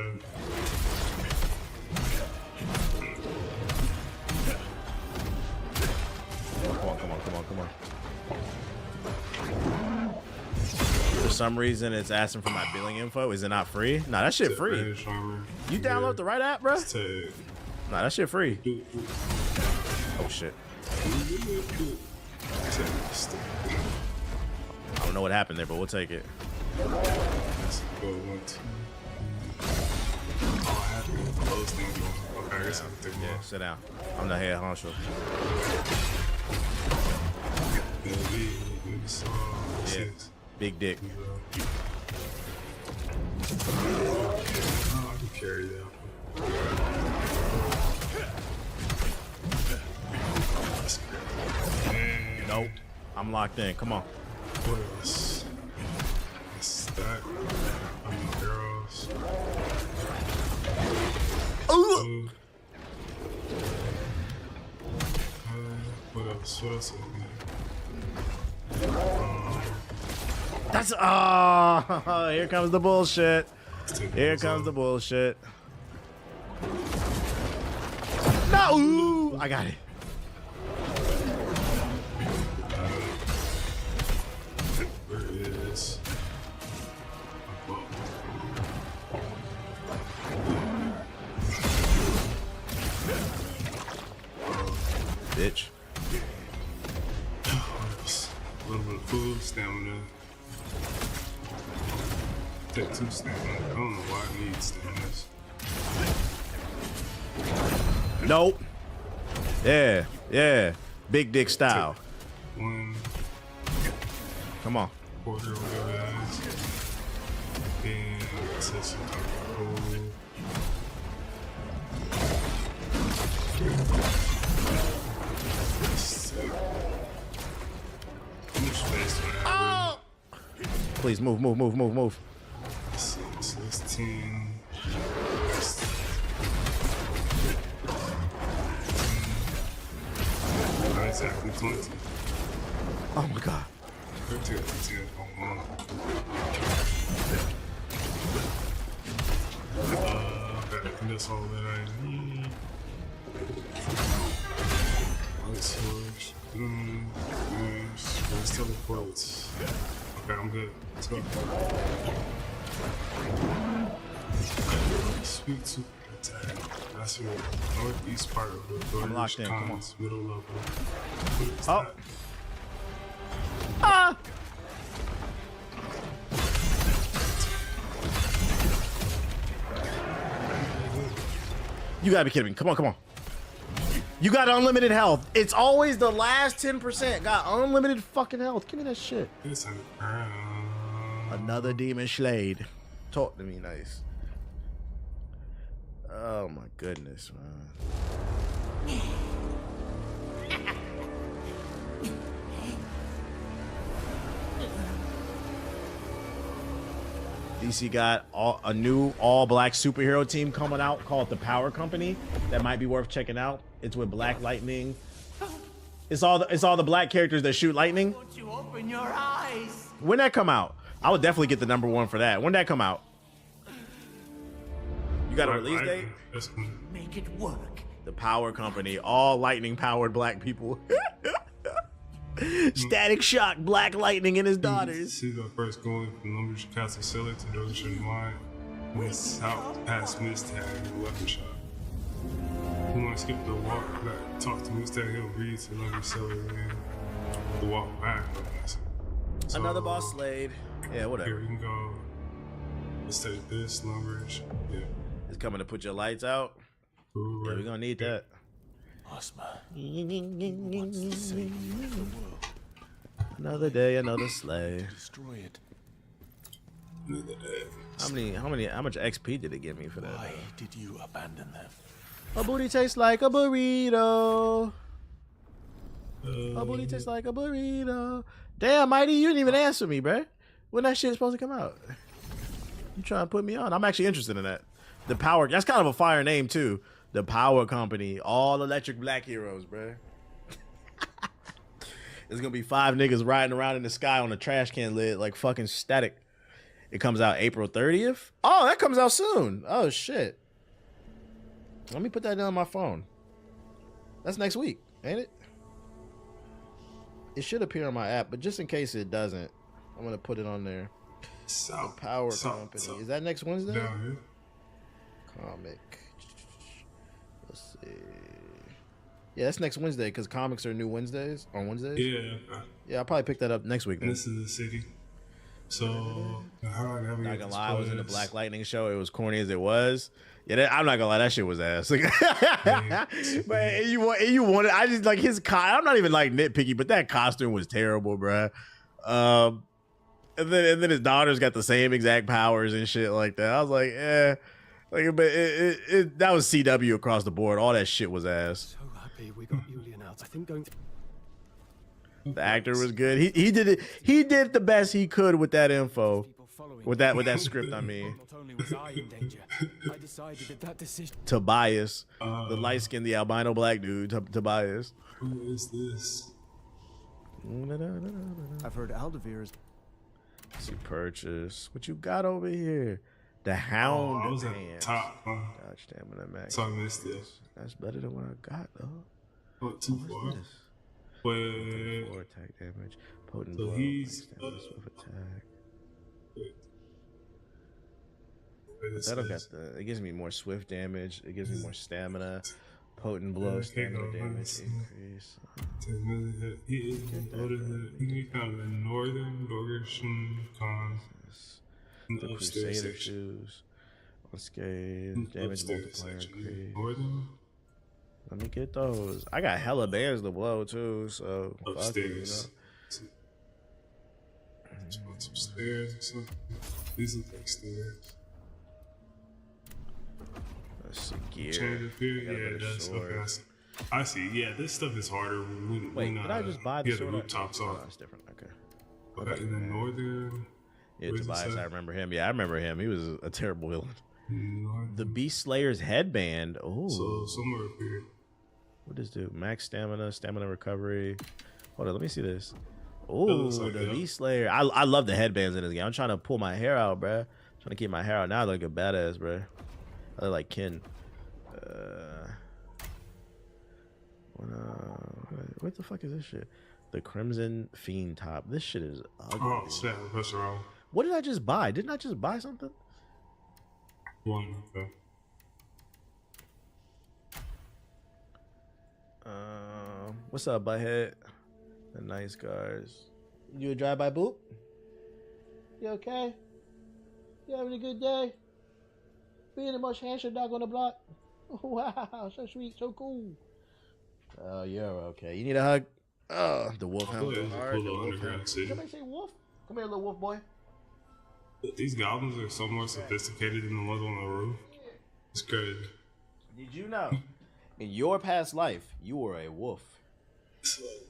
Come on. For some reason, it's asking for my billing info. Is it not free? Nah, that shit free. You download the right app, bro? Nah, that shit free. Oh, shit. I don't know what happened there, but we'll take it. Let's go 1, 2. Oh, I have to close things. Okay, I guess I have to take more. Yeah, sit down. I'm the head honcho. Yeah, big dick. Oh, I can carry that. Nope. I'm locked in. Come on. What else? Stack. I'm the arrows. What else? What else? That's here comes the bullshit. Here comes the bullshit. No, ooh, I got it. Where is? Bitch. A little bit of food, stamina. Take 2 stamina. I don't know why I need stamina. Nope. Yeah, yeah. Big dick style. Take 1. Come on. Quarter, whatever that is. And it says some type of code. Finish that. Please move, move, move, move, move. 16. Not exactly 20. Oh my god. 13. That's all that I need. Light source. Let's teleports. Okay, I'm good. Let's go. Sweet super attack. That's the northeast part of the I'm locked in. Come on. Middle level. Oh. Ah! You gotta be kidding me. Come on, come on. You got unlimited health. It's always the last 10%. Got unlimited fucking health. Give me that shit. Another demon Slade. Talk to me nice. Oh my goodness, man. DC got a new all-black superhero team coming out called the Power Company that might be worth checking out. It's with Black Lightning. It's all the black characters that shoot lightning. Won't you open your eyes? When that come out? I would definitely get the #1 for that. When that come out? You got a release date? Make it work. The Power Company, all lightning-powered black people. Static Shock, Black Lightning, and his daughters. See the first going from Lumber's Castle Cellar to Ocean Mine. West south past Mistag and Weapon Shop. You want to skip the walk back, talk to Mistag, he'll read to Lumber's Cellar and the walk back. So, another boss Slade. Yeah, whatever. Here we can go. Let's take this, Lumbridge. Yeah. It's coming to put your lights out. Ooh, yeah, we're gonna need that. Another day, another slay. Destroy it. Another day. How much XP did it give me for that? Why did you abandon them? A booty tastes like a burrito. A booty tastes like a burrito. Damn, Mighty, you didn't even answer me, bruh. When that shit's supposed to come out? You trying to put me on? I'm actually interested in that. The Power, that's kind of a fire name too. The Power Company, all electric black heroes, bruh. There's gonna be 5 niggas riding around in the sky on a trash can lid like fucking static. It comes out April 30th. Oh, that comes out soon. Oh shit. Let me put that down on my phone. That's next week, ain't it? It should appear on my app, but just in case it doesn't, I'm gonna put it on there. The Power Company. Is that next Wednesday? Down here. Comic. Let's see. Yeah, that's next Wednesday because comics are new Wednesdays on Wednesdays. Yeah. Yeah, I'll probably pick that up next week. Then. And this is the city. So, not gonna lie, I was in the Black Lightning show. It was corny as it was. Yeah, I'm not gonna lie, that shit was ass. But you wanted, I just like his. I'm not even like nitpicky, but that costume was terrible, bruh. And then his daughter's got the same exact powers and shit like that. I was like, eh. Like, but that was CW across the board. All that shit was ass. So happy we got Julian out. I think going to... The actor was good. He did it. He did the best he could with that info. With that script, I mean. Not only was I in danger, I decided that decision. Tobias, the light skinned, the albino black dude, Tobias. Who is this? I've heard Aldevir is. See purchase. What you got over here? The Hound. I was at the top. Dodge stamina max. So I missed it. That's better than what I got though. Not too far. Wait. 4 attack damage. Potent so blow. He's with attack. That'll got it gives me more swift damage. It gives me more stamina. Potent blow, stamina damage increase. He is he found in northern Dorgersham cons. The Crusader shoes. Unscathed. Damage multiplier increase. Northern? Let me get those. I got hella bands to blow too, so fuck it, you know. Some stairs or something. These look like stairs. Let's see, gear. Change of fear? Yeah, that's okay. I see. Yeah, this stuff is harder when did I just buy the sword? rooftop's off. Oh, that's different. Okay. Okay, in the northern. Yeah, What is it Tobias, say? I remember him. Yeah, I remember him. He was a terrible villain. The Beast Slayer's headband. Oh. So somewhere up here. What does this do? Max stamina, stamina recovery. Hold on, let me see this. That Oh, looks like the that. Beast Slayer. I love the headbands in this game. I'm trying to pull my hair out, bruh. Trying to keep my hair out. Now I look like a badass, bruh. I look like Ken. What the fuck is this shit? The Crimson Fiend top. This shit is ugly. Oh, snap. That's wrong. What did I just buy? Didn't I just buy something? One. Okay. What's up, butthead? The nice guys. You a drive-by boop? You okay? You having a good day? Being the most handsome dog on the block? Wow, so sweet, so cool. Oh, you're okay. You need a hug? Oh, the wolf hound. Cool little underground city. Somebody say wolf? Come here, little wolf boy. These goblins are so more sophisticated than the ones on the roof. It's crazy. Did you know? In your past life, you were a wolf.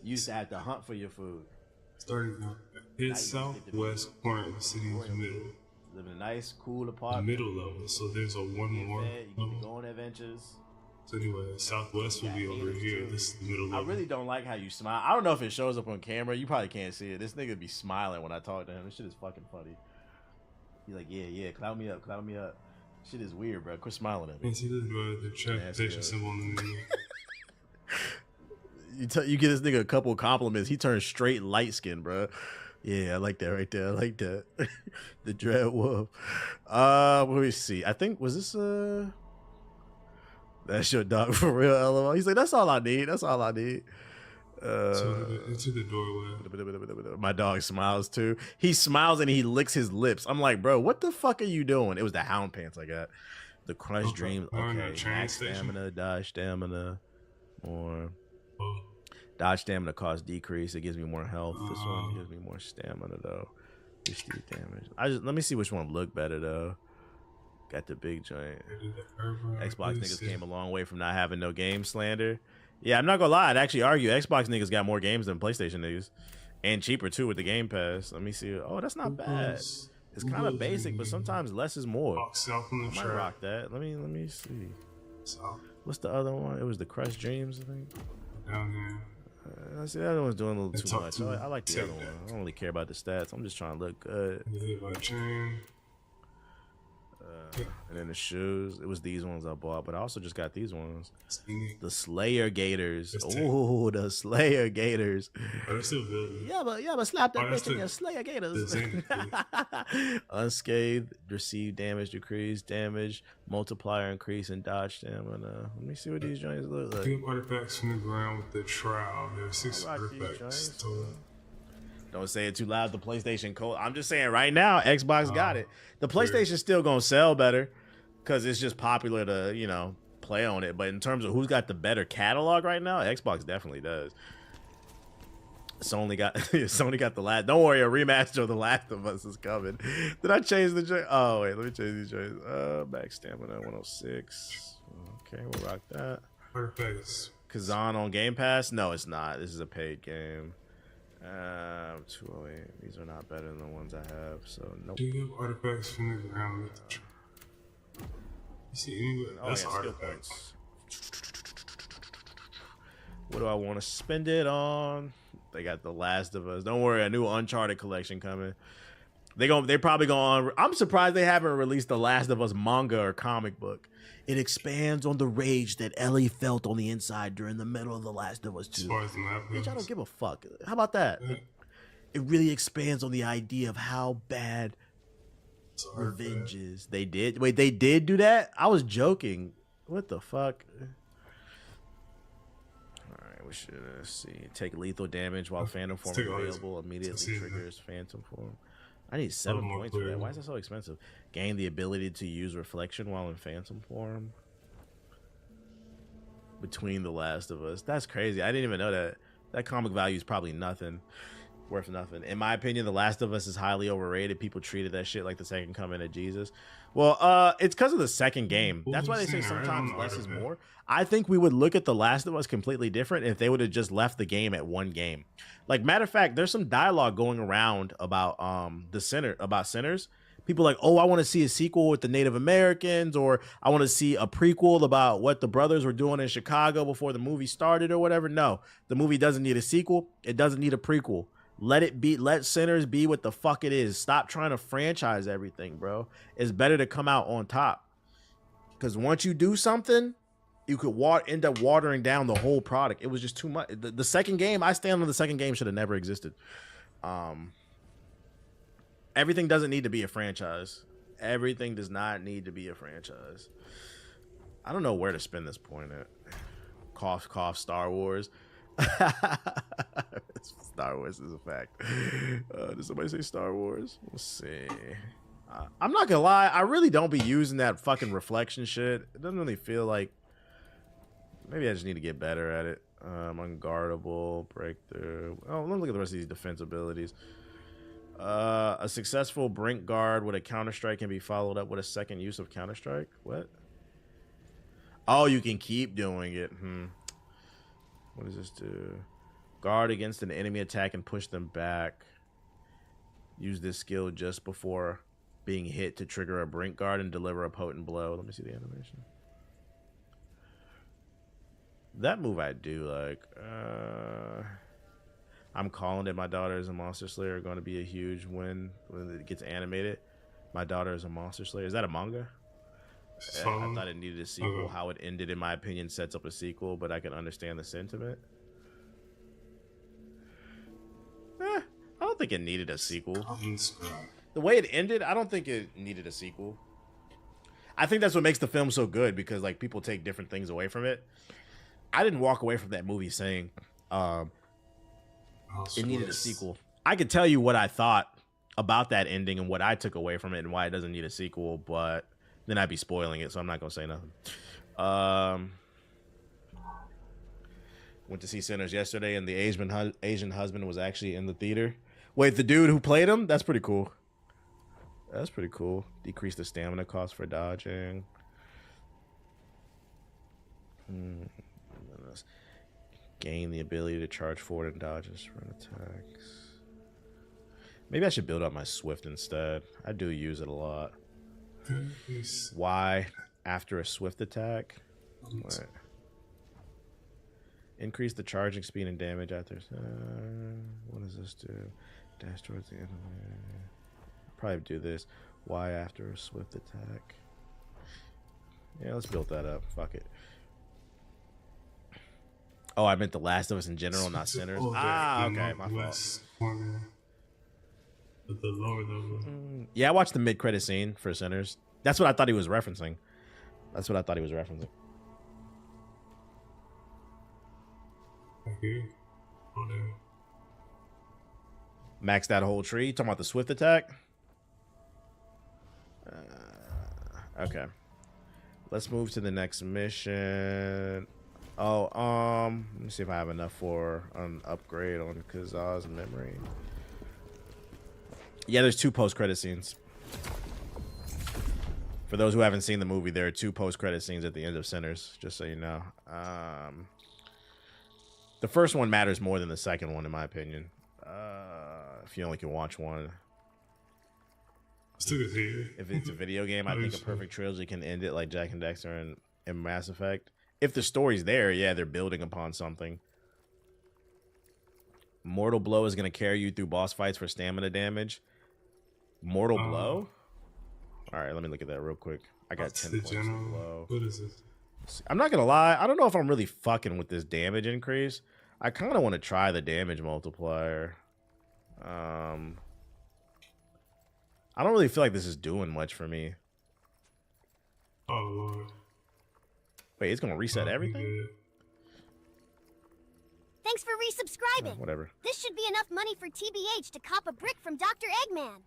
You used to have to hunt for your food. Starting now. Hit southwest corner of the city's middle. Live in a nice, cool The apartment. middle level. So there's a one more You get level. to go on adventures. So anyway, southwest will be over here. This is the middle I level. really don't like how you smile. I don't know if it shows up on camera. You probably can't see it. This nigga be smiling when I talk to him. This shit is fucking funny. He's like, yeah, cloud me up. Shit is weird, bro. Quit smiling at me. And see this, bro, the transportation symbol in the middle. You get this nigga a couple compliments. He turns straight light skin, bro. Yeah, I like that right there. I like that. The Dread Wolf. Let me see. I think was this that's your dog for real, LOL. He's like, that's all I need. That's all I need. Into the doorway. My dog smiles too. He smiles and he licks his lips. I'm like, bro, what the fuck are you doing? It was the hound pants I got. The Crunch Dream. Okay, max stamina, dodge stamina, more. Dodge stamina cost decrease. It gives me more health. This one gives me more stamina though. 60 damage. Let me see which one look better though. Got the big joint. Xbox niggas came a long way from not having no game slander. Yeah, I'm not gonna lie. I'd actually argue Xbox niggas got more games than PlayStation niggas, and cheaper too with the Game Pass. Let me see. Oh, that's not bad. It's kind of basic, but sometimes less is more. I might rock that. Let me see. What's the other one? It was the Crush Dreams, I think. Down here. I see that other one's doing a little too much. I like the other one. I don't really care about the stats. I'm just trying to look good. And then the shoes, it was these ones I bought, but I also just got these ones. The Slayer Gators. Oh, the Slayer Gators. Oh, they're still good. Yeah, but slap that bitch in your Slayer Gators. Unscathed, receive damage, decrease damage, multiplier increase, and dodge stamina. Let me see what these joints look like. Pick up artifacts from the ground with the trowel. There are 6 artifacts total. Don't say it too loud. The PlayStation code. I'm just saying right now, Xbox got it. The PlayStation's still gonna sell better because it's just popular to play on it. But in terms of who's got the better catalog right now, Xbox definitely does. Sony got the last. Don't worry, a remaster of The Last of Us is coming. Did I change the joint? Oh wait, let me change these joints. Max stamina 106. Okay, we'll rock that. Artifacts. Kazan on Game Pass? No, it's not. This is a paid game. 208. These are not better than the ones I have, so nope. Do you have artifacts from the ground with the trowel? You see anywhere? That's artifacts. What do I want to spend it on? They got The Last of Us. Don't worry, a new Uncharted collection coming. They probably going. I'm surprised they haven't released The Last of Us manga or comic book. It expands on the rage that Ellie felt on the inside during the middle of The Last of Us 2. Bitch, I don't give a fuck. How about that? It really expands on the idea of how bad revenge is. They did. Wait, they did do that? I was joking. What the fuck? Alright, we should see. Take lethal damage while Phantom Form is available. Immediately triggers Phantom Form. I need 7 points for that. Why is that so expensive? Gain the ability to use reflection while in Phantom Form. Between The Last of Us. That's crazy. I didn't even know that. That comic value is probably nothing. Worth nothing. In my opinion, The Last of Us is highly overrated. People treated that shit like the second coming of Jesus. Well, it's because of the second game. That's why they say sometimes less is more. I think we would look at The Last of Us completely different if they would have just left the game at one game. Like, matter of fact, there's some dialogue going around about Sinners. People like, oh, I want to see a sequel with the Native Americans, or I want to see a prequel about what the brothers were doing in Chicago before the movie started or whatever. No, the movie doesn't need a sequel. It doesn't need a prequel. Let it be. Let Sinners be what the fuck it is. Stop trying to franchise everything, bro. It's better to come out on top. Because once you do something, you could end up watering down the whole product. It was just too much. The second game, I stand on the second game, should have never existed. Everything doesn't need to be a franchise. Everything does not need to be a franchise. I don't know where to spin this point at. Cough, cough, Star Wars. Star Wars is a fact. Did somebody say Star Wars? Let's see. I'm not gonna lie, I really don't be using that fucking reflection shit. It doesn't really feel like. Maybe I just need to get better at it. Unguardable, breakthrough. Oh, let me look at the rest of these defense abilities. A successful brink guard with a counter strike can be followed up with a second use of counter strike. What? Oh, you can keep doing it. What does this do? Guard against an enemy attack and push them back. Use this skill just before being hit to trigger a brink guard and deliver a potent blow. Let me see the animation. That move I do like. I'm calling it. My Daughter is a Monster Slayer going to be a huge win when it gets animated. My Daughter is a Monster Slayer. Is that a manga? I thought it needed a sequel. How it ended, in my opinion, sets up a sequel, but I can understand the sentiment. I don't think it needed a sequel. The way it ended, I don't think it needed a sequel. I think that's what makes the film so good, because like people take different things away from it. I didn't walk away from that movie saying it needed a sequel. I could tell you what I thought about that ending and what I took away from it and why it doesn't need a sequel, but then I'd be spoiling it, so I'm not gonna say nothing. Went to see Sinners yesterday, and the Asian husband was actually in the theater. Wait, the dude who played him? That's pretty cool. That's pretty cool. Decrease the stamina cost for dodging. Gain the ability to charge forward and dodge and sprint attacks. Maybe I should build up my Swift instead. I do use it a lot. Why after a Swift attack? What? Increase the charging speed and damage after. What does this do? Dash towards the enemy. Probably do this. Y after a Swift attack. Yeah, let's build that up. Fuck it. Oh, I meant The Last of Us in general, not Sinners. Okay, my fault. At the lower level. Yeah, I watched the mid-credit scene for Sinners. That's what I thought he was referencing. Okay. Max that whole tree. You talking about the Swift attack? Okay. Let's move to the next mission. Oh, let me see if I have enough for an upgrade on Kazaz's memory. Yeah, there's 2 post-credit scenes. For those who haven't seen the movie, there are 2 post-credit scenes at the end of Sinners, just so you know. The first one matters more than the second one, in my opinion. If you only can watch one. If it's a video game, I think a perfect trilogy can end it like Jak and Daxter and Mass Effect. If the story's there, yeah, they're building upon something. Mortal Blow is going to carry you through boss fights for stamina damage. Mortal Blow? All right, let me look at that real quick. I got 10 points of blow. What is this? I'm not going to lie. I don't know if I'm really fucking with this damage increase. I kind of want to try the damage multiplier. I don't really feel like this is doing much for me. Oh, Lord. Wait, it's going to reset everything? Thanks for resubscribing. Whatever. This should be enough money for TBH to cop a brick from Dr. Eggman.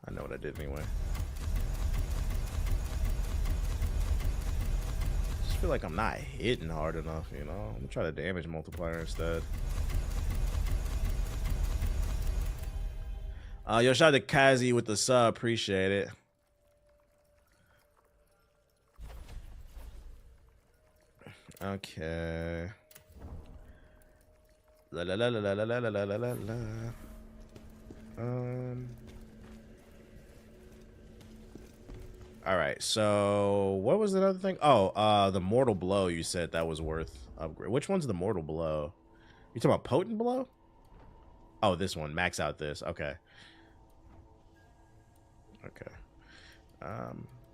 I know what I did anyway. I just feel like I'm not hitting hard enough, you know? I'm going to try the damage multiplier instead. Yo, shout out to Kazi with the sub. Appreciate it. Okay. La la la la la la la la la la la. All right. So what was the other thing? Oh, the Mortal Blow. You said that was worth upgrade. Which one's the Mortal Blow? You talking about Potent Blow? Oh, this one. Max out this. Okay. Okay.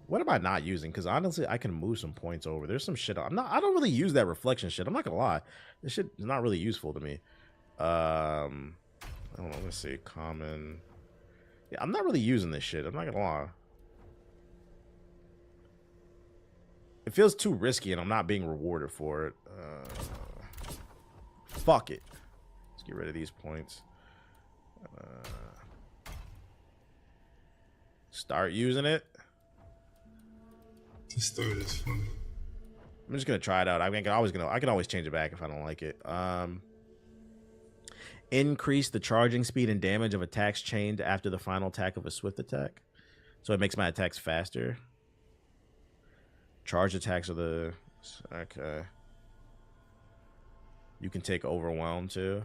What am I not using? Because honestly, I can move some points over. There's some shit. I don't really use that reflection shit. I'm not gonna lie. This shit is not really useful to me. I don't know. Let's see. Common. Yeah, I'm not really using this shit. I'm not gonna lie. It feels too risky, and I'm not being rewarded for it. Fuck it. Let's get rid of these points. Start using it. The start is funny. I'm just gonna try it out. I can always change it back if I don't like it. Increase the charging speed and damage of attacks chained after the final attack of a swift attack, so it makes my attacks faster. Charge attacks are the okay. You can take Overwhelm too.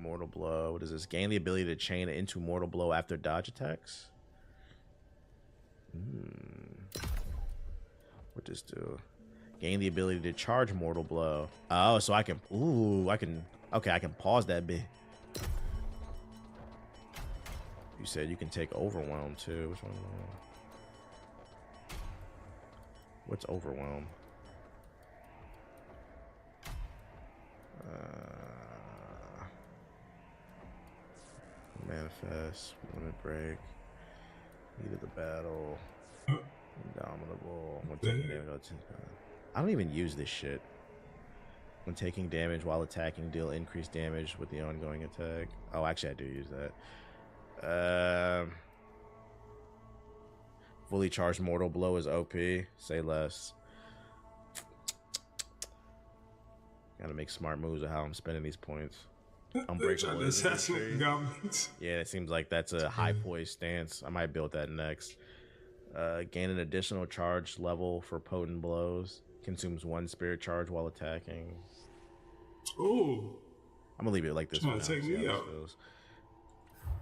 Mortal Blow. What is this? Gain the ability to chain into Mortal Blow after dodge attacks. What does this do? Gain the ability to charge Mortal Blow. Oh, so I can. Ooh, I can. Okay, I can pause that bit. You said you can take Overwhelm too. Which one? What's Overwhelm? Manifest, limit break, heat of the battle, indomitable. When taking damage, I don't even use this shit. When taking damage while attacking, deal increased damage with the ongoing attack. Oh, actually, I do use that. Fully charged Mortal Blow is OP. Say less. Gotta make smart moves of how I'm spending these points. Unbreakable. Yeah, it seems like that's a high poised stance. I might build that next. Gain an additional charge level for potent blows. Consumes 1 spirit charge while attacking. Ooh. I'm gonna leave it like this. Trying to take me out.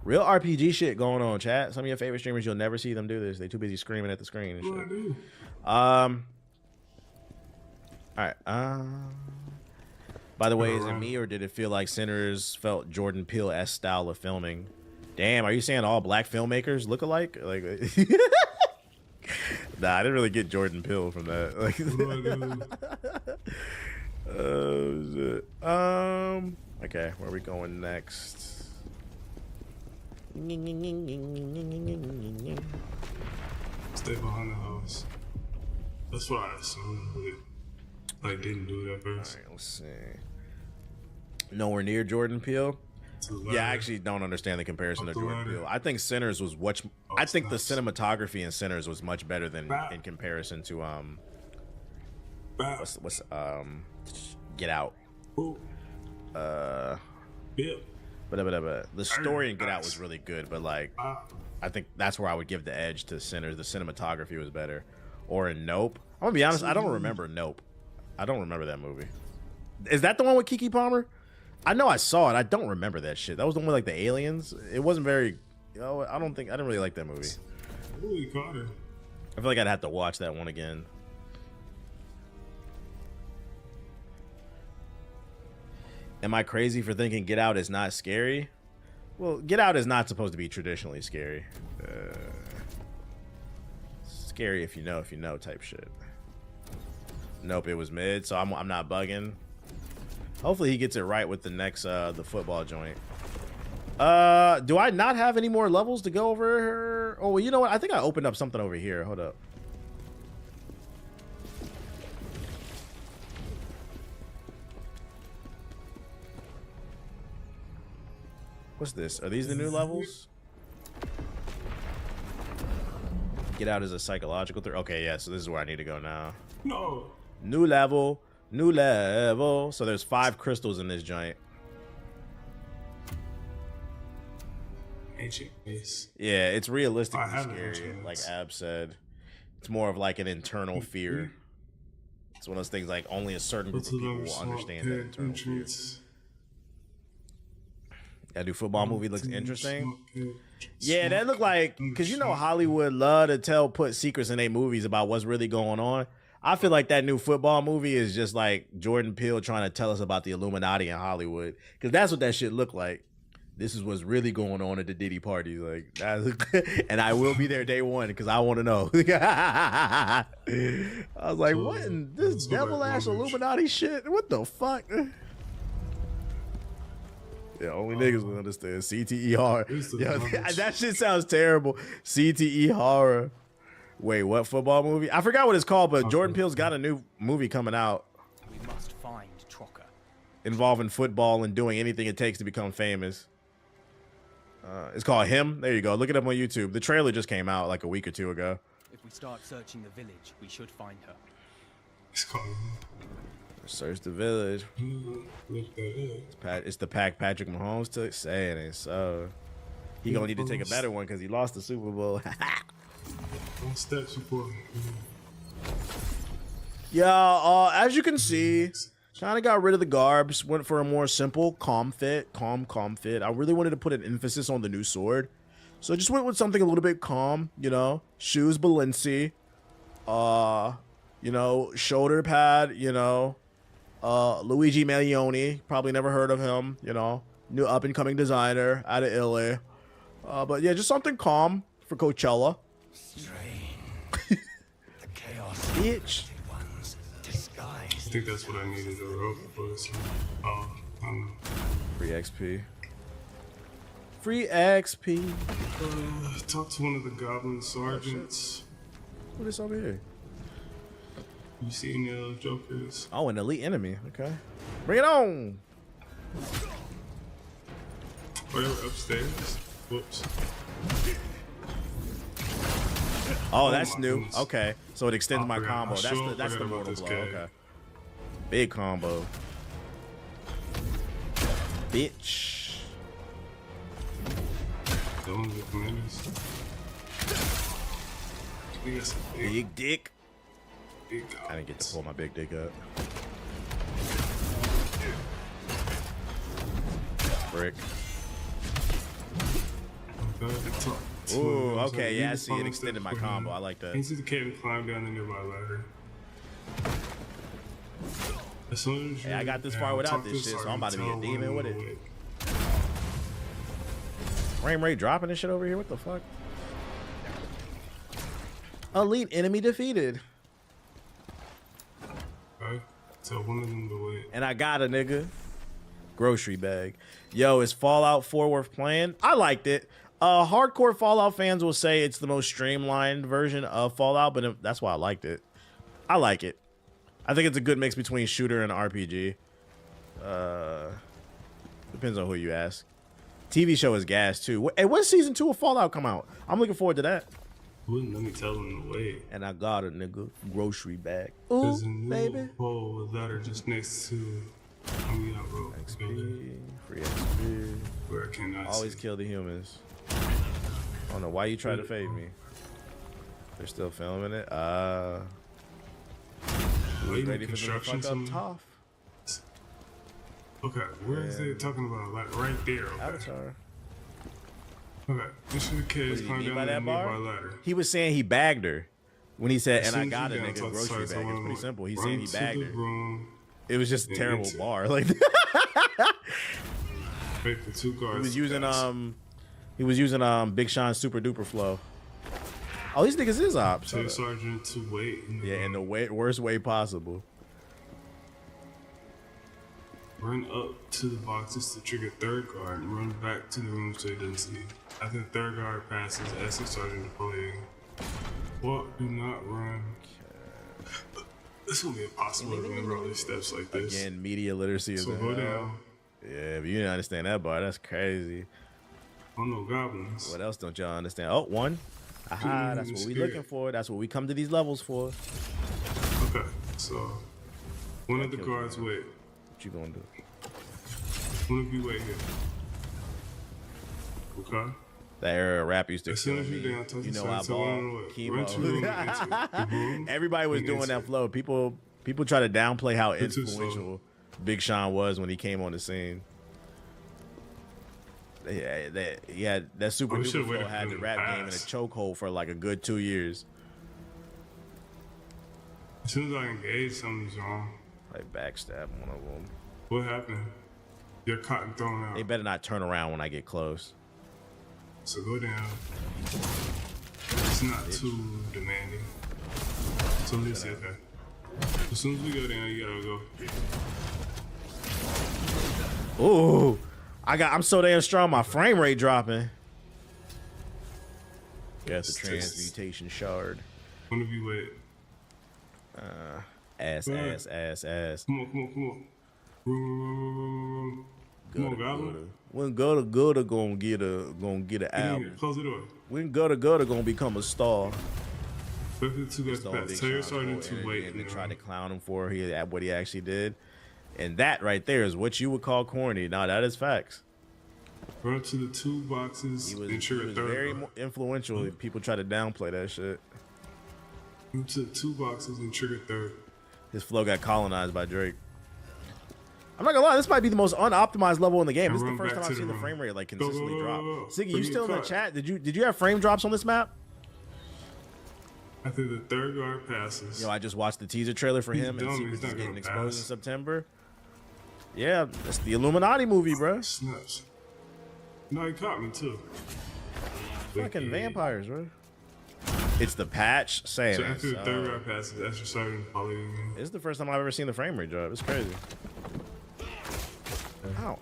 Real RPG shit going on, chat. Some of your favorite streamers, you'll never see them do this. They too busy screaming at the screen and shit. All right. By the way, is it me or did it feel like Sinners felt Jordan Peele-esque style of filming? Damn, are you saying all black filmmakers look alike? Like, nah, I didn't really get Jordan Peele from that. Like, oh shit. Okay, where are we going next? Stay behind the house. That's what I assumed, but like didn't do it at first. All right, let's see. Nowhere near Jordan Peele. Yeah, I actually don't understand the comparison to Jordan Peele. I think Sinners was much. I think the cinematography in Sinners was much better than in comparison to what's Get Out. Yeah. But the story in Get Out was really good, but like I think that's where I would give the edge to Sinners. The cinematography was better. Or in Nope. I'm gonna be honest, I don't remember Nope. I don't remember that movie. Is that the one with Keke Palmer? I know I saw it. I don't remember that shit. That was the one with like the aliens. It wasn't very. I didn't really like that movie. Holy Carter. I feel like I'd have to watch that one again. Am I crazy for thinking Get Out is not scary? Well, Get Out is not supposed to be traditionally scary. Scary if you know type shit. Nope, it was mid, so I'm not bugging. Hopefully he gets it right with the next the football joint. Do I not have any more levels to go over here? Oh, well, you know what? I think I opened up something over here. Hold up. What's this? Are these the new levels? Get Out is a psychological threat. Okay, yeah, so this is where I need to go now. No. New level. New level. So there's 5 crystals in this giant. Ancient Base. Yeah, it's realistically I haven't scary. actually. Like Ab said, it's more of like an internal fear. It's one of those things like only a certain group of people will understand that internal fear. That new football movie looks interesting. Yeah, that looked like, because you know Hollywood love to put secrets in their movies about what's really going on. I feel like that new football movie is just like Jordan Peele trying to tell us about the Illuminati in Hollywood, because that's what that shit looked like. This is what's really going on at the Diddy parties, like that, and I will be there day one because I want to know. I was like, what in this devil ass Illuminati shit? What the fuck? Yeah, only niggas will understand. CTE horror. Yo, that shit sounds terrible. CTE horror. Wait, what football movie? I forgot what it's called, but Jordan Peele's got a new movie coming out. We must find Trocker. Involving football and doing anything it takes to become famous. It's called Him. There you go. Look it up on YouTube. The trailer just came out like a week or two ago. If we start searching the village, we should find her. It's called Search the Village. It's the pack Patrick Mahomes took. Say it ain't so. He gonna need to take a better one because he lost the Super Bowl. Yeah, as you can see, kind of got rid of the garbs. Went for a more simple, calm fit. I really wanted to put an emphasis on the new sword, so I just went with something a little bit calm. You know, shoes Balenci. You know, shoulder pad. You know. Luigi Maglione, probably never heard of him, you know, new up and coming designer out of Italy. But yeah, just something calm for Coachella. The chaos. Bitch. I think that's what I needed to rope for this one. Free XP. Free XP. Talk to one of the goblin sergeants. What is over here? You see any other jokers? Oh, an elite enemy. Okay. Bring it on. Oh, they were upstairs. Whoops. Oh, that's new. Goodness. Okay. So it extends my combo. That's the mortal blow. Okay. Big combo. Bitch. Big dick. I didn't get to pull my big dick up. Brick. Ooh, okay, yeah, I see it extended my combo. I like that. You see the cave and climb down the nearby ladder. As soon as hey, I got this far without this shit, so I'm about to be a demon with it. Frame rate dropping this shit over here? What the fuck? Elite enemy defeated. Okay. Tell one of them to wait. And I got a nigga. Grocery bag. Yo, is Fallout 4 worth playing? I liked it. Hardcore Fallout fans will say it's the most streamlined version of Fallout, but that's why I liked it. I like it. I think it's a good mix between shooter and RPG. Depends on who you ask. TV show is gas too. Hey, when season 2 of Fallout come out? I'm looking forward to that. Wouldn't let me tell them to wait. And I got a nigga grocery bag. Ooh, there's a new baby. Hole with ladder just next to XP, free XP. Where I cannot always see. Kill the humans. I don't know why you try to fade me. They're still filming it. Ready for the fuck up top. Okay, where is they talking about? Like right there. Okay. Avatar. Okay, this is the kids climb down that nearby ladder. He was saying he bagged her when he said, and I got a nigga grocery bag. It's pretty simple. He's saying he bagged her. It was just a terrible bar. Like wait for 2 guards. He was using Big Sean's super duper flow. Oh, these niggas is ops. Tell Sergeant to wait. Yeah, in the worst way possible. Run up to the boxes to trigger third guard and run back to the room so he doesn't see. After the third guard passes, ask the sergeant to play. Walk, do not run. This will be impossible to remember all these steps like this. Again, media literacy is so go down. Yeah, but you didn't understand that bar. That's crazy. Oh no, goblins. What else don't y'all understand? Oh, one. Aha, that's what we looking for. That's what we come to these levels for. Okay, so one of the guards wait. What you gonna do? One of you wait here. Okay. That era of rap used to As kill soon as me. you down, touch You the know I side, so ball. run to room, Chemo. Everybody was doing that flow. People try to downplay how influential Big Sean was when he came on the scene. Yeah, that Super Duper flow had the rap game in a chokehold for like a good 2 years. As soon as I engage, something's wrong. Like backstab one of them. What happened? Your cotton thrown out. They better not turn around when I get close. So go down. It's not too demanding. So let's see, okay. As soon as we go down, you gotta go. Ooh, I'm so damn strong. My frame rate dropping. Got the transmutation shard. When have you wait? Ass. Come on. Come on, Goblin. When Gutter gonna get an album. Close the door. When Gutter gonna become a star. Tell your sergeant to wait. And they tried to clown him for what he actually did. And that right there is what you would call corny. Now that is facts. Run to the 2 boxes. He was very influential. People try to downplay that shit. Run to the 2 boxes and trigger 3rd. His flow got colonized by Drake. I'm not gonna lie, this might be the most unoptimized level in the game. This is the first time I've seen the frame rate like consistently drop. Siggy, you still in the chat? Did you have frame drops on this map? After the 3rd guard passes. Yo, I just watched the teaser trailer for him and Secrets is getting exposed in September. Yeah, that's the Illuminati movie, bro. Snaps. No, he caught me too. Fucking vampires, bro. It's the patch saying so after the 3rd guard passes, that's your starting poly. This is the first time I've ever seen the frame rate drop. It's crazy. Ow.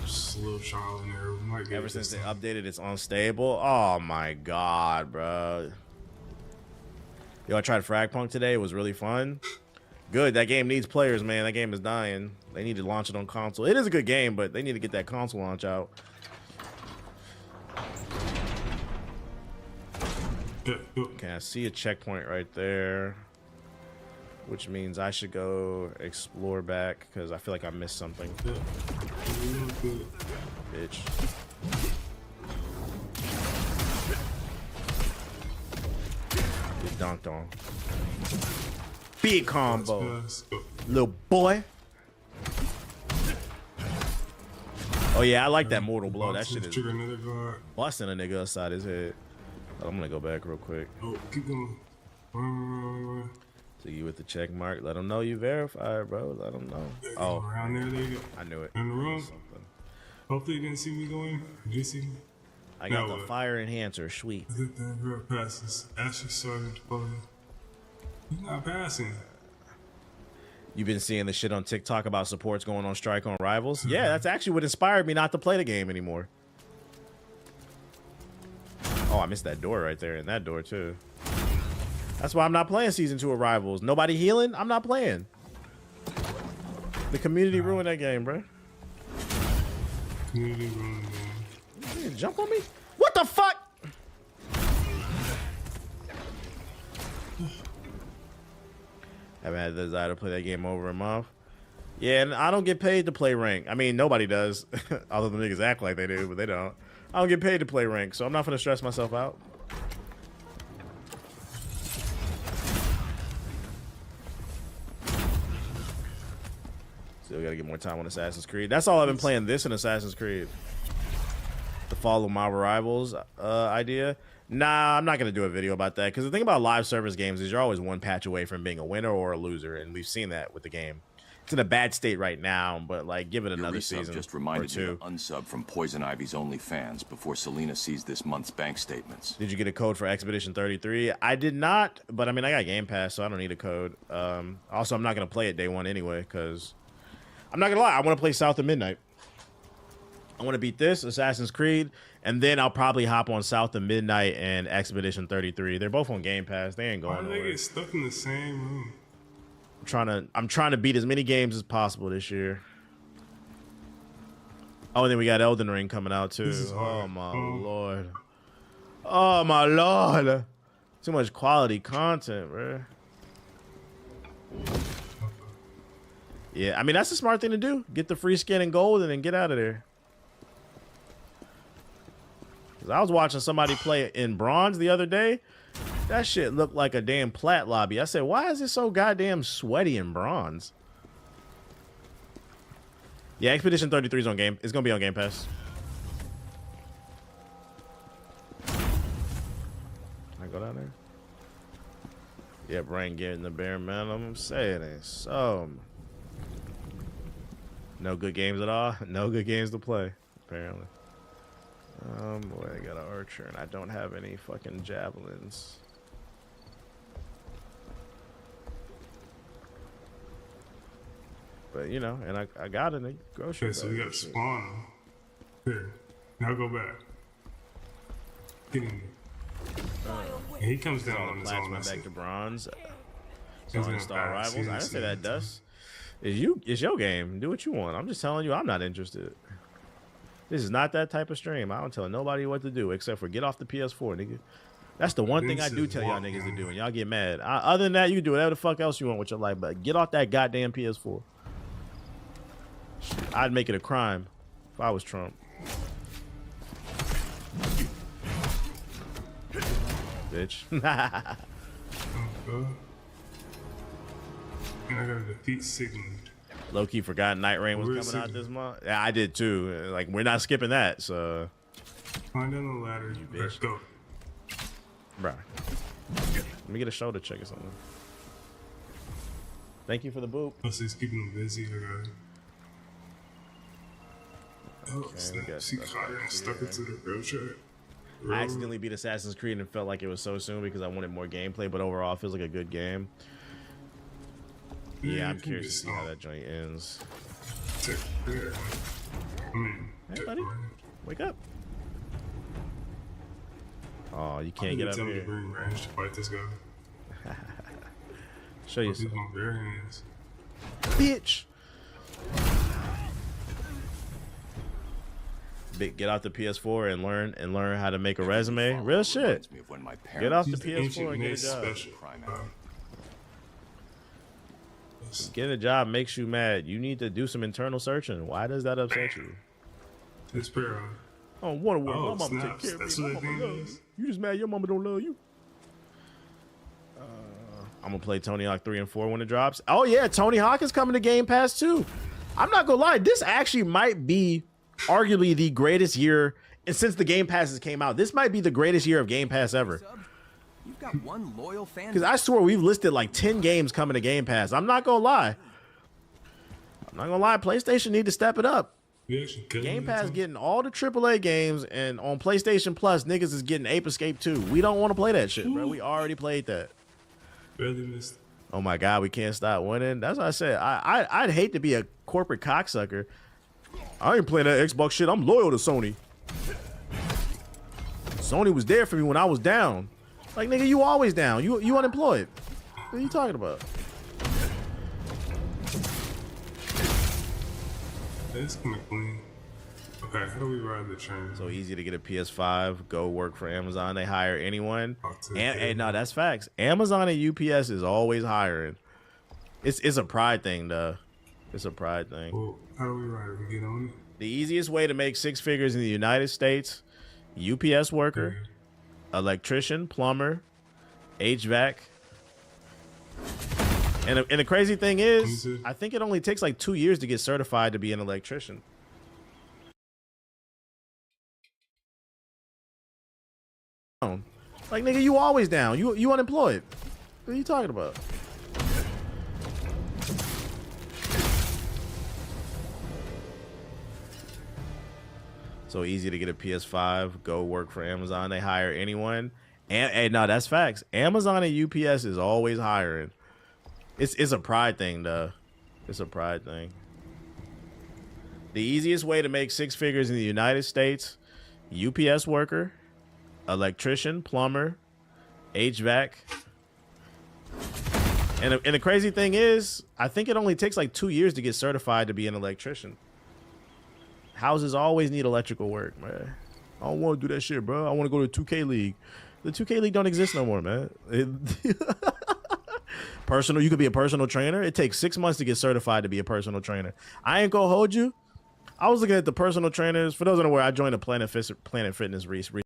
Just a little trial and error. Ever since they updated, it's unstable. Oh my god, bro. Yo, I tried Fragpunk today. It was really fun. Good. That game needs players, man. That game is dying. They need to launch it on console. It is a good game, but they need to get that console launch out. Okay, I see a checkpoint right there, which means I should go explore back because I feel like I missed something. Bitch. Get dunked on. Big combo. Little boy. Oh yeah, I like that mortal blow. That shit is busting a nigga upside his head. I'm gonna go back real quick. Oh, keep going. So you with the check mark. Let them know you verified, bro. Let them know. Oh, around there you go. I knew it. In the room. Hopefully you didn't see me going. Did you see me? I got the fire enhancer. Sweet. I think that girl passes. Ask your sergeant to follow. He's not passing. You've been seeing the shit on TikTok about supports going on strike on Rivals? Yeah, that's actually what inspired me not to play the game anymore. Oh, I missed that door right there and that door too. That's why I'm not playing Season 2 of Rivals. Nobody healing? I'm not playing. The community ruined that game, bro. Community ruined the game. Jump on me? What the fuck? Haven't had the desire to play that game over a month. Yeah, and I don't get paid to play rank. I mean, nobody does. Other than niggas act like they do, but they don't. I don't get paid to play rank, so I'm not gonna stress myself out. Still gotta get more time on Assassin's Creed. That's all I've been playing this in Assassin's Creed. To follow my Rivals idea. Nah, I'm not gonna do a video about that because the thing about live service games is you're always one patch away from being a winner or a loser, and we've seen that with the game. It's in a bad state right now, but like give it another season just reminded or two. Me to unsub from Poison Ivy's OnlyFans before Selena sees this month's bank statements. Did you get a code for Expedition 33? I did not, but I mean I got Game Pass, so I don't need a code. Also, I'm not gonna play it day one anyway because I'm not gonna lie, I want to play South of Midnight. I want to beat this Assassin's Creed, and then I'll probably hop on South of Midnight and Expedition 33. They're both on Game Pass. They ain't going nowhere. Why do they get stuck in the same room? I'm trying to beat as many games as possible this year. Oh, and then we got Elden Ring coming out too. Oh my lord. Oh my lord. Too much quality content, bro. Yeah, I mean that's a smart thing to do. Get the free skin and gold and then get out of there. Cause I was watching somebody play in bronze the other day. That shit looked like a damn plat lobby. I said, why is it so goddamn sweaty in bronze? Yeah, Expedition 33 is on game. It's gonna be on Game Pass. Can I go down there? Yeah, Brain getting the bare minimum. I'm saying it. So no good games at all. No good games to play, apparently. Boy, I got an archer and I don't have any fucking javelins. But you know, and I got it in the grocery. Okay, so we got spawn. Here, now go back. Get in there. And he comes down on his own. Went back to bronze. So install rivals. I didn't say that, Dust. It's your game. Do what you want. I'm just telling you, I'm not interested. This is not that type of stream. I don't tell nobody what to do except for get off the PS4, nigga. That's the one thing I do tell y'all niggas to do, and y'all get mad. Other than that, you can do whatever the fuck else you want with your life, but get off that goddamn PS4. I'd make it a crime if I was Trump. Bitch. And I gotta defeat Sigmund. Low-key forgot Night Rain was coming out this month. Yeah, I did too. Like, we're not skipping that, so. Climb down the ladder. You bitch. Go. Bruh. Let me get a shoulder check or something. Thank you for the boop. Oh, so he's keeping him busy. Okay. Oh, Okay, she caught him stuck into the rail track. I accidentally beat Assassin's Creed and felt like it was so soon because I wanted more gameplay, but overall it feels like a good game. Yeah, I'm curious to see how that joint ends. Hey, buddy. Wake up. Oh, you can't get up here. Range to fight this guy. Show you some. Bare hands. Bitch. Get out the PS4 and learn how to make a resume. Real shit. Get off the PS4 and get a job. Getting a job makes you mad. You need to do some internal searching. Why does that upset you? It's fair. I don't want to work. My mama take care of me. My mama love you. You just mad your mama don't love you. I'm gonna play Tony Hawk 3 and 4 when it drops. Oh yeah, Tony Hawk is coming to Game Pass too. I'm not gonna lie, this actually might be arguably the greatest year, and since the Game Passes came out, this might be the greatest year of Game Pass ever. You've got one loyal fan. Because I swear we've listed like 10 games coming to Game Pass. I'm not gonna lie. PlayStation need to step it up. Game Pass getting all the AAA games, and on PlayStation Plus, niggas is getting Ape Escape 2. We don't want to play that shit, bro. We already played that. Barely missed. Oh my God, we can't stop winning. That's what I said. I'd hate to be a corporate cocksucker. I ain't playing that Xbox shit. I'm loyal to Sony. Sony was there for me when I was down. Like, nigga, you always down. You unemployed. What are you talking about? It's kind of clean. Okay, how do we ride the train? So easy to get a PS5. Go work for Amazon. They hire anyone. And hey, no, that's facts. Amazon and UPS is always hiring. It's a pride thing, though. It's a pride thing. Well, how do we ride it? We get on it? The easiest way to make 6 figures in the United States: UPS worker, electrician, plumber, HVAC. And the crazy thing is, I think it only takes like 2 years to get certified to be an electrician. Like, nigga, you always down. You unemployed. What are you talking about? So easy to get a PS5. Go work for Amazon. They hire anyone. And hey, no, that's facts. Amazon and UPS is always hiring. It's a pride thing, though. It's a pride thing. The easiest way to make 6 figures in the United States: UPS worker, electrician, plumber, HVAC. And the crazy thing is, I think it only takes like 2 years to get certified to be an electrician. Houses always need electrical work, man. I don't want to do that shit, bro. I want to go to the 2K League. The 2K League don't exist no more, man. You could be a personal trainer. It takes 6 months to get certified to be a personal trainer. I ain't gonna hold you. I was looking at the personal trainers. For those unaware, I joined a Planet Fitness recently.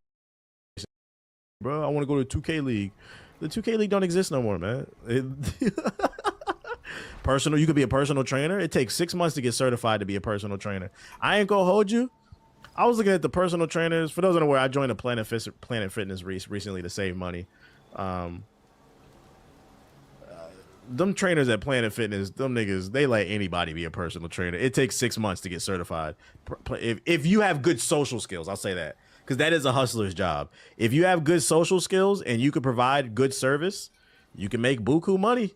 bro. I want to go to 2K League. The 2K League don't exist no more, man. Personal, you could be a personal trainer. It takes 6 months to get certified to be a personal trainer. I ain't gonna hold you. I was looking at the personal trainers. For those that are aware, I joined a Planet Fitness recently to save money. Them trainers at Planet Fitness, them niggas, they let anybody be a personal trainer. It takes 6 months to get certified. If you have good social skills, I'll say that. Because that is a hustler's job. If you have good social skills and you can provide good service, you can make buku money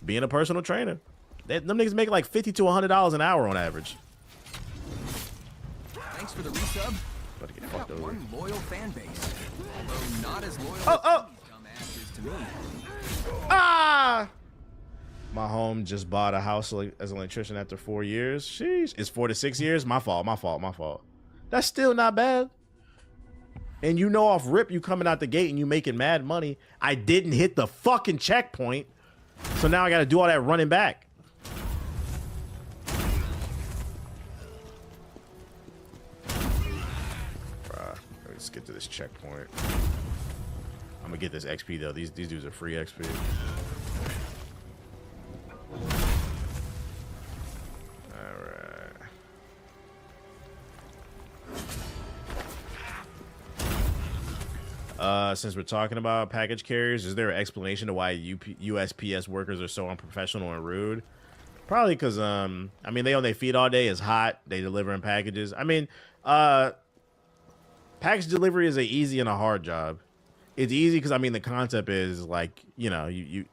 being a personal trainer. Them niggas make like $50 to $100 an hour on average. Thanks for the resub. About to get fucked over. One loyal fan base, although not as loyal as dumbasses to me. Ah! My home just bought a house as an electrician after 4 years. Sheesh. It's 4 to 6 years. My fault. That's still not bad. And you know off rip, you coming out the gate and you making mad money. I didn't hit the fucking checkpoint. So now I got to do all that running back. Bruh, let's get to this checkpoint. I'm going to get this XP though. These dudes are free XP. Since we're talking about package carriers, is there an explanation to why USPS workers are so unprofessional and rude? Probably because, I mean, they on their feet all day. It's hot. They delivering packages. I mean, package delivery is an easy and a hard job. It's easy because, I mean, the concept is like, you know, you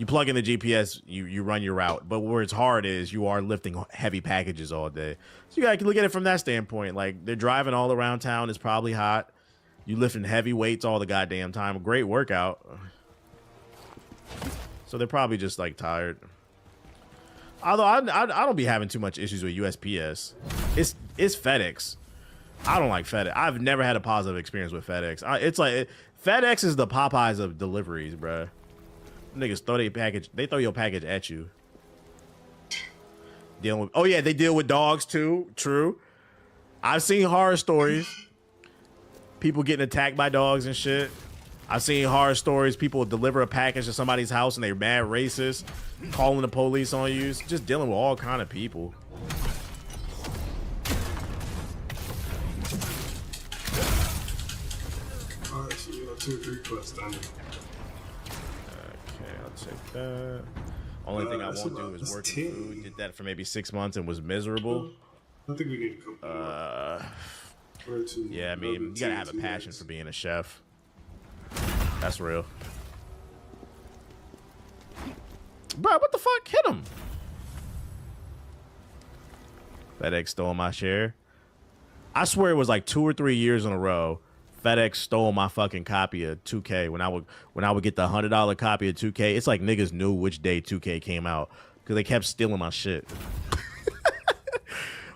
plug in the GPS, you run your route. But where it's hard is you are lifting heavy packages all day. So you got to look at it from that standpoint. Like, they're driving all around town. It's probably hot. You lifting heavy weights all the goddamn time. A great workout. So they're probably just like tired. Although I don't be having too much issues with USPS. It's FedEx. I don't like FedEx. I've never had a positive experience with FedEx. It's like FedEx is the Popeyes of deliveries, bruh. Niggas throw their package. They throw your package at you. Dealing with, oh yeah, they deal with dogs too. True. I've seen horror stories. People getting attacked by dogs and shit. I've seen horror stories. People deliver a package to somebody's house and they're mad racist, calling the police on you. Just dealing with all kind of people. Alright, so you got 2 or 3 quests done. Okay, I'll take that. Only thing I won't do is work in food. Did that for maybe 6 months and was miserable. I think we need a couple more. Yeah, I mean, you gotta have a passion for being a chef. That's real. Bro, what the fuck? Hit him. FedEx stole my share. I swear it was like 2 or 3 years in a row. FedEx stole my fucking copy of 2K. When I would get the $100 copy of 2K, it's like niggas knew which day 2K came out because they kept stealing my shit.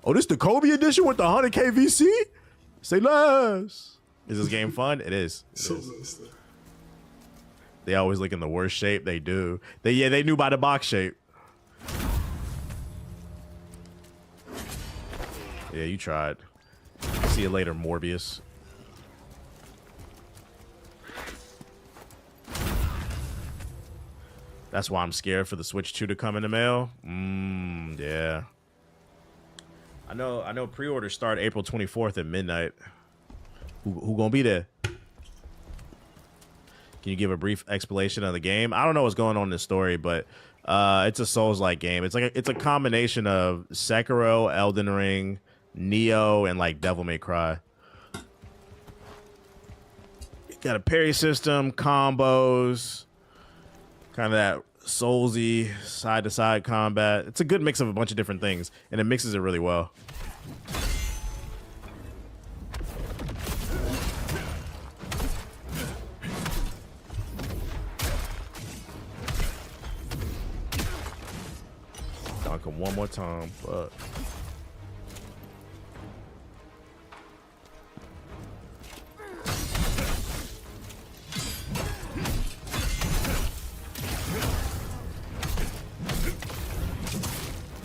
Oh, this the Kobe edition with the 100K VC? Say less. Is this game fun? It is. They always look in the worst shape. They do. They knew by the box shape. Yeah, you tried. See you later, Morbius. That's why I'm scared for the Switch 2 to come in the mail. Yeah. I know pre-orders start April 24th at midnight. Who gonna be there? Can you give a brief explanation of the game? I don't know what's going on in this story, but it's a Souls-like game. It's a combination of Sekiro, Elden Ring, Nioh, and like Devil May Cry. It got a parry system, combos, kind of that Soulsy side-to-side combat. It's a good mix of a bunch of different things, and it mixes it really well. Dunk him one more time, but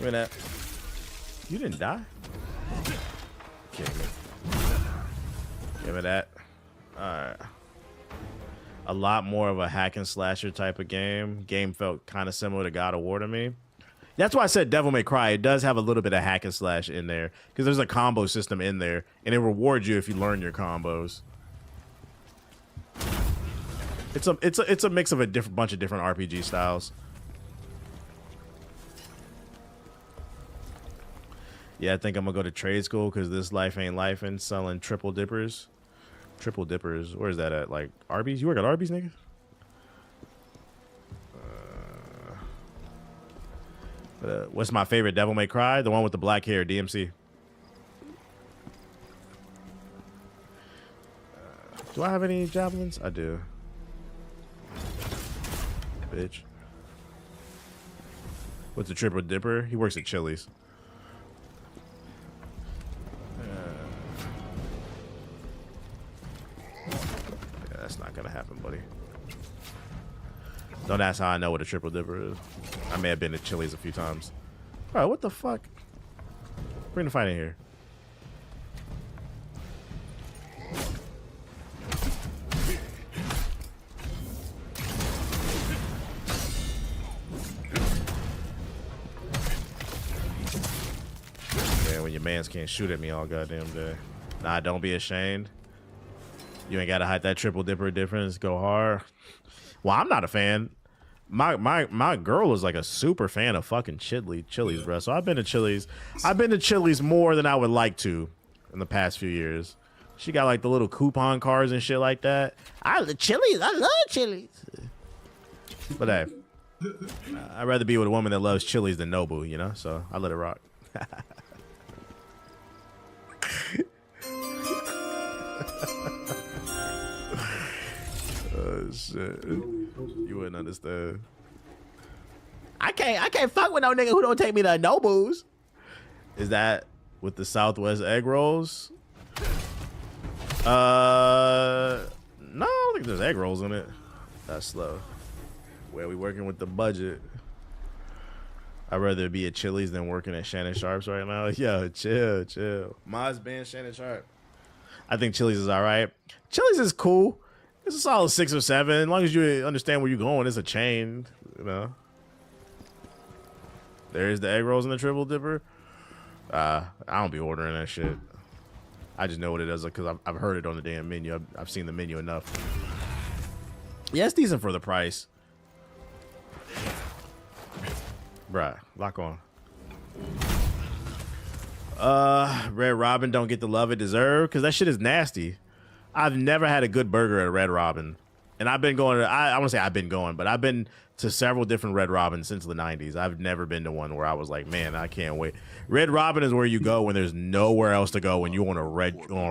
give me that. You didn't die? Give me that. Alright. a lot more of a hack and slasher type of game. Game felt kind of similar to God of War to me. That's why I said Devil May Cry. It does have a little bit of hack and slash in there because there's a combo system in there, and it rewards you if you learn your combos. It's a mix of a bunch of different RPG styles. Yeah, I think I'm gonna go to trade school because this life ain't life and selling triple dippers. Triple dippers. Where's that at? Like Arby's? You work at Arby's, nigga? What's my favorite Devil May Cry? The one with the black hair, DMC. Do I have any javelins? I do. Bitch. What's a triple dipper? He works at Chili's. Yeah, that's not gonna happen, buddy. Don't ask how I know what a triple dipper is. I may have been to Chili's a few times. Bro, what the fuck? Bring the fight in here. Man, when your mans can't shoot at me all goddamn day. Nah, don't be ashamed. You ain't gotta hide that triple dipper difference. Go hard. Well, I'm not a fan. My girl is like a super fan of fucking Chili's, bro. So I've been to Chili's. I've been to Chili's more than I would like to in the past few years. She got like the little coupon cards and shit like that. I love Chili's. But hey, I'd rather be with a woman that loves Chili's than Nobu, you know? So I let it rock. Oh shit. You wouldn't understand. I can't fuck with no nigga who don't take me to Nobu's. Is that with the Southwest egg rolls? No, I don't think there's egg rolls in it. That's slow. Where we working with the budget? I'd rather be at Chili's than working at Shannon Sharp's right now. Yo, chill. Mine's been Shannon Sharp. I think Chili's is all right. Chili's is cool. It's a solid 6 or 7. As long as you understand where you're going, it's a chain, you know. There's the egg rolls and the triple dipper. I don't be ordering that shit. I just know what it is because I've heard it on the damn menu. I've seen the menu enough. Yeah, it's decent for the price. Bruh, lock on. Red Robin don't get the love it deserves because that shit is nasty. I've never had a good burger at a Red Robin. And I've been going to, I want to say I've been going, but I've been to several different Red Robins since the 90s. I've never been to one where I was like, man, I can't wait. Red Robin is where you go when there's nowhere else to go when you're on a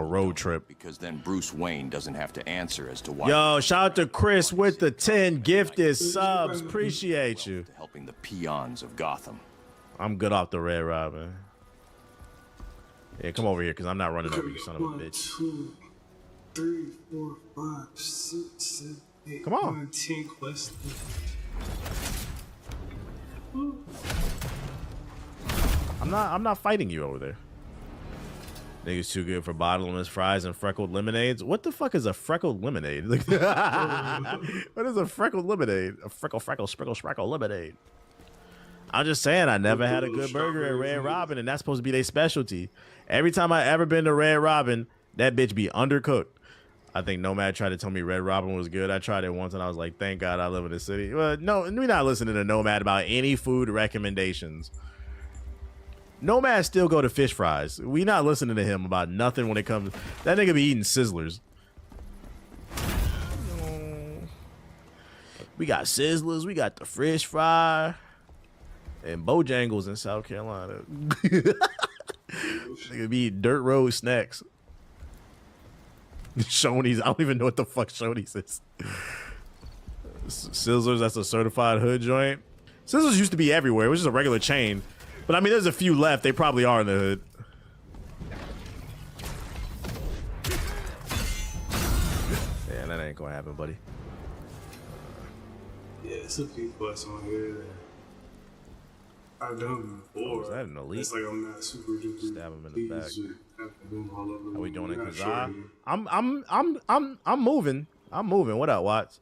road trip. Because then Bruce Wayne doesn't have to answer as to why. Yo, shout out to Chris with the 10 gifted subs. Appreciate you. Helping the peons of Gotham. I'm good off the Red Robin. Yeah, come over here because I'm not running over you, son of a bitch. 2, 3, 4, 5, 6, 7, 8, come on. 9, 10 quests. I'm not fighting you over there. Niggas too good for bottomless fries and freckled lemonades. What the fuck is a freckled lemonade? What is a freckled lemonade? A freckle, sprinkle, lemonade. I'm just saying, I never had a good burger at Red Robin, and that's supposed to be their specialty. Every time I ever been to Red Robin, that bitch be undercooked. I think Nomad tried to tell me Red Robin was good. I tried it once, and I was like, thank God I live in the city. Well, no, we're not listening to Nomad about any food recommendations. Nomad still go to fish fries. We not listening to him about nothing when it comes. That nigga be eating Sizzlers. We got Sizzlers. We got the fish fry. And Bojangles in South Carolina. Nigga be eating Dirt Road snacks. Shoney's. I don't even know what the fuck Shoney's is. Sizzlers, that's a certified hood joint. Sizzlers used to be everywhere. It was just a regular chain. But I mean, there's a few left. They probably are in the hood. Yeah, that ain't gonna happen, buddy. Yeah, it's a few quests on here that I've done before. Is that an elite? It's like I'm not super duper. Stab him in the back. Are we doing it? Cause sure. I'm moving. I'm moving. What up, Watts?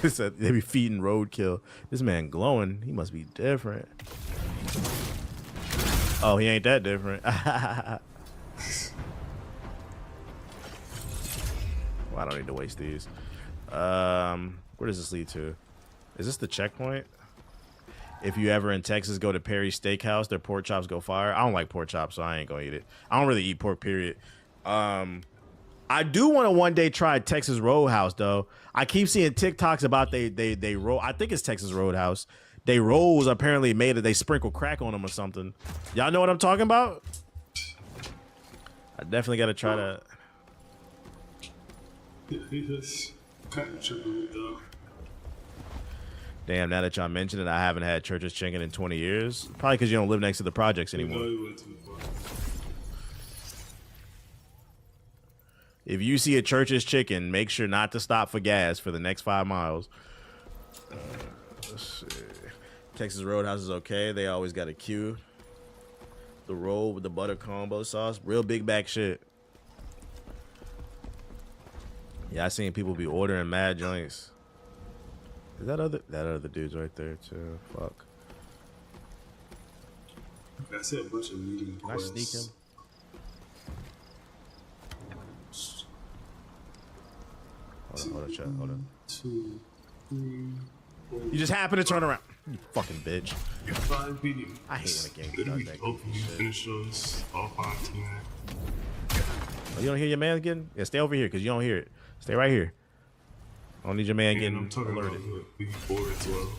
Said they be feeding roadkill. This man glowing. He must be different. Oh, he ain't that different. Well, I don't need to waste these. Where does this lead to? Is this the checkpoint? If you ever in Texas, go to Perry's Steakhouse. Their pork chops go fire. I don't like pork chops, so I ain't gonna eat it. I don't really eat pork, period. I do want to one day try Texas Roadhouse, though. I keep seeing TikToks about they roll. I think it's Texas Roadhouse. They rolls apparently made it. They sprinkle crack on them or something. Y'all know what I'm talking about? I definitely got to try that. Yeah, he just kind of tripping it though. Damn, now that y'all mentioned it, I haven't had Church's Chicken in 20 years. Probably because you don't live next to the projects anymore. If you see a Church's Chicken, make sure not to stop for gas for the next 5 miles. Let's see. Texas Roadhouse is okay. They always got a queue. The roll with the butter combo sauce. Real big back shit. Yeah, I seen people be ordering mad joints. Is that other dude's right there too? Fuck. I see a bunch of meeting Can I sneak him? Hold on, chat. Hold on. 2, 3, 4. You just happen to turn around. You fucking bitch. 5 meetings. I hate when a game Literally does that. open finish those all 5 team. Oh, you don't hear your man getting? Yeah, stay over here because you don't hear it. Stay right here. I don't need your man getting I'm talking alerted. about being bored as well.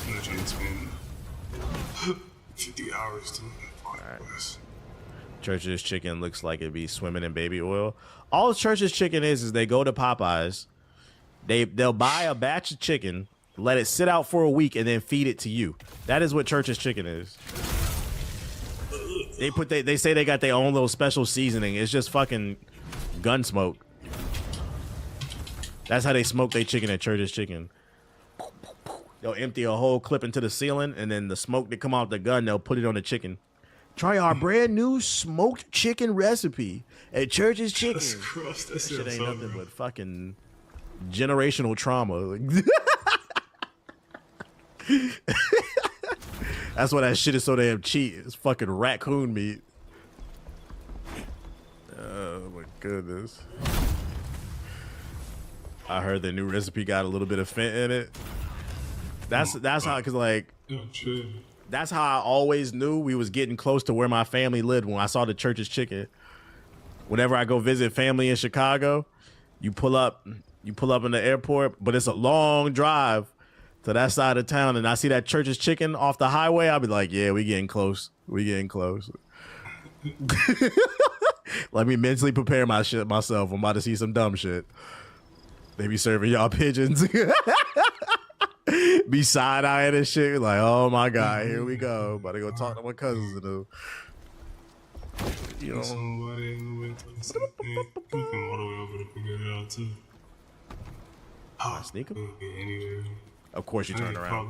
I'm not trying to spend 50 hours to Alright. Church's Chicken looks like it'd be swimming in baby oil. All Church's Chicken is they go to Popeyes. They'll buy a batch of chicken, let it sit out for a week, and then feed it to you. That is what Church's Chicken is. They say they got their own little special seasoning. It's just fucking gun smoke. That's how they smoke their chicken at Church's Chicken. They'll empty a whole clip into the ceiling, and then the smoke that come out the gun, they'll put it on the chicken. Try our brand new smoked chicken recipe at Church's Chicken. That's gross. That shit ain't so nothing gross. but fucking generational trauma. That's why that shit is so damn cheap. It's fucking raccoon meat. Oh my goodness. I heard the new recipe got a little bit of Fent in it. That's how, cause like, that's how I always knew we was getting close to where my family lived when I saw the Church's Chicken. Whenever I go visit family in Chicago, you pull up in the airport, but it's a long drive to that side of town, and I see that Church's Chicken off the highway. I'll be like, yeah, we getting close. We getting close. Let me mentally prepare myself. I'm about to see some dumb shit. They be serving y'all pigeons. Be side-eyeing and shit. Like, oh my God, here we go. About to go talk to my cousins and do. You know. Somebody in the way to something. You come all the way over to figure it out too. I sneak him? Anyway. Of course you turn around.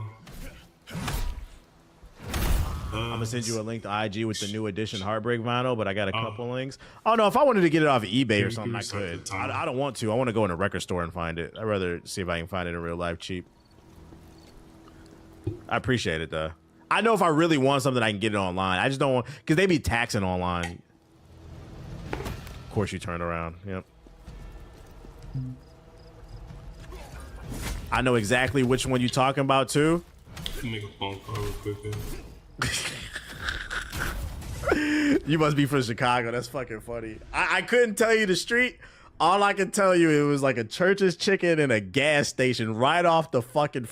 I'm gonna send you a link to IG with the new edition Heartbreak vinyl, but I got a couple links. Oh no, if I wanted to get it off of eBay or something, I could. I don't want to. I want to go in a record store and find it. I'd rather see if I can find it in real life cheap. I appreciate it though. I know if I really want something, I can get it online. I just don't want, because they be taxing online. Of course you turn around. Yep. I know exactly which one you talking about too. Make a phone call real quick. You must be from Chicago. That's fucking funny. I couldn't tell you the street. All I can tell you, it was like a Church's Chicken and a gas station right off the fucking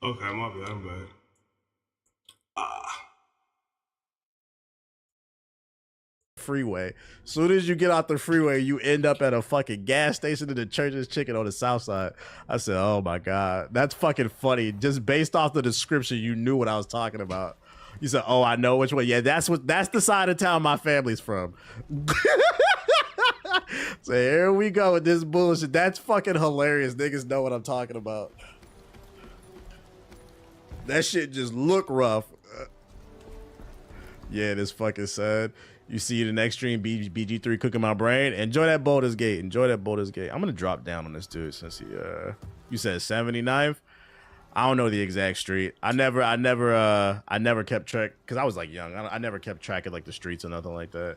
Okay, my bad. I'm bad. Freeway. Soon as you get out the freeway, you end up at a fucking gas station in the Church's Chicken on the south side. I said, oh my God, that's fucking funny. Just based off the description, you knew what I was talking about. You said, oh, I know which one. Yeah, that's the side of town my family's from. So here we go with this bullshit. That's fucking hilarious. Niggas know what I'm talking about. That shit just look rough. Yeah, this fucking sad. You see the next stream, BG3 cooking my brain. Enjoy that Baldur's Gate. Enjoy that Baldur's Gate. I'm gonna drop down on this dude since he you said 79th. I don't know the exact street. I never kept track because I was like young. I never kept track of like the streets or nothing like that.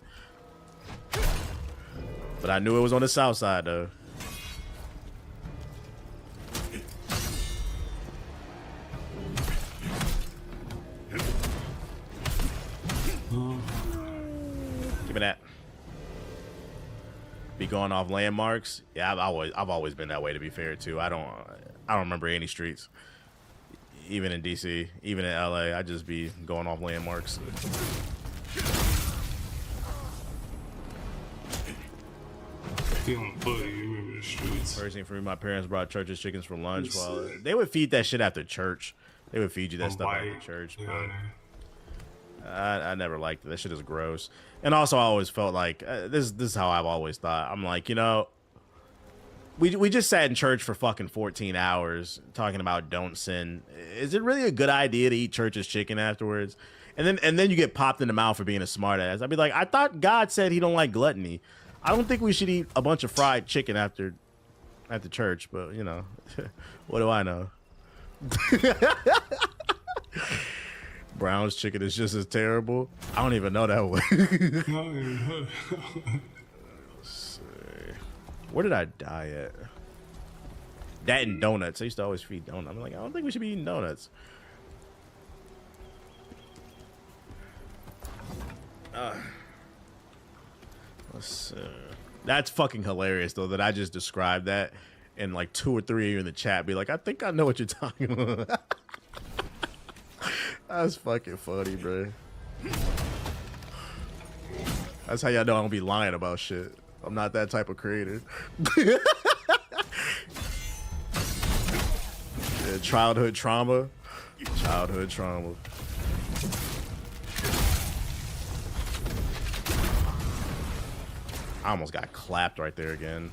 But I knew it was on the south side though. Give me that. Be going off landmarks. Yeah, I've always been that way. To be fair, too. I don't remember any streets, even in DC, even in LA. I just be going off landmarks. First thing for me, my parents brought Church's chickens for lunch. While they would feed that shit after church. They would feed you that stuff after church. But I never liked it. That shit is gross. And also, I always felt like this is how I've always thought. I'm like, you know, we just sat in church for fucking 14 hours talking about don't sin. Is it really a good idea to eat Church's chicken afterwards? And then you get popped in the mouth for being a smartass. I'd be like, I thought God said he don't like gluttony. I don't think we should eat a bunch of fried chicken at the church, but you know, what do I know? Brown's chicken is just as terrible. I don't even know that one. Let's see. Where did I die at? That and donuts. I used to always feed donuts. I'm like, I don't think we should be eating donuts. Let's see. That's fucking hilarious though that I just described that and like 2 or 3 of you in the chat be like, I think I know what you're talking about. That's fucking funny, bro. That's how y'all know I don't be lying about shit. I'm not that type of creator. Yeah, childhood trauma. Childhood trauma. I almost got clapped right there again.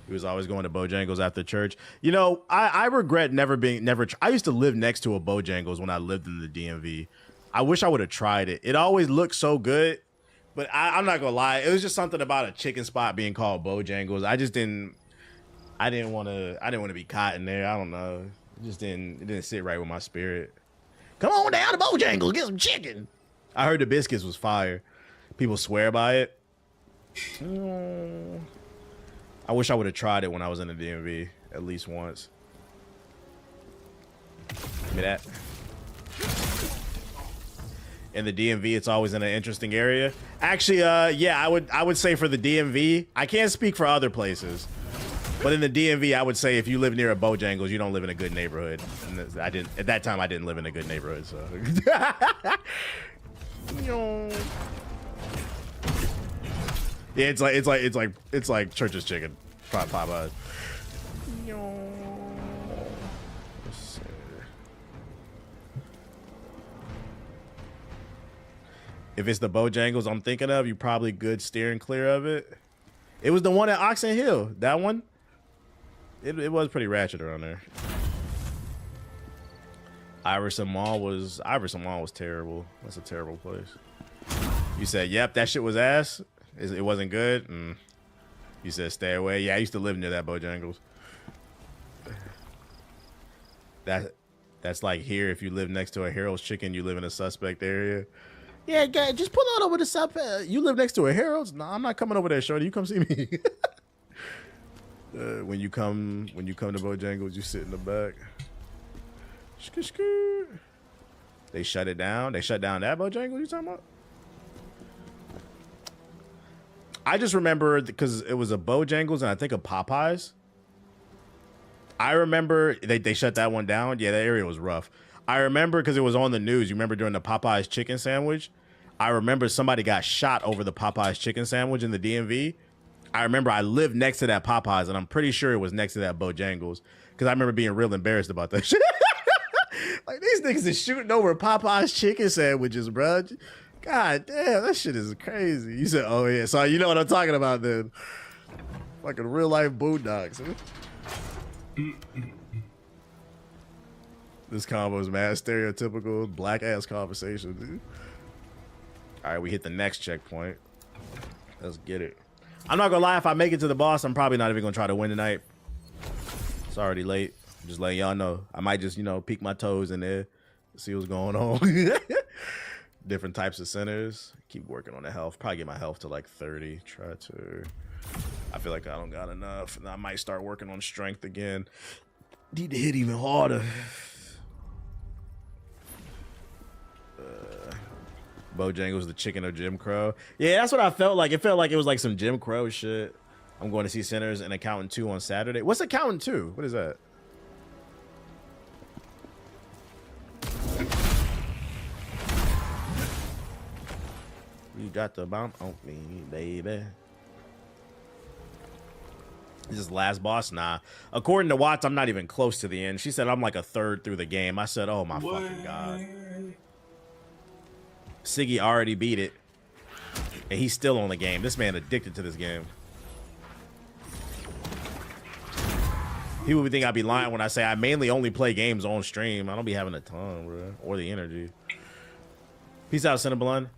He was always going to Bojangles after church. You know, I regret I used to live next to a Bojangles when I lived in the DMV. I wish I would have tried it. It always looked so good, but I'm not gonna lie. It was just something about a chicken spot being called Bojangles. I didn't want to be caught in there. I don't know. It didn't sit right with my spirit. Come on down to Bojangles, get some chicken. I heard the biscuits was fire. People swear by it. I wish I would have tried it when I was in the DMV at least once. Give me that. In the DMV, it's always in an interesting area. Actually, yeah, I would say for the DMV, I can't speak for other places, but in the DMV, I would say if you live near a Bojangles, you don't live in a good neighborhood. And at that time, I didn't live in a good neighborhood, so. Yeah, it's like Church's chicken. Popeyes. If it's the Bojangles I'm thinking of, you probably good steering clear of it. It was the one at Oxon Hill. That one. It was pretty ratchet around there. Iverson Mall was terrible. That's a terrible place. You said, yep, that shit was ass. It wasn't good. You said stay away. Yeah, I used to live near that Bojangles. That's like here. If you live next to a Harold's Chicken, you live in a suspect area. Yeah, guy, just pull out over the south. You live next to a Harold's? No, I'm not coming over there, shorty. You come see me. When you come to Bojangles, you sit in the back. They shut it down. They shut down that Bojangles you talking about? I just remember because it was a Bojangles and I think a Popeyes. I remember they shut that one down. Yeah, that area was rough. I remember because it was on the news. You remember during the Popeyes chicken sandwich? I remember somebody got shot over the Popeyes chicken sandwich in the DMV. I remember I lived next to that Popeyes, and I'm pretty sure it was next to that Bojangles because I remember being real embarrassed about that shit. Like, these niggas is shooting over Popeyes chicken sandwiches, bro. God damn, that shit is crazy. You said, oh, yeah. So you know what I'm talking about then. Fucking real life boondocks. This combo is mad stereotypical black ass conversation, dude. All right, we hit the next checkpoint. Let's get it. I'm not gonna lie, if I make it to the boss, I'm probably not even gonna try to win tonight. It's already late. Just letting y'all know. I might just, you know, peek my toes in there, see what's going on. Different types of centers. Keep working on the health. Probably get my health to like 30. Try to. I feel like I don't got enough. And I might start working on strength again. Need to hit even harder. Bojangles, the chicken of Jim Crow. Yeah, that's what I felt like. It felt like it was like some Jim Crow shit. I'm going to see Sinners and Accountant 2 on Saturday. What's Accountant 2? What is that? You got the bomb on me, baby. This is last boss? Nah. According to Watts, I'm not even close to the end. She said I'm like a third through the game. I said, oh my fucking God. Siggy already beat it. And he's still on the game. This man addicted to this game. People would think I'd be lying when I say I mainly only play games on stream. I don't be having the time, bro. Or the energy. Peace out, Cinnabon.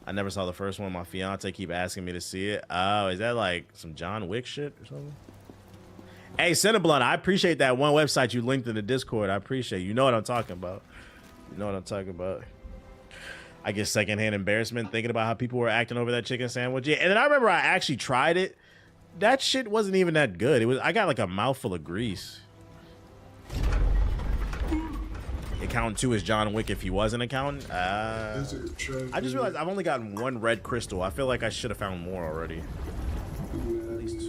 I never saw the first one. My fiance keep asking me to see it. Oh, is that like some John Wick shit or something? Hey, Cinnabon, I appreciate that one website you linked in the Discord. I appreciate it. You know what I'm talking about. You know what I'm talking about. I get secondhand embarrassment thinking about how people were acting over that chicken sandwich. Yeah, and then I remember I actually tried it. That shit wasn't even that good. It was. I got like a mouthful of grease. Accountant 2 is John Wick if he was an accountant. I just realized I've only gotten one red crystal. I feel like I should have found more already. At least 2.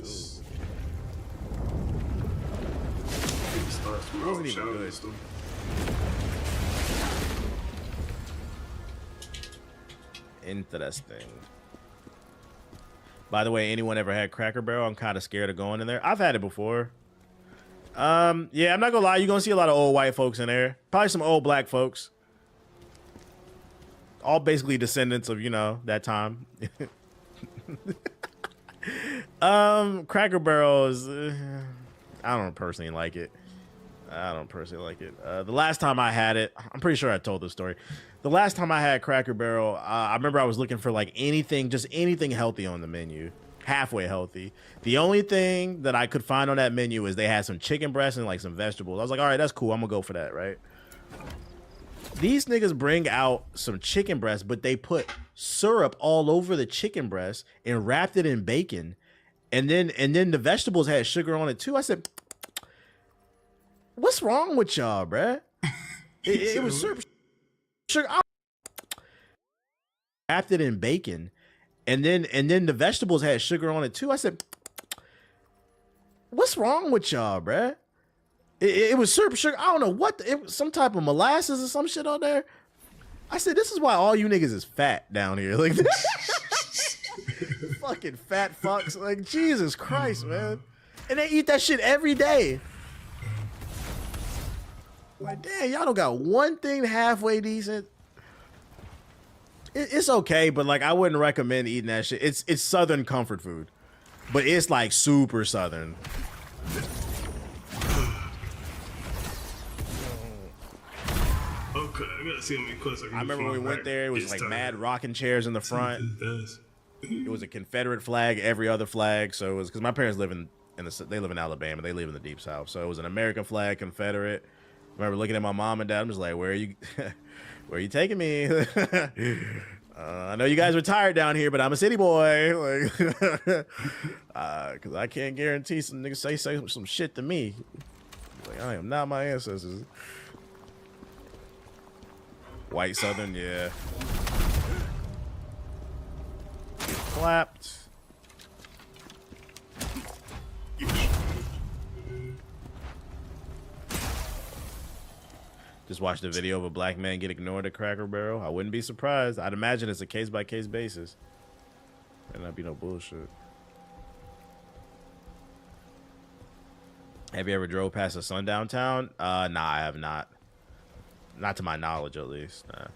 It wasn't even good. Interesting. By the way, anyone ever had Cracker Barrel? I'm kind of scared of going in there. I've had it before. Yeah, I'm not gonna lie. You're gonna see a lot of old white folks in there. Probably some old black folks. All basically descendants of, you know, that time. Cracker Barrel is... I don't personally like it. The last time I had it, I'm pretty sure I told this story. The last time I had Cracker Barrel, I remember I was looking for like anything, just anything healthy on the menu. Halfway healthy. The only thing that I could find on that menu is they had some chicken breasts and like some vegetables. I was like, all right, that's cool. I'm gonna go for that, right? These niggas bring out some chicken breasts, but they put syrup all over the chicken breast and wrapped it in bacon. And then the vegetables had sugar on it too. I said, what's wrong with y'all, bruh? It was syrup, sugar. Wrapped it in bacon. And then the vegetables had sugar on it too. I said, what's wrong with y'all, bruh? It was syrup, sugar. I don't know what. It was some type of molasses or some shit on there. I said, this is why all you niggas is fat down here. Like, fucking fat fucks. Like, Jesus Christ, man. And they eat that shit every day. Like, damn, y'all don't got one thing halfway decent. It's okay, but like I wouldn't recommend eating that shit. It's Southern comfort food, but it's like super Southern. Okay, I gotta see how many quests I remember when we went there, it was like mad rocking chairs in the front. It was a Confederate flag, every other flag. So it was because my parents live they live in Alabama, they live in the deep South. So it was an American flag, Confederate. I remember looking at my mom and dad. I'm just like, where are you? Where are you taking me? I know you guys are tired down here, but I'm a city boy. Like, because I can't guarantee some niggas say some shit to me. Like, I am not my ancestors. White Southern, yeah. Get clapped. Just watched a video of a black man get ignored at Cracker Barrel. I wouldn't be surprised. I'd imagine it's a case-by-case basis. Better not be no bullshit. Have you ever drove past a sundown town? Nah, I have not. Not to my knowledge, at least. Nah.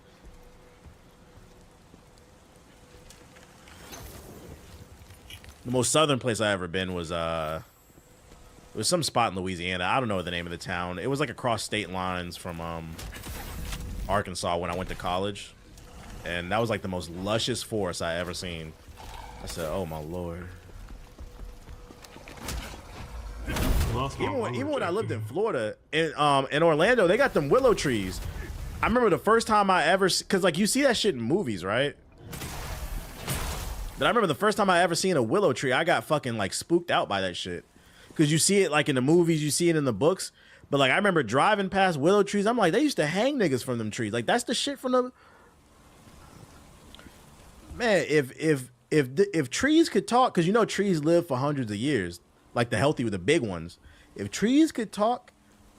The most southern place I ever been was it was some spot in Louisiana. I don't know the name of the town. It was like across state lines from Arkansas when I went to college, and that was like the most luscious forest I ever seen. I said, "Oh my lord." Even when I lived in Florida, in Orlando, they got them willow trees. I remember the first time I ever, cause like you see that shit in movies, right? But I remember the first time I ever seen a willow tree, I got fucking like spooked out by that shit. Cause you see it like in the movies, you see it in the books. But like I remember driving past willow trees, I'm like, they used to hang niggas from them trees. Like that's the shit from them. Man, if trees could talk, cause you know trees live for hundreds of years, like the healthy with the big ones. If trees could talk,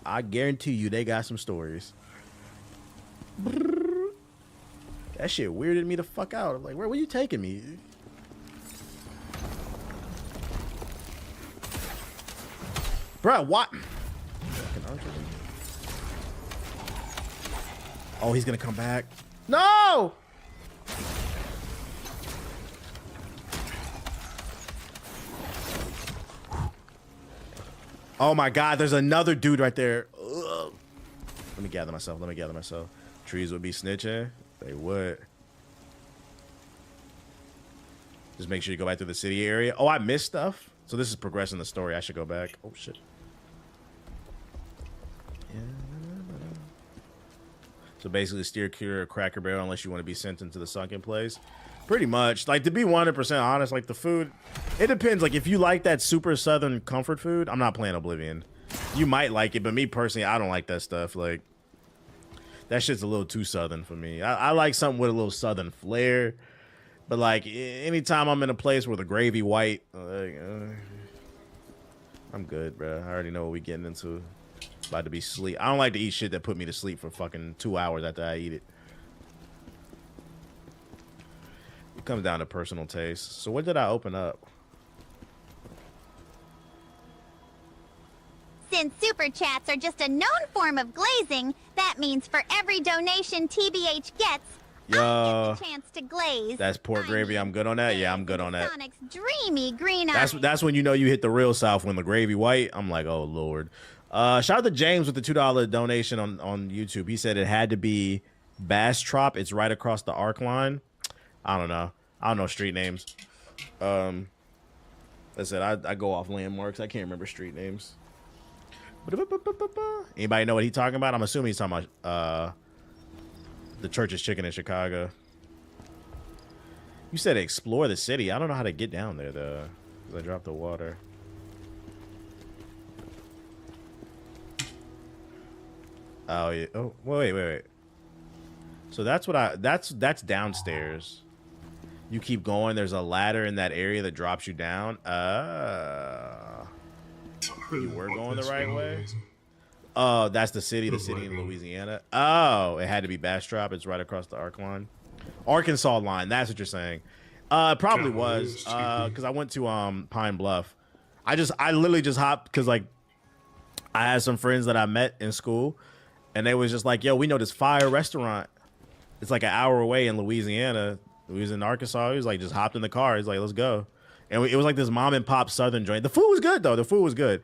I guarantee you they got some stories. That shit weirded me the fuck out. I'm like, where you taking me? Bro, what? Oh, he's gonna come back. No! Oh my god, there's another dude right there. Ugh. Let me gather myself. Trees would be snitching. They would. Just make sure you go back to the city area. Oh, I missed stuff. So this is progressing the story. I should go back. Oh shit. So basically steer clear of Cracker Barrel unless you want to be sent into the sunken place. Pretty much. Like, to be 100% honest, like the food, it depends. Like if you like that super southern comfort food, I'm not playing Oblivion. You might like it, but me personally, I don't like that stuff. Like that shit's a little too southern for me. I like something with a little southern flair. But like anytime I'm in a place where the gravy white, I'm good, bro. I already know what we getting into. About to be sleep. I don't like to eat shit that put me to sleep for fucking 2 hours after I eat it. It comes down to personal taste. So what did I open up? Since super chats are just a known form of glazing, that means for every donation TBH gets, Yo, I get the chance to glaze. That's pork gravy. I'm good on that. Yeah, I'm good on that. Sonic's dreamy green eyes. That's when you know you hit the real South, when the gravy white. I'm like, oh lord. Shout out to James with the $2 donation on YouTube. He said it had to be Bastrop. It's right across the arc line. I don't know street names. I said I go off landmarks. I can't remember street names. Anybody know what he's talking about? I'm assuming he's talking about the Church's Chicken in Chicago. You said explore the city. I don't know how to get down there though, because I dropped the water. Oh yeah. Oh wait. So that's what that's downstairs. You keep going. There's a ladder in that area that drops you down. You were going the right way. Oh, that's the city in Louisiana. Oh, it had to be Bastrop. It's right across the arc line. Arkansas line. That's what you're saying. It probably was because I went to Pine Bluff. I literally just hopped because like I had some friends that I met in school, and they was just like, "Yo, we know this fire restaurant. It's like an hour away in Louisiana." We was in Arkansas. He was like, just hopped in the car. He's like, "Let's go." And it was like this mom and pop southern joint. The food was good though. The food was good.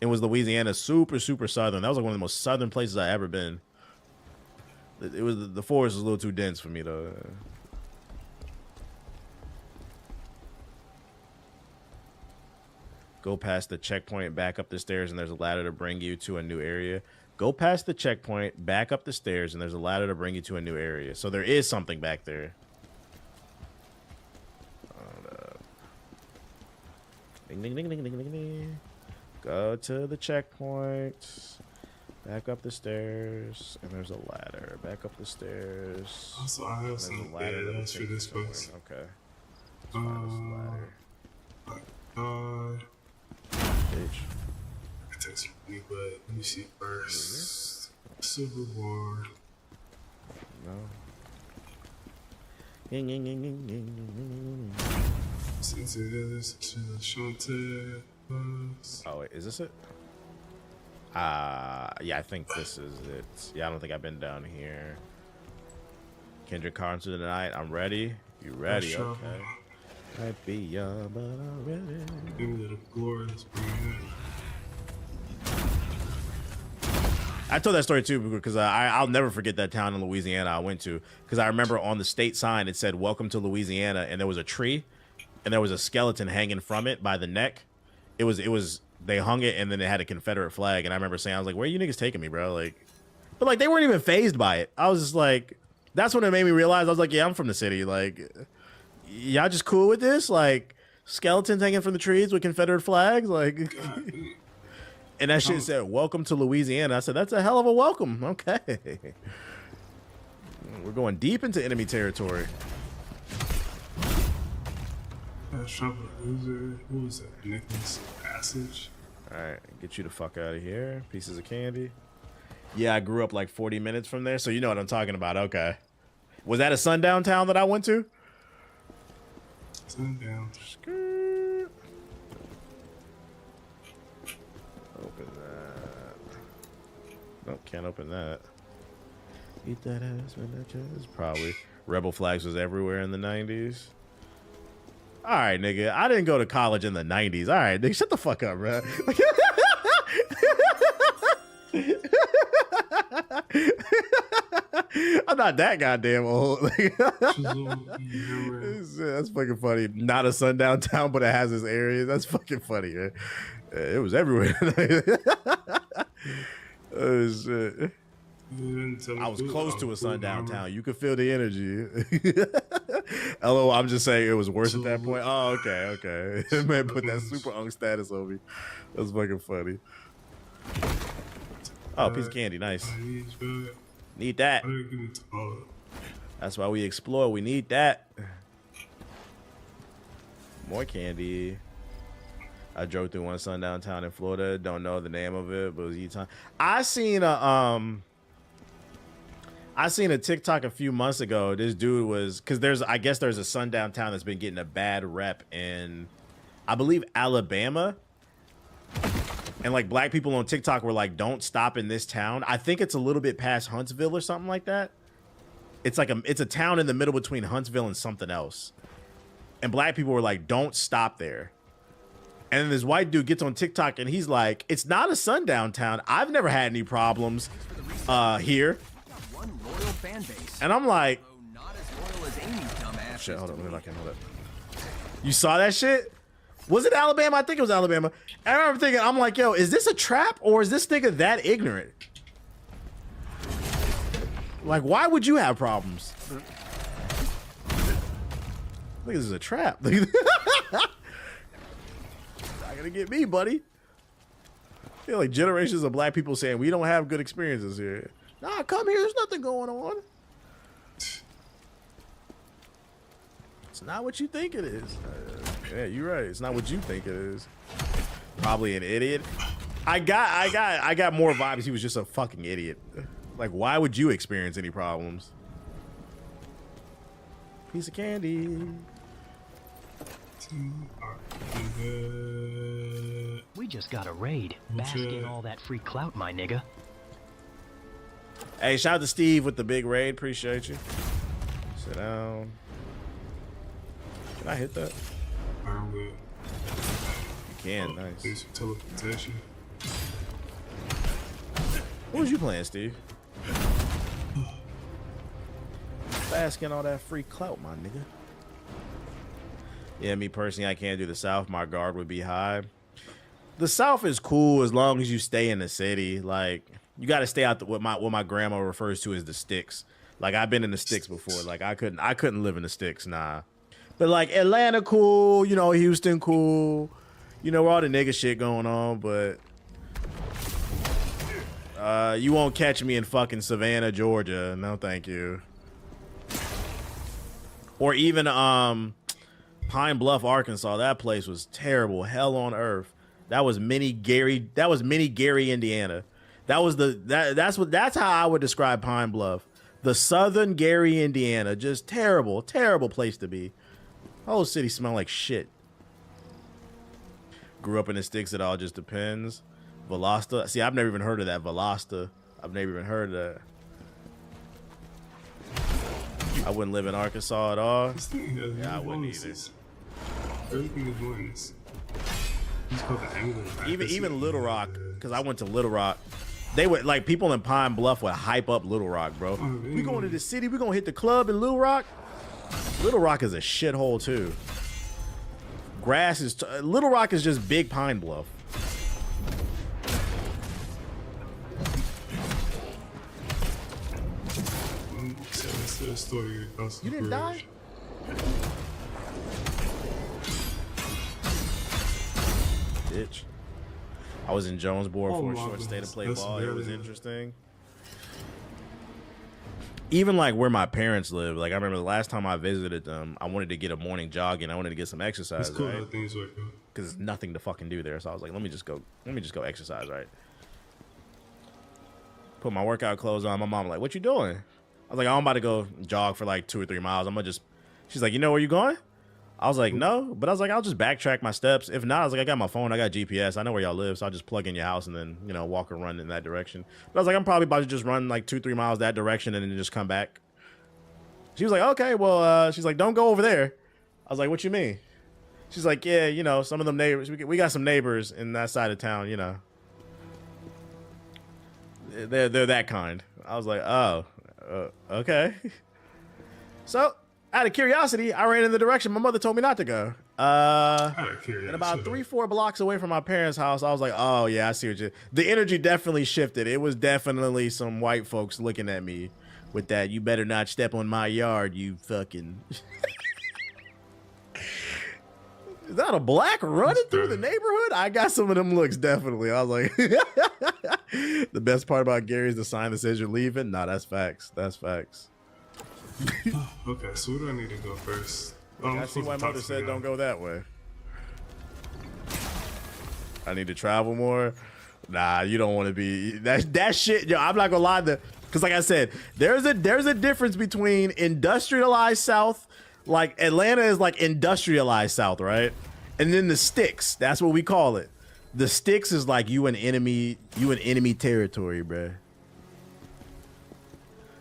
It was Louisiana, super southern. That was like one of the most southern places I ever been. It was the forest was a little too dense for me though. Go past the checkpoint, back up the stairs, and there's a ladder to bring you to a new area. Go past the checkpoint, back up the stairs, and there's a ladder to bring you to a new area. So there is something back there. Ding, ding, ding, ding, ding, ding, ding. Go to the checkpoint, back up the stairs, and there's a ladder. Back up the stairs. Also, I have some ladder that's for this place. Okay. Ladder. I text me, but let me see first. Silver bar. No. Oh wait, is this it? Yeah, I think this is it. Yeah, I don't think I've been down here. Kendrick concert tonight. I'm ready. You ready? Sure. Okay. Might be young, but I'm ready. Give me the glorious. I told that story too because I'll never forget that town in Louisiana I went to, because I remember on the state sign it said "Welcome to Louisiana," and there was a tree, and there was a skeleton hanging from it by the neck. It was they hung it, and then it had a Confederate flag, and I remember saying, I was like, "Where are you niggas taking me, bro?" Like, but like they weren't even fazed by it. I was just like, that's when it made me realize. I was like, yeah, I'm from the city. Like, y'all just cool with this? Like, skeletons hanging from the trees with Confederate flags, like. And that shit said, "Welcome to Louisiana." I said, that's a hell of a welcome. Okay. We're going deep into enemy territory. What was that? Nicholas Passage? All right, get you the fuck out of here. Pieces of candy. Yeah, I grew up like 40 minutes from there, so you know what I'm talking about. Okay. Was that a sundown town that I went to? Sundown. Open that. Nope, can't open that. Eat that ass, bitches. Probably. Rebel flags was everywhere in the 90s. All right, nigga. I didn't go to college in the 90s. All right, nigga. Shut the fuck up, bro. I'm not that goddamn old. That's fucking funny. Not a sundown town, but it has its areas. That's fucking funny, man. It was everywhere. Oh, shit. I was close to a sundown town. You could feel the energy. LOL, I'm just saying it was worse at that point. Oh, okay. Man, put that super unk status on me. That's fucking funny. Oh, piece of candy. Nice. Need that. That's why we explore. We need that. More candy. I drove through one sundown town in Florida. Don't know the name of it, but it was Utah. I seen a TikTok a few months ago. This dude was, because I guess there's a sundown town that's been getting a bad rep in, I believe, Alabama. And like black people on TikTok were like, "Don't stop in this town." I think it's a little bit past Huntsville or something like that. It's like it's a town in the middle between Huntsville and something else. And black people were like, "Don't stop there." And then this white dude gets on TikTok and he's like, "It's not a sundown town. I've never had any problems here." And I'm like, oh, shit, hold on, hold up. You saw that shit? Was it Alabama? I think it was Alabama. And I remember thinking, I'm like, yo, is this a trap or is this nigga that ignorant? Like, why would you have problems? I think this is a trap. Not gonna get me, buddy. I feel like generations of black people saying we don't have good experiences here. Nah, come here. There's nothing going on. It's not what you think it is. Yeah, you're right. It's not what you think it is. Probably an idiot. I got more vibes. He was just a fucking idiot. Like, why would you experience any problems? Piece of candy. We just got a raid. Bask in all that free clout, my nigga. Hey, shout out to Steve with the big raid. Appreciate you. Sit down. Can I hit that? You can. Nice. Teleportation. What was you playing, Steve? Bask in all that free clout, my nigga. Yeah, me personally, I can't do the South. My guard would be high. The South is cool as long as you stay in the city. Like, you got to stay out what my grandma refers to as the sticks. Like, I've been in the sticks before. Like, I couldn't live in the sticks. Nah. But like Atlanta, cool. You know, Houston, cool. You know, where all the nigga shit going on. But you won't catch me in fucking Savannah, Georgia. No, thank you. Or even Pine Bluff, Arkansas. That place was terrible. Hell on earth. That was mini Gary. Indiana. That's how I would describe Pine Bluff. The southern Gary, Indiana. Just terrible, terrible place to be. Whole city smell like shit. Grew up in the sticks, it all just depends. Velosta. See, I've never even heard of that. Velosta. I've never even heard of that. I wouldn't live in Arkansas at all. Yeah, I wouldn't either. Everything is bonus. Even Little Rock, because I went to Little Rock. They would, like, people in Pine Bluff would hype up Little Rock, bro. We going to the city. We going to hit the club in Little Rock. Little Rock is a shithole, too. Grass is... Little Rock is just big Pine Bluff. You didn't die? Bitch. I was in Jonesboro for a short stay to play ball. It was interesting. Even like where my parents live, like I remember the last time I visited them, I wanted to get a morning jog and I wanted to get some exercise. It's cool right? how things work out. Because there's nothing to fucking do there. So I was like, let me just go exercise, right? Put my workout clothes on. My mom like, what you doing? I was like, I'm about to go jog for like 2 or 3 miles. I'm gonna just, she's like, you know where you going? I was like, no, but I was like, I'll just backtrack my steps. If not, I was like, I got my phone, I got GPS, I know where y'all live, so I'll just plug in your house and then, you know, walk or run in that direction. But I was like, I'm probably about to just run like 2-3 miles that direction and then just come back. She was like, okay, well, she's like, don't go over there. I was like, what you mean? She's like, yeah, you know, some of them neighbors, we got some neighbors in that side of town, you know. They're that kind. I was like, oh, okay. So, out of curiosity, I ran in the direction my mother told me not to go. And about 3-4 blocks away from my parents' house, I was like, oh, yeah, I see what you... The energy definitely shifted. It was definitely some white folks looking at me with that, you better not step on my yard, you fucking... Is that a black running through the neighborhood? I got some of them looks, definitely. I was like... The best part about Gary is the sign that says you're leaving. Nah, that's facts. That's facts. Okay, so where do I need to go first? I see why mother said don't go that way. I need to travel more. Nah, you don't want to be that shit. Yo, I'm not gonna lie, because like I said, there's a difference between industrialized South, like Atlanta is like industrialized South, right? And then the sticks, that's what we call it. The sticks is like you in enemy territory, bruh.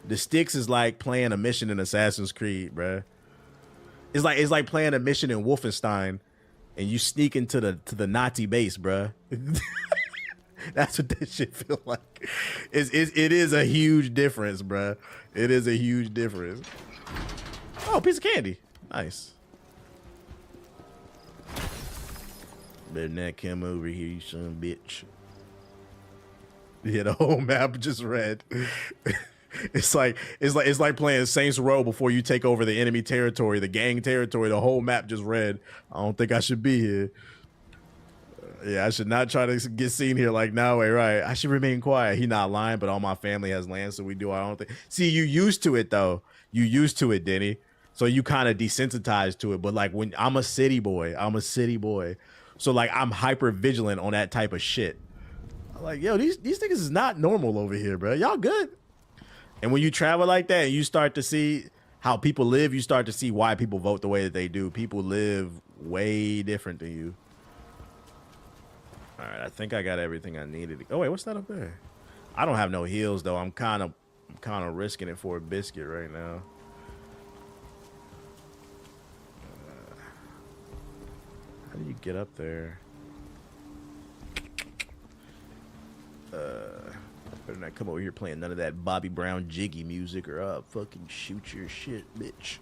The sticks is like playing a mission in Assassin's Creed, bruh. It's like playing a mission in Wolfenstein, and you sneak into the Nazi base, bruh. That's what that shit feel like. It is a huge difference, bruh. It is a huge difference. Oh, piece of candy, nice. Better not come over here, you son of a bitch. Yeah, the whole map just red. It's like playing Saints Row before you take over the enemy territory, the gang territory. The whole map just red. I don't think I should be here. Yeah, I should not try to get seen here. Like, no way, right? I should remain quiet. He not lying, but all my family has land, so we do our own thing. See, you used to it though. You used to it, Denny. So you kind of desensitized to it. But like when I'm a city boy. So like I'm hyper vigilant on that type of shit. I'm like, yo, these niggas is not normal over here, bro. Y'all good? And when you travel like that and you start to see how people live, you start to see why people vote the way that they do. People live way different than you. All right, I think I got everything I needed. Oh wait, what's that up there? I don't have no heals though. I'm kind of risking it for a biscuit right now. How do you get up there? Better not come over here playing none of that Bobby Brown jiggy music or I'll fucking shoot your shit, bitch.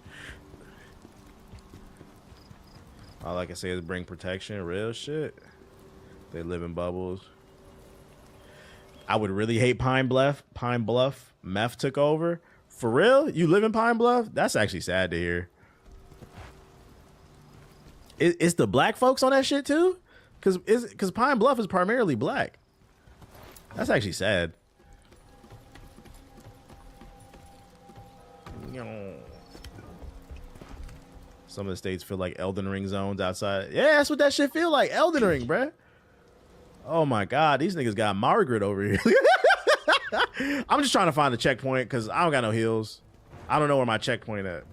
All I can say is bring protection, real shit. They live in bubbles. I would really hate Pine Bluff. Meth took over. For real? You live in Pine Bluff? That's actually sad to hear. It's the black folks on that shit too? Because Pine Bluff is primarily black. That's actually sad. Some of the states feel like Elden Ring zones outside. Yeah, that's what that shit feel like. Elden Ring, bruh. Oh my God, these niggas got Margaret over here. I'm just trying to find the checkpoint because I don't got no heals. I don't know where my checkpoint at.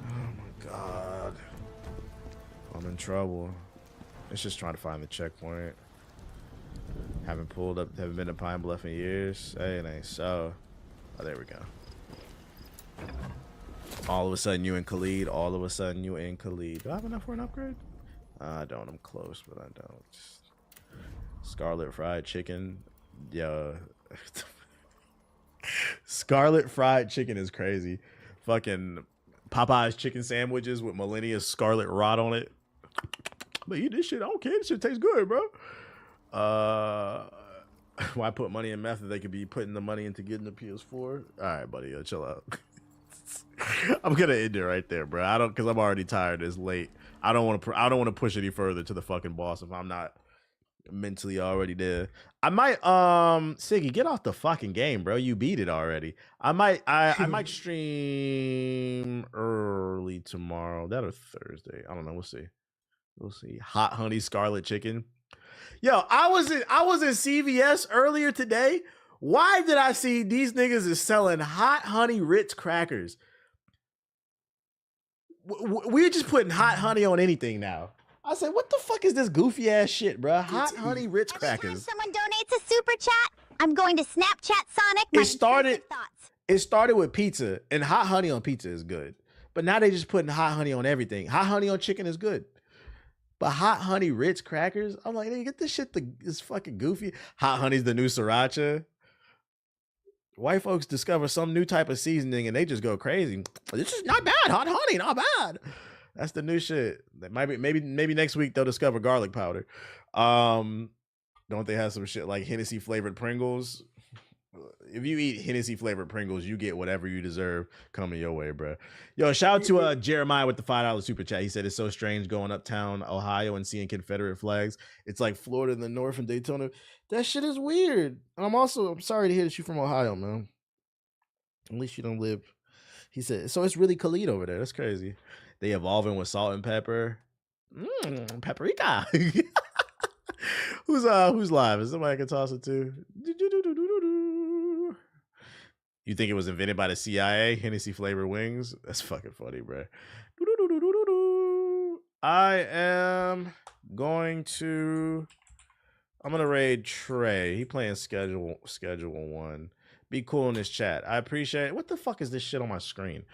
Oh my god. I'm in trouble. It's just trying to find the checkpoint. Haven't been to Pine Bluff in years. Hey, it ain't so. Oh, there we go. All of a sudden you and Khalid. All of a sudden you and Khalid. Do I have enough for an upgrade? I don't. I'm close, but I don't. Scarlet fried chicken. Yo. Scarlet fried chicken is crazy. Fucking Popeye's chicken sandwiches with Millennia's scarlet rot on it. But eat this shit. I don't care. This shit tastes good, bro. Why put money in meth if they could be putting the money into getting the PS4? All right, buddy. Yo, chill out. I'm gonna end it right there, bro. Because I'm already tired. It's late. I don't want to push any further to the fucking boss if I'm not mentally already there. I might Siggy, get off the fucking game, bro. You beat it already. I might stream early tomorrow. That or Thursday. I don't know. We'll see. Hot honey scarlet chicken. Yo, I was in CVS earlier today. Why did I see these niggas is selling hot honey Ritz crackers? We're just putting hot honey on anything now. I said, what the fuck is this goofy ass shit, bro? Hot honey Ritz crackers. Someone donates a super chat. I'm going to Snapchat Sonic. It started with pizza, and hot honey on pizza is good. But now they just putting hot honey on everything. Hot honey on chicken is good. But hot honey Ritz crackers, I'm like, hey, get this shit. It's fucking goofy. Hot honey's the new sriracha. White folks discover some new type of seasoning and they just go crazy. This is not bad. Hot honey, not bad. That's the new shit. That might be maybe next week they'll discover garlic powder. Don't they have some shit like Hennessy flavored Pringles? If you eat Hennessy flavored Pringles, you get whatever you deserve coming your way, bro. Yo, shout out to Jeremiah with the $5 super chat. He said it's so strange going uptown Ohio and seeing Confederate flags. It's like Florida in the north and Daytona. That shit is weird. I'm sorry to hear that you're from Ohio, man. At least you don't live. He said, so it's really Khalid over there. That's crazy. They evolving with salt and pepper. Paprika. Who's live? Is somebody I can toss it to? You think it was invented by the CIA? Hennessy flavored wings? That's fucking funny, bro. I'm gonna raid Trey. He playing schedule 1. Be cool in this chat. I appreciate it. What the fuck is this shit on my screen?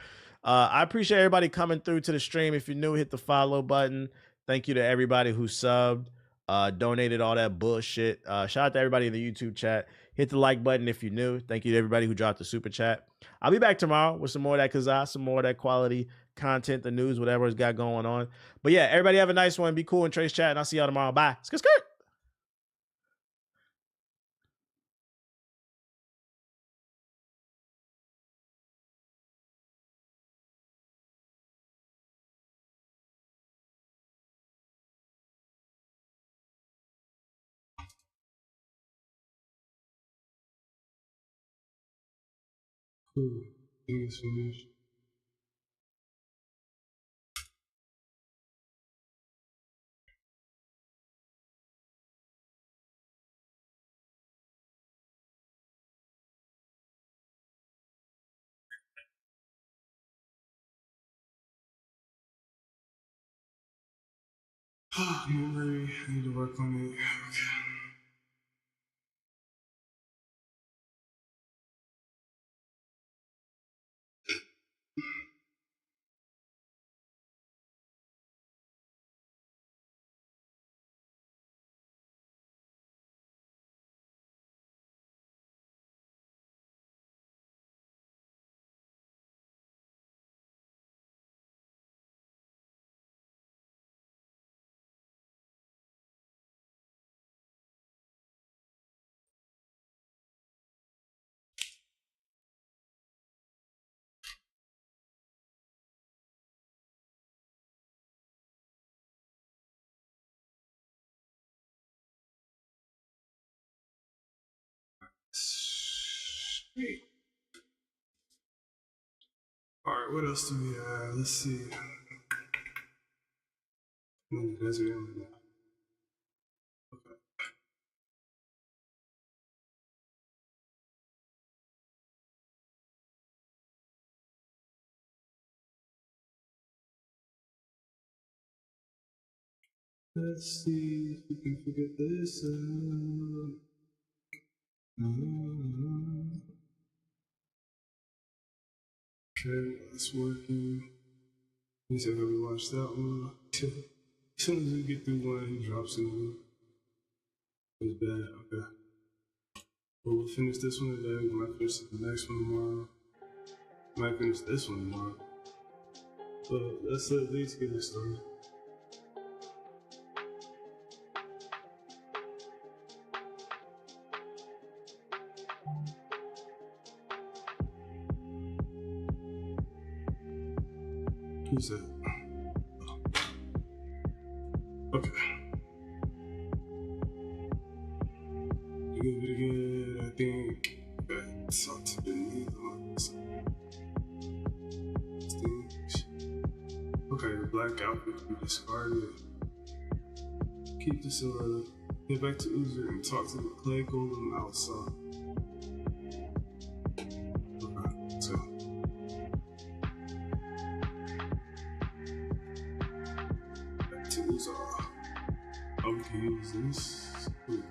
I appreciate everybody coming through to the stream. If you're new, hit the follow button. Thank you to everybody who subbed, donated all that bullshit. Shout out to everybody in the YouTube chat. Hit the like button if you're new. Thank you to everybody who dropped the super chat. I'll be back tomorrow with some more of that kazaa, some more of that quality content, the news, whatever it's got going on. But yeah, everybody have a nice one. Be cool in Trey's chat, and I'll see y'all tomorrow. Bye. Skirt. Cool. Thanks so much. Memory, I need to work on it. Okay. Sweet. Alright, what else do we have? Let's see. That's it. Okay. Let's see if we can figure this out. Okay, that's working. He said that we watched that one. As soon as we get through one, he drops in one. It's bad, okay. But we'll finish this one today. We might finish the next one tomorrow. Might finish this one tomorrow. But let's at least get it started. Who's that? Okay. Good, I think. Okay, talk to the needles. Okay, the black outfit can be discarded. Keep the silver. Get back to Uzer and talk to the clay golem outside. Okay, so. Oh, we can use this. Ooh.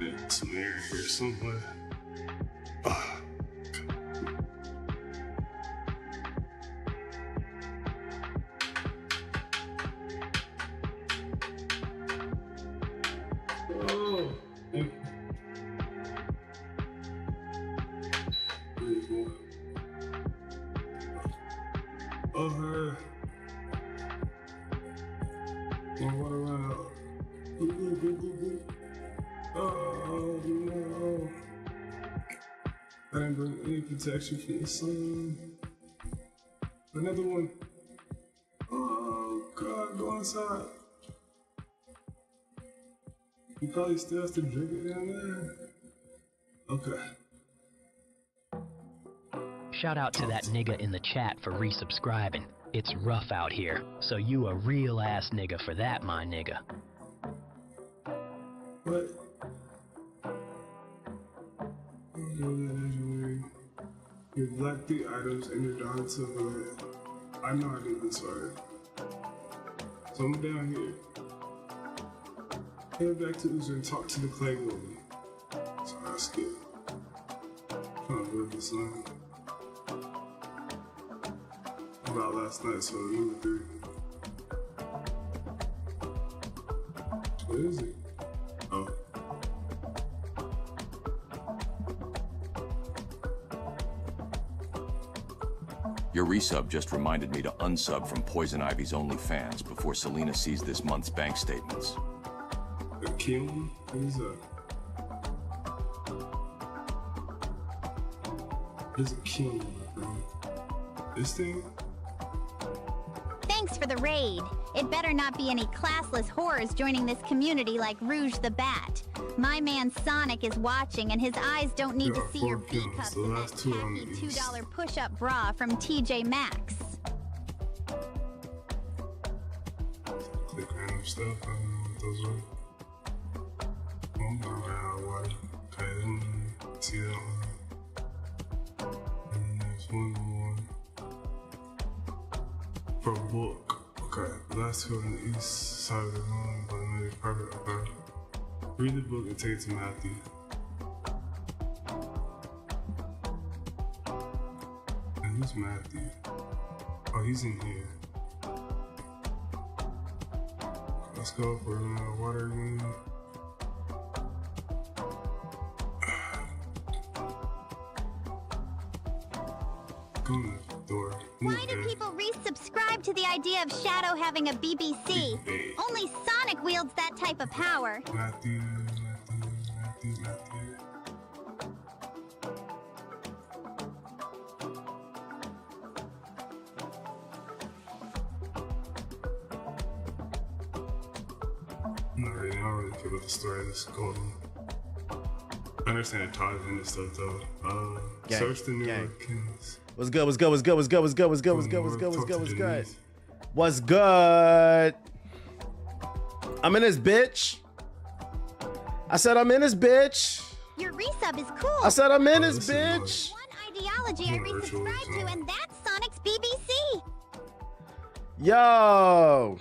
There's some air here somewhere. Oh, thank you. Her. And what around? Oh no. I didn't bring any protection from the sun. Another one. Oh God, go inside. He probably still has to drink it down there. Okay. Shout out to that nigga in the chat for resubscribing. It's rough out here, so you a real ass nigga for that, my nigga. What? You black the items and you're down to the. I know I did this already. So I'm down here. Head back to Uzer and talk to the clay golem. So I skip. Trying to work this on. About last night, so number 3. What is it? Oh. Your resub just reminded me to unsub from Poison Ivy's OnlyFans before Selena sees this month's bank statements. A kiln? What is that? There's a kiln, bro. This thing? Thanks for the raid. It better not be any classless whores joining this community like Rouge the Bat. My man Sonic is watching and his eyes don't need to see your B-cups in that tacky $2 push-up bra from TJ Maxx. Click random stuff, I don't know what those are. White. Okay, see that one. And there's one more. For a book. Okay, last two on the east side of the room, but maybe private. Okay. Read the book and take it to Matthew. And who's Matthew? Oh, he's in here. Let's go for water again. Go in the door. Why do people resubscribe to the idea of Shadow having a BBC? Only Sonic wields that type of power. Matthew. I don't really care about the story that's going on. I understand the ties and stuff though. Gang, Search the New gang. Yorkers. What's good? What's good? What's good? What's good? What's good? What's good? What's good? What's good? What's good? What's good? What's good? I'm in this bitch. I said I'm in this bitch. Your resub is cool. I said I'm in this bitch. One ideology I resubscribe to, and that's Sonic's BBC. Yo.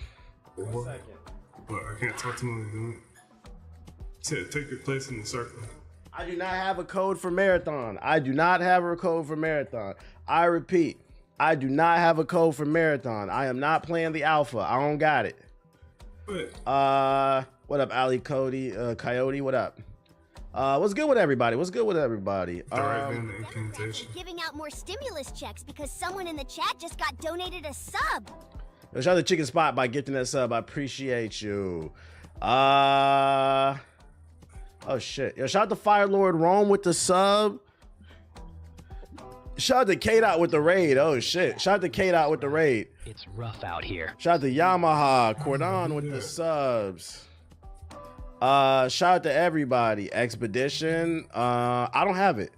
What? But I can't talk to him. Take your place in the circle. I do not have a code for marathon. I do not have a code for marathon. I repeat, I do not have a code for marathon. I am not playing the alpha. I don't got it. What up, Ali Cody, Coyote? What up? What's good with everybody? What's good with everybody? Giving out more stimulus checks because someone in the chat just got donated a sub. Yo, shout out to Chicken Spot by gifting that sub. I appreciate you. Oh shit. Yo, shout out to Fire Lord Rome with the sub. Shout out to K-Dot with the raid. Oh shit. Shout out to K-Dot with the raid. It's rough out here. Shout out to Yamaha, Cordon with the subs. Shout out to everybody. Expedition. I don't have it.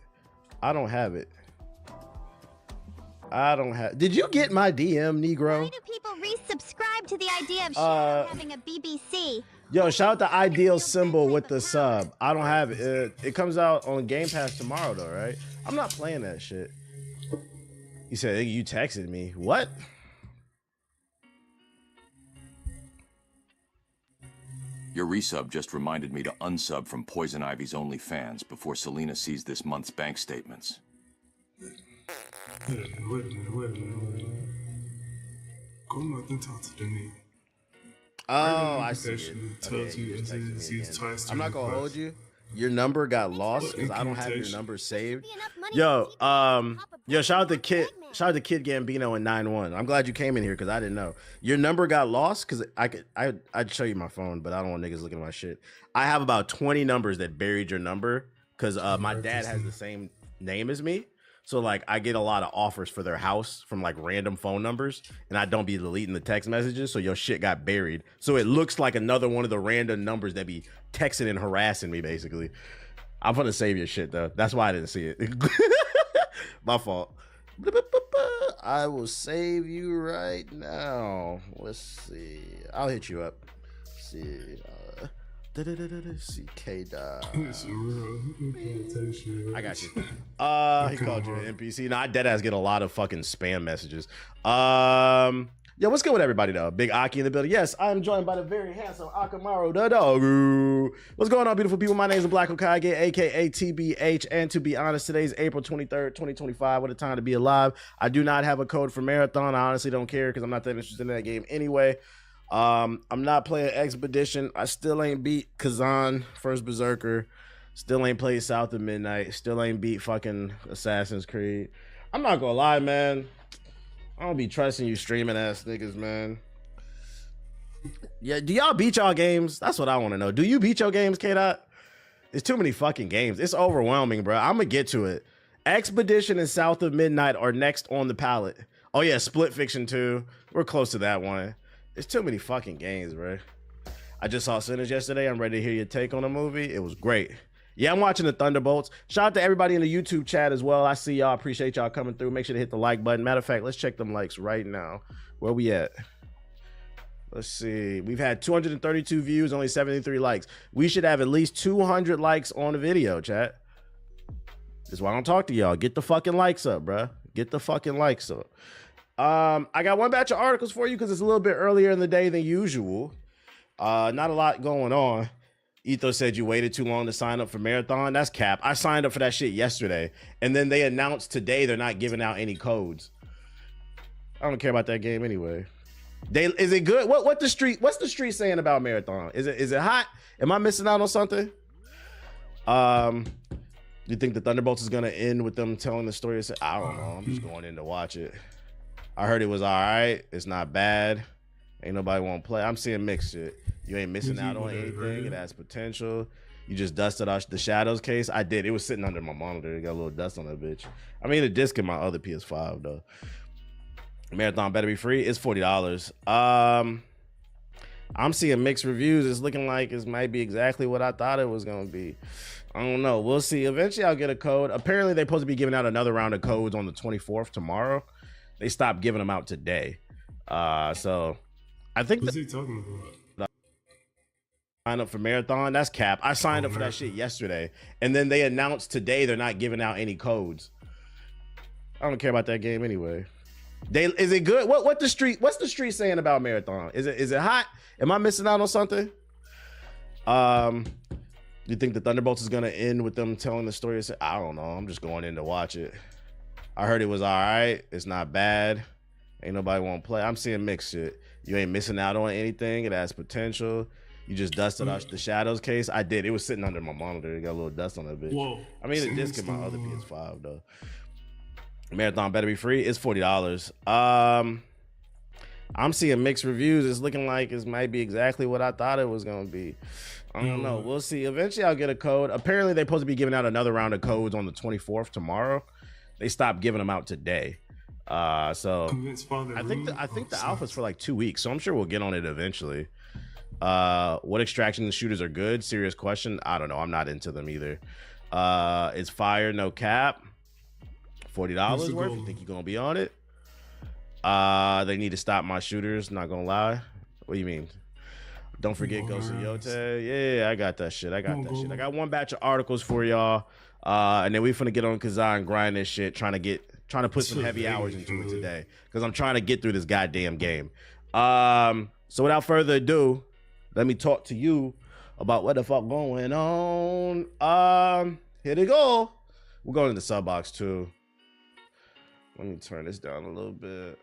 Did you get my DM, Negro? Why do people resubscribe to the idea of Shadow having a BBC? Yo, shout out to Ideal Symbol with the sub. I don't have it. It comes out on Game Pass tomorrow, though, right? I'm not playing that shit. He said, you texted me. What? Your resub just reminded me to unsub from Poison Ivy's OnlyFans before Selena sees this month's bank statements. Wait a minute. Go back and talk to the nigga. Oh, I see it. I'm not gonna hold you. Your number got lost because I don't have your number saved. Yo, shout out to Kid Gambino in 9-1. I'm glad you came in here because I didn't know. Your number got lost because I'd show you my phone, but I don't want niggas looking at my shit. I have about 20 numbers that buried your number because my dad has the same name as me. So like I get a lot of offers for their house from like random phone numbers, and I don't be deleting the text messages, so your shit got buried. So it looks like another one of the random numbers that be texting and harassing me, basically. I'm gonna save your shit though. That's why I didn't see it. My fault. I will save you right now. Let's see. I'll hit you up. Let's see. CK I got you. He called you an NPC. No, I deadass get a lot of fucking spam messages. Yo, what's good with everybody though? Big Aki in the building. Yes, I am joined by the very handsome Akamaru the dog. What's going on, beautiful people? My name is Black Okage, aka TBH, and to be honest, today's April 23rd, 2025. What a time to be alive. I do not have a code for Marathon. I honestly don't care because I'm not that interested in that game anyway. I'm not playing Expedition. I still ain't beat Kazan, First Berserker. Still ain't played South of Midnight. Still ain't beat fucking Assassin's Creed. I'm not gonna lie, man. I don't be trusting you streaming ass niggas, man. Yeah, do y'all beat y'all games? That's what I want to know. Do you beat your games, K-Dot? It's too many fucking games. It's overwhelming, bro. I'm gonna get to it. Expedition and South of Midnight are next on the palette. Oh yeah, Split Fiction 2. We're close to that one. It's too many fucking games, bro. I just saw Sinners yesterday. I'm ready to hear your take on the movie. It was great. Yeah, I'm watching the Thunderbolts. Shout out to everybody in the YouTube chat as well. I see y'all. Appreciate y'all coming through. Make sure to hit the like button. Matter of fact, let's check them likes right now. Where we at? Let's see. We've had 232 views, only 73 likes. We should have at least 200 likes on the video, chat. That's why I don't talk to y'all. Get the fucking likes up, bro. Get the fucking likes up. I got one batch of articles for you because it's a little bit earlier in the day than usual. Not a lot going on. Ethos said you waited too long to sign up for Marathon. That's cap. I signed up for that shit yesterday, and then they announced today they're not giving out any codes. I don't care about that game anyway. Is it good? What's the street saying about Marathon? Is it hot? Am I missing out on something? You think the Thunderbolts is gonna end with them telling the story? I don't know. I'm just going in to watch it. I heard it was all right. It's not bad. Ain't nobody want to play. I'm seeing mixed shit. You ain't missing out on anything. It has potential. You just dusted off the Shadows case. I did. It was sitting under my monitor. It got a little dust on that bitch. I mean, the disc in my other PS5 though. Marathon better be free. It's $40. I'm seeing mixed reviews. It's looking like it might be exactly what I thought it was gonna be. I don't know. We'll see. Eventually, I'll get a code. Apparently, they're supposed to be giving out another round of codes on the 24th tomorrow. They stopped giving them out today. So I think. What's he talking about? Sign up for marathon. That's cap. I signed up for that shit yesterday, and then they announced today they're not giving out any codes. I don't care about that game anyway. Is it good? What's the street saying about marathon? Is it hot? Am I missing out on something? You think the Thunderbolts is gonna end with them telling the story? I don't know. I'm just going in to watch it. I heard it was all right. It's not bad. Ain't nobody want to play. I'm seeing mixed shit. You ain't missing out on anything. It has potential. You just dusted off the Shadows case. I did. It was sitting under my monitor. It got a little dust on that bitch. Whoa. I mean, the disc in my other PS5 though. Marathon better be free. It's $40. I'm seeing mixed reviews. It's looking like it might be exactly what I thought it was gonna be. I don't know. We'll see. Eventually, I'll get a code. Apparently, they're supposed to be giving out another round of codes on the 24th tomorrow. They stopped giving them out today. So I think the alpha's for like 2 weeks. So I'm sure we'll get on it eventually. What extraction shooters are good? Serious question. I don't know. I'm not into them either. It's fire, no cap. $40 worth. You think you're gonna be on it? They need to stop my shooters. Not gonna lie. What do you mean? Don't forget Ghost of Yote. Yeah, I got that shit. I got one batch of articles for y'all. And then we finna get on Kazaa and grind this shit, trying to put some heavy hours into it today. Because I'm trying to get through this goddamn game. So without further ado, let me talk to you about what the fuck going on. Here they go. We're going to the sub box too. Let me turn this down a little bit.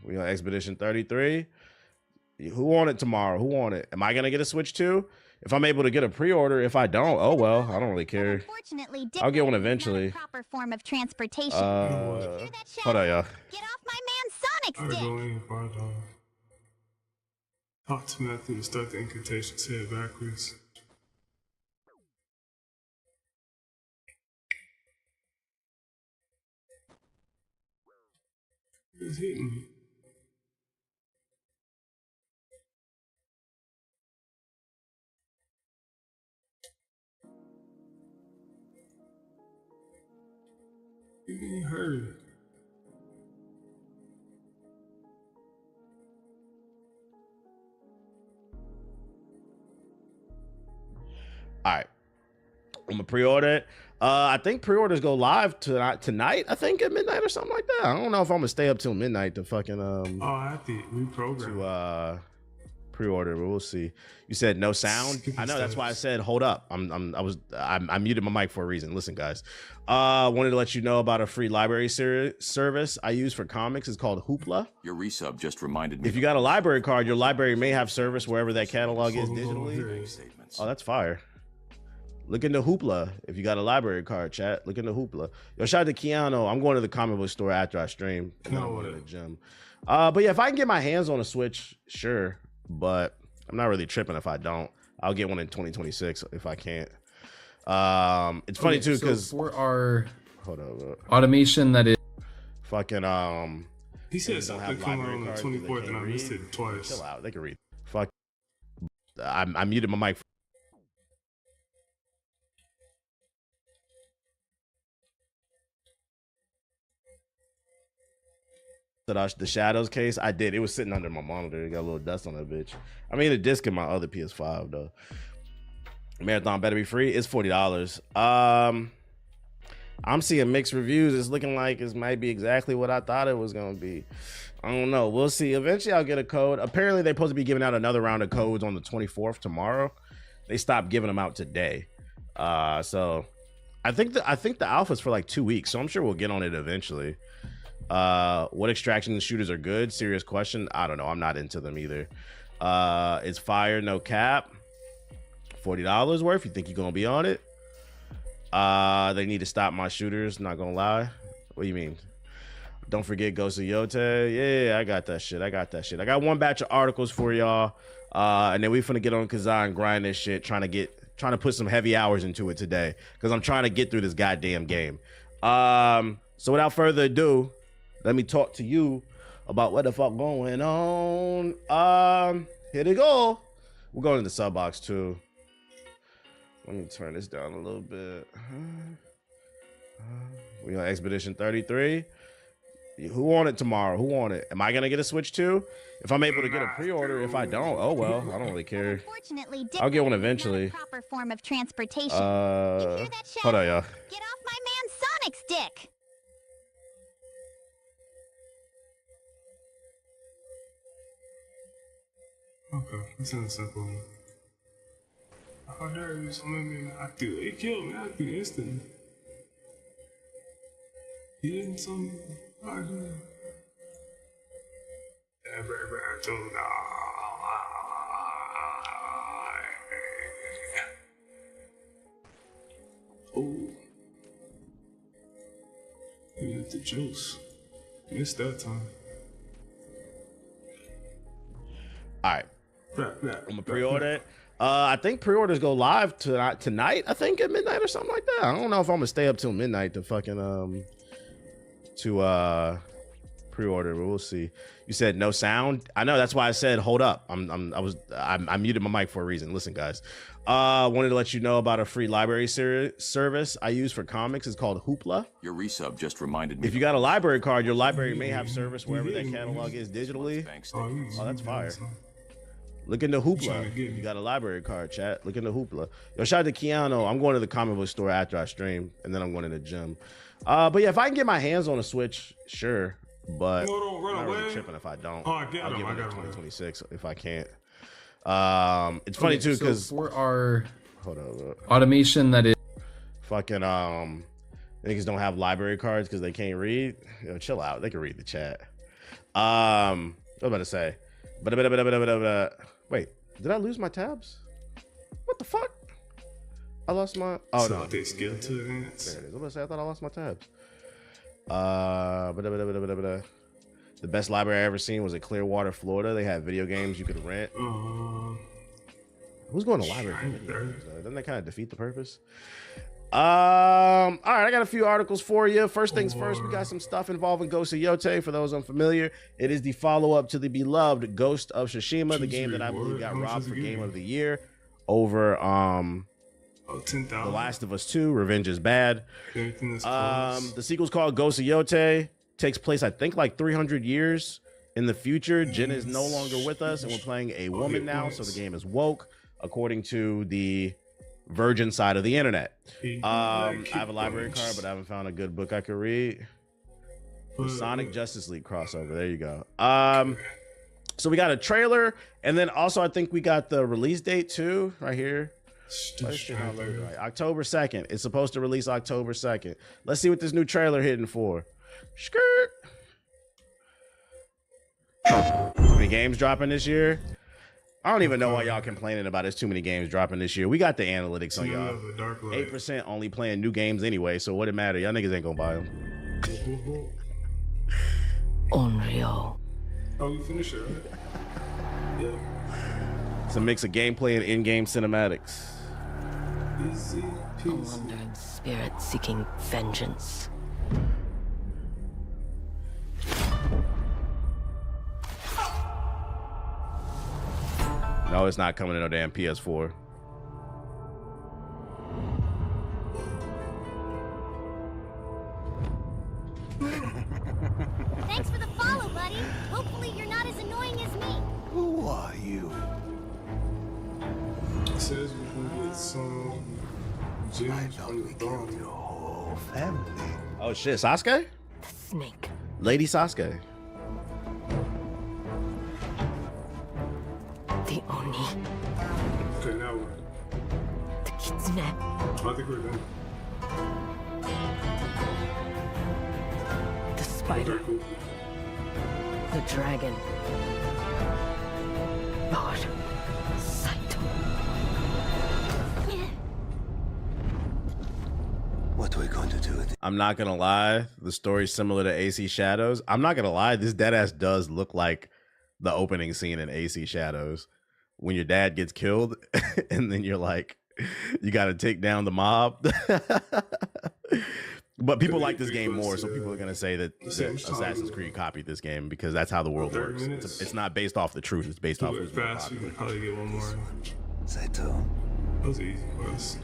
We on Expedition 33. Who on it tomorrow? Who on it? Am I gonna get a Switch too? If I'm able to get a pre-order, if I don't, oh well, I don't really care. Unfortunately, I'll get one eventually. Proper form of transportation. Hold on, y'all. Get off my man Sonic's dick. Talk to Matthew to start the incantation. Say it backwards. He's hitting me. You're getting hurt. All right. I'm gonna pre-order it. I think pre-orders go live tonight. I think at midnight or something like that. I don't know if I'm gonna stay up till midnight to fucking I have to reprogram to pre-order, but we'll see. You said no sound. I know, that's why I said hold up. I muted my mic for a reason. Listen, guys. Wanted to let you know about a free library service I use for comics. It's called Hoopla. Your resub just reminded me. If you got a library card, your library may have service wherever that catalog is digitally. Oh, that's fire. Look into Hoopla if you got a library card, chat. Look into Hoopla. Yo, shout out to Keanu. I'm going to the comic book store after I stream. And I'm going to the gym. But yeah, if I can get my hands on a Switch, sure. But I'm not really tripping if I don't. I'll get one in 2026 if I can't. It's funny too because for our hold on, automation that is fucking he said something coming on the 24th and I missed it twice. Chill out. They can read. Fuck. I muted my mic. The Shadows case, I did. It was sitting under my monitor. It got a little dust on that bitch. I mean, the disc in my other PS5 though. Marathon better be free. It's $40. I'm seeing mixed reviews. It's looking like it might be exactly what I thought it was gonna be. I don't know. We'll see. Eventually, I'll get a code. Apparently, they're supposed to be giving out another round of codes on the 24th tomorrow. They stopped giving them out today. So I think the alpha's for like 2 weeks. So I'm sure we'll get on it eventually. What extraction shooters are good? Serious question. I don't know. I'm not into them either. It's fire, no cap. $40 worth. You think you're gonna be on it? They need to stop my shooters. Not gonna lie. What do you mean? Don't forget Ghost of Yote. Yeah, I got that shit. I got one batch of articles for y'all. And then we finna get on Kazaa and grind this shit, trying to put some heavy hours into it today. Because I'm trying to get through this goddamn game. So without further ado, let me talk to you about what the fuck going on. Here they go. We're going to the sub box too. Let me turn this down a little bit. We on Expedition 33. Who on it tomorrow? Who on it? Am I gonna get a Switch too? If I'm able to get a pre-order, if I don't, oh well, I don't really care. I'll get one eventually. Proper form of transportation. Hold on, y'all. Get off my man Sonic's dick. Okay, this is simple. How dare you? It killed me. I do instantly. He didn't something. I do. Oh. He hit the juice. Missed that time. All right. I'm gonna pre-order it. I think pre-orders go live tonight. I think at midnight or something like that. I don't know if I'm gonna stay up till midnight to fucking pre-order, but we'll see. You said no sound. I know, that's why I said hold up. I muted my mic for a reason. Listen, guys. Wanted to let you know about a free library service I use for comics. It's called Hoopla. Your resub just reminded me. If you got a library card, your library may have service wherever that catalog is digitally. Oh, that's fire. Look into Hoopla. You got a library card, chat. Look into Hoopla. Yo, shout out to Keanu. I'm going to the comic book store after I stream, and then I'm going to the gym. But yeah, if I can get my hands on a Switch, sure. But I'm not really tripping if I don't. I'll give it in 2026 if I can't. It's funny too because for our hold on, automation that is fucking niggas don't have library cards because they can't read. Yo, chill out. They can read the chat. What was I about to say? Wait, did I lose my tabs? What the fuck? I lost my. Oh no, they skill to it. There it is. I was about to say I thought I lost my tabs. The best library I ever seen was in Clearwater, Florida. They had video games you could rent. Who's going to library for video games, though? Doesn't that kind of defeat the purpose? All right, I got a few articles for you. First things first, we got some stuff involving Ghost of Yote. For those unfamiliar, it is the follow-up to the beloved Ghost of Tsushima, the game that I believe got robbed for Game of the Year over The Last of Us 2, Revenge is Bad. The sequel's called Ghost of Yote. Takes place, I think, like 300 years in the future. Jin is no longer with us, and we're playing a woman now, so the game is woke, according to the virgin side of the internet. I have a library card, but I haven't found a good book I could read. The Sonic Justice League crossover. There you go. So we got a trailer, and then also I think we got the release date too, right here. Right. October 2nd. It's supposed to release October 2nd. Let's see what this new trailer hitting for. Skirt. Too many games dropping this year. I don't even know why y'all complaining about it's too many games dropping this year. We got the analytics on y'all. 8% only playing new games anyway, so what it matter? Y'all niggas ain't gonna buy them. Unreal. Oh, you finished it, right? Yeah. It's a mix of gameplay and in-game cinematics. A wandering spirit seeking vengeance. No, it's not coming to no damn PS4. Thanks for the follow, buddy. Hopefully you're not as annoying as me. Who are you? It says we can get some gems from the throne. Your whole family. Oh shit, Sasuke? The snake. Lady Sasuke. The Oni. Okay, now what? The Kitsune. I think we're done. The spider. The dragon. Lord Saito. What are we going to do with it? I'm not gonna lie, the story's similar to AC Shadows. I'm not gonna lie, this deadass does look like the opening scene in AC Shadows when your dad gets killed and then you're like, you gotta take down the mob. But people like this game more, so people are gonna say that Assassin's Creed copied this game because that's how the world works. It's not based off the truth, it's based off who's more popular. Probably get one more. Saito, That was an easy quest.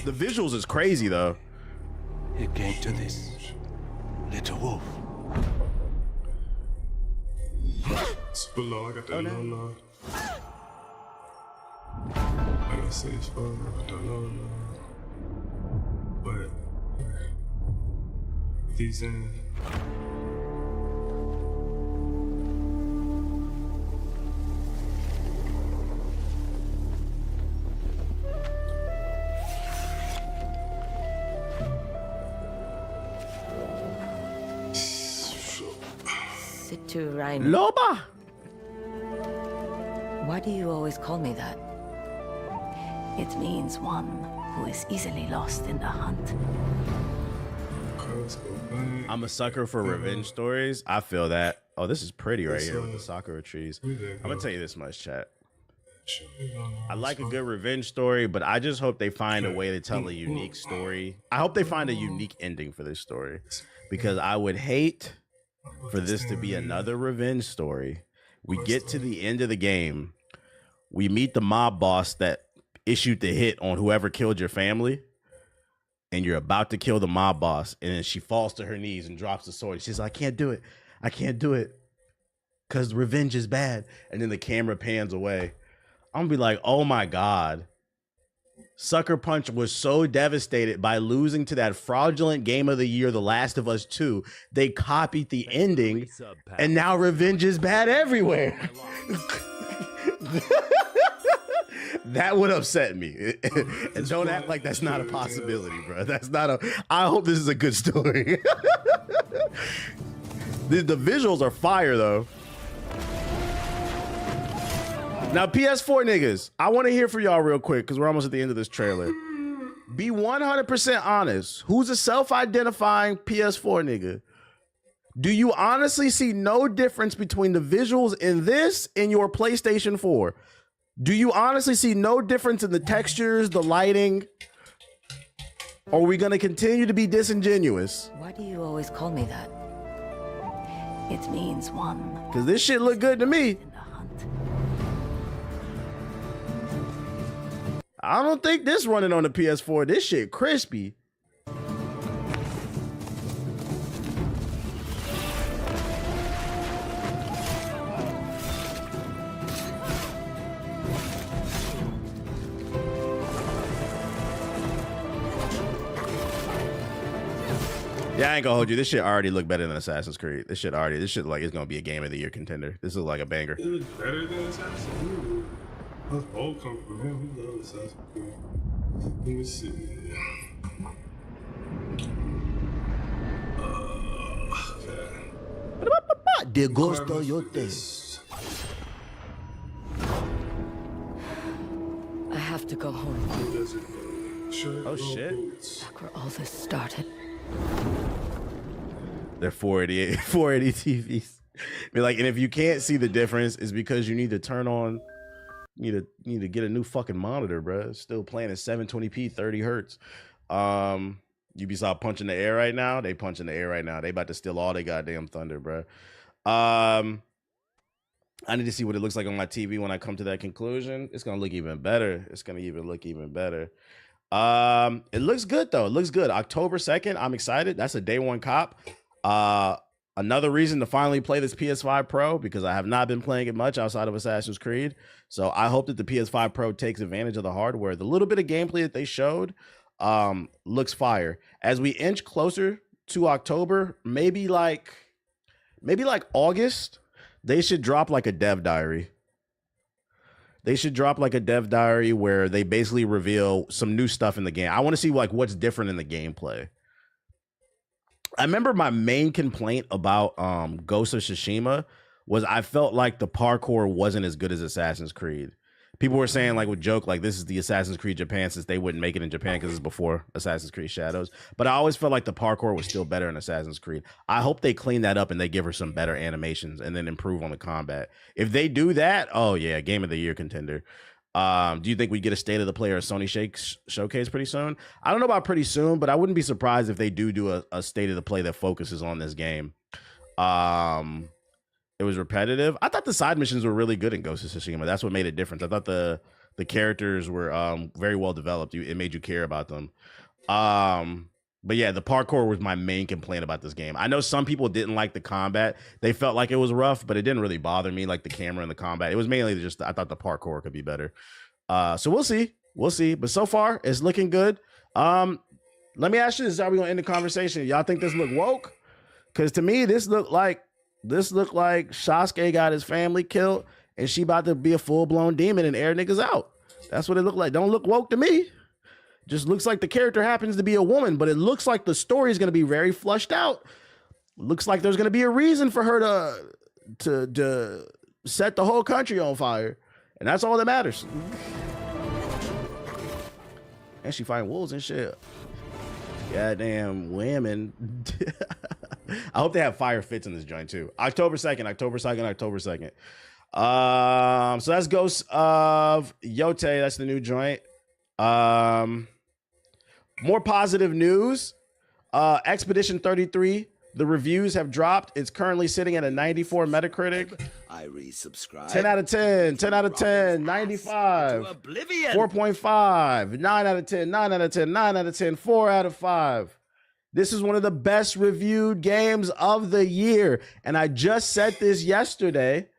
The visuals is crazy though. It came to this little wolf. Super low, I got that low low. I gotta say it's fun, I got that low low. But these in. Siturain. Loba! Why do you always call me that? It means one who is easily lost in the hunt. I'm a sucker for revenge stories. I feel that. Oh, this is pretty right here with the sakura trees. I'm gonna tell you this much, chat. I like a good revenge story, but I just hope they find a way to tell a unique story. I hope they find a unique ending for this story, because I would hate for this to be another revenge story. We get to the end of the game, we meet the mob boss that issued the hit on whoever killed your family, and you're about to kill the mob boss, and then she falls to her knees and drops the sword. She's like, I can't do it. I can't do it because revenge is bad. And then the camera pans away. I'm gonna be like, oh my God. Sucker Punch was so devastated by losing to that fraudulent game of the year, The Last of Us 2. They copied the ending, and now revenge is bad everywhere. That would upset me. And don't act like that's not a possibility, bro. That's not a. I hope this is a good story. The visuals are fire, though. Now, PS4 niggas, I want to hear from y'all real quick because we're almost at the end of this trailer. Be 100% honest. Who's a self-identifying PS4 nigga? Do you honestly see no difference between the visuals in this and your PlayStation 4? Do you honestly see no difference in the textures, the lighting? Or are we going to continue to be disingenuous? Why do you always call me that? It means one. Because this shit look good to me. I don't think this running on the PS4. This shit crispy. Yeah, I ain't gonna hold you. This shit already look better than Assassin's Creed. This shit like it's gonna be a game of the year contender. This is like a banger. It looks better than Assassin's Creed. Let's all come from him. We love Assassin's Creed. Let me see. Okay. De gusto yote. I have to go home. Oh shit. Back where all this started. They're 480 TVs. Be like, and if you can't see the difference, it's because you need to turn on. You need to get a new fucking monitor, bro. It's still playing at 720p, 30 hertz. Ubisoft punching the air right now. They punching the air right now. They about to steal all they goddamn thunder, bro. I need to see what it looks like on my TV when I come to that conclusion. It's gonna look even better. It's gonna look even better. It looks good though. It looks good. October 2nd. I'm excited. That's a day one cop. Another reason to finally play this PS5 Pro, because I have not been playing it much outside of Assassin's Creed. So I hope that the PS5 Pro takes advantage of the hardware. The little bit of gameplay that they showed looks fire. As we inch closer to October, maybe like August, they should drop like a dev diary. They should drop like a dev diary where they basically reveal some new stuff in the game. I want to see like what's different in the gameplay. I remember my main complaint about Ghost of Tsushima was I felt like the parkour wasn't as good as Assassin's Creed. People were saying like with joke, like this is the Assassin's Creed Japan since they wouldn't make it in Japan because it's before Assassin's Creed Shadows. But I always felt like the parkour was still better in Assassin's Creed. I hope they clean that up and they give her some better animations and then improve on the combat. If they do that, oh yeah, game of the year contender. Do you think we get a state of the play or a Sony showcase pretty soon? I don't know about pretty soon, but I wouldn't be surprised if they do a state of the play that focuses on this game. It was repetitive. I thought the side missions were really good in Ghost of Tsushima. That's what made it different. I thought the The characters were very well developed. It made you care about them. But yeah, the parkour was my main complaint about this game. I know some people didn't like the combat. They felt like it was rough, but it didn't really bother me, like the camera and the combat. It was mainly just I thought the parkour could be better. So we'll see. We'll see. But so far, it's looking good. Let me ask you this. How are we going to end the conversation? Y'all think this look woke? Because to me, this looked like Sasuke got his family killed and she about to be a full-blown demon and air niggas out. That's what it looked like. Don't look woke to me. Just looks like the character happens to be a woman, but it looks like the story is going to be very flushed out. Looks like there's going to be a reason for her to set the whole country on fire. And that's all that matters. And she fighting wolves and shit. Goddamn women. I hope they have fire fits in this joint too. October 2nd. So that's Ghosts of Yote. That's the new joint. More positive news. Expedition 33. The reviews have dropped. It's currently sitting at a 94 Metacritic. I resubscribe. 10 out of 10. 10 out of 10. 95. 4.5. 9 out of 10. 9 out of 10. 9 out of 10. 4 out of 5. This is one of the best reviewed games of the year. And I just said this yesterday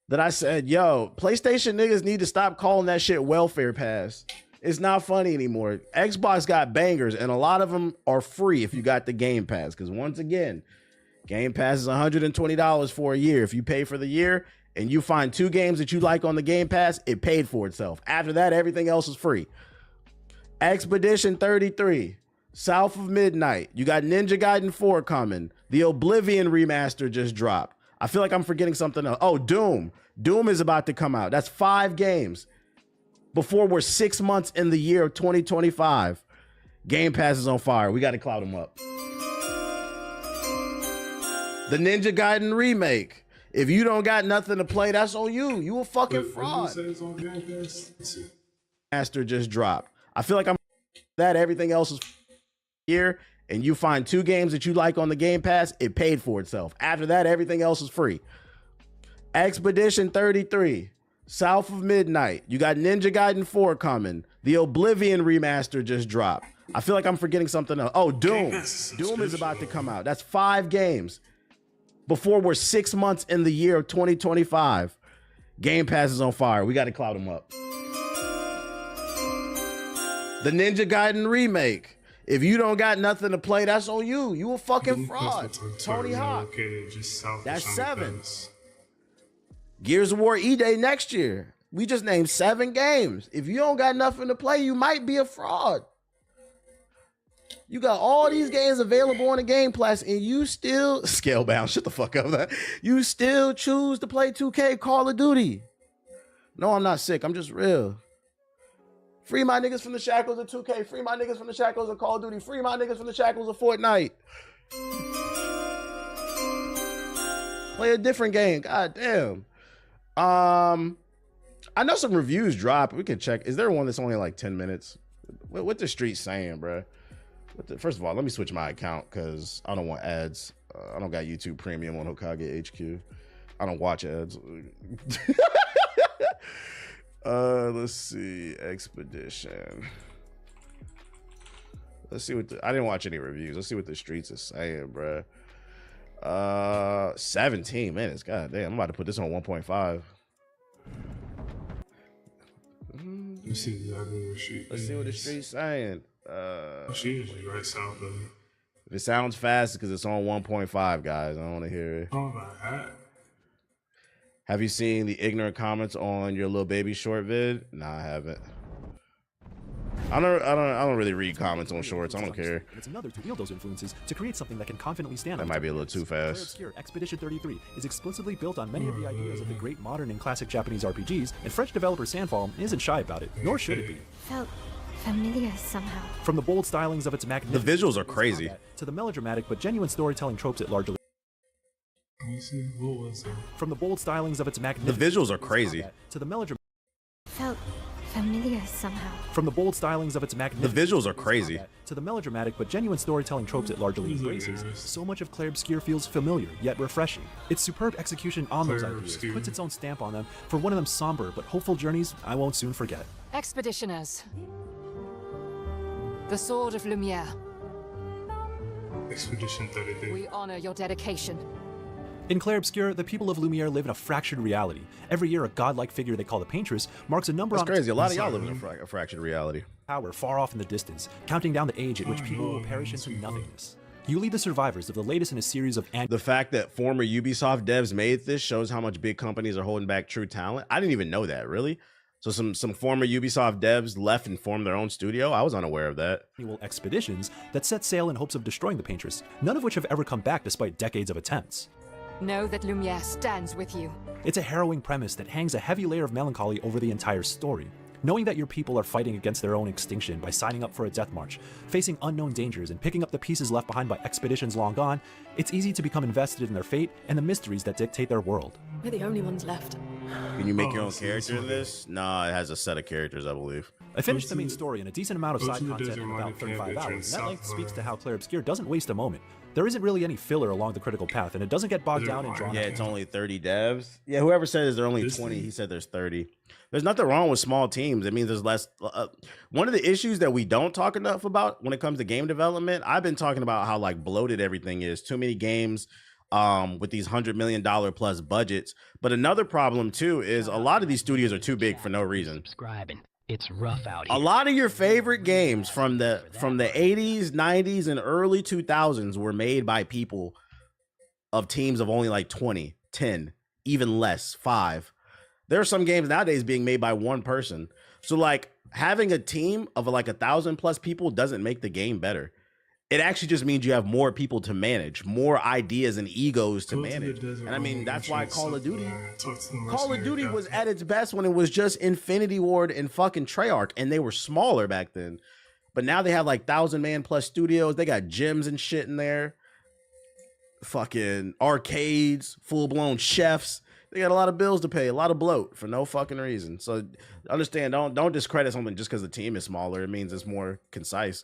that I said, yo, PlayStation niggas need to stop calling that shit welfare pass. It's not funny anymore. Xbox got bangers, and a lot of them are free if you got the Game Pass. Because once again, Game Pass is $120 for a year. If you pay for the year and you find 2 games that you like on the Game Pass, it paid for itself. After that, everything else is free. Expedition 33, South of Midnight. You got Ninja Gaiden 4 coming. The Oblivion remaster just dropped. I feel like I'm forgetting something else. Oh, Doom. Doom is about to come out. That's 5 games. Before we're 6 months in the year of 2025, Game Pass is on fire. We got to cloud them up. The Ninja Gaiden remake. If you don't got nothing to play, that's on you. You a fucking fraud. Master just dropped. I feel like I'm that everything else is here, and you find 2 games that you like on the Game Pass, it paid for itself. After that, everything else is free. Expedition 33. South of Midnight. You got Ninja Gaiden 4 coming. The Oblivion remaster just dropped. I feel like I'm forgetting something else. Oh, Doom. Doom is about to come out. That's 5 games. Before we're 6 months in the year of 2025. Game Pass is on fire. We got to cloud them up. The Ninja Gaiden remake. If you don't got nothing to play, that's on you. You a fucking fraud. Tony Hawk. That's 7. Gears of War E-Day next year. We just named 7 games. If you don't got nothing to play, you might be a fraud. You got all these games available on the Game Pass, and you still Scalebound. Shut the fuck up. You still choose to play 2K Call of Duty. No, I'm not sick. I'm just real. Free my niggas from the shackles of 2K. Free my niggas from the shackles of Call of Duty. Free my niggas from the shackles of Fortnite. Play a different game. God damn. I know some reviews drop. We can check. Is there one that's only like 10 minutes? What the street saying, bro? First of all, let me switch my account because I don't want ads. I don't got YouTube Premium on Hokage HQ. I don't watch ads. Let's see. Expedition. Let's see what I didn't watch any reviews. Let's see what the streets is saying, bro. 17 minutes. God damn, I'm about to put this on 1.5. Let's see exactly what she Let's see what the street's saying. She usually right south of it. If it sounds fast because it's on 1.5, guys. I don't want to hear it. Oh my god. Have you seen the ignorant comments on your little baby short vid? Nah, I haven't. I don't really read comments on shorts. I don't care. It's another to wield those influences to create something that can confidently stand. That might be a little too fast. Obscure Expedition 33 is explicitly built on many of the ideas of the great modern and classic Japanese RPGs, and French developer Sandfall isn't shy about it, nor should it be. Felt familiar somehow. From the bold stylings of its magnificent, the visuals are crazy, to the melodramatic but genuine storytelling tropes it largely. What was it? From the bold stylings of its magnificent, the visuals are crazy. To the melodramatic. Felt familiar somehow. From the bold stylings of its magnificent visuals are crazy to the melodramatic but genuine storytelling tropes it largely embraces, so much of Clair Obscur feels familiar yet refreshing. Its superb execution on those ideas puts its own stamp on them for one of them somber but hopeful journeys I won't soon forget. Expeditioners. The Sword of Lumiere. Expedition 33. We honor your dedication. In Clair Obscur, the people of Lumiere live in a fractured reality. Every year, a godlike figure they call the Paintress marks a number That's on crazy. A lot of y'all live in a fractured reality. Power far off in the distance, counting down the age at which people will perish into nothingness. You lead the survivors of the latest in a series of... The fact that former Ubisoft devs made this shows how much big companies are holding back true talent. I didn't even know that, really. So some former Ubisoft devs left and formed their own studio? I was unaware of that. Annual expeditions that set sail in hopes of destroying the Paintress, none of which have ever come back despite decades of attempts. Know that Lumiere stands with you. It's a harrowing premise that hangs a heavy layer of melancholy over the entire story. Knowing that your people are fighting against their own extinction by signing up for a death march, facing unknown dangers and picking up the pieces left behind by expeditions long gone, it's easy to become invested in their fate and the mysteries that dictate their world. We're the only ones left. Can you make your own character in this? Nah, it has a set of characters, I believe. I finished the main story and a decent amount of side content in about 35 hours, and that length speaks to how Clair Obscur doesn't waste a moment. There isn't really any filler along the critical path, and it doesn't get bogged down and drawn. Yeah, it's only 30 devs. Yeah, whoever says there are only 20, he said there's 30. There's nothing wrong with small teams. It means there's less. One of the issues that we don't talk enough about when it comes to game development, I've been talking about how like bloated everything is. Too many games with these $100 million plus budgets. But another problem too is a lot of these studios are too big for no reason. Subscribing. It's rough out here. A lot of your favorite games from the 80s, 90s, and early 2000s were made by people of teams of only like 20, 10, even less, 5. There are some games nowadays being made by one person. So like having a team of like 1,000 plus people doesn't make the game better. It actually just means you have more people to manage, more ideas and egos to manage. And I mean, that's why Call of Duty was at its best when it was just Infinity Ward and fucking Treyarch, and they were smaller back then. But now they have like 1,000-man plus studios. They got gyms and shit in there. Fucking arcades, full-blown chefs. They got a lot of bills to pay, a lot of bloat for no fucking reason. So understand, don't discredit something just because the team is smaller. It means it's more concise.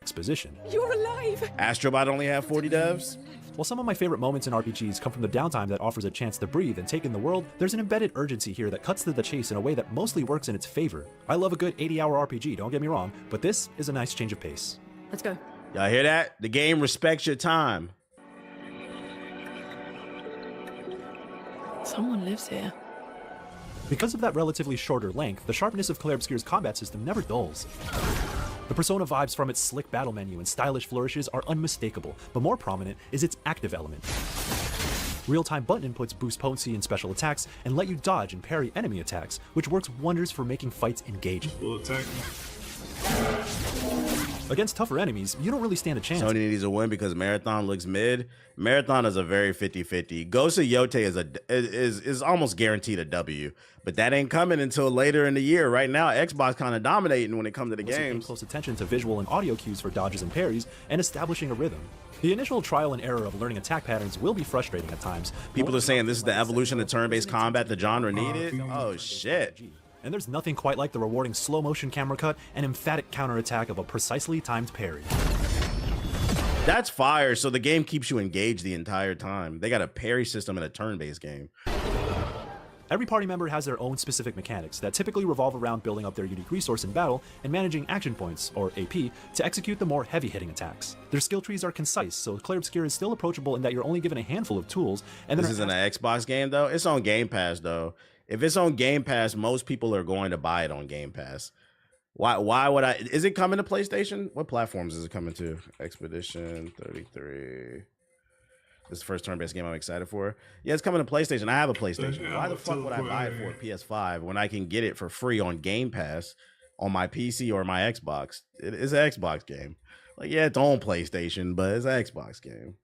Exposition. You're alive! Astrobot only have 40 devs? While some of my favorite moments in RPGs come from the downtime that offers a chance to breathe and take in the world, there's an embedded urgency here that cuts to the chase in a way that mostly works in its favor. I love a good 80-hour RPG, don't get me wrong, but this is a nice change of pace. Let's go. Y'all hear that? The game respects your time. Someone lives here. Because of that relatively shorter length, the sharpness of Clair Obscur's combat system never dulls. The Persona vibes from its slick battle menu and stylish flourishes are unmistakable, but more prominent is its active element. Real-time button inputs boost potency in special attacks and let you dodge and parry enemy attacks, which works wonders for making fights engaging. Against tougher enemies, you don't really stand a chance. Sony needs a win because Marathon looks mid. Marathon is a very 50-50. Ghost of Yote is almost guaranteed a W, but that ain't coming until later in the year. Right now, Xbox kind of dominating when it comes to the games. Paying close attention to visual and audio cues for dodges and parries, and establishing a rhythm. The initial trial and error of learning attack patterns will be frustrating at times. People are saying this is the evolution of turn-based combat the genre needed. Oh shit. And there's nothing quite like the rewarding slow-motion camera cut and emphatic counterattack of a precisely timed parry. That's fire, so the game keeps you engaged the entire time. They got a parry system in a turn-based game. Every party member has their own specific mechanics that typically revolve around building up their unique resource in battle and managing action points, or AP, to execute the more heavy-hitting attacks. Their skill trees are concise, so Clair Obscur is still approachable in that you're only given a handful of tools. And this isn't an Xbox game, though? It's on Game Pass, though. If it's on Game Pass, most people are going to buy it on Game Pass. Why would I? Is it coming to PlayStation? What platforms is it coming to? Expedition 33. This is the first turn-based game I'm excited for. Yeah, it's coming to PlayStation. I have a PlayStation. Why the fuck would I buy it for a PS5 when I can get it for free on Game Pass on my PC or my Xbox? It's an Xbox game. Like, yeah, it's on PlayStation, but it's an Xbox game.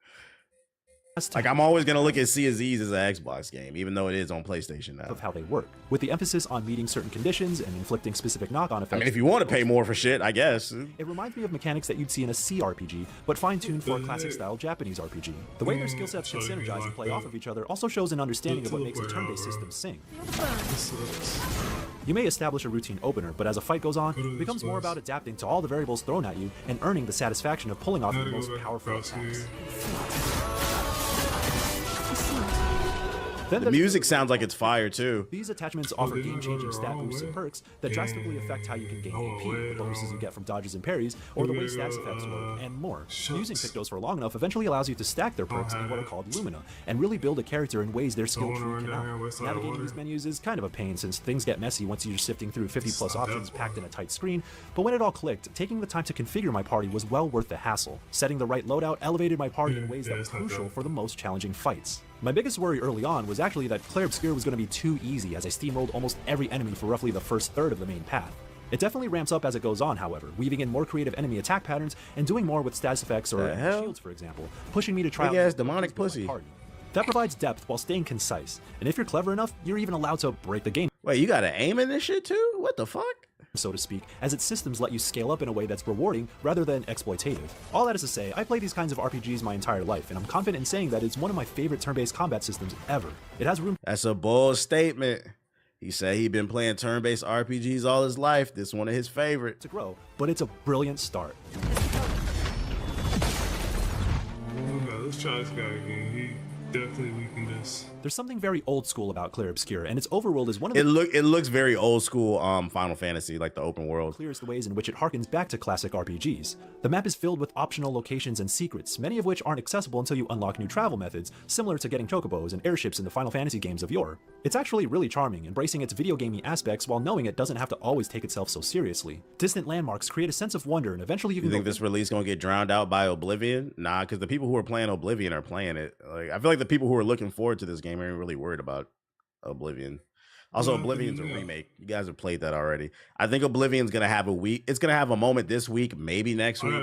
Like, I'm always gonna look at C as E's as an Xbox game, even though it is on PlayStation now. Of how they work, with the emphasis on meeting certain conditions and inflicting specific knock-on effects. I mean, if you want to pay more for shit, I guess. It reminds me of mechanics that you'd see in a CRPG, but fine-tuned for a classic-style Japanese RPG. The way their skill sets can synergize and play off of each other also shows an understanding of what makes a turn-based system sing. You may establish a routine opener, but as a fight goes on, it becomes more about adapting to all the variables thrown at you and earning the satisfaction of pulling off your most powerful attacks. The music sounds like it's fire too. These attachments offer game-changing stat boosts and perks that drastically affect how you can gain AP, the bonuses you get from dodges and parries, or the way stats effects work, and more. Using Pictos for long enough eventually allows you to stack their perks in what are called Lumina, and really build a character in ways their skill tree cannot. Navigating these menus is kind of a pain since things get messy once you're sifting through 50+ options packed in a tight screen, but when it all clicked, taking the time to configure my party was well worth the hassle. Setting the right loadout elevated my party in ways that were crucial for the most challenging fights. My biggest worry early on was actually that Claire Obscure was going to be too easy as I steamrolled almost every enemy for roughly the first third of the main path. It definitely ramps up as it goes on, however, weaving in more creative enemy attack patterns and doing more with status effects or shields, for example, pushing me to try out demonic pussy. That provides depth while staying concise, and if you're clever enough, you're even allowed to break the game. Wait, you gotta aim in this shit too? What the fuck? So to speak, as its systems let you scale up in a way that's rewarding rather than exploitative. All that is to say, I play these kinds of RPGs my entire life, and I'm confident in saying that it's one of my favorite turn-based combat systems ever. It has room. That's a bold statement. He said he'd been playing turn-based RPGs all his life. This is one of his favorites. To grow, but it's a brilliant start. Let's try this guy again. He definitely weakened us. There's something very old school about Claire Obscure, and its overworld is one of the it looks very old school Final Fantasy, like the open world. Clearest the ways in which it harkens back to classic RPGs. The map is filled with optional locations and secrets, many of which aren't accessible until you unlock new travel methods, similar to getting chocobos and airships in the Final Fantasy games of yore. It's actually really charming, embracing its video gamey aspects while knowing it doesn't have to always take itself so seriously. Distant landmarks create a sense of wonder, and eventually you can think this release gonna get drowned out by Oblivion? Nah, because the people who are playing Oblivion are playing it. Like, I feel like the people who are looking forward to this game aren't really worried about Oblivion. Also, Oblivion's a remake. You guys have played that already. I think Oblivion's gonna have a week. It's gonna have a moment this week, maybe next week.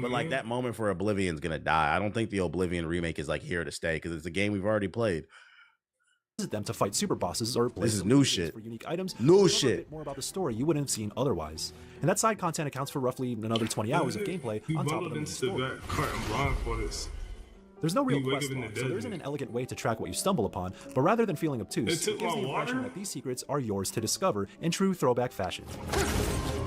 But like that moment for Oblivion's gonna die. I don't think the Oblivion remake is like here to stay because it's a game we've already played. Them to fight super bosses or this is new shit. For unique items. New shit. A bit more about the story you wouldn't have seen otherwise. And that side content accounts for roughly another 20 hours of gameplay on top of the main story. There's no real quest log, so there isn't an elegant way to track what you stumble upon, but rather than feeling obtuse, it gives the impression that these secrets are yours to discover in true throwback fashion.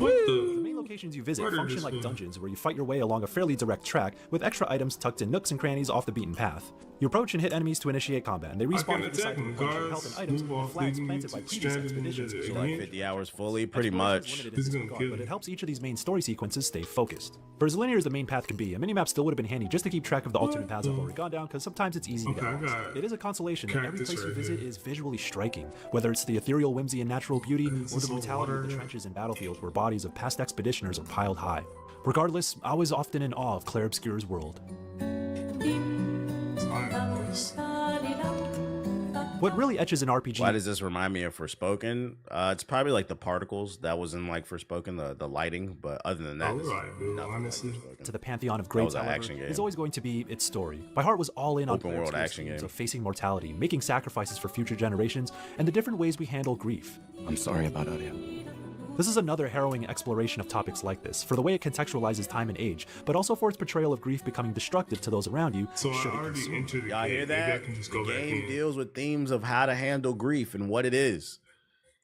The main locations you visit function like dungeons where you fight your way along a fairly direct track with extra items tucked in nooks and crannies off the beaten path. You approach and hit enemies to initiate combat, and they respawn with decide to replenish your health and items with flags planted by previous expeditions. So like 50 hours fully, pretty much. But it helps each of these main story sequences stay focused. For as linear as the main path can be, a minimap still would have been handy just to keep track of the alternate paths I've already gone down, because sometimes it's easy to get lost. It is a consolation that every place you visit is visually striking, whether it's the ethereal whimsy and natural beauty, or the brutality of the trenches and battlefields where bodies of past expeditioners are piled high. Regardless, I was often in awe of Claire Obscure's world. What really etches an RPG... Why does this remind me of Forspoken? It's probably like the particles that was in like Forspoken, the lighting, but other than that, honestly, to the pantheon of greats, however, is always going to be its story. My heart was all in on open world action games of facing mortality, making sacrifices for future generations, and the different ways we handle grief. I'm sorry about Arya. This is another harrowing exploration of topics like this, for the way it contextualizes time and age, but also for its portrayal of grief becoming destructive to those around you. So I already entered the Y'all hear that? The game deals with themes of how to handle grief and what it is.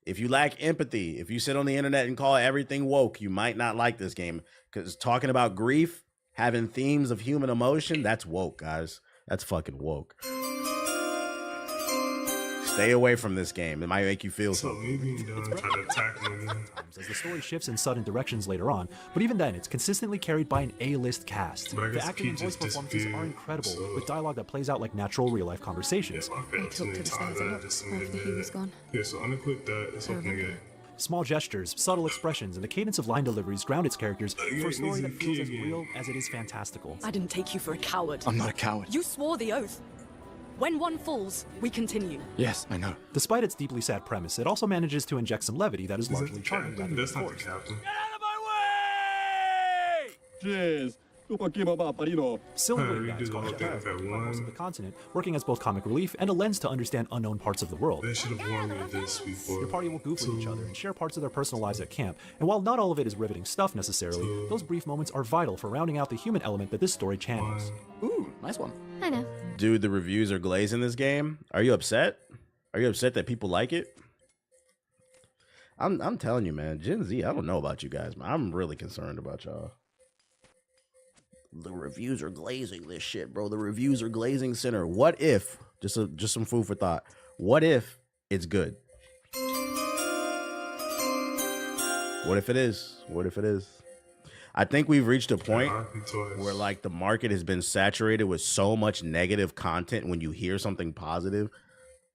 If you lack empathy, if you sit on the internet and call everything woke, you might not like this game, because talking about grief, having themes of human emotion, that's woke, guys. That's fucking woke. Stay away from this game. It might make you feel something. As the story shifts in sudden directions later on, but even then, it's consistently carried by an A-list cast. The acting and voice performances are incredible, with dialogue that plays out like natural real-life conversations. I talked to the stars after he was gone. Yeah, so unequip that. It's open again. Small gestures, subtle expressions, and the cadence of line deliveries ground its characters for a story that feels as real as it is fantastical. I didn't take you for a coward. I'm not a coward. You swore the oath. When one falls, we continue. Yes, I know. Despite its deeply sad premise, it also manages to inject some levity that is largely charming. That's not the captain. Get out of my way! Jeez. Silhouetted guys called Jeff most of the continent, working as both comic relief and a lens to understand unknown parts of the world. They should have warned me of this before. Your party will goof with each other and share parts of their personal lives at camp, and while not all of it is riveting stuff necessarily, those brief moments are vital for rounding out the human element that this story channels. Ooh, nice one. I know. Dude, the reviews are glazing this game. Are you upset? Are you upset that people like it? I'm telling you, man, Gen Z, I don't know about you guys, man. I'm really concerned about y'all. The reviews are glazing this shit, bro. The reviews are glazing center. What if, just some food for thought, what if it's good? What if it is? What if it is? I think we've reached a point where like the market has been saturated with so much negative content. When you hear something positive,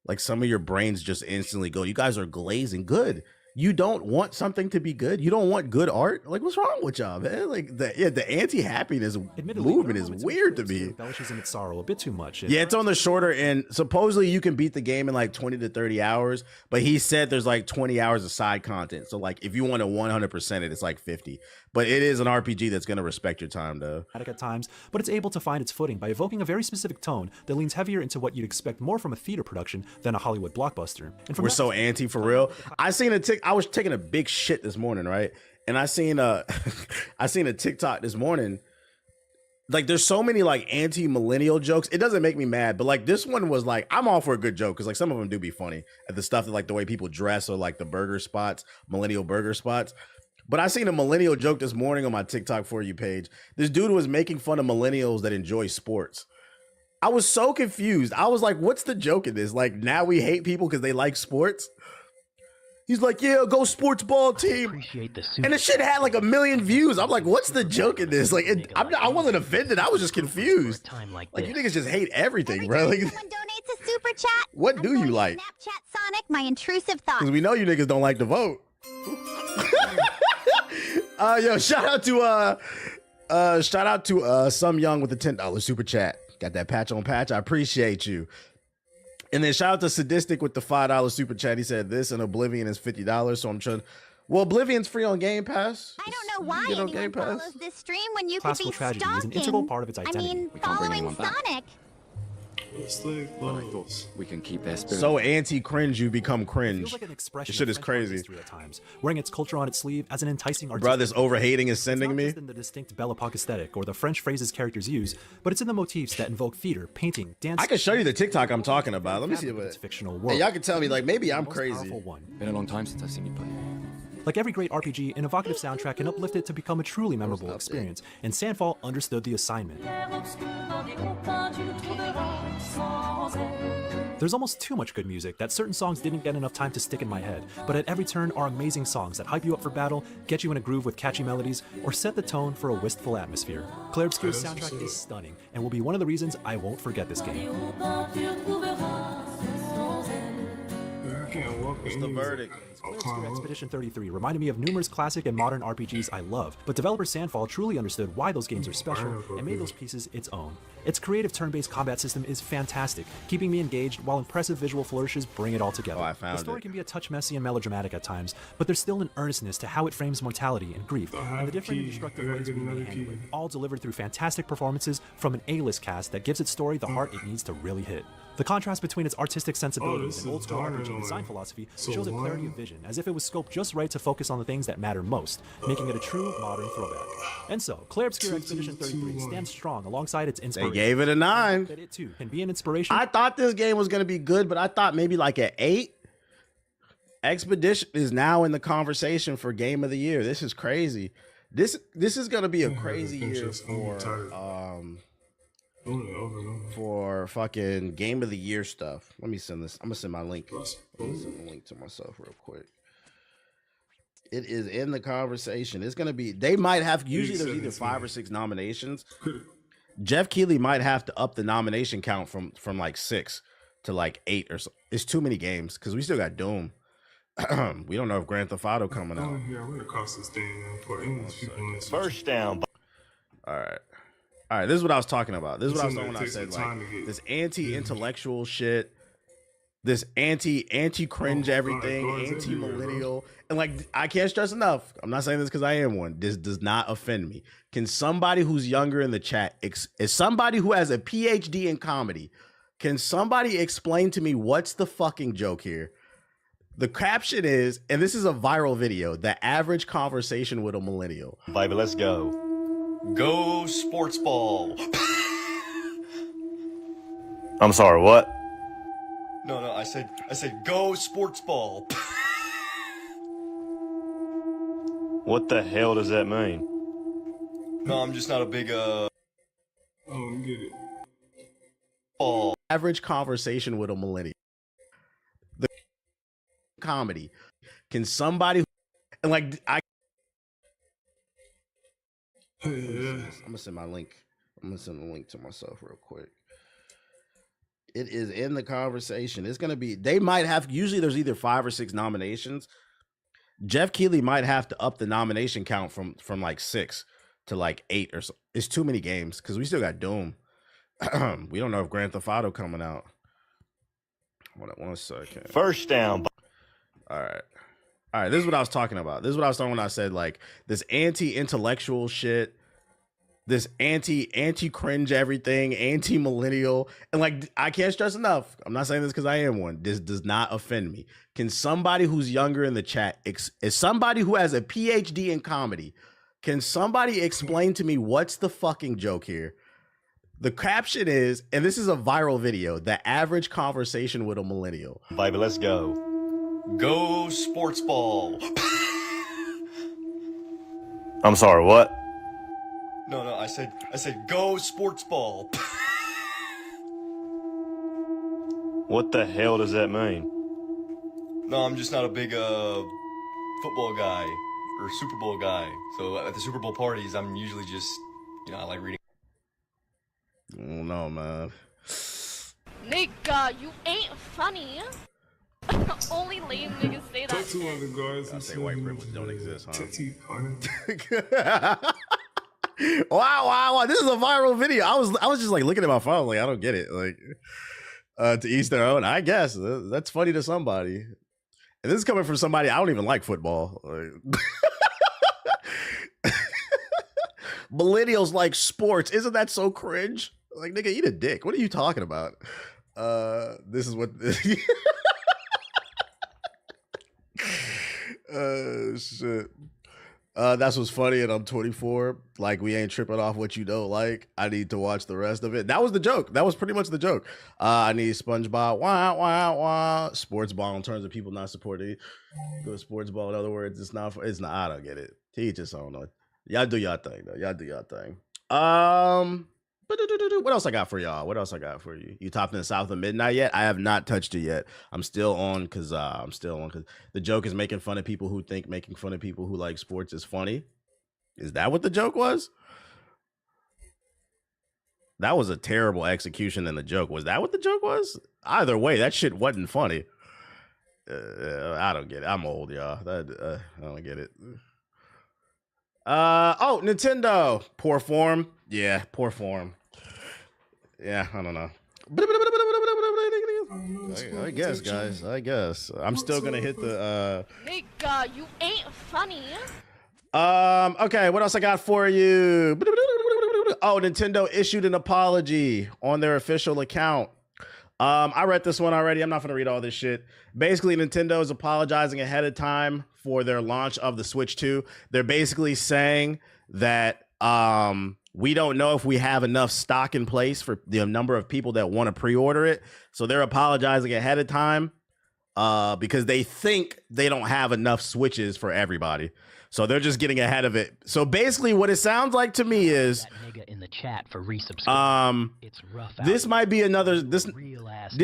like some of your brains just instantly go, you guys are glazing. Good. You don't want something to be good. You don't want good art. Like, what's wrong with y'all, man? Like the anti-happiness movement is weird to me. Embellishes in its sorrow a bit too much. Yeah, it's on the shorter end. Supposedly you can beat the game in like 20 to 30 hours, but he said there's like 20 hours of side content. So like if you want to 100% it, it's like 50. But it is an RPG that's going to respect your time, though. At times, but it's able to find its footing by evoking a very specific tone that leans heavier into what you'd expect more from a theater production than a Hollywood blockbuster. And we're so anti for real. I was taking a big shit this morning, right? And I seen a TikTok this morning. Like, there's so many like anti-millennial jokes. It doesn't make me mad, but like this one was like, I'm all for a good joke because like some of them do be funny at the stuff that like the way people dress or like the burger spots, millennial burger spots. But I seen a millennial joke this morning on my TikTok For You page. This dude was making fun of millennials that enjoy sports. I was so confused. I was like, what's the joke in this? Like, now we hate people because they like sports? He's like, yeah, go sports ball team. And the shit had like 1 million views. I'm like, what's the joke in this? Like, I wasn't offended. I was just confused. Like you niggas just hate everything, bro. Like, Someone donates a super chat. What do you like? Snapchat Sonic, my intrusive thoughts. Because we know you niggas don't like to vote. Yo, shout out to Some Young with the $10 super chat. Got that patch on patch. I appreciate you. And then shout out to Sadistic with the $5 super chat. He said this and Oblivion is $50. So I'm trying. Well, Oblivion's free on Game Pass. I don't know why anyone follows this stream when you could Classical be tragedy stalking. is an integral part of its identity. I mean, following Sonic. We can keep that spirit. So anti-cringe, you become cringe. Like an expression This shit is of French art crazy. history at times, wearing its culture on its sleeve as an enticing art. Bro, this overhating is sending me. It's not just in the distinct Belle Epoque aesthetic or the French phrases characters use, but it's in the motifs that invoke theater, painting, dance. I can show you the TikTok I'm talking about. Let me see what it's fictional Hey, world. y'all can tell me, like, maybe I'm crazy. Been a long time since I've seen you play. Like every great RPG, an evocative soundtrack can uplift it to become a truly memorable experience, and Sandfall understood the assignment. There's almost too much good music that certain songs didn't get enough time to stick in my head, but at every turn are amazing songs that hype you up for battle, get you in a groove with catchy melodies, or set the tone for a wistful atmosphere. Claire Obscure's soundtrack is stunning, and will be one of the reasons I won't forget this game. What's the verdict? Expedition 33 reminded me of numerous classic and modern RPGs I love, but developer Sandfall truly understood why those games are special and made those pieces its own. Its creative turn-based combat system is fantastic, keeping me engaged while impressive visual flourishes bring it all together. The story can be a touch messy and melodramatic at times, but there's still an earnestness to how it frames mortality and grief, and the different and destructive ways we may handle it, all delivered through fantastic performances from an A-list cast that gives its story the heart it needs to really hit. The contrast between its artistic sensibilities and old-school RPG design philosophy shows a clarity of vision, as if it was scoped just right to focus on the things that matter most, making it a true modern throwback. And so, Claire Obscure Expedition 33 stands strong alongside its inspiration. They gave it a 9. That it too can be an inspiration. I thought this game was going to be good, but I thought maybe like an 8. Expedition is now in the conversation for Game of the Year. This is crazy. This is going to be a crazy year for fucking Game of the Year stuff. Let me send this. I'm gonna send my link. I'm gonna send the link to myself real quick. It is in the conversation. It's gonna be. They might have. Usually there's either 5 or 6 nominations. Jeff Keighley might have to up the nomination count from like 6 to like 8 or so. It's too many games because we still got Doom. We don't know if Grand Theft Auto coming out. Yeah, we're across this thing, man. For English people in this. First down. All right, this is what I was talking about. This is what I was talking when I said like this anti-intellectual shit this anti cringe everything, anti millennial, and like I can't stress enough. I'm not saying this because I am one. This does not offend me. Can somebody who's younger in the chat, is somebody who has a PhD in comedy, can somebody explain to me what's the fucking joke here? The caption is, and this is a viral video, the average conversation with a millennial. Baby, let's go. Go sports ball. I'm sorry, what? No, I said go sports ball. What the hell does that mean? No, I'm just not a big Oh, get it. ball. Average conversation with a millennial. The comedy. Can somebody, and like I'm gonna send my link. I'm gonna send a link to myself real quick. It is in the conversation. It's gonna be. They might have. Usually, there's either 5 or 6 nominations. Jeff Keighley might have to up the nomination count from like 6 to like 8 or so. It's too many games because we still got Doom. We don't know if Grand Theft Auto coming out. Hold on 1 second. First down. All right. This is what I was talking about. This is what I was talking when I said like this anti-intellectual shit. This anti-cringe everything, anti-millennial, and like I can't stress enough. I'm not saying this because I am one. This does not offend me. Can somebody who's younger in the chat, is somebody who has a PhD in comedy, can somebody explain to me what's the fucking joke here? The caption is, and this is a viral video, the average conversation with a millennial. Baby, let's go. Go sports ball. I'm sorry, what? No, I said go sports ball. What the hell does that mean? No, I'm just not a big football guy or Super Bowl guy. So at the Super Bowl parties, I'm usually just, I like reading. I don't know, man. Nigga, you ain't funny. Only lame niggas say that. Talk to one of the guys I who say white privilege don't exist, huh? Huh? Wow. This is a viral video. I was just like looking at my phone, like I don't get it. Like to each their own, I guess. That's funny to somebody. And this is coming from somebody I don't even like football. Like, millennials like sports. Isn't that so cringe? Like, nigga, eat a dick. What are you talking about? This is what shit. That's what's funny, and I'm 24. Like, we ain't tripping off what you don't like. I need to watch the rest of it. That was the joke. That was pretty much the joke. I need SpongeBob. Wah. Sports ball in terms of people not supporting good sports ball. In other words, it's not. I don't get it. Teach us on. Y'all do y'all thing though. Y'all do y'all thing. What else I got for y'all? What else I got for you? You topped in the South of Midnight yet? I have not touched it yet. I'm still on because the joke is making fun of people who think making fun of people who like sports is funny. Is that what the joke was? That was a terrible execution in the joke. Was that what the joke was? Either way, that shit wasn't funny. I don't get it. I'm old, y'all. I don't get it. Oh, Nintendo. Poor form. Yeah, poor form. Yeah, I don't know. I guess, guys. I guess. I'm still gonna hit the Nigga, you ain't funny. Okay, what else I got for you? Oh, Nintendo issued an apology on their official account. I read this one already. I'm not gonna read all this shit. Basically, Nintendo is apologizing ahead of time for their launch of the Switch 2. They're basically saying that we don't know if we have enough stock in place for the number of people that want to pre-order it. So they're apologizing ahead of time because they think they don't have enough Switches for everybody. So they're just getting ahead of it. So basically what it sounds like to me is that nigga in the chat for resubscribe. It's rough out. This might be another this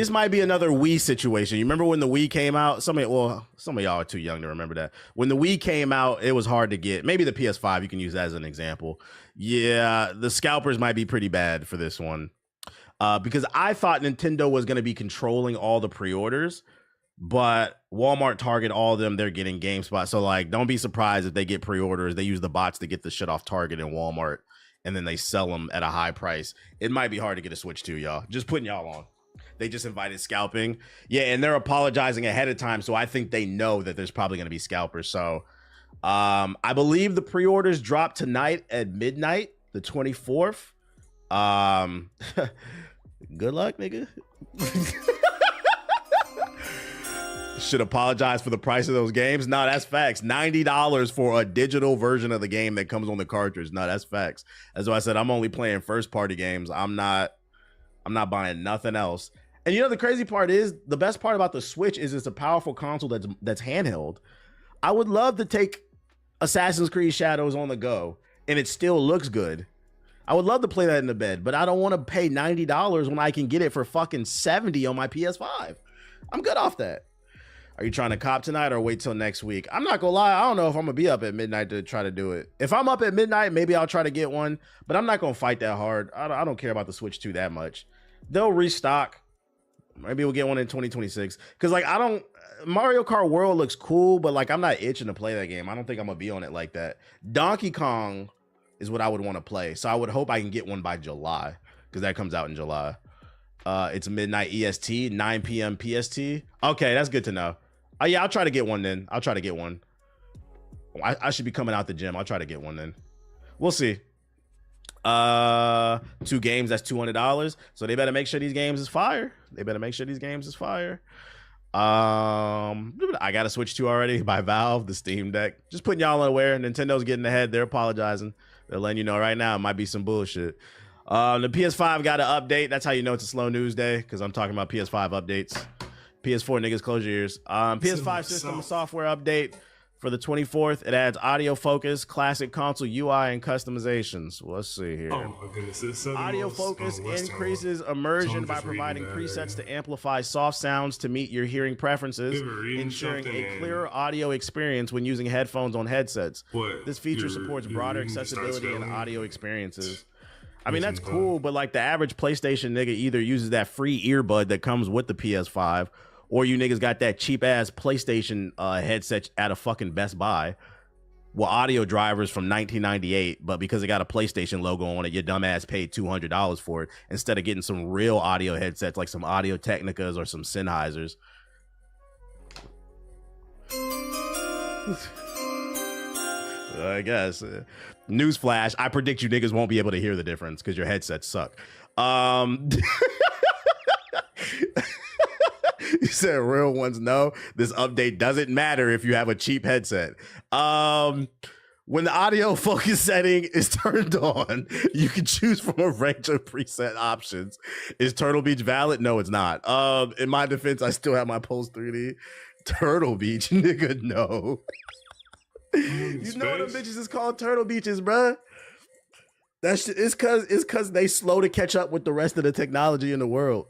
might be another Wii situation. You remember when the Wii came out? Some of y'all are too young to remember that. When the Wii came out, it was hard to get. Maybe the PS5, you can use that as an example. Yeah, the scalpers might be pretty bad for this one. Because I thought Nintendo was going to be controlling all the pre-orders. But Walmart, Target, all of them, they're getting GameSpot. So, like, don't be surprised if they get pre-orders. They use the bots to get the shit off Target and Walmart, and then they sell them at a high price. It might be hard to get a Switch too, y'all. Just putting y'all on. They just invited scalping. Yeah, and they're apologizing ahead of time, so I think they know that there's probably going to be scalpers. So I believe the pre-orders drop tonight at midnight, the 24th. Good luck, nigga. Should apologize for the price of those games. No, that's facts. $90 for a digital version of the game that comes on the cartridge. No, that's facts. That's why I said I'm only playing first party games. I'm not buying nothing else. And you know the crazy part is, the best part about the Switch is it's a powerful console that's handheld. I would love to take Assassin's Creed Shadows on the go and it still looks good. I would love to play that in the bed, but I don't want to pay $90 when I can get it for fucking $70 on my PS5. I'm good off that. Are you trying to cop tonight or wait till next week? I'm not gonna lie, I don't know if I'm gonna be up at midnight to try to do it. If I'm up at midnight, maybe I'll try to get one, but I'm not gonna fight that hard. I don't care about the Switch 2 that much. They'll restock. Maybe we'll get one in 2026. Because like Mario Kart World looks cool, but like I'm not itching to play that game. I don't think I'm gonna be on it like that. Donkey Kong is what I would want to play. So I would hope I can get one by July, because that comes out in July. It's midnight EST, 9 p.m. PST. Okay, that's good to know. Oh yeah, I'll try to get one then. I'll try to get one. I should be coming out the gym. I'll try to get one then. We'll see. 2 games, that's $200. So they better make sure these games is fire. I got a Switch 2 already by Valve, the Steam Deck. Just putting y'all aware. Nintendo's getting ahead. They're apologizing. They're letting you know right now it might be some bullshit. The PS5 got an update. That's how you know it's a slow news day, because I'm talking about PS5 updates. PS4 niggas, close your ears. PS5 system software update for the 24th. It adds audio focus, classic console UI, and customizations. Let's see here. Oh my goodness. Audio focus increases immersion by providing presets to amplify soft sounds to meet your hearing preferences, ensuring a clearer audio experience when using headphones on headsets. This feature supports broader accessibility and audio experiences. I mean, that's cool, but like the average PlayStation nigga either uses that free earbud that comes with the PS5, or you niggas got that cheap ass PlayStation headset at a fucking Best Buy. Well, audio drivers from 1998, but because it got a PlayStation logo on it, your dumb ass paid $200 for it instead of getting some real audio headsets like some Audio Technicas or some Sennheisers. I guess. Newsflash, I predict you niggas won't be able to hear the difference because your headsets suck. You said real ones know. This update doesn't matter if you have a cheap headset. When the audio focus setting is turned on, you can choose from a range of preset options. Is Turtle Beach valid? No, it's not. In my defense, I still have my Pulse 3D. Turtle Beach, nigga, no. You know them bitches is called Turtle Beaches, bruh. That's it's cause they slow to catch up with the rest of the technology in the world.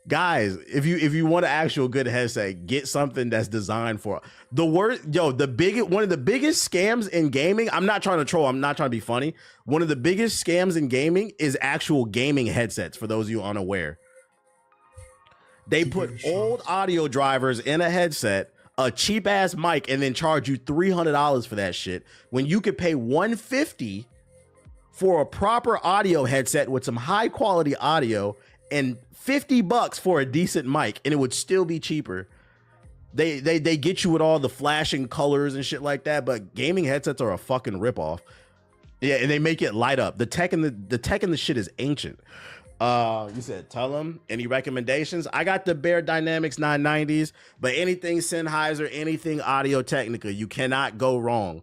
Guys, if you want an actual good headset, get something that's designed for the worst. One of the biggest scams in gaming. I'm not trying to troll. I'm not trying to be funny. One of the biggest scams in gaming is actual gaming headsets. For those of you unaware, they put old audio drivers in a headset, a cheap ass mic, and then charge you $300 for that shit when you could pay $150 for a proper audio headset with some high quality audio and $50 for a decent mic, and it would still be cheaper. They get you with all the flashing colors and shit like that, but gaming headsets are a fucking ripoff. Yeah, and they make it light up. The tech in the shit is ancient. You said tell them any recommendations. I got the Bear Dynamics 990s, but anything Sennheiser, anything Audio Technica, you cannot go wrong.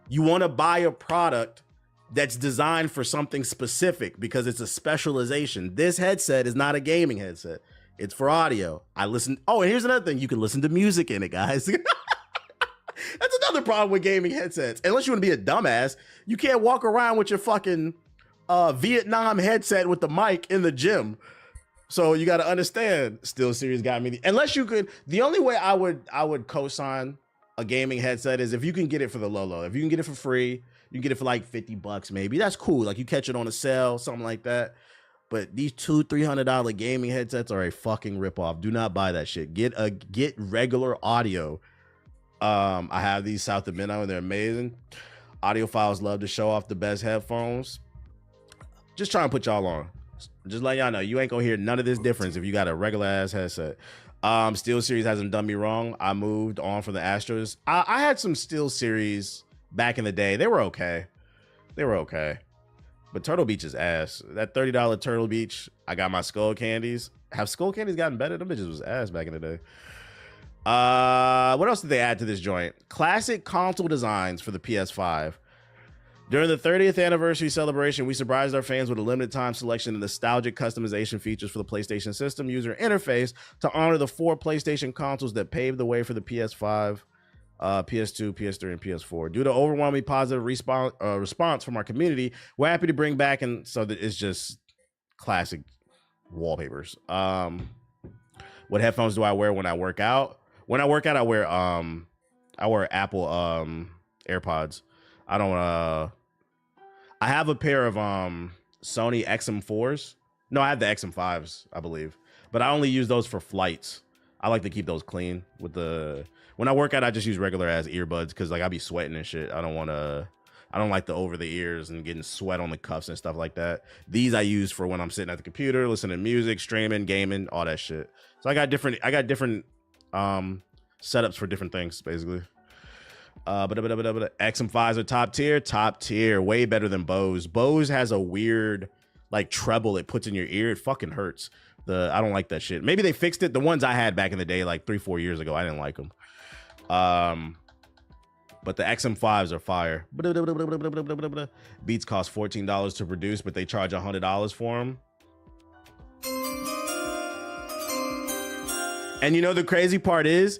You want to buy a product that's designed for something specific because it's a specialization. This headset is not a gaming headset. It's for audio. And here's another thing. You can listen to music in it, guys. That's another problem with gaming headsets. Unless you want to be a dumbass, you can't walk around with your fucking Vietnam headset with the mic in the gym. So you got to understand, SteelSeries got me. Unless you could, the only way I would co-sign a gaming headset is if you can get it for the low. If you can get it for free, you can get it for like $50 maybe. That's cool. Like you catch it on a sale, something like that. But these $200-$300 gaming headsets are a fucking ripoff. Do not buy that shit. Get regular audio. I have these South of Midnight and they're amazing. Audiophiles love to show off the best headphones. Just trying to put y'all on. Just let y'all know, you ain't gonna hear none of this difference if you got a regular ass headset. Steel Series hasn't done me wrong. I moved on from the Astros. I had some Steel Series back in the day. They were okay. But Turtle Beach is ass. That $30 Turtle Beach, I got my Skull Candies. Have Skull Candies gotten better? Them bitches was ass back in the day. What else did they add to this joint? Classic console designs for the PS5. During the 30th anniversary celebration, we surprised our fans with a limited time selection of nostalgic customization features for the PlayStation System user interface to honor the 4 PlayStation consoles that paved the way for the PS5, PS2, PS3, and PS4. Due to overwhelmingly positive response from our community, we're happy to bring back, and so that it's just classic wallpapers. What headphones do I wear when I work out? When I work out, I wear Apple AirPods. I have a pair of Sony XM4s. No, I have the XM5s, I believe. But I only use those for flights. I like to keep those clean. When I work out, I just use regular ass earbuds because like I be sweating and shit. I don't like the over the ears and getting sweat on the cuffs and stuff like that. These I use for when I'm sitting at the computer, listening to music, streaming, gaming, all that shit. So I got different setups for different things, basically. XM5s are top tier, way better than Bose. Bose has a weird like treble it puts in your ear. It fucking hurts. I don't like that shit. Maybe they fixed it. The ones I had back in the day, like 3-4 years ago, I didn't like them. But the XM5s are fire. Beats cost $14 to produce, but they charge $100 for them. And you know the crazy part is,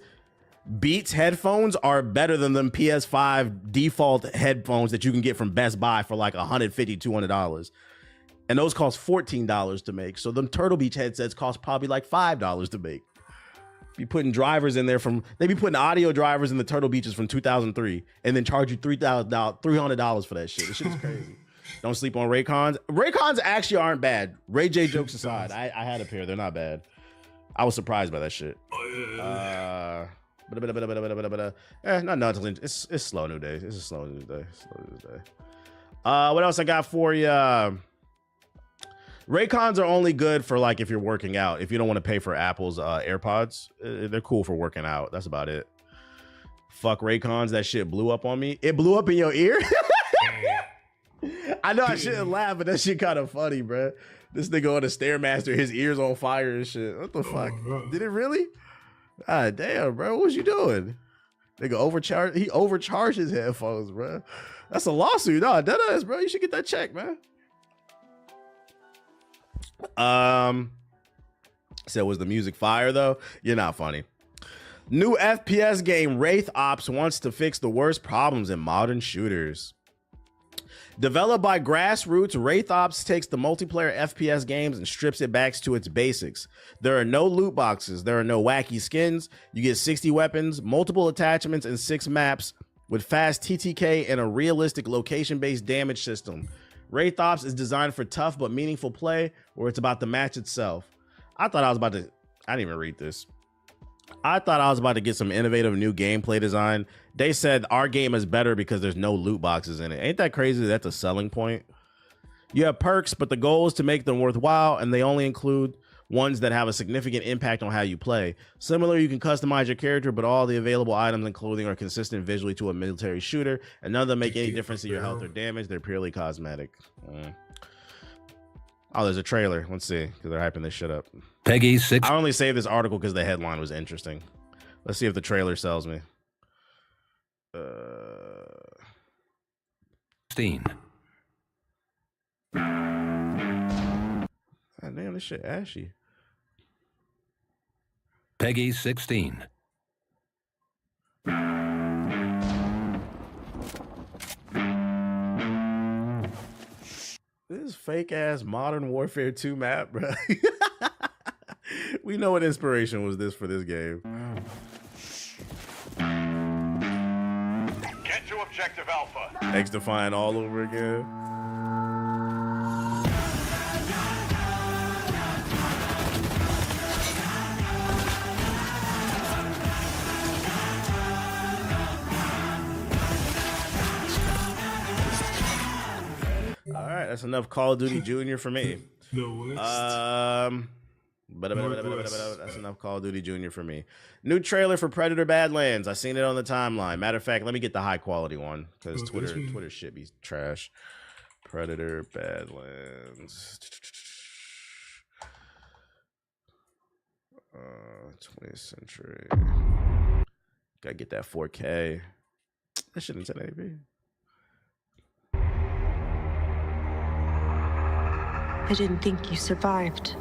Beats headphones are better than them PS5 default headphones that you can get from Best Buy for like $150, $200. And those cost $14 to make. So them Turtle Beach headsets cost probably like $5 to make. Be putting drivers in there they be putting audio drivers in the Turtle Beaches from 2003 and then charge you $300 for that shit. This shit is crazy. Don't sleep on Raycons. Raycons actually aren't bad. Ray J jokes aside, I had a pair. They're not bad. I was surprised by that shit. Not nothing. It's slow new day. It's a slow new day. What else I got for you? Raycons are only good for like if you're working out. If you don't want to pay for Apple's AirPods, they're cool for working out. That's about it. Fuck Raycons. That shit blew up on me. It blew up in your ear? I know I shouldn't laugh, but that shit kind of funny, bro. This nigga on the Stairmaster, his ears on fire and shit. What the fuck? Did it really? Ah, damn, bro. What was you doing? Nigga overcharged. He overcharged his headphones, bro. That's a lawsuit. No, that is, bro. You should get that check, man. So was the music fire though? You're not funny. New FPS game Wraith Ops wants to fix the worst problems in modern shooters. Developed by Grassroots, Wraith Ops takes the multiplayer FPS games and strips it back to its basics. There are no loot boxes. There are no wacky skins. You get 60 weapons, multiple attachments, and 6 maps with fast TTK and a realistic location-based damage system. Wraith Ops is designed for tough but meaningful play where it's about the match itself. I didn't even read this. I thought I was about to get some innovative new gameplay design. They said our game is better because there's no loot boxes in it. Ain't that crazy? That's a selling point. You have perks, but the goal is to make them worthwhile, and they only include ones that have a significant impact on how you play. Similarly, you can customize your character, but all the available items and clothing are consistent visually to a military shooter, and none of them make any difference to your health or damage. They're purely cosmetic. Oh, there's a trailer. Let's see, because they're hyping this shit up. Peggy 6. I only saved this article because the headline was interesting. Let's see if the trailer sells me. 16. God damn, this shit ashy. Peggy 16. This fake ass Modern Warfare 2 map, bro. We know what inspiration was this for this game. Get to objective Alpha. X-Defiant all over again. All right, that's enough Call of Duty Junior for me. The West. That's enough Call of Duty Junior for me. New trailer for Predator Badlands. I seen it on the timeline. Matter of fact, let me get the high quality one because Twitter shit be trash. Predator Badlands. 20th century. Gotta get that 4K. That shit in 1080p. I didn't think you survived.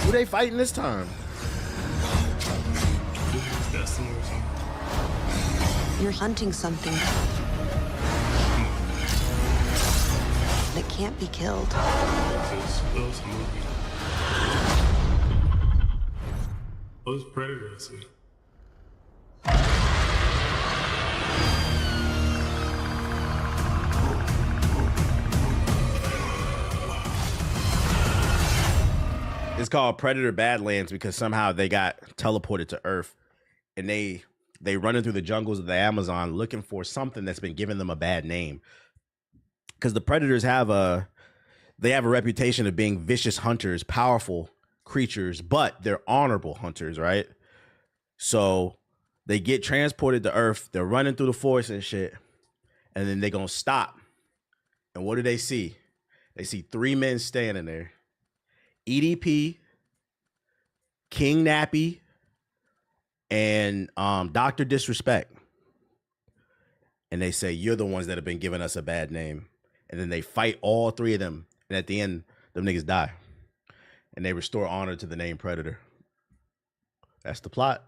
Who they fighting this time? You're hunting something that can't be killed. Those predators. It's called Predator Badlands because somehow they got teleported to Earth, and they running through the jungles of the Amazon looking for something that's been giving them a bad name. Because the Predators have a reputation of being vicious hunters, powerful creatures, but they're honorable hunters, right? So they get transported to Earth. They're running through the forest and shit, and then they're gonna stop. And what do they see? They see 3 men standing there. EDP, King Nappy, and Dr. Disrespect. And they say, you're the ones that have been giving us a bad name. And then they fight all 3 of them. And at the end, them niggas die. And they restore honor to the name Predator. That's the plot.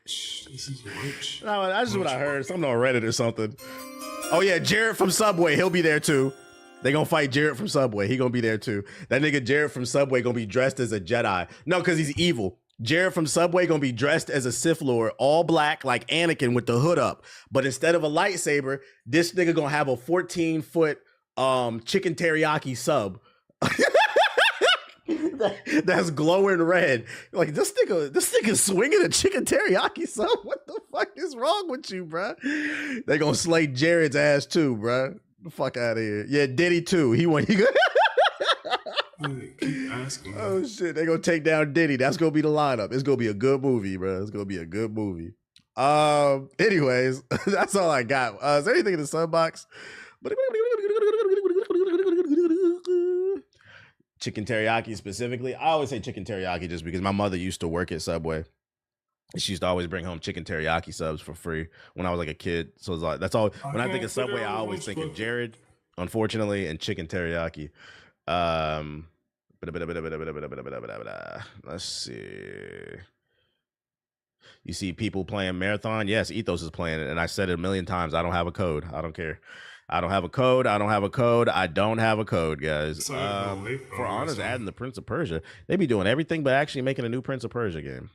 This is rich. No, that's just what I heard. Something on Reddit or something. Oh yeah, Jared from Subway. He'll be there too. They gonna fight Jared from Subway. He gonna be there too. That nigga Jared from Subway gonna be dressed as a Jedi. No, because he's evil. Jared from Subway gonna be dressed as a Sith Lord, all black like Anakin with the hood up. But instead of a lightsaber, this nigga gonna have a 14-foot chicken teriyaki sub. That's glowing red. Like this nigga swinging a chicken teriyaki sub. What the fuck is wrong with you, bruh? They gonna slay Jared's ass too, bruh. The fuck out of here. Yeah, Diddy too. He Keep asking me. Oh shit, they gonna take down Diddy. That's gonna be the lineup. It's gonna be a good movie, bro. It's gonna be a good movie. Anyways, that's all I got. Is there anything in the sunbox? Chicken teriyaki specifically. I always say chicken teriyaki just because my mother used to work at Subway. She used to always bring home chicken teriyaki subs for free when I was like a kid. So it's like that's all. When I think of Subway, I always think of Jared, unfortunately, and chicken teriyaki. Let's see. You see people playing Marathon? Yes, Ethos is playing it, and I said it a million times. I don't have a code. I don't care. I don't have a code. I don't have a code. I don't have a code, guys. For Honors adding the Prince of Persia, they be doing everything but actually making a new Prince of Persia game.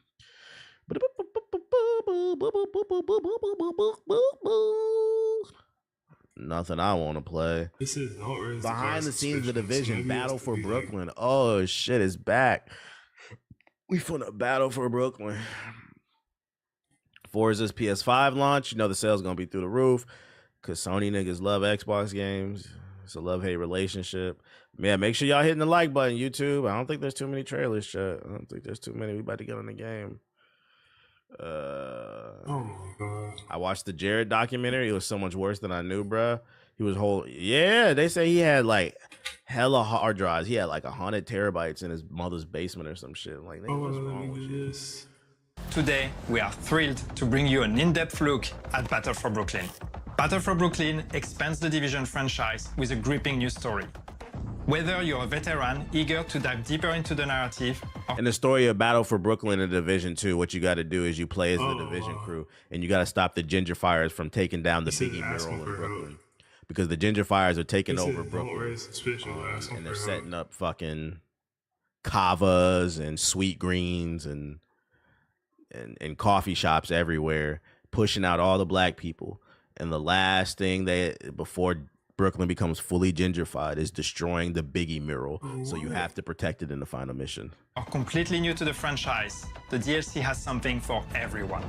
Nothing I want to play. This is behind the scenes of the Division Battle for Brooklyn. Oh shit, it's back. We finna battle for Brooklyn. Forza's PS5 launch. You know the sale's gonna be through the roof because Sony niggas love Xbox games. It's a love-hate relationship. Yeah, make sure y'all hitting the like button, YouTube. I don't think there's too many trailers, chat. I don't think there's too many. We about to get on the game. Oh my god! I watched the Jared documentary. It was so much worse than I knew, bruh. He was yeah. They say he had like hella hard drives. He had like 100 terabytes in his mother's basement or some shit. Like, what's wrong with you? Today, we are thrilled to bring you an in-depth look at Battle for Brooklyn. Battle for Brooklyn expands the Division franchise with a gripping new story. Whether you're a veteran eager to dive deeper into the narrative, in the story of Battle for Brooklyn and Division 2, what you got to do is you play as the Division crew, and you got to stop the Ginger Fires from taking down the Biggie mural in Brooklyn. because the gentrifiers are taking He said, over "Don't Brooklyn, raise suspicion, ask him and they're for setting help." up fucking kavas and sweet greens and coffee shops everywhere, pushing out all the black people. And the last thing before Brooklyn becomes fully gentrified is destroying the Biggie mural. So you have to protect it in the final mission. Are completely new to the franchise, the DLC has something for everyone.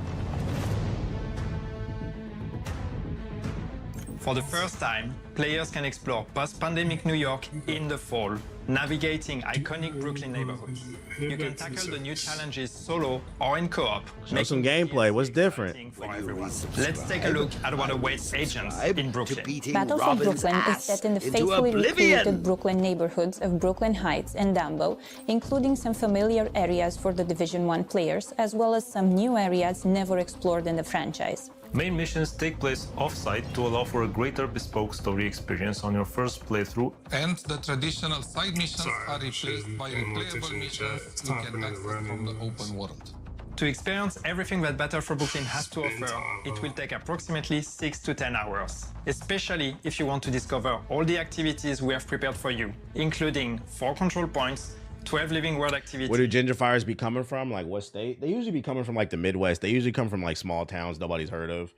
For the first time, players can explore post-pandemic New York in the fall, navigating iconic Brooklyn neighborhoods. You can tackle the new challenges solo or in co-op. Show some gameplay. What's different? For everyone. Let's take a look at what awaits agents in Brooklyn. Battle for Brooklyn is set in the faithfully recreated Brooklyn neighborhoods of Brooklyn Heights and Dumbo, including some familiar areas for the Division 1 players, as well as some new areas never explored in the franchise. Main missions take place off-site to allow for a greater bespoke story experience on your first playthrough. And the traditional side missions are replaced by replayable missions you can access from the open world. To experience everything that Battle for Brooklyn has to offer, it will take approximately 6 to 10 hours, especially if you want to discover all the activities we have prepared for you, including 4 control points, 12 living world activities. Where do gentrifiers be coming from? Like what state? They usually be coming from like the Midwest. They usually come from like small towns nobody's heard of.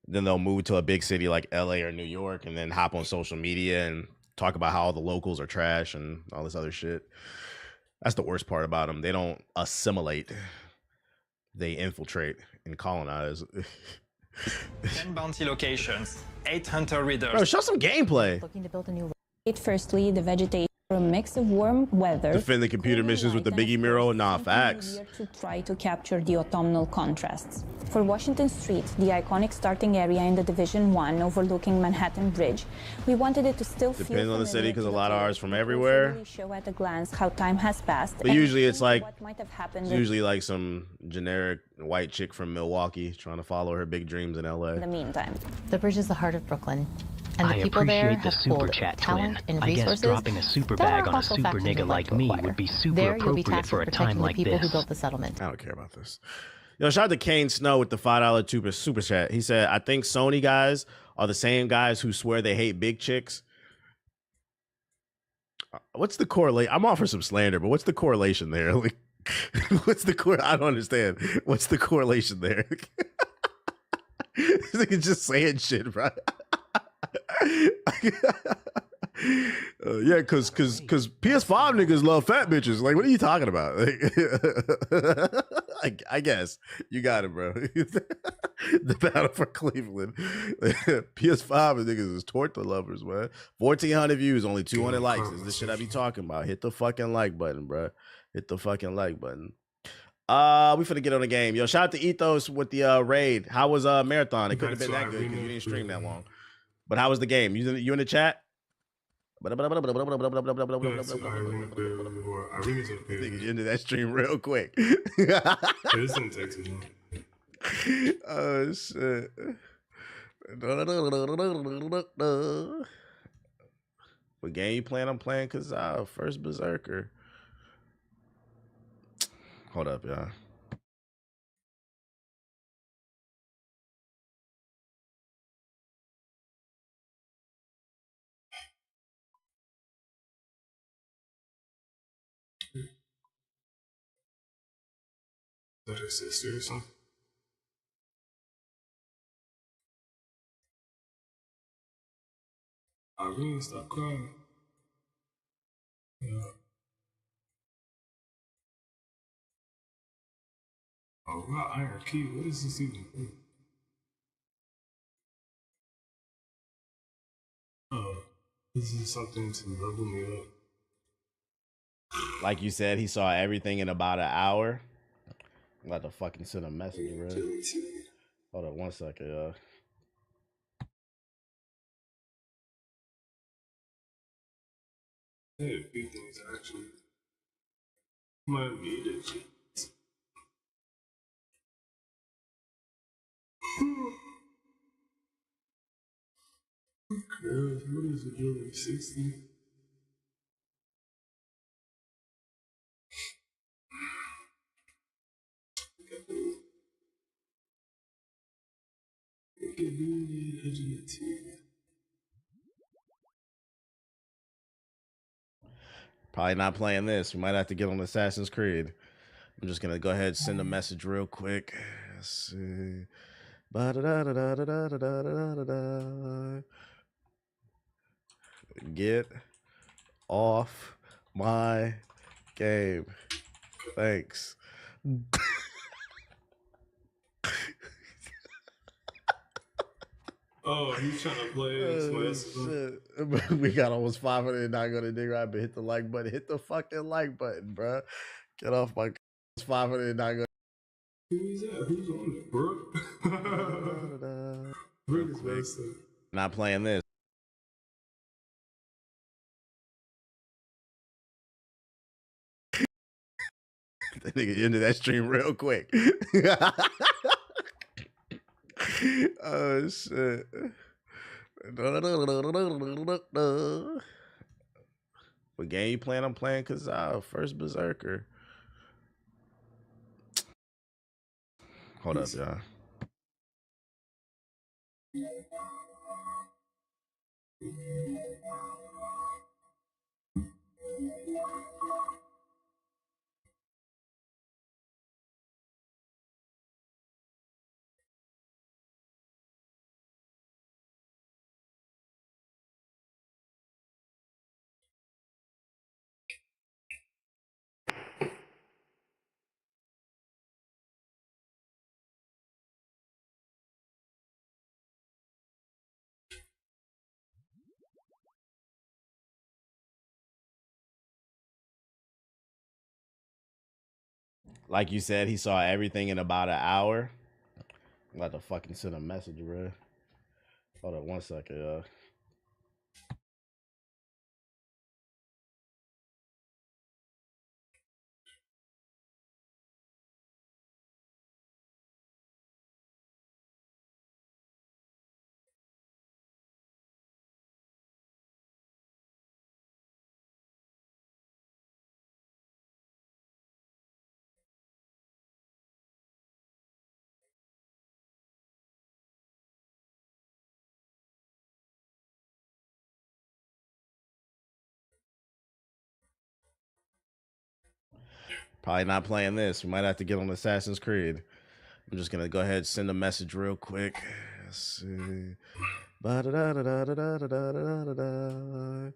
Then they'll move to a big city like LA or New York and then hop on social media and talk about how all the locals are trash and all this other shit. That's the worst part about them. They don't assimilate. They infiltrate and colonize. 10 bounty locations, 8 hunter readers. Bro, show some gameplay. Looking to build a new. Firstly, the vegetation. A mix of warm weather. Defend the computer missions with the Biggie mural? Nah, facts. To try to capture the autumnal contrasts. For Washington Street, the iconic starting area in the Division 1 overlooking Manhattan Bridge, we wanted it to still feel Depends on the city because a lot of ours from everywhere. Really show at a glance how time has passed. But usually it's like what might have happened. It's usually like some generic white chick from Milwaukee trying to follow her big dreams in LA. In the meantime, the bridge is the heart of Brooklyn. And the I people there appreciate the have super pulled chat, talent Twin. and I guess resources dropping a super that bag are on a also super factors nigga you'd like to me acquire. would be super there, you'll be appropriate tasked for with a time protecting like the people this. who built the settlement. I don't care about this. Yo, shout out to Kane Snow with the $5 super chat. He said, I think Sony guys are the same guys who swear they hate big chicks. What's the correlation? I'm off for some slander, but what's the correlation there? Like, I don't understand. What's the correlation there? This nigga just saying shit, bro. Yeah, cause PS5 niggas love fat bitches. Like, what are you talking about? Like, I guess you got it, bro. The battle for Cleveland. PS5 niggas is torture lovers, man. 1,400 views, only 200 likes. Is this shit I be talking about? Hit the fucking like button, bro. Hit the fucking like button. We finna get on the game. Yo, shout out to Ethos with the raid. How was Marathon? It couldn't have been that good because you didn't stream that long. But how was the game? You in the chat? Nigga, into that stream real quick. This didn't take too long. Oh shit. What game you playing? I'm playing Kazaa, first Berserker. Hold up, y'all. Is that her sister or something? I really stop crying. Yeah. Oh, wow, Iron Key. What is this even? Oh, this is something to level me up. Like you said, he saw everything in about an hour. I'm about to fucking send a message, bro. Hold on 1 second, y'all. Hey, a few things actually. Might need it. Girls, what is it, Julie? 60? Probably not playing this. We might have to get on Assassin's Creed. I'm just gonna go ahead and send a message real quick. Let's see. Ba-da-da-da-da-da-da-da-da-da-da. Get off my game. Thanks. Oh, he's trying to play. Shit. We got almost 500 not gonna dig right, but hit the like button. Hit the fucking like button, bro. Get off my 500 not gonna. Who's that? Who's on it, Brooke? Brooke is messed up. Not playing this. That nigga ended that stream real quick. Oh shit. What game you playing? I'm playing Kazal, first Berserker. Hold up, y'all. Like you said, he saw everything in about an hour. I'm about to fucking send a message, bro. Hold on 1 second, y'all. Probably not playing this. We might have to get on Assassin's Creed. I'm just gonna go ahead and send a message real quick. Let's see. Ba-da-da-da-da-da-da-da-da-da-da.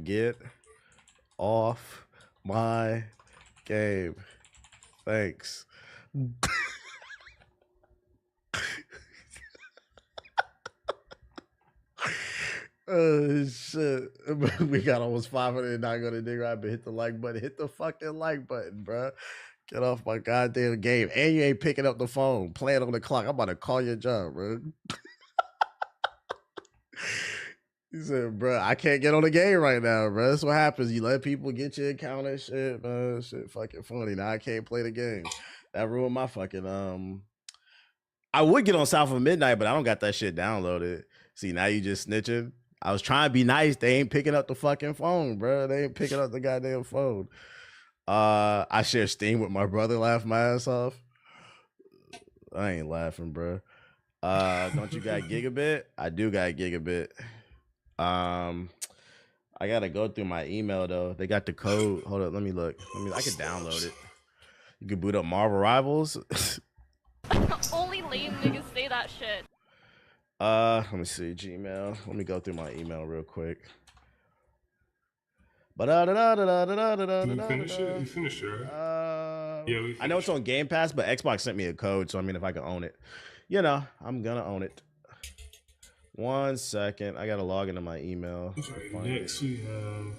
Get off my game. Thanks. Oh shit. We got almost 500 not gonna dig right, but hit the like button. Hit the fucking like button, bro. Get off my goddamn game. And you ain't picking up the phone. Playing on the clock. I'm about to call your job, bro. He said, bro, I can't get on the game right now, bro. That's what happens. You let people get your account and shit, man. Shit fucking funny. Now I can't play the game. That ruined my fucking I would get on South of Midnight, but I don't got that shit downloaded. See, now you just snitching. I was trying to be nice. They ain't picking up the fucking phone, bro. They ain't picking up the goddamn phone. I share Steam with my brother. Laugh my ass off. I ain't laughing, bro. Don't you got Gigabit? I do got Gigabit. I gotta go through my email though. They got the code. Hold up, let me look. I can download it. You can boot up Marvel Rivals. Only lame niggas say that shit. Let me see Gmail. Let me go through my email real quick. You finished it? You finished it, right? Yeah, I know it's on Game Pass, but Xbox sent me a code, so I mean, if I can own it, you know, I'm gonna own it. 1 second, I gotta log into my email. Right, next we have.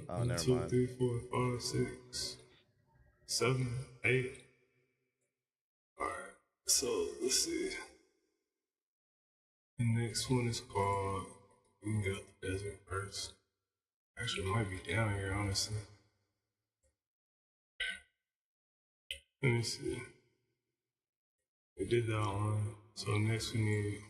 Oh, never 2, mind. 3, 4, 5, 6, 7, 8. All right, so let's see. The next one is called. We can get out the desert first. Actually, it might be down here, honestly. Let me see. We did that one. So next we need.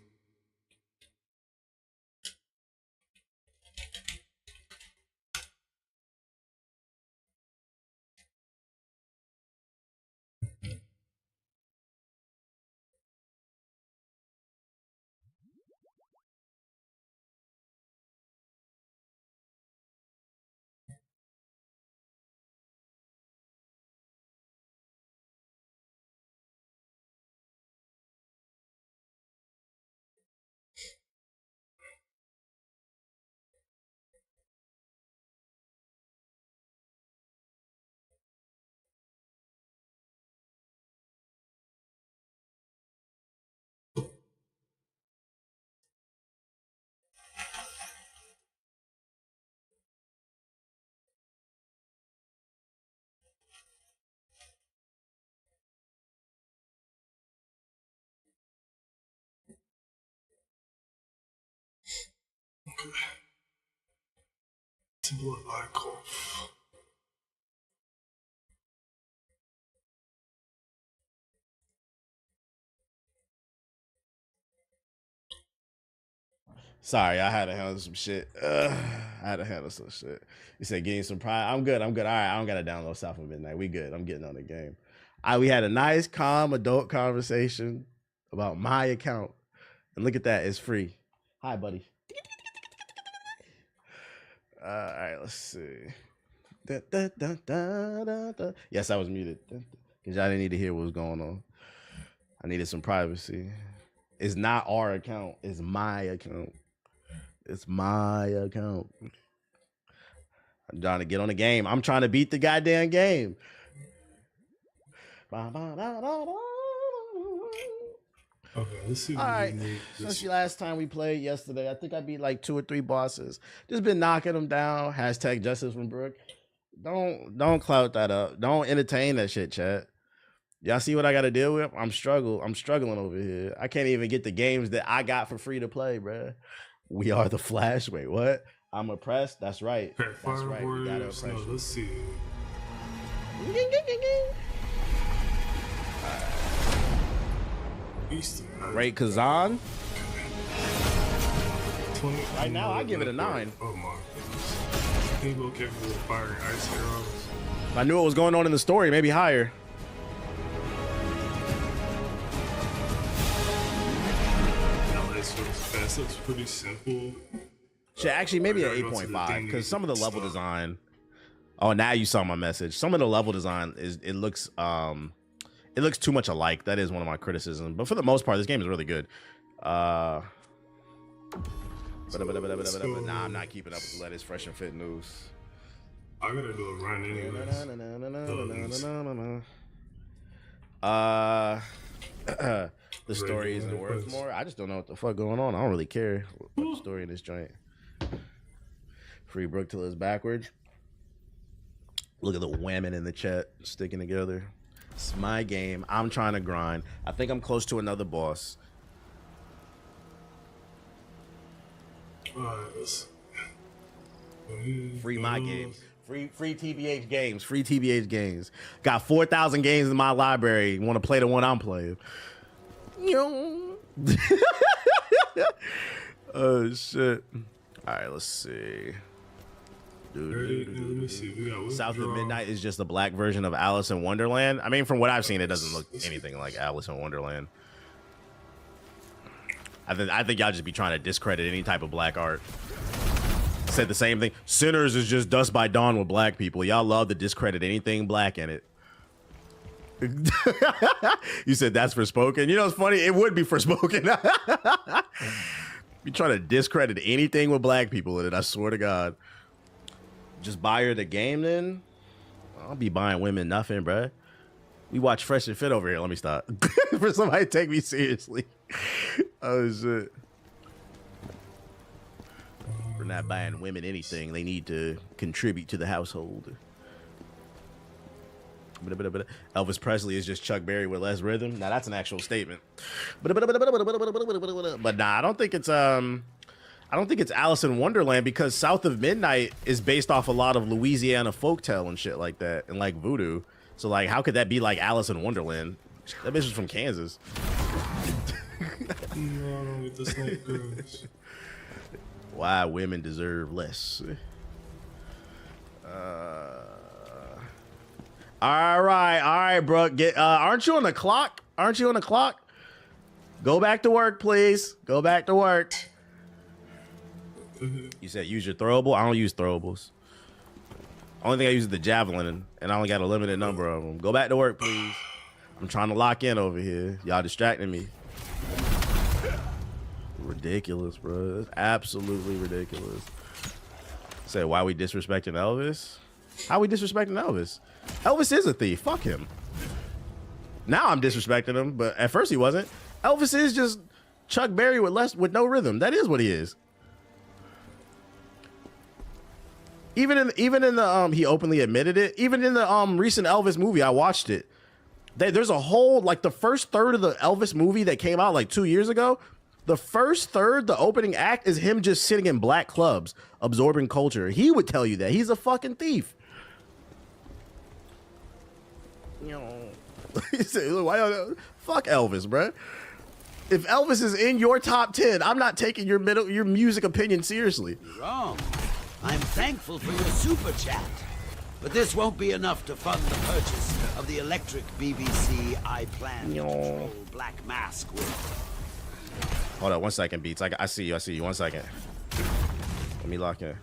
Blood eye cough. Sorry, I had to handle some shit. I had to handle some shit. You said getting some pride. I'm good. All right, I don't gotta download South of Midnight. We good. I'm getting on the game. We had a nice, calm, adult conversation about my account. And look at that, it's free. Hi, buddy. All right, let's see. Yes, I was muted because I didn't need to hear what was going on. I needed some privacy. It's not our account. It's my account. It's my account. I'm trying to get on the game. I'm trying to beat the goddamn game. Okay, let's see. All right. Since the last time we played yesterday, I think I beat like 2 or 3 bosses. Just been knocking them down. Hashtag justice from Brooke. Don't clout that up. Don't entertain that shit, chat. Y'all see what I got to deal with? I'm struggling over here. I can't even get the games that I got for free to play, bruh. We are the Flash. Wait, what? I'm oppressed. That's right. Okay, That's right. We got oppressed. No, let's see. Ray Kazan. Right now, I give it a 9. Oh my goodness. People capable of firing ice arrows. If I knew what was going on in the story, maybe higher. This looks pretty simple. Shit, actually, maybe an 8.5 because some of the level design. Oh, now you saw my message. Some of the level design it looks too much alike. That is one of my criticisms. But for the most part, this game is really good. Nah, I'm not keeping up with the latest Fresh and Fit news. I gotta do a run anyways. The story isn't worth more. I just don't know what the fuck going on. I don't really care about the story in this joint. Free Brooke till it's backwards. Look at the women in the chat sticking together. It's my game. I'm trying to grind. I think I'm close to another boss. Free my games. Free TBH games. Free TBH games. Got 4,000 games in my library. Want to play the one I'm playing? Oh shit. All right, let's see. South of Midnight is just the black version of Alice in Wonderland. I mean, from what I've seen, it doesn't look anything like Alice in Wonderland. I think y'all just be trying to discredit any type of black art. Said the same thing. Sinners is just Dust by Dawn with black people. Y'all love to discredit anything black in it. You said that's for spoken. You know, it's funny. It would be for spoken. You trying to discredit anything with black people in it. I swear to God. Just buy her the game then. I'll be buying women nothing, bruh. We watch Fresh and Fit over here. Let me stop. For somebody to take me seriously. Oh shit. We're not buying women anything. They need to contribute to the household. Elvis Presley is just Chuck Berry with less rhythm. Now that's an actual statement. But nah, I don't think it's Alice in Wonderland because South of Midnight is based off a lot of Louisiana folktale and shit like that, and like voodoo. So like, how could that be like Alice in Wonderland? That bitch is from Kansas. No, I don't get the snake girls. Why women deserve less. All right, bro. Aren't you on the clock? Aren't you on the clock? Go back to work, please. Go back to work. You said use your throwable. I don't use throwables. Only thing I use is the javelin, and I only got a limited number of them. Go back to work, please. I'm trying to lock in over here. Y'all distracting me. Ridiculous, bro. It's absolutely ridiculous. Say, why we disrespecting Elvis? How we disrespecting Elvis? Elvis is a thief. Fuck him. Now I'm disrespecting him, but at first he wasn't. Elvis is just Chuck Berry with no rhythm. That is what he is. Even in the he openly admitted it. Even in the recent Elvis movie, I watched it. There's a whole, like, the first third of the Elvis movie that came out like 2 years ago The first third, the opening act, is him just sitting in black clubs, absorbing culture. He would tell you that. He's a fucking thief. He said, fuck Elvis, bruh. If Elvis is in your top 10, I'm not taking your music opinion seriously. Wrong. I'm thankful for your super chat, but this won't be enough to fund the purchase of the electric BBC I plan to control Black Mask with. Hold on 1 second, Beats. I see you. 1 second. Let me lock in.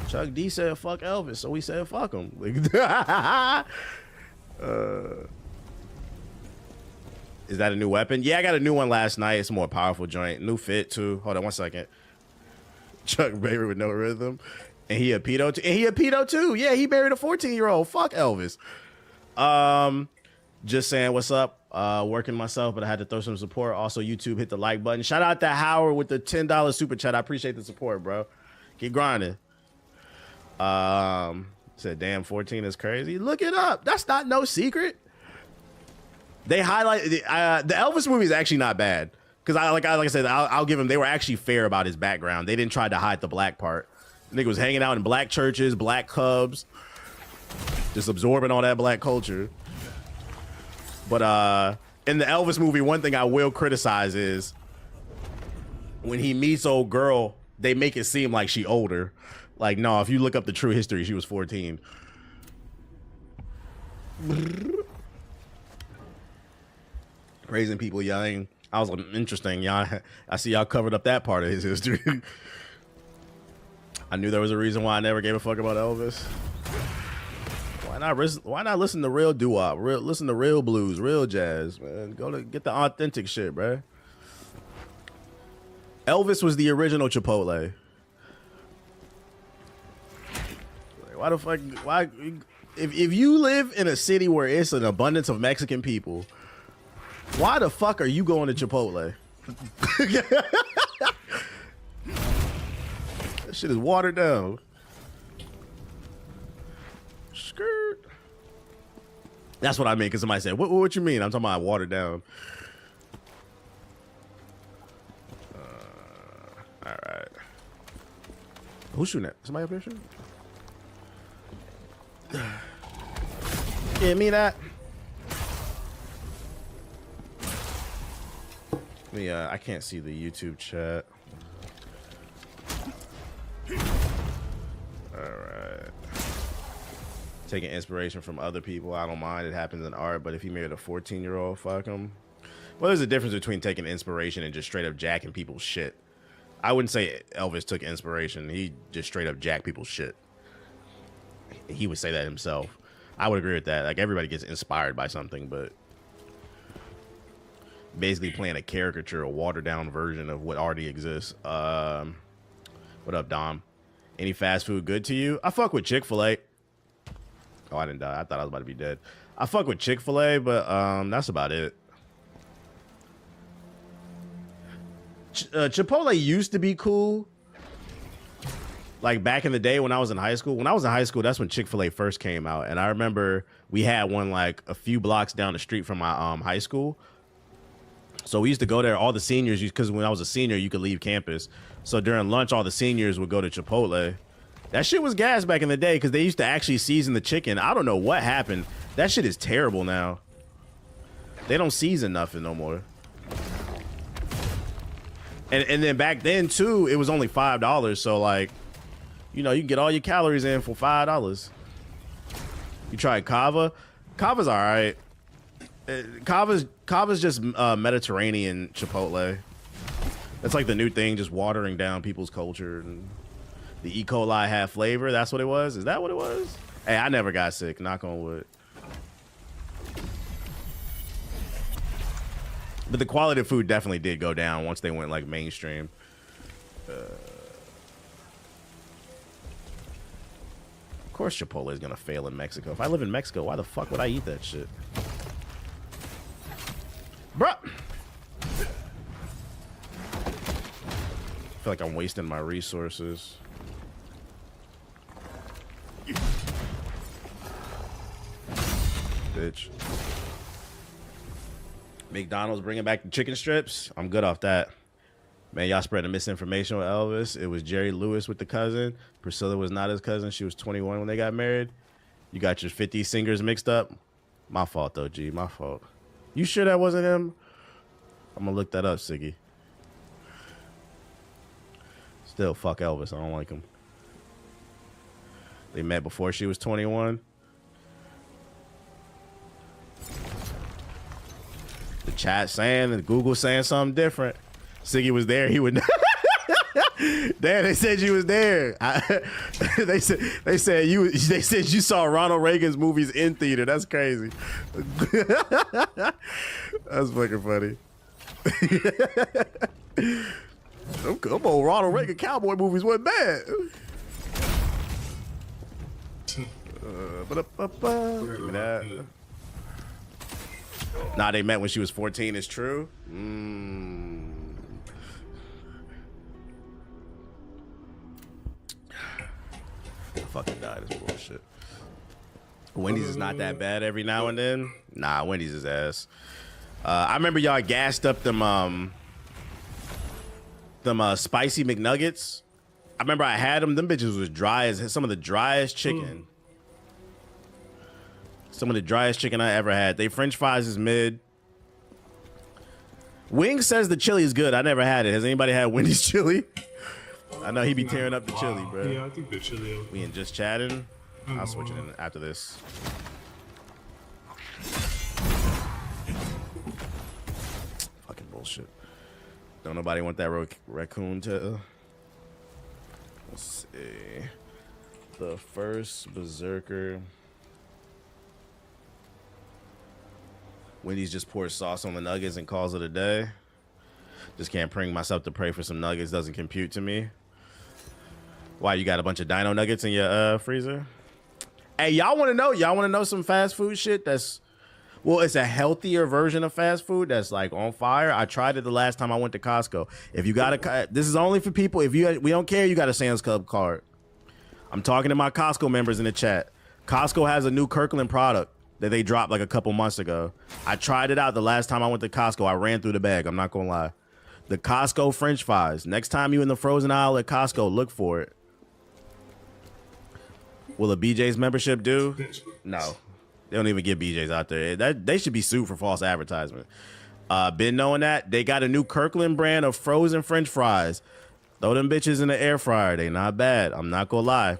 Chuck D said fuck Elvis, so we said fuck him. Is that a new weapon? Yeah, I got a new one last night. It's a more powerful joint. New fit too. Hold on 1 second. Chuck Berry with no rhythm. And he a pedo too. Yeah, he married a 14-year-old. Fuck Elvis. Just saying what's up. Working myself, but I had to throw some support. Also, YouTube, hit the like button. Shout out to Howard with the $10 super chat. I appreciate the support, bro. Keep grinding. Said damn 14 is crazy. Look it up. That's not no secret. They highlight the Elvis movie is actually not bad. Because like I said, I'll give him, they were actually fair about his background. They didn't try to hide the black part. The nigga was hanging out in black churches, black clubs, just absorbing all that black culture. But in the Elvis movie, one thing I will criticize is when he meets old girl, they make it seem like she older. Like, no, if you look up the true history, she was 14. Raising people young. I was like, interesting, y'all. I see y'all covered up that part of his history. I knew there was a reason why I never gave a fuck about Elvis. Why not listen to real doo-wop? Listen to real blues, real jazz, man. Get the authentic shit, bro. Elvis was the original Chipotle. Why the fuck? Why? If you live in a city where it's an abundance of Mexican people, why the fuck are you going to Chipotle? That shit is watered down. Skirt. That's what I mean. Because somebody said, "What you mean?" I'm talking about watered down. All right. Who's shooting at? Somebody up here shooting? Give me that. I can't see the YouTube chat. All right. Taking inspiration from other people, I don't mind. It happens in art, but if you married a 14-year-old, fuck him. Well, there's a difference between taking inspiration and just straight up jacking people's shit. I wouldn't say Elvis took inspiration. He just straight up jacked people's shit. He would say that himself. I would agree with that. Like, everybody gets inspired by something, but basically playing a caricature, a watered down version of what already exists. What up, Dom? Any fast food good to you? I fuck with Chick-fil-A. Oh, I didn't die. I thought I was about to be dead. I fuck with Chick-fil-A, but that's about it. Chipotle used to be cool. Like back in the day when I was in high school. When I was in high school, that's when Chick-fil-A first came out. And I remember we had one like a few blocks down the street from my high school. So we used to go there, all the seniors, because when I was a senior, you could leave campus. So during lunch, all the seniors would go to Chipotle. That shit was gas back in the day because they used to actually season the chicken. I don't know what happened. That shit is terrible now. They don't season nothing no more. And then back then, too, it was only $5. So, like, you know, you can get all your calories in for $5. You tried Kava? Kava's all right. Kava's just Mediterranean Chipotle. That's like the new thing, just watering down people's culture. And the E. coli had flavor. That's what it was? Is that what it was? Hey, I never got sick. Knock on wood. But the quality of food definitely did go down once they went like mainstream. Of course Chipotle is gonna fail in Mexico. If I live in Mexico, why the fuck would I eat that shit? Bruh! I feel like I'm wasting my resources. bitch. McDonald's bringing back the chicken strips. I'm good off that. Man, y'all spreading misinformation with Elvis. It was Jerry Lewis with the cousin. Priscilla was not his cousin. She was 21 when they got married. You got your 50 singers mixed up. My fault, though, G. My fault. You sure that wasn't him? I'm going to look that up, Siggy. Still, fuck Elvis. I don't like him. They met before she was 21. The chat saying and Google saying something different. Siggy was there. He would. Damn, they said you was there. They said you saw Ronald Reagan's movies in theater. That's crazy. That's fucking funny. Come on, Ronald Reagan cowboy movies wasn't bad. Give me that. Nah, they met when she was 14. It's true. Fucking die. This bullshit. Wendy's is not that bad every now and then. Nah, Wendy's is ass. I remember y'all gassed up them spicy McNuggets. I remember I had them. Them bitches was dry as some of the driest chicken. Some of the driest chicken I ever had. They French fries is mid. Wing says the chili is good. I never had it. Has anybody had Wendy's chili? I know he be tearing up the chili, bro. Yeah, I think the chili. We ain't just chatting. I'll switch it in after this. Fucking bullshit. Don't nobody want that raccoon to. Let's see. The first Berserker. Wendy's just pours sauce on the nuggets and calls it a day. Just can't bring myself to pray for some nuggets. Doesn't compute to me. Why, you got a bunch of dino nuggets in your freezer? Hey, y'all want to know? Y'all want to know some fast food shit that's, well, it's a healthier version of fast food that's like on fire. I tried it the last time I went to Costco. If you got a, this is only for people. If you, we don't care. You got a Sam's Club card. I'm talking to my Costco members in the chat. Costco has a new Kirkland product that they dropped like a couple months ago. I tried it out the last time I went to Costco. I ran through the bag. I'm not gonna lie. The Costco French fries. Next time you in the frozen aisle at Costco, look for it. Will a BJ's membership do? No. They don't even get BJ's out there. They should be sued for false advertisement. Been knowing that. They got a new Kirkland brand of frozen French fries. Throw them bitches in the air fryer. They not bad. I'm not gonna lie.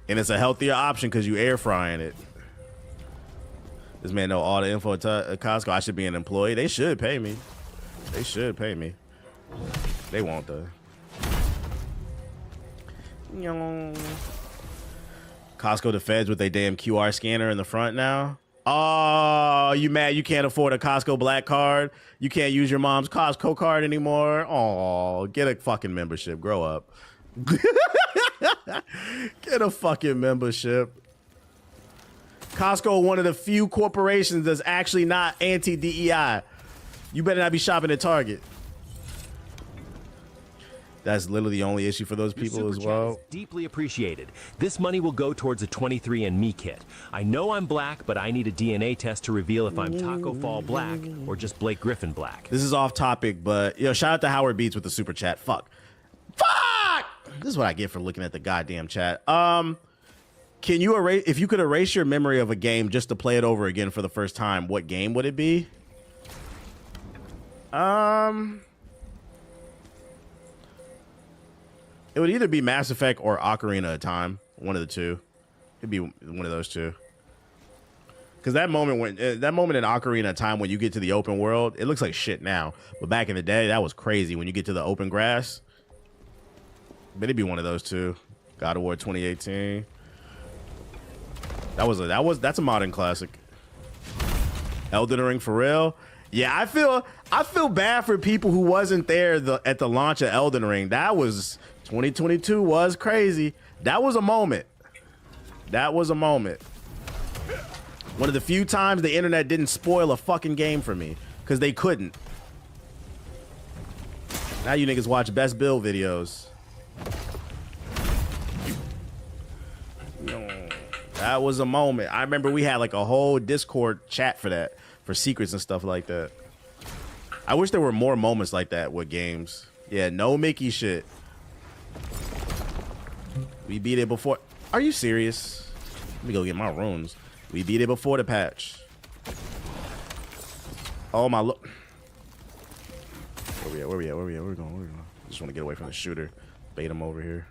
And it's a healthier option because you air frying it. This man know all the info at Costco. I should be an employee. They should pay me. They should pay me. They won't though. Costco the feds with a damn QR scanner in the front now. Oh, you mad you can't afford a Costco black card? You can't use your mom's Costco card anymore? Oh, get a fucking membership. Grow up. Get a fucking membership. Costco, one of the few corporations that's actually not anti-DEI. You better not be shopping at Target. That's literally the only issue for those people as well. Deeply appreciated. This money will go towards a 23andMe kit. I know I'm black, but I need a DNA test to reveal if I'm Taco Fall black or just Blake Griffin black. This is off topic, but shout out to Howard Beats with the super chat. Fuck. This is what I get for looking at the goddamn chat. Can you erase, if you could erase your memory of a game just to play it over again for the first time, what game would it be? It would either be Mass Effect or Ocarina of Time. One of the two. It'd be one of those two. Because that moment in Ocarina of Time when you get to the open world, it looks like shit now. But back in the day, that was crazy when you get to the open grass. But it'd be one of those two. God of War 2018. That's a modern classic. Elden Ring for real. Yeah, I feel bad for people who wasn't there at the launch of Elden Ring. That was 2022 was crazy. That was a moment. That was a moment. One of the few times the internet didn't spoil a fucking game for me because they couldn't. Now you niggas watch best build videos. That was a moment. I remember we had like a whole Discord chat for that, for secrets and stuff like that. I wish there were more moments like that with games. Yeah, no Mickey shit. We beat it before. Are you serious? Let me go get my runes. We beat it before the patch. Oh my look. Where we at? Where we at? Where we at? Where we going? Where we going? Just want to get away from the shooter. Bait him over here.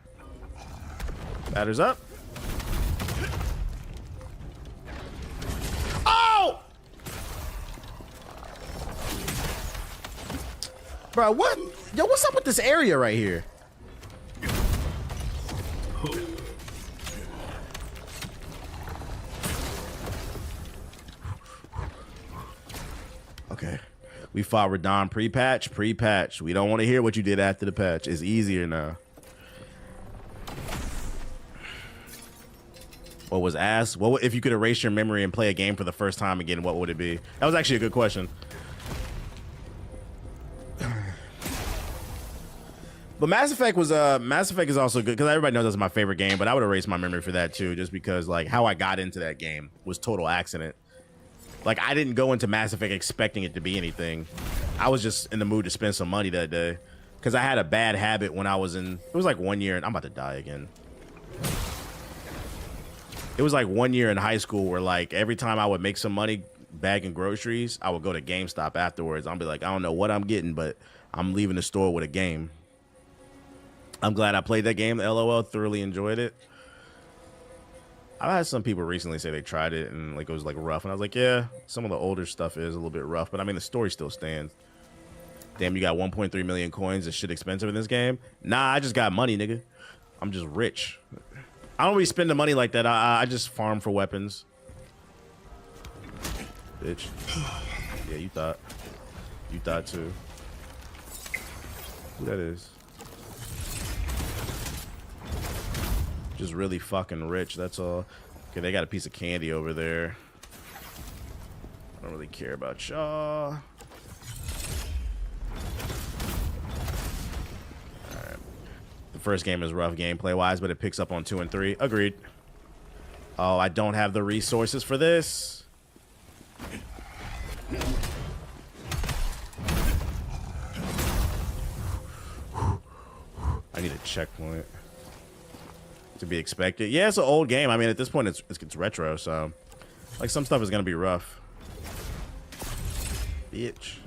Batters up. Oh! Bro, what? Yo, what's up with this area right here? Okay. We fought Radon pre-patch, pre-patch. We don't want to hear what you did after the patch. It's easier now. What was asked? What if you could erase your memory and play a game for the first time again? What would it be? That was actually a good question. But Mass Effect is also good because everybody knows that's my favorite game. But I would erase my memory for that too, just because like how I got into that game was total accident. Like I didn't go into Mass Effect expecting it to be anything. I was just in the mood to spend some money that day because I had a bad habit when I was in. It was like 1 year, and I'm about to die again. It was like 1 year in high school where like every time I would make some money bagging groceries, I would go to GameStop afterwards. I'll be like, I don't know what I'm getting, but I'm leaving the store with a game. I'm glad I played that game. LOL, thoroughly enjoyed it. I've had some people recently say they tried it and like it was like rough, and I was like, yeah, some of the older stuff is a little bit rough, but I mean the story still stands. Damn, you got 1.3 million coins. Is shit expensive in this game? Nah, I just got money, nigga. I'm just rich. I don't really spend the money like that. I just farm for weapons. Bitch. Yeah, you thought. You thought too. Who that is? Just really fucking rich, that's all. Okay, they got a piece of candy over there. I don't really care about y'all. Alright. The first game is rough gameplay-wise, but it picks up on 2 and 3. Agreed. Oh, I don't have the resources for this. I need a checkpoint. To be expected. Yeah, it's an old game. I mean, at this point, it's retro, so like some stuff is gonna be rough. Bitch.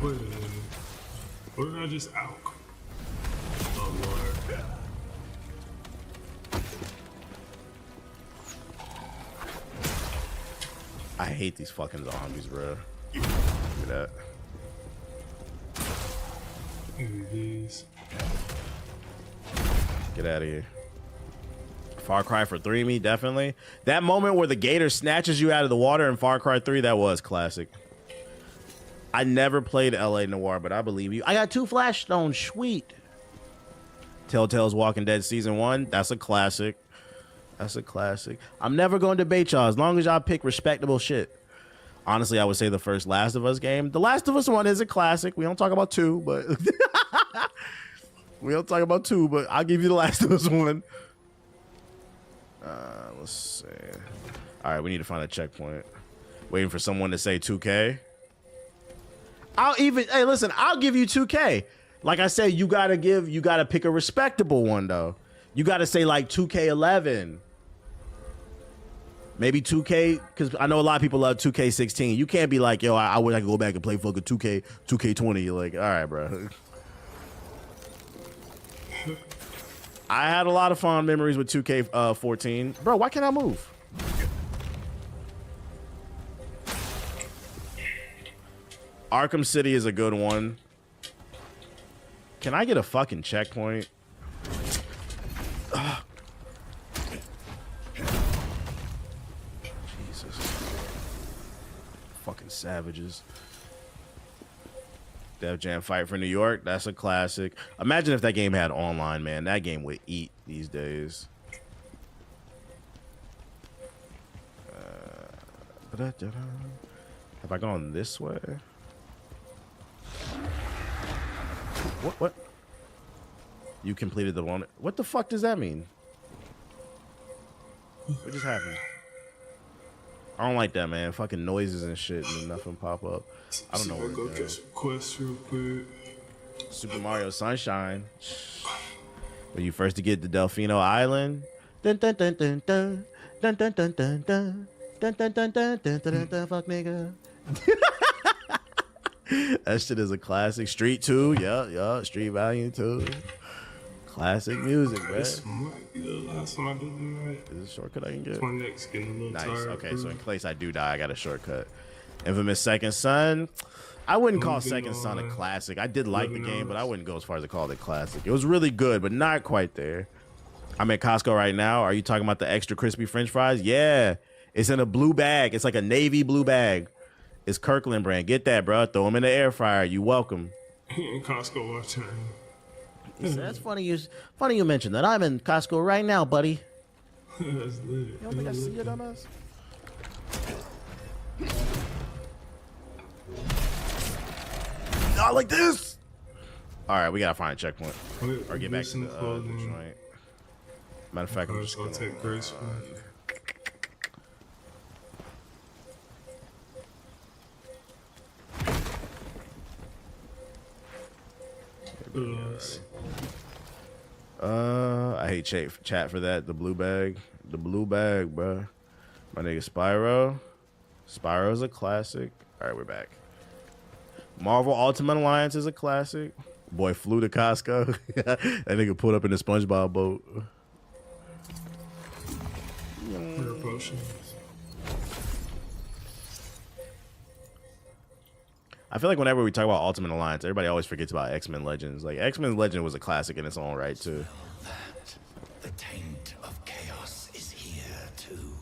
Wait a minute. What did I just out? Oh Lord. I hate these fucking zombies, bro. Look at that. These. Get out of here. Far Cry for 3 me, definitely. That moment where the gator snatches you out of the water in Far Cry 3, that was classic. I never played LA Noire, but I believe you. I got 2 flash stones, sweet. Telltale's Walking Dead Season 1, that's a classic. That's a classic. I'm never going to debate y'all as long as y'all pick respectable shit. Honestly, I would say the first Last of Us game. The Last of Us 1 is a classic. We don't talk about 2, but... We don't talk about 2, but I'll give you the Last of Us 1. Let's see. All right, we need to find a checkpoint. Waiting for someone to say 2K. Hey, listen, I'll give you 2K. Like I said, you gotta pick a respectable one though. You gotta say like 2K11. Maybe 2K, because I know a lot of people love 2K16. You can't be like, yo, I wish I could go back and play fucking 2K20. You're like, all right, bro. I had a lot of fond memories with 2K14. Bro, why can't I move? Arkham City is a good one. Can I get a fucking checkpoint? Ugh. Jesus. Fucking savages. Def Jam Fight for New York, that's a classic. Imagine if that game had online, man. That game would eat these days. Have I gone this way? What? You completed the one. What the fuck does that mean? What just happened? I don't like that, man. Fucking noises and shit and nothing pop up. I don't know what Go it catch does. some quests real quick. Super Mario Sunshine. When you first to get to Delfino Island. Dun dun dun dun dun. Dun dun dun dun dun. Dun dun dun dun dun dun dun. Fuck nigga. That shit is a classic. Street 2, yeah. Street Volume 2. Classic music, man. This might be the last one I do tonight. Is this a shortcut I can get? My neck's getting a little Nice. tired. Okay, so in case I do die, I got a shortcut. Infamous Second Son. I wouldn't call Moving Second Son a on. classic. I did like the Moving game, on. but I wouldn't go as far as to call it a classic. It was really good, but not quite there. I'm at Costco right now. Are you talking about the extra crispy French fries? Yeah. It's in a blue bag. It's like a navy blue bag. It's Kirkland brand. Get that, bro. Throw them in the air fryer. You welcome. In Costco watching. He said, that's funny you mentioned that. I'm in Costco right now, buddy. That's lit. You don't think I see it on us? Not like this. All right, we gotta find a checkpoint or get back to the joint. Matter of fact, I'm just gonna take grace. I hate chat for that. The blue bag, bro. My nigga Spyro. Spyro's a classic. All right, we're back. Marvel Ultimate Alliance is a classic. Boy flew to Costco. That nigga pulled up in the SpongeBob boat. I feel like whenever we talk about Ultimate Alliance, everybody always forgets about X-Men Legends. Like, X-Men Legend was a classic in its own right, too. The taint of chaos is here too.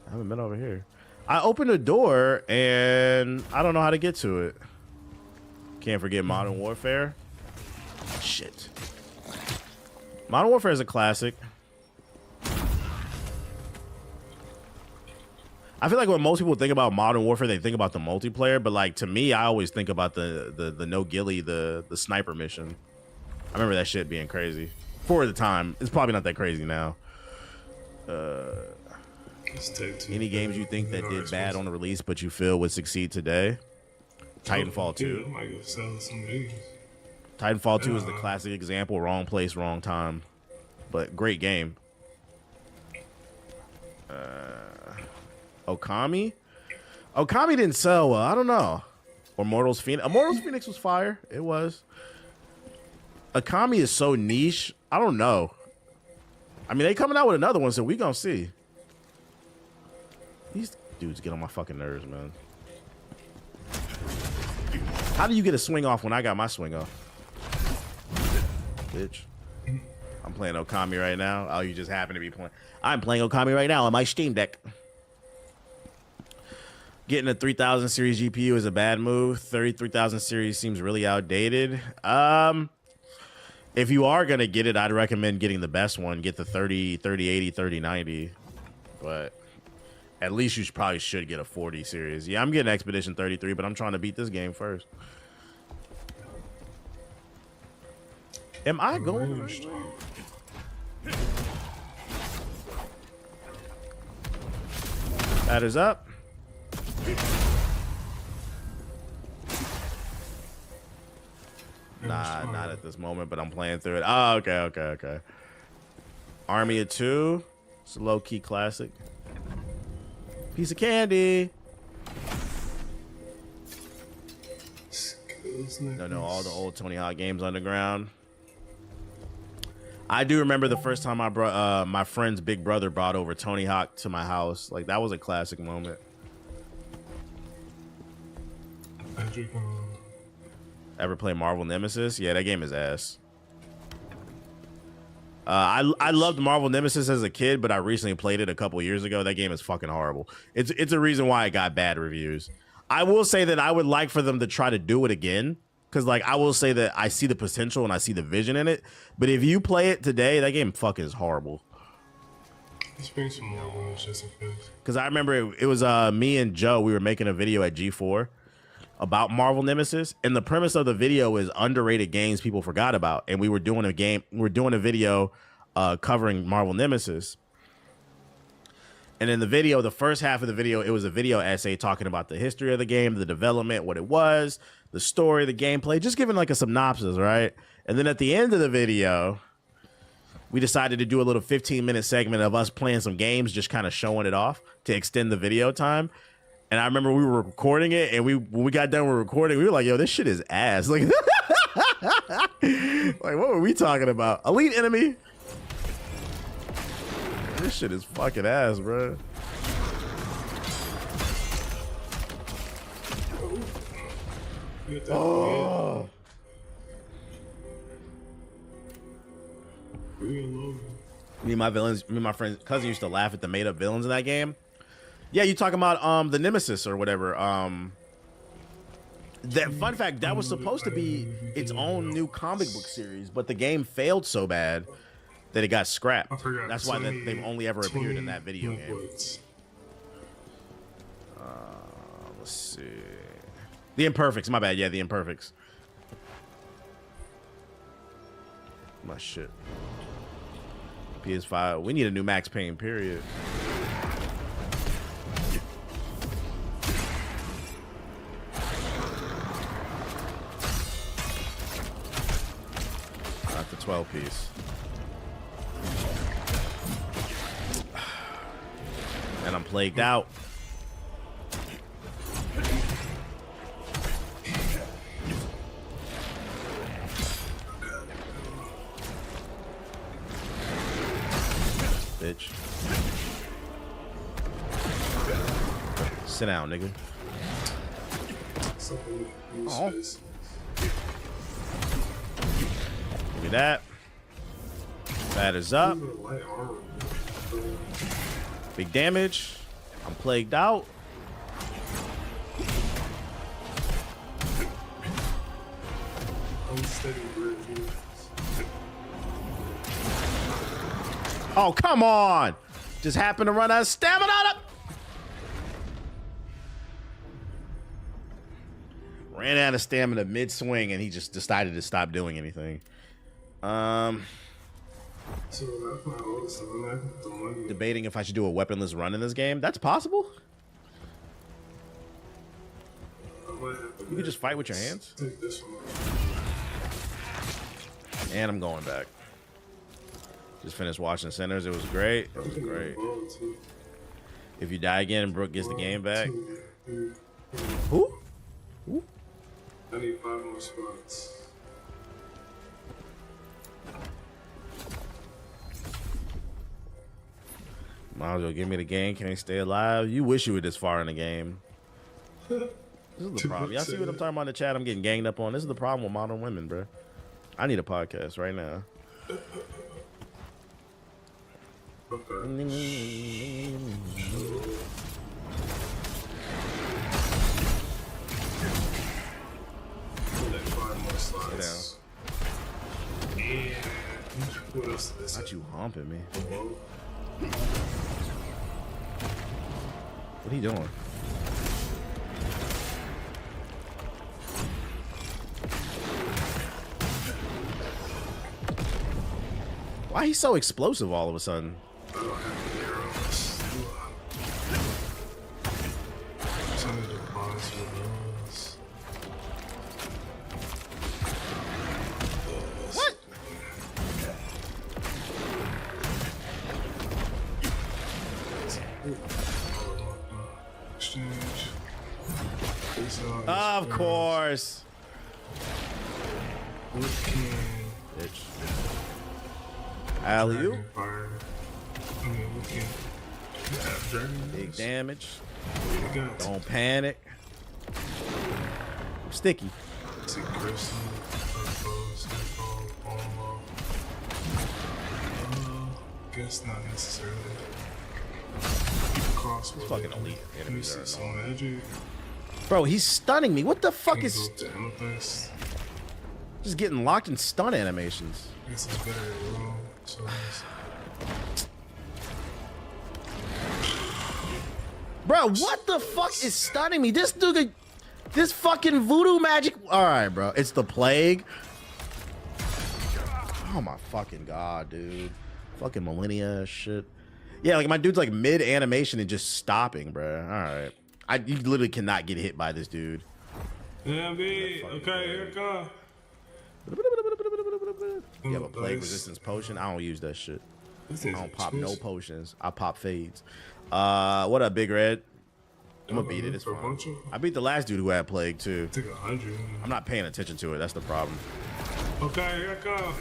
I haven't been over here. I opened a door, and I don't know how to get to it. Can't forget Modern Warfare. Shit. Modern Warfare is a classic. I feel like when most people think about Modern Warfare, they think about the multiplayer, but like to me, I always think about the no ghillie, the sniper mission. I remember that shit being crazy for the time. It's probably not that crazy now. Any games you think that did bad on the release, but you feel would succeed today? Titanfall 2. Titanfall 2 is the classic example. Wrong place, wrong time, but great game. Okami didn't sell well. I don't know. Or Immortals Phoenix. Immortals Phoenix was fire. It was. Okami is so niche. I don't know. I mean, they coming out with another one, so we gonna see. These dudes get on my fucking nerves, man. How do you get a swing off when I got my swing off? Bitch. I'm playing Okami right now. Oh, you just happen to be playing. I'm playing Okami right now on my Steam Deck. Getting a 3000 series GPU is a bad move. 33,000 series seems really outdated. If you are going to get it, I'd recommend getting the best one. Get the 3080, 3090. But at least you probably should get a 40 series. Yeah, I'm getting Expedition 33, but I'm trying to beat this game first. Am I going? Batters up. Nah, not at this moment, but I'm playing through it. Oh, okay. Army of Two. It's a low-key classic. Piece of candy. No, all the old Tony Hawk games underground. I do remember the first time I brought my friend's big brother brought over Tony Hawk to my house. Like, that was a classic moment. Ever play Marvel Nemesis? Yeah, that game is ass. I loved Marvel Nemesis as a kid, but I recently played it a couple years ago. That game is fucking horrible. It's a reason why it got bad reviews. I will say that I would like for them to try to do it again, because like I will say that I see the potential and I see the vision in it. But if you play it today, that game fucking is horrible. Because I remember it was me and Joe. We were making a video at G4 about Marvel Nemesis, and the premise of the video is underrated games people forgot about, and we were doing a video covering Marvel Nemesis. And in the video, the first half of the video, it was a video essay talking about the history of the game, the development, what it was, the story, the gameplay, just giving like a synopsis, right? And then at the end of the video, we decided to do a little 15-minute segment of us playing some games, just kind of showing it off to extend the video time. And I remember we were recording it, and when we got done with recording, we were like, yo, this shit is ass. Like, like, what were we talking about? Elite Enemy? This shit is fucking ass, bro. Oh. Me and my friend cousin used to laugh at the made up villains in that game. Yeah, you talking about the Nemesis or whatever. That fun fact, that was supposed to be its own new comic book series, but the game failed so bad that it got scrapped. That's why they've only ever appeared in that video game. Let's see. The Imperfects, my bad. Yeah, the Imperfects. My shit. PS5. We need a new Max Payne, period. Not the 12-piece. And I'm plagued out. Bitch. Sit down, nigga. Oh. Look at that. Batters up. Big damage. I'm plagued out. Oh, come on. Just happened to run out of stamina. Ran out of stamina mid-swing, and he just decided to stop doing anything. Debating if I should do a weaponless run in this game. That's possible? You can just fight with your hands? And I'm going back. Just finished watching Sinners. It was great. It was great. If you die again, Brooke gets the game back. Who? Who? I need 5 more spots. Might as well give me the game. Can he stay alive? You wish you were this far in the game. This is the problem. Y'all see what I'm talking about in the chat? I'm getting ganged up on. This is the problem with modern women, bro. I need a podcast right now. Sit down. Not you humping me. What are you doing? Why he's so explosive all of a sudden? What? Of course. Bitch. Alley-oop. Big damage. Don't panic. I'm sticky. Guess not necessarily. It's fucking elite enemies are annoying. Bro, he's stunning me. What the fuck is... Just getting locked in stun animations. Guess it's better at room, so bro, what the fuck is stunning me? This dude, this fucking voodoo magic. All right, bro. It's the plague. Oh my fucking god, dude. Fucking millennia shit. Yeah, like my dude's like mid animation and just stopping, bro. All right, you literally cannot get hit by this dude. Yeah, B. Okay, here it comes. You have a plague resistance potion? I don't use that shit. I don't pop no potions. I pop fades. What up, Big Red? I'm gonna beat it. It's fine. I beat the last dude who had plague too. Took 100. I'm not paying attention to it. That's the problem. Okay, here it comes.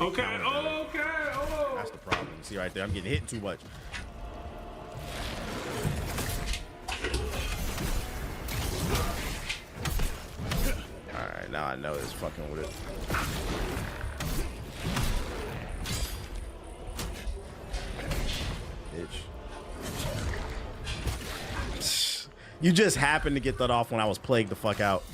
Okay, oh. That's the problem. See right there, I'm getting hit too much. Alright, now I know it's fucking with it. Bitch. You just happened to get that off when I was plagued the fuck out.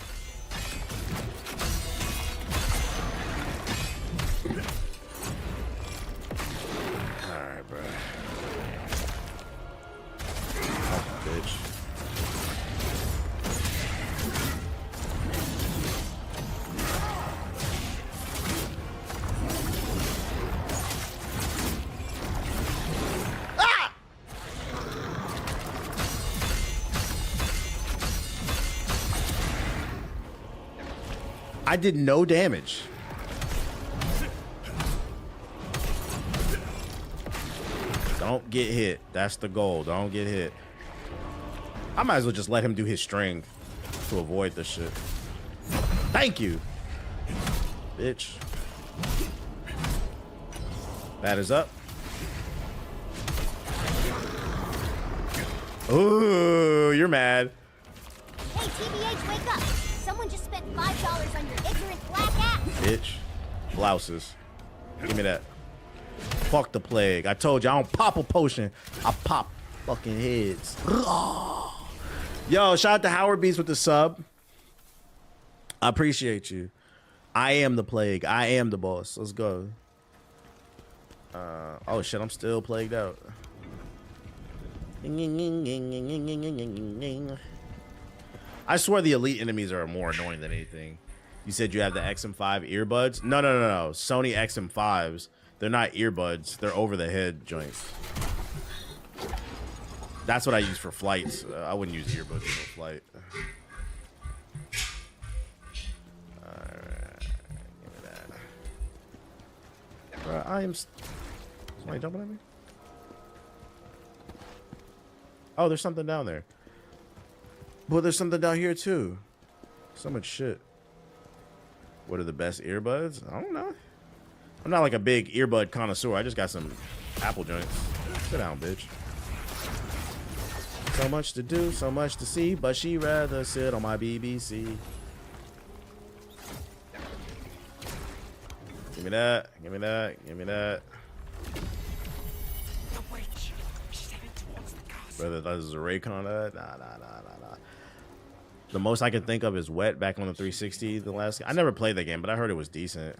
Alright, bro. Oh, bitch. I did no damage. Don't get hit. That's the goal. Don't get hit. I might as well just let him do his string to avoid this shit. Thank you, bitch. That is up. Ooh, you're mad. Hey, TBH, wake up. Someone just spent $5 on your ignorant black ass. Bitch. Blouses. Give me that. Fuck the plague. I told you I don't pop a potion. I pop fucking heads. Yo, shout out to Howard Beats with the sub. I appreciate you. I am the plague. I am the boss. Let's go. Oh shit, I'm still plagued out. I swear the elite enemies are more annoying than anything. You said you have the XM5 earbuds? No. Sony XM5s. They're not earbuds. They're over the head joints. That's what I use for flights. I wouldn't use earbuds for flight. Alright. Give me that. Bro, I am... Somebody jumping at me? Oh, there's something down there. But there's something down here too. So much shit. What are the best earbuds? I don't know. I'm not like a big earbud connoisseur. I just got some Apple joints. Sit down, bitch. So much to do, so much to see, but she rather sit on my BBC. Give me that. Give me that. Give me that. Brother, that is a Raycon. Nah. The most I can think of is Wet back on the 360. The last, I never played that game, but I heard it was decent.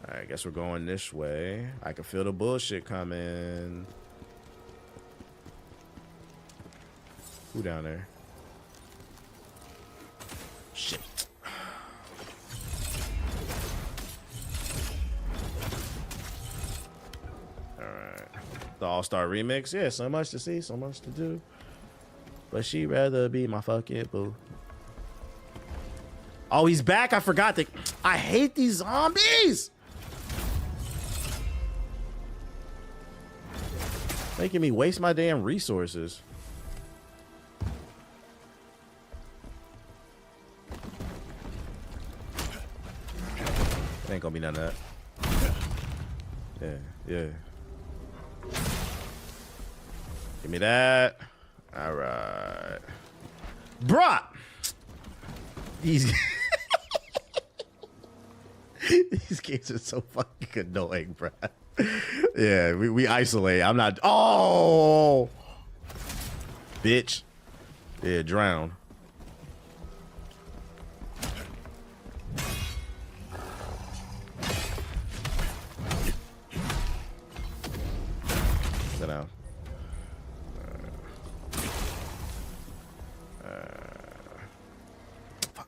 All right, I guess we're going this way. I can feel the bullshit coming. Who down there? Shit. All right, the All-Star remix. Yeah, so much to see, so much to do. But she'd rather be my fucking boo. Oh, he's back. I forgot that. I hate these zombies. Making me waste my damn resources. Ain't gonna be none of that. Yeah. Give me that. All right. Bruh. These games are so fucking annoying, bruh. Yeah, we isolate. I'm not. Oh, bitch. Yeah, drown. Sit down. Fuck.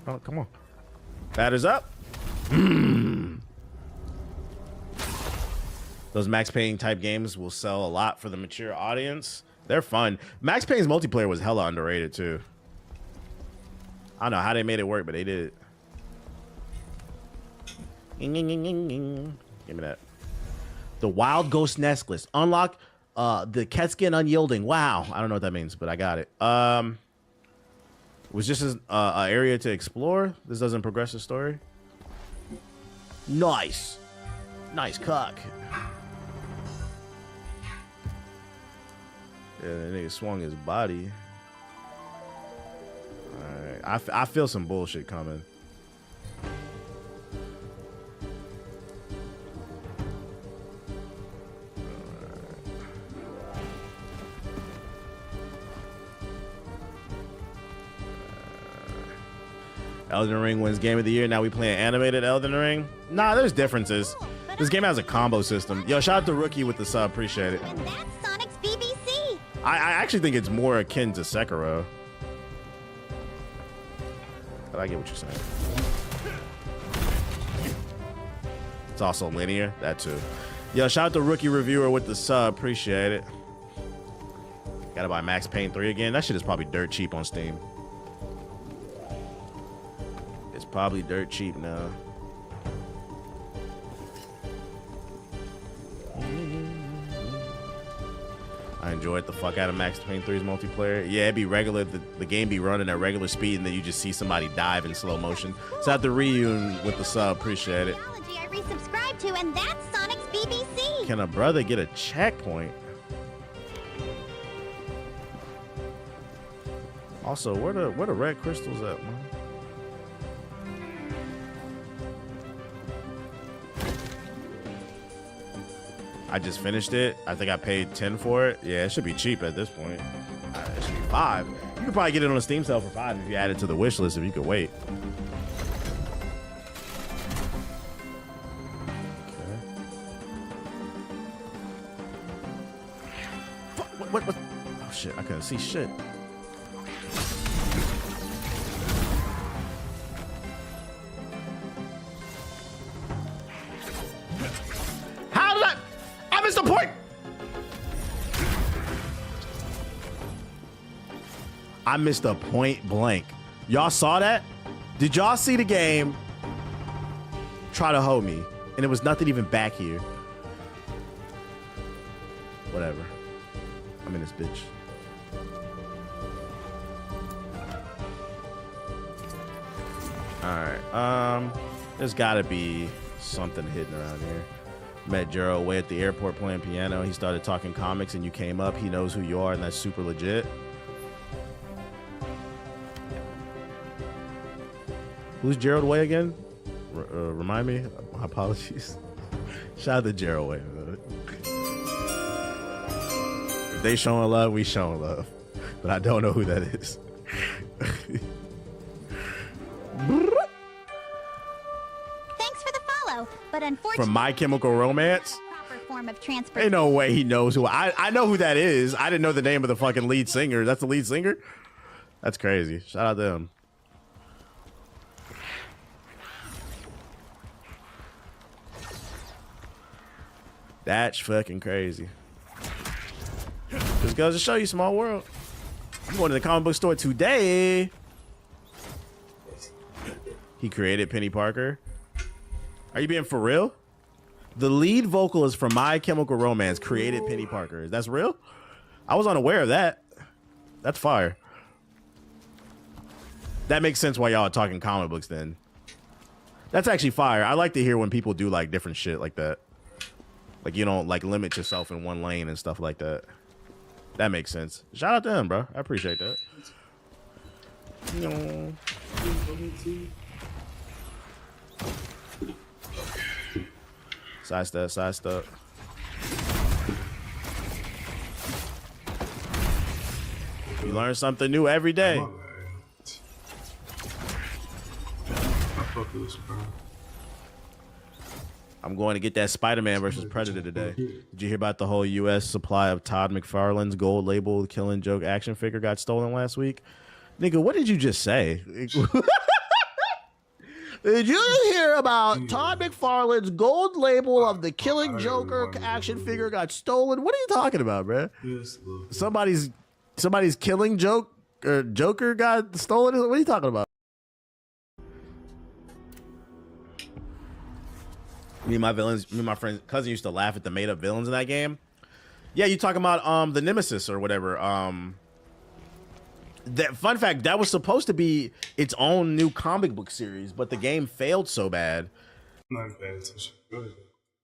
Oh, come on. Batter's up. Those Max Payne type games will sell a lot for the mature audience. They're fun. Max Payne's multiplayer was hella underrated too. I don't know how they made it work, but they did. Give me that. The Wild Ghost Necklace. Unlock the Ketskin Unyielding. Wow. I don't know what that means, but I got it. Was just an area to explore. This doesn't progress the story. Nice. Nice cock. Yeah, that nigga swung his body. Alright. I feel some bullshit coming. Elden Ring wins Game of the Year. Now we playing animated Elden Ring? Nah, there's differences. This game has a combo system. Yo, shout out to Rookie with the sub. Appreciate it. And that's Sonic's BBC. I actually think it's more akin to Sekiro. But I get what you're saying. It's also linear. That too. Yo, shout out to Rookie Reviewer with the sub. Appreciate it. Gotta buy Max Payne 3 again. That shit is probably dirt cheap on Steam. It's probably dirt cheap now. I enjoyed the fuck out of Max Payne 3's multiplayer. Yeah, it'd be regular. The game be running at regular speed, and then you just see somebody dive in slow motion. So out the reunion with the sub. Appreciate it. I resubscribed to, and that's Sonic's BBC. Can a brother get a checkpoint? Also, where the red crystals at, man? I just finished it. I think I paid 10 for it. Yeah, it should be cheap at this point. It should be 5. You could probably get it on a Steam sale for 5 if you add it to the wish list if you could wait. Okay. What? Oh shit, I couldn't see shit. The point. I missed a point blank. Y'all saw that? Did y'all see the game try to hold me and it was nothing even back here? Whatever. I'm in this bitch. All right. There's gotta be something hidden around here. Met Jero away at the airport playing piano. He started talking comics and you came up. He knows who you are and that's super legit. Who's Gerald Way again? Remind me? My apologies. Shout out to Gerald Way. If they showing love, we showing love. But I don't know who that is. But unfortunately, from My Chemical Romance? Proper form of transport. Ain't no way he knows who. I know who that is. I didn't know the name of the fucking lead singer. That's the lead singer? That's crazy. Shout out to him. That's fucking crazy. Just goes to show you, small world. I'm going to the comic book store today. He created Penny Parker. Are you being for real? The lead vocalist from My Chemical Romance created Penny Parker. That's real? I was unaware of that. That's fire. That makes sense why y'all are talking comic books then. That's actually fire. I like to hear when people do like different shit like that. Like you don't like limit yourself in one lane and stuff like that. That makes sense. Shout out to him, bro. I appreciate that. Side step, side step. You learn something new every day. I'm going to get that Spider-Man versus Predator today. Did you hear about the whole U.S. supply of Todd McFarlane's gold label Killing Joke action figure got stolen last week? Nigga, what did you just say? Did you hear about Todd McFarlane's gold label of the Killing Joker action figure got stolen? What are you talking about, bro? Somebody's killing Joker got stolen? What are you talking about? Me and my friend cousin used to laugh at the made up villains in that game. Yeah, you talking about the Nemesis or whatever. That fun fact, that was supposed to be its own new comic book series, but the game failed so bad. Not bad attention. Good.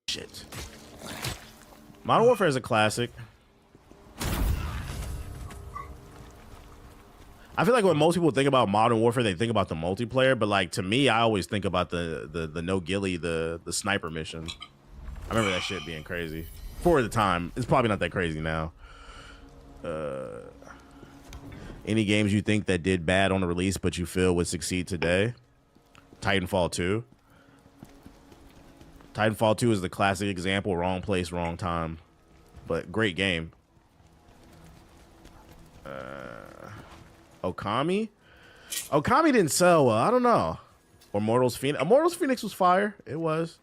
Shit. Modern Warfare is a classic. I feel like when most people think about Modern Warfare, they think about the multiplayer, but like to me, I always think about the no ghillie, the sniper mission. I remember that shit being crazy for the time. It's probably not that crazy now. Any games you think that did bad on the release but you feel would succeed today? Titanfall 2. Titanfall 2 is the classic example. Wrong place, wrong time. But great game. Okami? Okami didn't sell well. I don't know. Or Immortals Phoenix. Immortals Phoenix was fire. It was.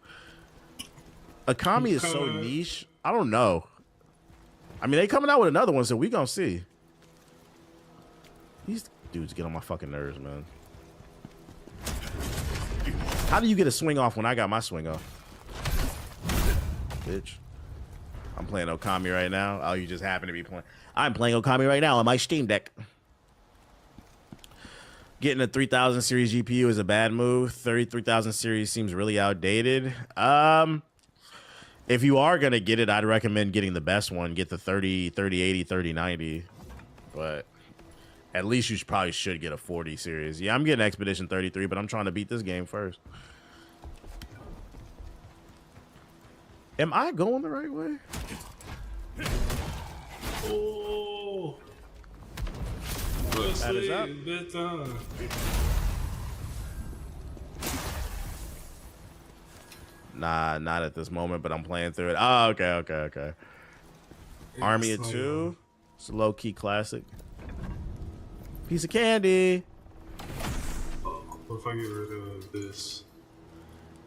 Okami is so niche. I don't know. I mean, they coming out with another one, so we gonna see. These dudes get on my fucking nerves, man. How do you get a swing off when I got my swing off? Bitch. I'm playing Okami right now. Oh, you just happen to be playing. I'm playing Okami right now on my Steam Deck. Getting a 3000 series GPU is a bad move. 33,000 series seems really outdated. If you are going to get it, I'd recommend getting the best one. Get the 3080, 3090. But at least you probably should get a 40 series. Yeah, I'm getting Expedition 33, but I'm trying to beat this game first. Am I going the right way? Oh. That is up. Nah, not at this moment, but I'm playing through it. Oh, okay. Army of Two. It's a low-key classic. Piece of candy. What if I get rid of this?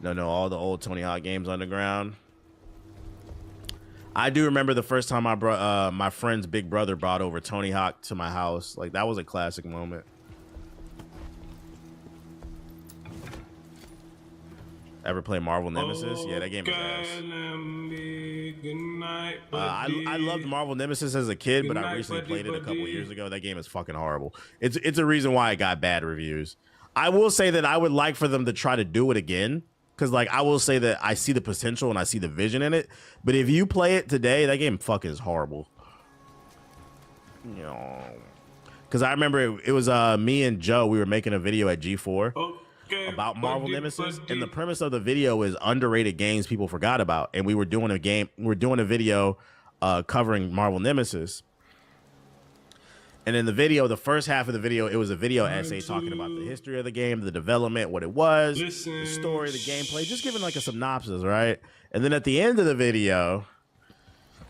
No, all the old Tony Hawk games underground. I do remember the first time I brought my friend's big brother brought over Tony Hawk to my house. Like, that was a classic moment. Ever play Marvel Nemesis? Yeah, that game is ass. I loved Marvel Nemesis as a kid, but I recently played it a couple years ago. That game is fucking horrible. It's a reason why it got bad reviews. I will say that I would like for them to try to do it again. Because, like, I will say that I see the potential and I see the vision in it. But if you play it today, that game fucking is horrible. You know. Because I remember it was me and Joe. We were making a video at G4 about Marvel Nemesis. And the premise of the video is underrated games people forgot about. And we were doing a video covering Marvel Nemesis. And in the video, the first half of the video, it was a video essay talking about the history of the game, the development, what it was, the story, the gameplay, just giving like a synopsis, right? And then at the end of the video,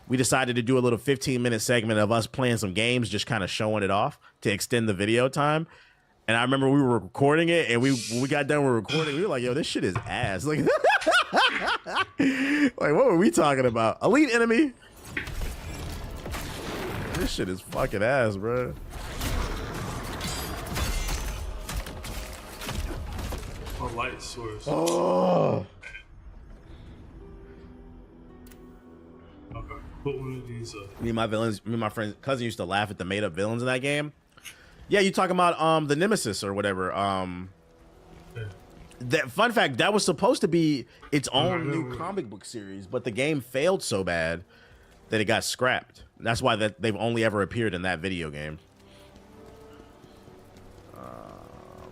we decided to do a little 15-minute segment of us playing some games, just kind of showing it off to extend the video time. And I remember we were recording it, and when we got done with recording, we were like, yo, this shit is ass. Like, what were we talking about? Elite Enemy? This shit is fucking ass, bro. A light source. Oh. Okay, put one of these up. Me and my friend cousin used to laugh at the made up villains in that game. Yeah, you talking about the Nemesis or whatever. That fun fact, that was supposed to be its own new comic book series, but the game failed so bad that it got scrapped. That's why they've only ever appeared in that video game.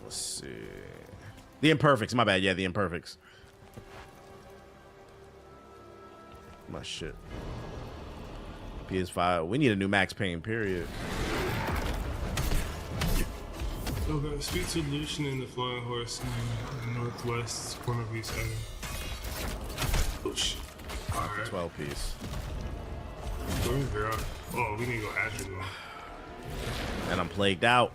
Let's see. The Imperfects, my bad. Yeah, the Imperfects. My shit. PS5. We need a new Max Payne, period. Okay, speak to Lucian in the Flying Horse in the northwest corner of East Island. Oh shit. Alright. 12 piece. Oh, we need to go Azure now. And I'm plagued out.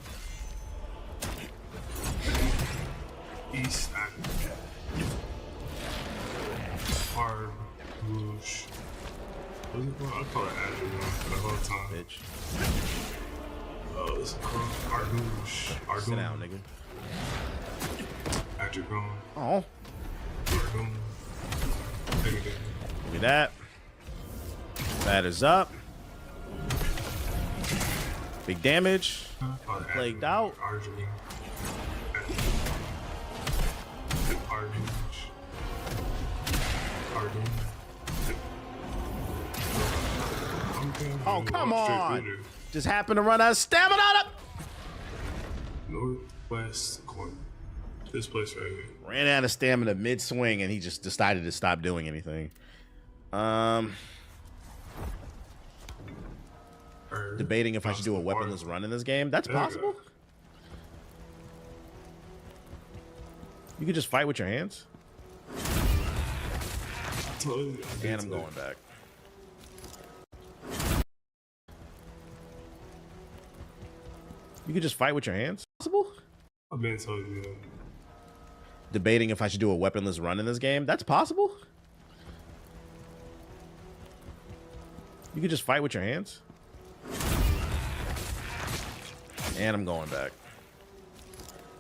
East Hard Rouge. What's it called? I call it Adrian for the whole time. Bitch. Oh, it's called Ardouche. Sit down, nigga. Adrian. Oh. Ardouche. Give me that. That is up. Big damage. Plagued out. Oh, come on. Just happened to run out of stamina. Northwest corner. This place right here. Ran out of stamina mid-swing, and he just decided to stop doing anything. Debating if I should do a weaponless run in this game. That's possible. You could just fight with your hands. And I'm going back. You could just fight with your hands. Possible? I've been told you that. Debating if I should do a weaponless run in this game. That's possible. You could just fight with your hands. And I'm going back.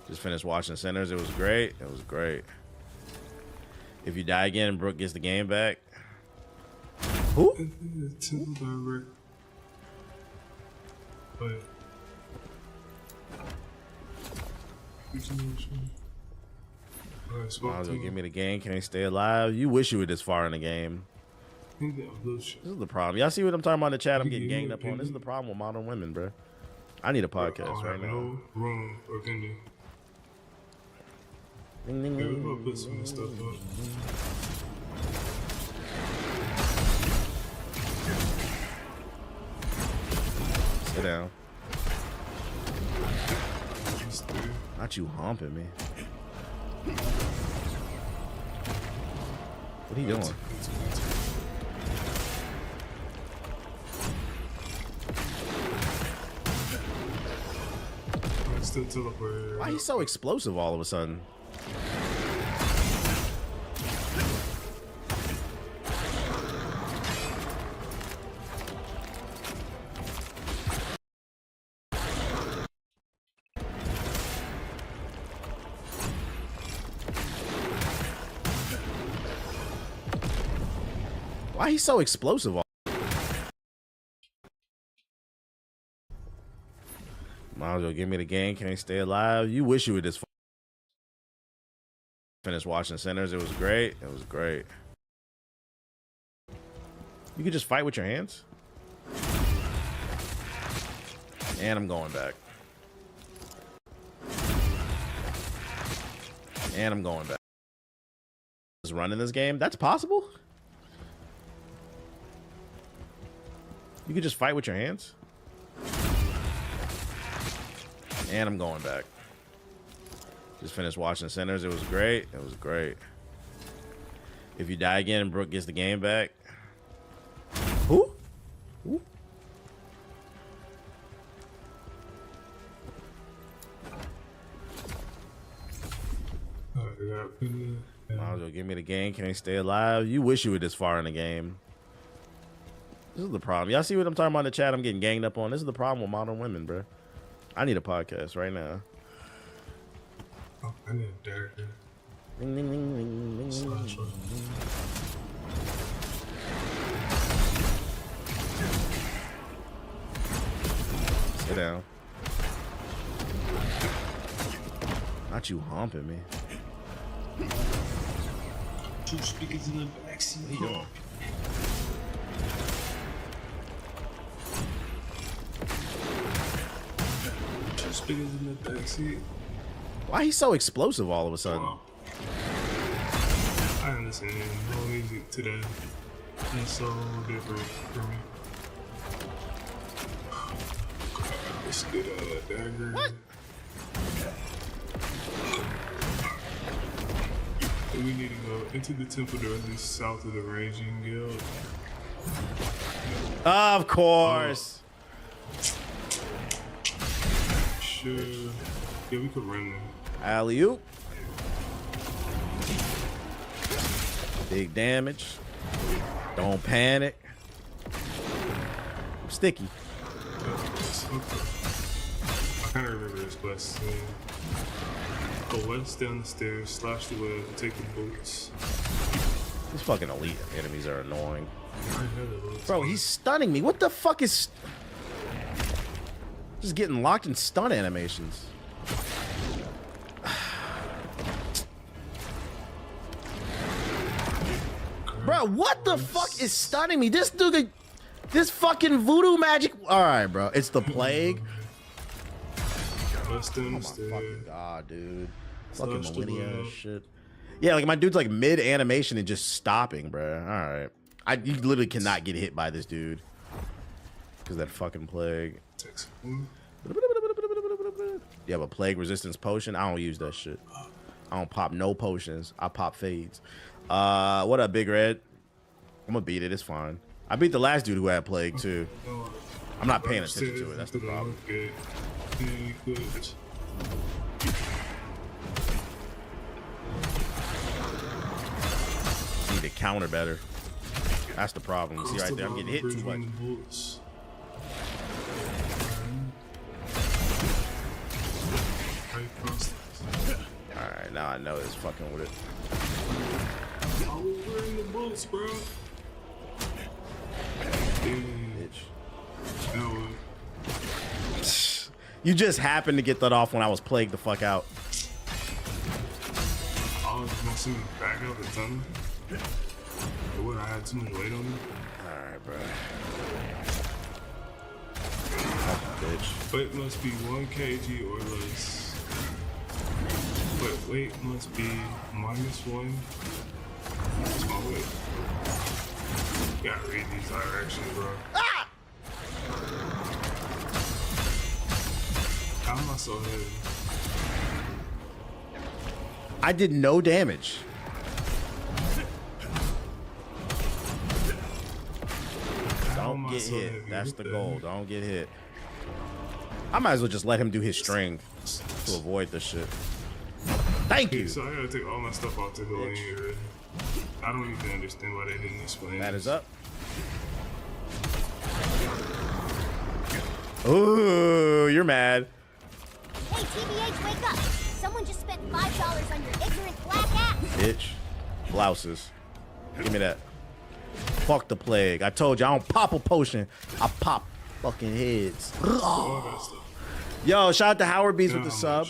Just finished watching Centers. It was great. It was great. If you die again, Brooke gets the game back. Who? Might as well give me the game. Can I stay alive? You wish you were this far in the game. This is the problem. Y'all see what I'm talking about in the chat? I'm getting ganged up on. This is the problem with modern women, bro. I need a podcast right now. No room for Kenny. Ding, ding, Yeah, ding, we're gonna put some of this stuff up. Sit down. Not you humping me. What are you doing? Why he's so explosive all of a sudden? Why he's so explosive? Might as well give me the game. Can I stay alive? You wish you were this far. Finished watching Centers. It was great. It was great. You could just fight with your hands. And I'm going back. And I'm going back. Just running this game. That's possible? You could just fight with your hands. And I'm going back. Just finished watching Centers. It was great. It was great. If you die again, Brooke gets the game back. Who? Who? Might as well give me the game. Can I stay alive? You wish you were this far in the game. This is the problem. Y'all see what I'm talking about in the chat? I'm getting ganged up on. This is the problem with modern women, bro. I need a podcast right now. Oh, I need a dagger. Ding, ding, ding, ding, ding, ding. Sit down. Not you humping me. Two speakers in the backseat. What are you doing? Speakers in the backseat. Why he's so explosive all of a sudden? I understand. No music today. It's so different for me. Let's get a dagger. What? We need to go into the temple directly south of the Raging Guild. Of course. Sure. Yeah, we could run them. Alley-oop. Big damage. Don't panic. I'm sticky. I kind of remember this quest. Go west down the stairs, slash the web, take the boots. These fucking elite enemies are annoying. Bro, he's stunning me. What the fuck is... Just getting locked in stun animations. Bro, what the fuck is stunning me? This dude, this fucking voodoo magic. All right, bro. It's the plague. Oh my fucking god, dude. Fucking millennia shit. Yeah, like my dude's like mid animation and just stopping, bro. All right. You literally cannot get hit by this dude. Because that fucking plague. You have a plague resistance potion? I don't use that shit. I don't pop no potions. I pop fades. What up, Big Red? I'm gonna beat it. It's fine. I beat the last dude who had plague too. I'm not paying attention to it. That's the problem. Need to counter better. That's the problem. See right there, I'm getting hit too much. Alright, now I know it's fucking with it. Oh, we're in the boots, bro. Bitch. You just happened to get that off when I was plagued the fuck out. I was gonna see me back up the tunnel. What, I had too much weight on me? Alright, bro. Bitch. Weight must be 1 kg or less. But weight must be -1. That's my weight. You gotta read these directions, bro. Ah! How am I so heavy? I did no damage. Don't get hit. That's the goal. Don't get hit. I might as well just let him do his string to avoid this shit. Thank you. So I gotta take all my stuff out to go in here. I don't even understand why they didn't explain. That is up. Ooh, you're mad. Hey, TBH, wake up! Someone just spent $5 on your ignorant black ass! Bitch. Blouses. Give me that. Fuck the plague. I told you I don't pop a potion. I pop fucking heads. Yo, shout out to Howard Bees with the sub.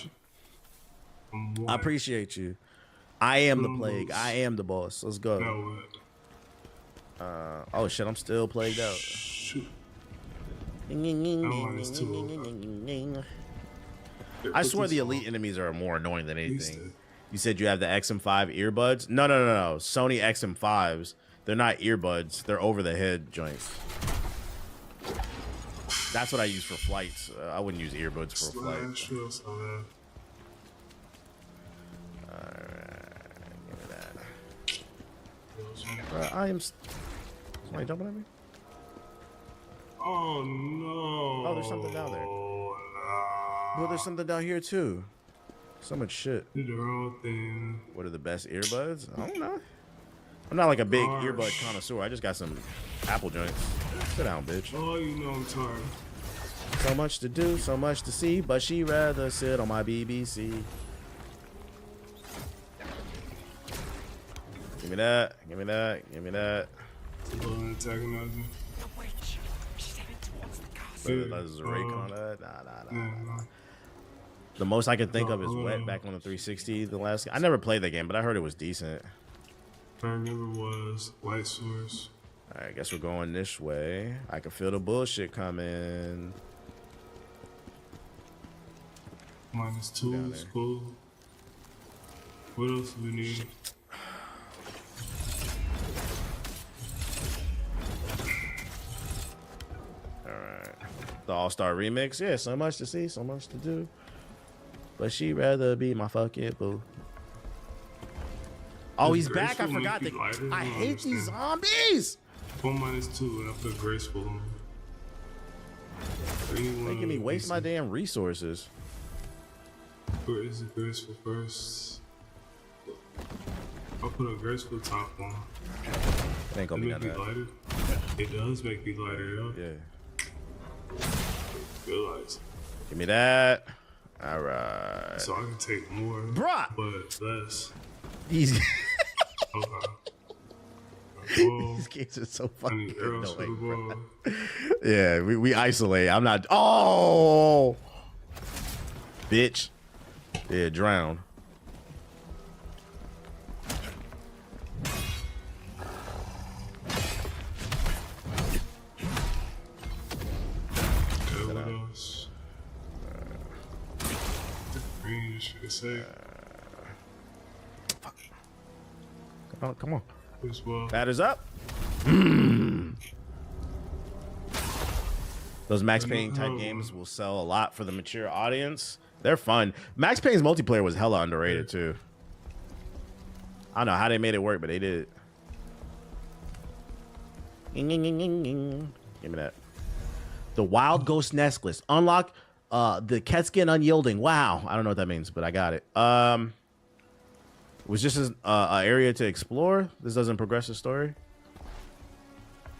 I appreciate you. I am the plague. I am the boss. Let's go. Oh shit, I'm still plagued out. I swear the elite enemies are more annoying than anything. You said you have the XM5 earbuds? No. Sony XM5s. They're not earbuds. They're over the head joints. That's what I use for flights. I wouldn't use earbuds for a flight. Give me that. I am. Somebody jumping at me? Oh no! Oh, there's something down there. Well, there's something down here too. So much shit. What are the best earbuds? I don't know. I'm not like a big earbud connoisseur. I just got some Apple joints. Sit down, bitch. Oh, you know I'm tired. So much to do, so much to see, but she rather sit on my BBC. Give me that. Give me that. Give me that. There's a rake on that. Nah. The most I can think of is Wet back on the 360. The last, I never played that game, but I heard it was decent. I remember was White Source. All right, I guess we're going this way. I can feel the bullshit coming. -2 is cool. What else do we need? All right, the All-Star remix. Yeah, so much to see, so much to do. But she rather be my fucking boo. Oh, he's back. I forgot that. I hate these zombies. 1 -2, and I put graceful on. Making me waste my damn resources. Where is it graceful first? I'll put a graceful top on. It ain't gonna be nothing. Lighter. It does make me lighter, yo. Yeah. Good lights. Give me that. All right. So I can take more, bruh, but less. Easy. Okay. These games are so fucking arrows for the ball. Yeah, we isolate. I'm not. Oh, bitch. Yeah, drown. What else? Green, should I say? Come on. Well. Batters up. Those Max Payne type games will sell a lot for the mature audience. They're fun. Max Payne's multiplayer was hella underrated too. I don't know how they made it work, but they did. Give me that. The Wild Ghost Necklace. Unlock the Ketskin Unyielding. Wow. I don't know what that means, but I got it. Was just an area to explore. This doesn't progress the story.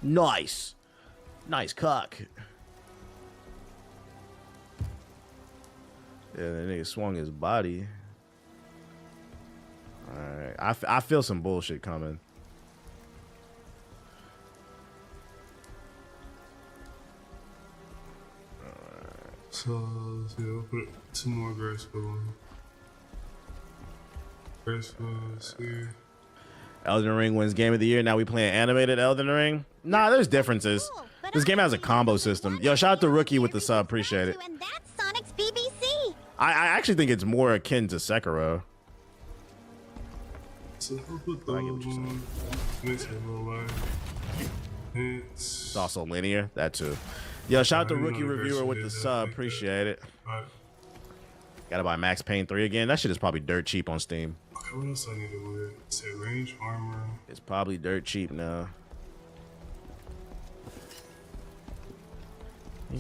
Nice. Nice cock. Yeah, that nigga swung his body. Alright. I feel some bullshit coming. So, let's see, I'll put 2 more graceful on. Graceful, here. Elden Ring wins Game of the Year. Now we playing animated Elden Ring. Nah, there's differences. This game has a combo system. Yo, shout out to Rookie with the sub. Appreciate it. And that's Sonic's BBC. I actually think it's more akin to Sekiro. So I'll put those on. Makes it a little light. It's also linear. That too. Yo, shout out to Rookie Reviewer with the sub. Appreciate it. Gotta buy Max Payne 3 again. That shit is probably dirt cheap on Steam. Okay, what else I need to wear? Say range armor. It's probably dirt cheap now. I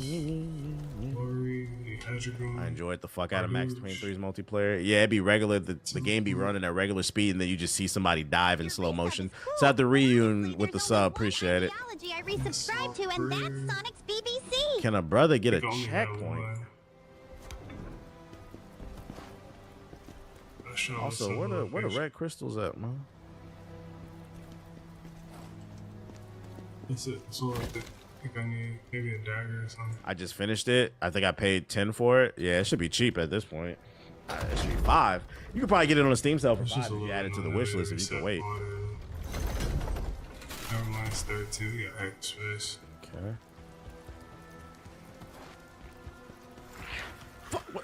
enjoyed the fuck out of Max Payne 3's multiplayer. Yeah, it'd be regular. The game be running at regular speed, and then you just see somebody dive in slow motion. So at the reunion with the sub, appreciate it. I resubscribed to, and that's Sonic's BBC. Can a brother get a checkpoint? Also, where the red crystals at, man? That's it. So I think I need maybe a dagger or something. I just finished it. I think I paid 10 for it. Yeah, it should be cheap at this point. It should be 5. You could probably get it on the Steam sale for 5 if you add it to the wish list if you can wait. Never mind, it's 32. You got X-Fish. Okay.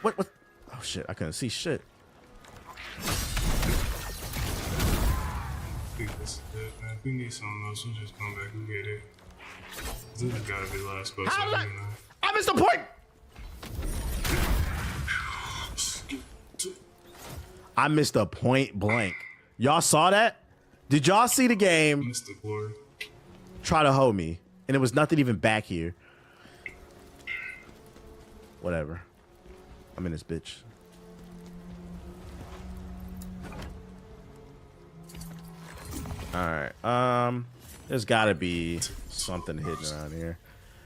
What? Oh shit! I couldn't see shit. I think this is it, man. If we need something else, we'll just come back and get it. This has gotta be the last question. I missed the point! I missed a point blank. Y'all saw that? Did y'all see the game? Missed the glory. Try to hold me. And it was nothing even back here. Whatever. I'm in this bitch. Alright, there's gotta be something hidden around here.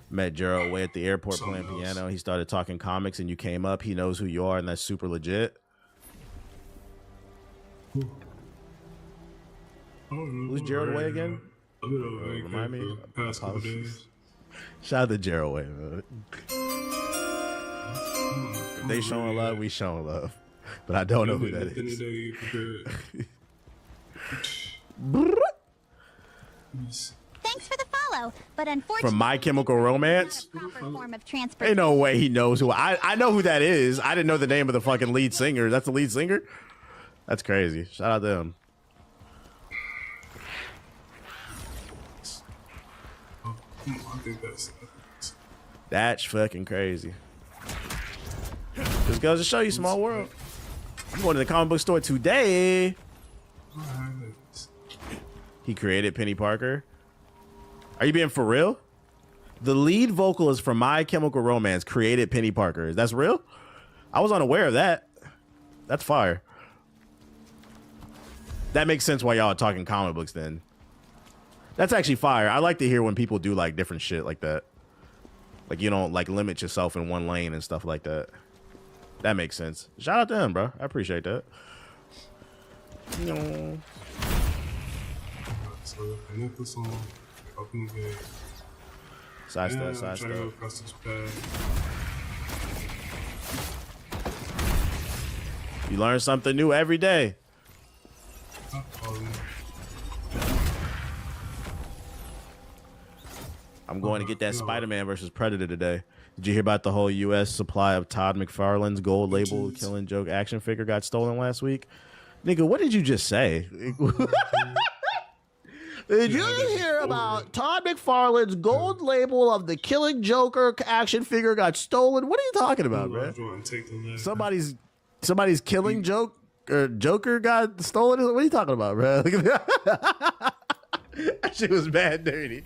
Met Gerald away at the airport playing piano. He started talking comics and you came up. He knows who you are and that's super legit. Who's Gerald Way again? Remind me. Shout out to Gerald Way, man. If they showing love, we showing love. But I don't know who that is. Thanks for the follow, but unfortunately, From My Chemical Romance? Ain't no way he knows who. I know who that is. I didn't know the name of the fucking lead singer. That's the lead singer? That's crazy. Shout out to him. That's fucking crazy. This goes to show you, small world. I'm going to the comic book store today. He created Penny Parker. Are you being for real? The lead vocalist from My Chemical Romance created Penny Parker. That's real? I was unaware of that. That's fire. That makes sense why y'all are talking comic books then. That's actually fire. I like to hear when people do like different shit like that. Like you don't like limit yourself in one lane and stuff like that. That makes sense. Shout out to him, bro. I appreciate that. No. So I need this on. Open the gate. Side step, side step. You learn something new every day. I'm going to get that Spider-Man versus Predator today. Did you hear about the whole U.S. supply of Todd McFarlane's gold label Killing Joke action figure got stolen last week? Nigga, what did you just say? Did you hear about Todd McFarlane's gold label of the Killing Joker action figure got stolen? What are you talking about, man? Somebody's Killing Joke or Joker got stolen? What are you talking about, bro? That shit was bad dirty.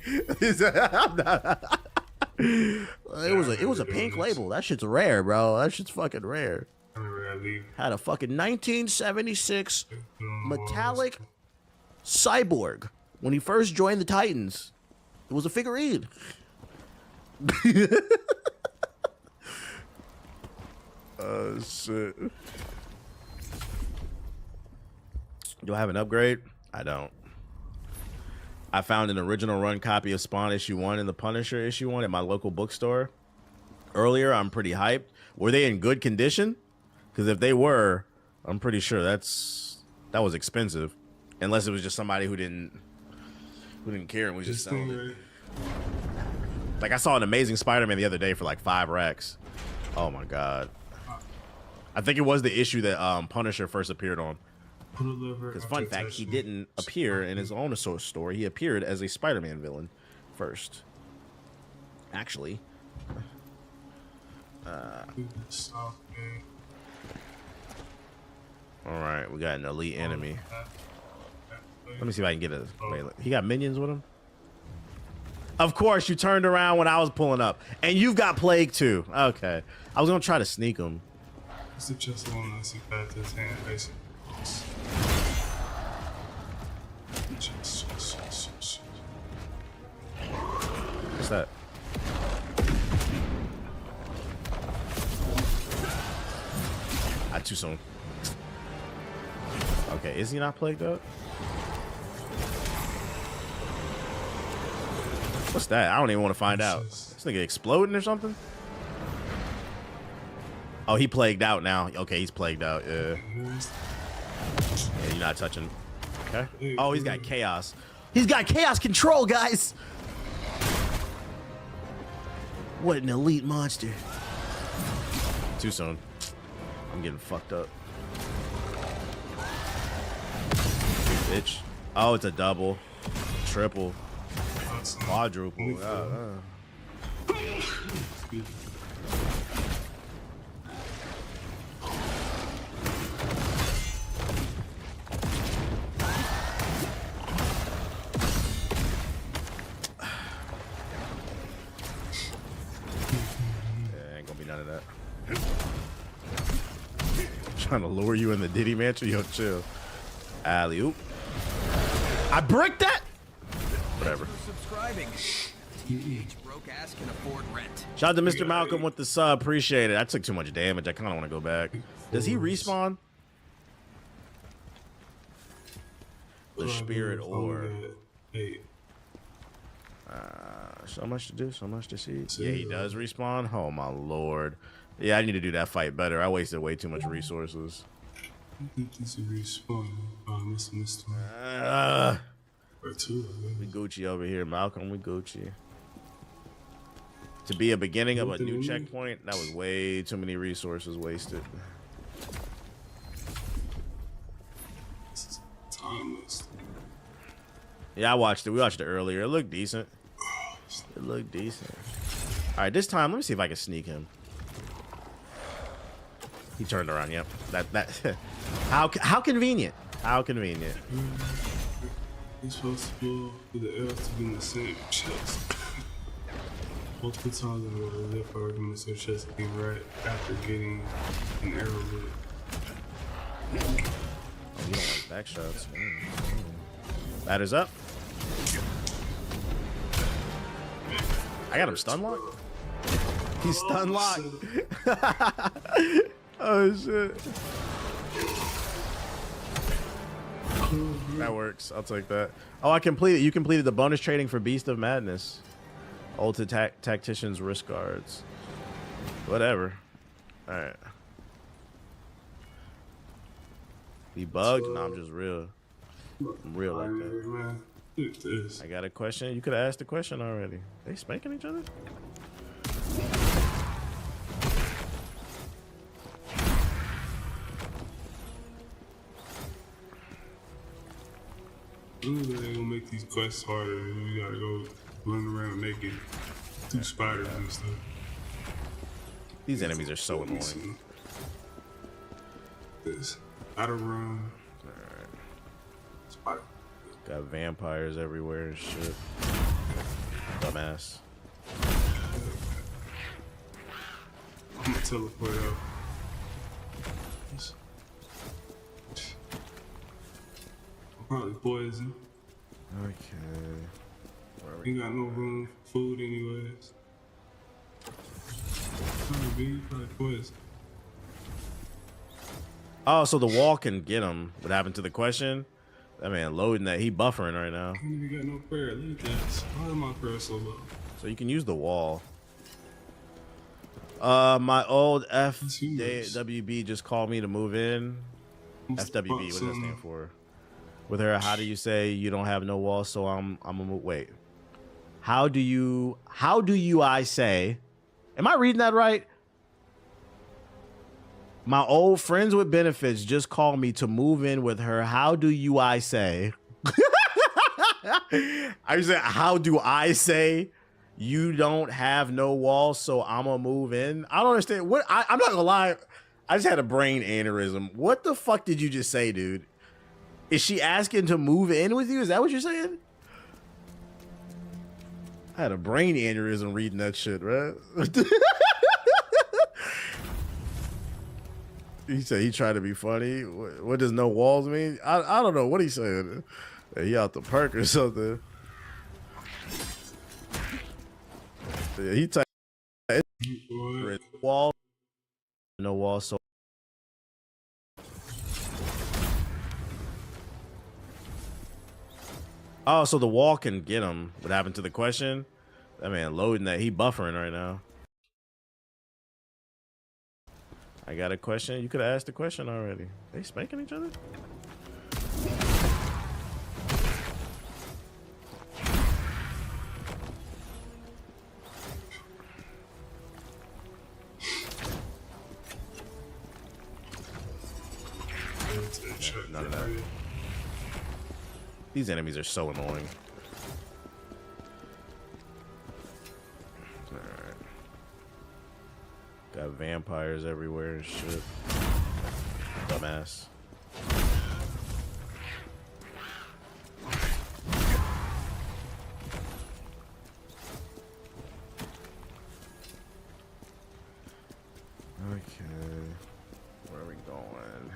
It was a pink label. That shit's rare, bro. That shit's fucking rare. Had a fucking 1976 metallic cyborg when he first joined the Titans. It was a figurine. Oh shit. Do I have an upgrade? I don't. I found an original run copy of Spawn issue 1 and the Punisher issue 1 at my local bookstore earlier. I'm pretty hyped. Were they in good condition? Because if they were, I'm pretty sure that was expensive, unless it was just somebody who didn't care and was just selling it. Like I saw an Amazing Spider-Man the other day for like 5 racks. Oh my god! I think it was the issue that Punisher first appeared on. Because fun fact, he didn't appear in his own source story. He appeared as a Spider-Man villain first. Actually. Alright, we got an elite enemy. Let me see if I can get a... Wait, he got minions with him? Of course, you turned around when I was pulling up. And you've got Plague too. Okay. I was going to try to sneak him. It's just one I see back to his hand, basically. What's that? Too soon. Okay, is he not plagued up? What's that? I don't even want to find out. This nigga exploding or something? Oh, he plagued out now. Okay, he's plagued out. Yeah. Yeah, you're not touching. Okay. Oh, he's got chaos. He's got chaos control, guys. What an elite monster. Too soon. I'm getting fucked up. Bitch. Oh, it's a double. Triple. Quadruple. Ain't gonna be none of that. Trying to lure you in the Diddy mansion? Yo, chill. Alley oop. I bricked that? Whatever. Shout out to Mr. Malcolm with the sub. Appreciate it. I took too much damage. I kind of want to go back. Does he respawn? The spirit ore. So much to do, so much to see. Yeah, he does respawn. Oh my lord. Yeah, I need to do that fight better. I wasted way too much resources. I think this is respawn. We Gucci over here, Malcolm. We Gucci. To be a beginning of a new checkpoint, that was way too many resources wasted. Yeah, I watched it. We watched it earlier. It looked decent. It looked decent. All right, this time, let me see if I can sneak him. He turned around. Yep. That. How convenient. How convenient. He's supposed to go through the air to be in the same chest. Multiple times in the left argument, so chest came right after getting an arrow with it. You don't like back shots. Batters up. I got him stun locked. He's stun locked. Oh shit. That works. I'll take that. Oh, I completed. You completed the bonus trading for Beast of Madness. Ultimate Tactician's Wrist Guards. Whatever. All right. He bugged? No, I'm just real. I'm real like that. I got a question. You could have asked the question already. They spanking each other? They're gonna make these quests harder. You gotta go run around naked through spiders and stuff. These enemies are so annoying. This outer run. Alright. Spider. Got vampires everywhere and shit. Dumbass. I'm gonna teleport out. Probably poison. Okay. Ain't got no room for food anyways. Probably poison. Oh, so the wall can get him. What happened to the question? That man loading that. He buffering right now. I ain't even got no prayer. Look at that. Why is my prayer so low? So you can use the wall. My old FWB just called me to move in. FWB, what does that stand for? With her, how do you say you don't have no wall? So I'm gonna move. Wait. How do you I say? Am I reading that right? My old friends with benefits just called me to move in with her. How do you I say? I said, how do I say you don't have no wall? So I'm gonna move in. I don't understand. What I'm not gonna lie. I just had a brain aneurysm. What the fuck did you just say, dude? Is she asking to move in with you? Is that what you're saying? I had a brain aneurysm reading that shit, right? He said he tried to be funny. What does no walls mean? I don't know what he's saying. He out the perk or something. Yeah, he typed wall. No wall. So oh, so the wall can get him. What happened to the question? That man loading that. He buffering right now. I got a question. You could have asked the question already. They spanking each other? None of that. These enemies are so annoying. Alright. Got vampires everywhere and shit. Dumbass. Okay. Where are we going?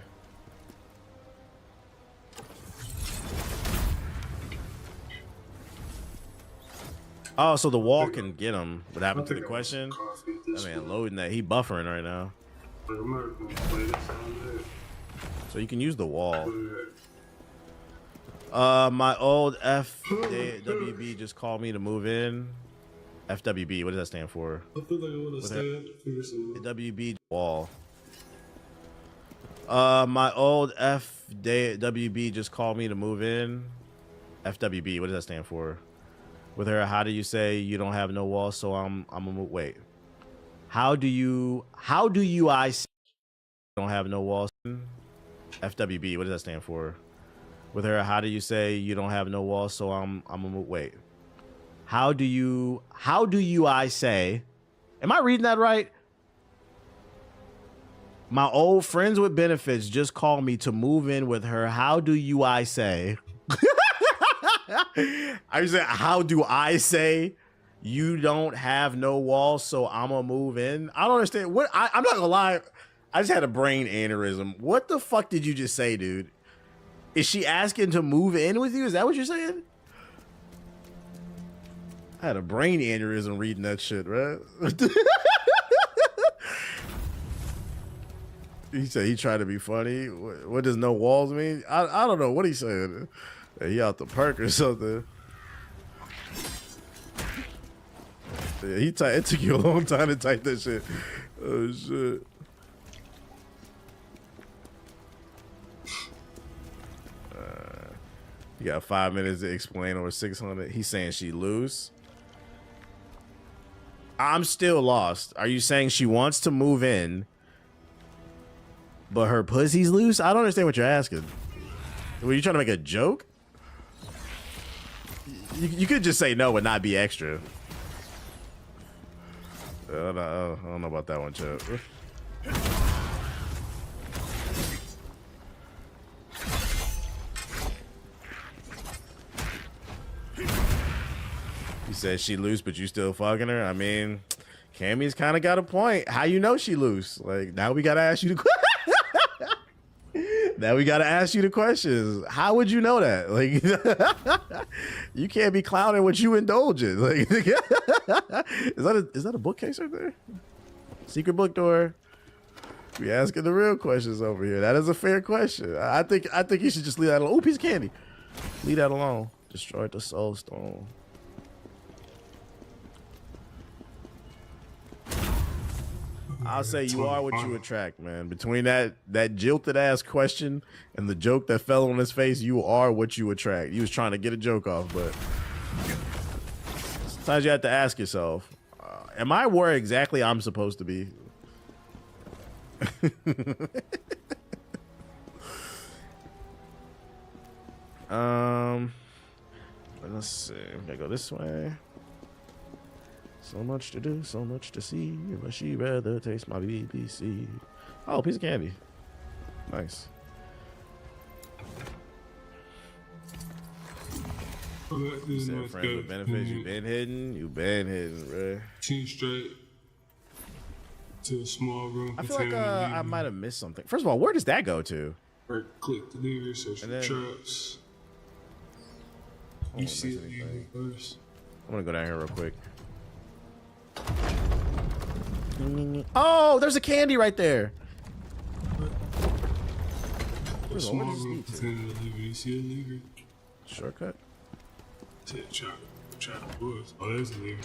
Oh, so the wall can get him. What happened to the question? That man loading that. He buffering right now. So you can use the wall. My old FWB just called me to move in. FWB, what does that stand for? I feel like I would have said WB wall. My old FWB just called me to move in. FWB, what does that stand for? With her, how do you say you don't have no wall? So I'm gonna move. Wait. How do you I say you don't have no walls? FWB, what does that stand for? With her, how do you say you don't have no wall? So I'm gonna move. Wait. How do you I say? Am I reading that right? My old friends with benefits just called me to move in with her. How do you I say? I said, how do I say you don't have no walls? So I'm gonna move in. I don't understand. What I'm not gonna lie. I just had a brain aneurysm. What the fuck did you just say, dude? Is she asking to move in with you? Is that what you're saying? I had a brain aneurysm reading that shit, right? He said he tried to be funny. What does no walls mean? I don't know what he's saying. He out the park or something. Yeah, it took you a long time to type that shit. Oh shit. You got 5 minutes to explain over 600. He's saying she loose. I'm still lost. Are you saying she wants to move in, but her pussy's loose? I don't understand what you're asking. Were you trying to make a joke? You could just say no and not be extra. I don't know about that one, Chip. You said she loose, but you still fucking her? I mean, Cammy's kind of got a point. How you know she loose? Like, now we got to ask you the Now we got to ask you the questions. How would you know that? Like, you can't be clowning what you indulge in. Like, is that a bookcase right there? Secret book door. We asking the real questions over here. That is a fair question. I think you should just leave that alone. Oh, piece of candy. Leave that alone. Destroyed the soul stone. I'll say you are what you attract, man. Between that jilted ass question and the joke that fell on his face, you are what you attract. He was trying to get a joke off, but sometimes you have to ask yourself, am I where exactly I'm supposed to be? Let's see. I'm gonna go this way. So much to do, so much to see, but she rather taste my BBC. Oh, piece of candy. Nice. You said friends with benefits, you've been hidden, bro. Team straight to a small room. I feel like I might have missed something. First of all, where does that go to? Right click to leave, search for traps. You see it first. I'm gonna go down here real quick. Oh, there's a candy right there. A small room containing a lever. You see a lever? Shortcut? Try the woods. Oh, there's a lever.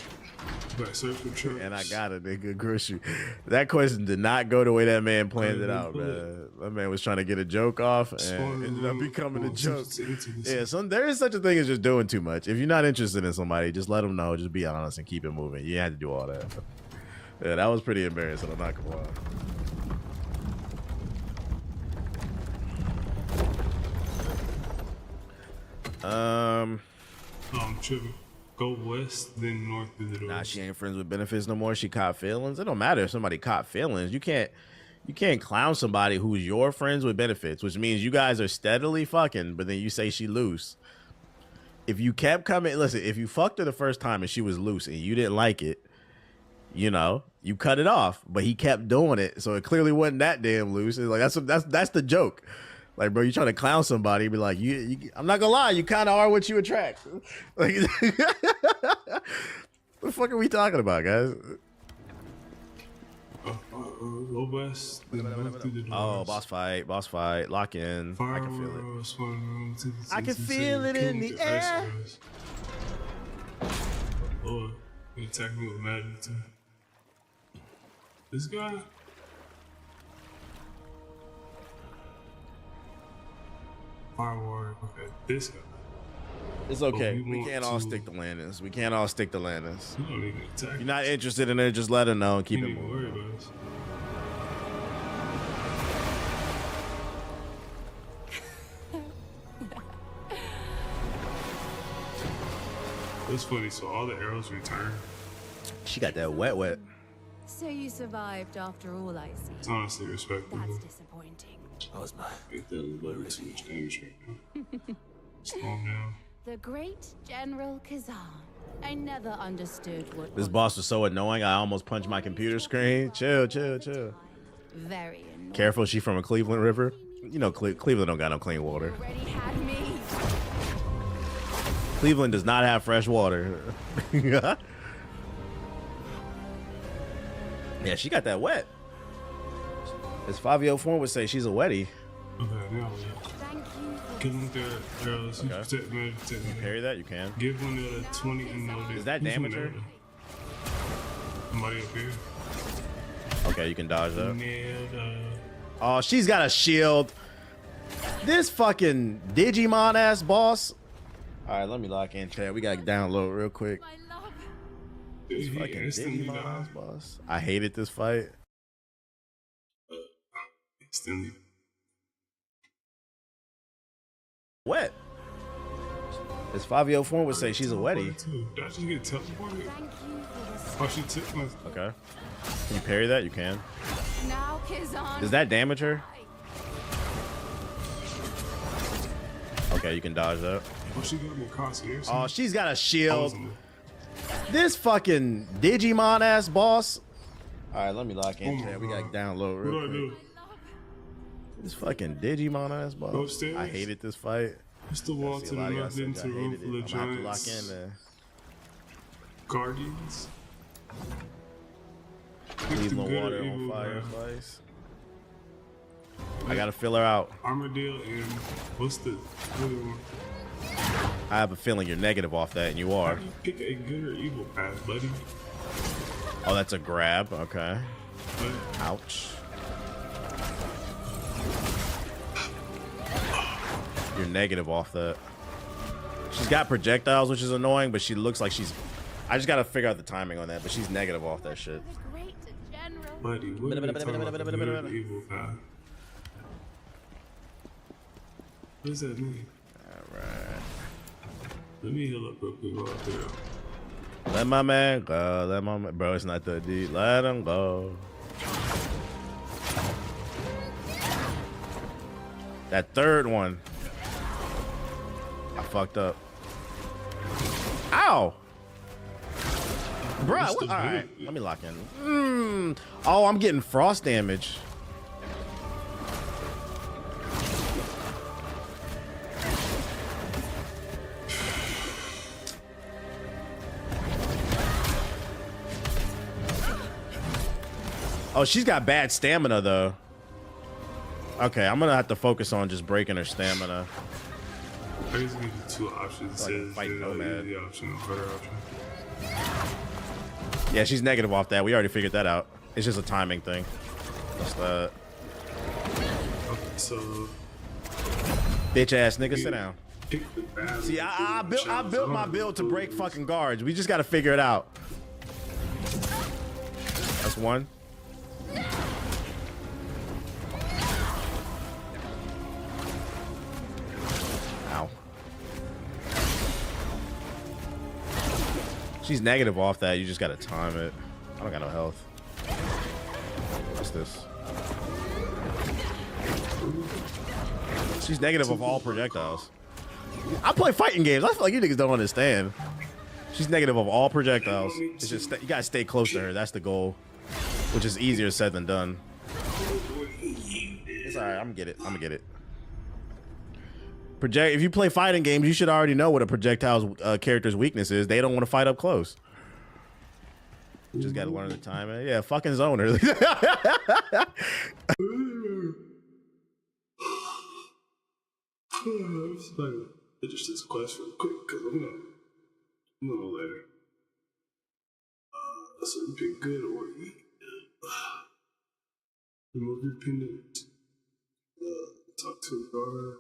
But search for traps. And I got it, nigga. Grocery. That question did not go the way that man planned it out, man. That man was trying to get a joke off and ended up becoming a joke. Yeah, there is such a thing as just doing too much. If you're not interested in somebody, just let them know. Just be honest and keep it moving. You had to do all that. Yeah, that was pretty embarrassing. I'm not gonna lie. I'm tripping. Go west, then north through the door. Nah, she ain't friends with benefits no more. She caught feelings. It don't matter if somebody caught feelings. You can't clown somebody who's your friends with benefits, which means you guys are steadily fucking, but then you say she loose. If you kept coming, listen, if you fucked her the first time and she was loose and you didn't like it, you know, you cut it off, but he kept doing it, so it clearly wasn't that damn loose. It's like that's the joke. Like, bro, you trying to clown somebody, be like, I'm not gonna lie, you kind of are what you attract. Like, what the fuck are we talking about, guys? Go west, then north through the doors. Oh, boss fight, lock in. I can feel it. I can feel it in the air. Lord, he attacked me with magic too. This guy? Fire warrior. Okay, this guy. It's okay. We can't all stick to Landis. We can't all stick to Landis. If you're not interested in it, just let her know and keep it moving. It's funny, so all the arrows return. She got that wet. So you survived after all, I see. It's honestly respectable. That's disappointing. That was my. That was way too much damage right now. Calm down. The great General Kazan. I never understood what. This boss was so annoying, I almost punched my computer screen. Chill. Very annoying. Careful, she from a Cleveland river. You know, Cleveland don't got no clean water. Already Cleveland does not have fresh water. Yeah, she got that wet. As Fabio Form would say, she's a wetty. Okay, now give them protect me. Parry that? You can. Give one a 20 and no. Does that damage her? Somebody up here. Okay, you can dodge that. Oh, she's got a shield. This fucking Digimon ass boss. All right, let me lock in chat. We gotta download real quick. This fucking Digimon ass boss. I hated this fight. Wet. As Fabio Form would say, she's a wetty. Did I just get teleported? Oh, she took my. Okay. Can you parry that? You can. Now, Kizan. Does that damage her? Okay, you can dodge that. Oh, she got me across here. Oh, she's got a shield. This fucking Digimon ass boss. All right, let me lock in chat. We gotta download real quick. This fucking Digimon ass boss. Upstairs? I hated this fight. It's the wall to the left into room for the giants. Lock in there. Guardians. Cleveland water on fire slice. I gotta fill her out. Armadillo and what's the other one? I have a feeling you're negative off that, and you are. How do you pick a good or evil path, buddy? Oh, that's a grab. Okay. Ouch. You're negative off that. She's got projectiles, which is annoying, but she looks like she's... I just gotta figure out the timing on that, but she's negative off that shit. Buddy, what are you talking about? Good or evil path? What does that mean? Alright. Let me heal up real quick while I'm there. Let my man go. Let my man... Bro, it's not that deep. Let him go. That third one. I fucked up. Ow! Bruh, what? Alright, let me lock in. Oh, I'm getting frost damage. Oh, she's got bad stamina, though. Okay, I'm gonna have to focus on just breaking her stamina. I just give you two options. Like fight Nomad. The option, better option. Yeah, she's negative off that. We already figured that out. It's just a timing thing. What's that? Okay, so bitch ass nigga, sit down. See, I built my build to break fucking guards. We just gotta figure it out. That's one. Ow. She's negative off that. You just gotta time it. I don't got no health. What's this? She's negative of all projectiles. I play fighting games. I feel like you niggas don't understand. She's negative of all projectiles. It's just you gotta stay close to her. That's the goal, which is easier said than done. It's alright. I'm gonna get it. I'm gonna get it. If you play fighting games, you should already know what a projectile's character's weakness is. They don't want to fight up close. You just gotta learn the timing. Yeah, fucking zoner. Just this quest real quick because I'm gonna later. So you pick good or eat. Remove your pendant. Talk to a guard.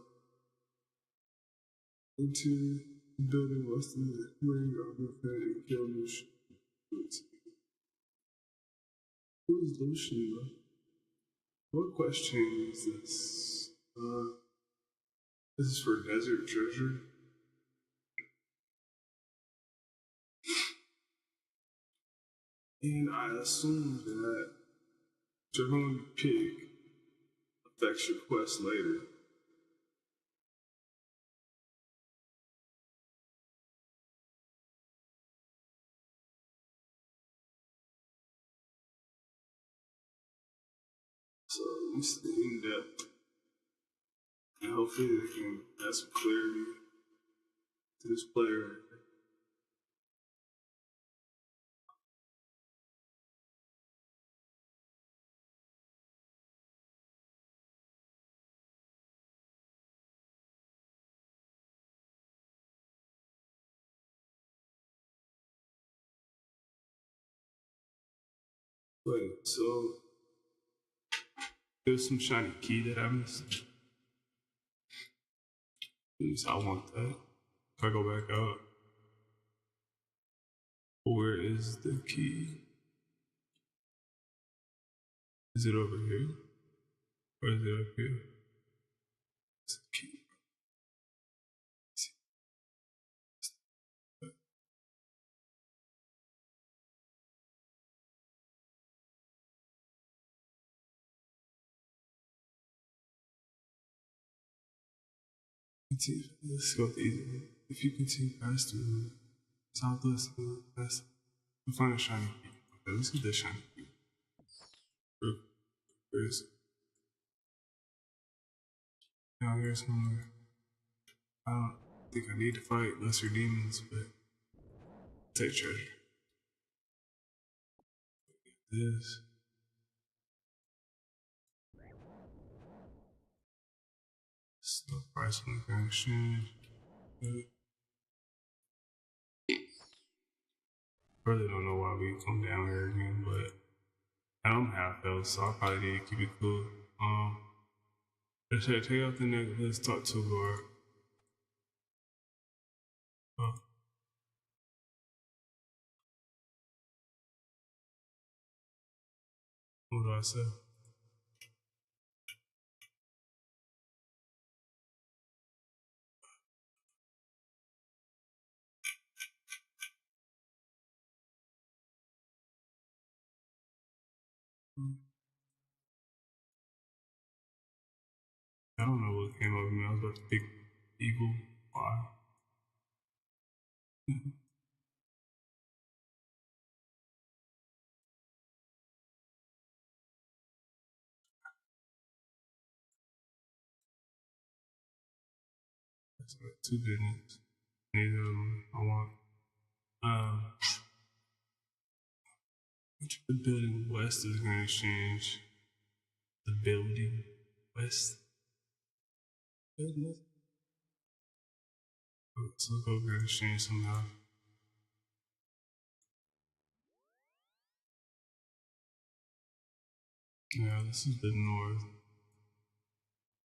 Into the building less than the ring of your fan and kill Lucian. Who is Lucian? What question is this? This is for desert treasure. And I assume that whichever one you pick affects your quest later. So at least the in-depth. And hopefully they can add some clarity. to this player. Wait, so there's some shiny key that I missed. I want that. If I go back out, where is the key? Is it over here? Or is it up here? It's the key. Let's go with the easy one. If you continue past the southwest, past, you'll find a shiny key. Okay, let's get that shiny key. Where is it? Now here's one. I don't think I need to fight lesser demons, but take treasure. This. No price on the current exchange. Really don't know why we come down here again, but I'm half health, so I probably need to keep it cool. Let's take out the necklace. Let's talk to guard. What do I say? I don't know what came over me. I was about to pick evil. Why? That's like 2 business. Neither of them I want. The building west is going to exchange. The building west. Business. So let's go over and exchange somehow. Yeah, this is the north.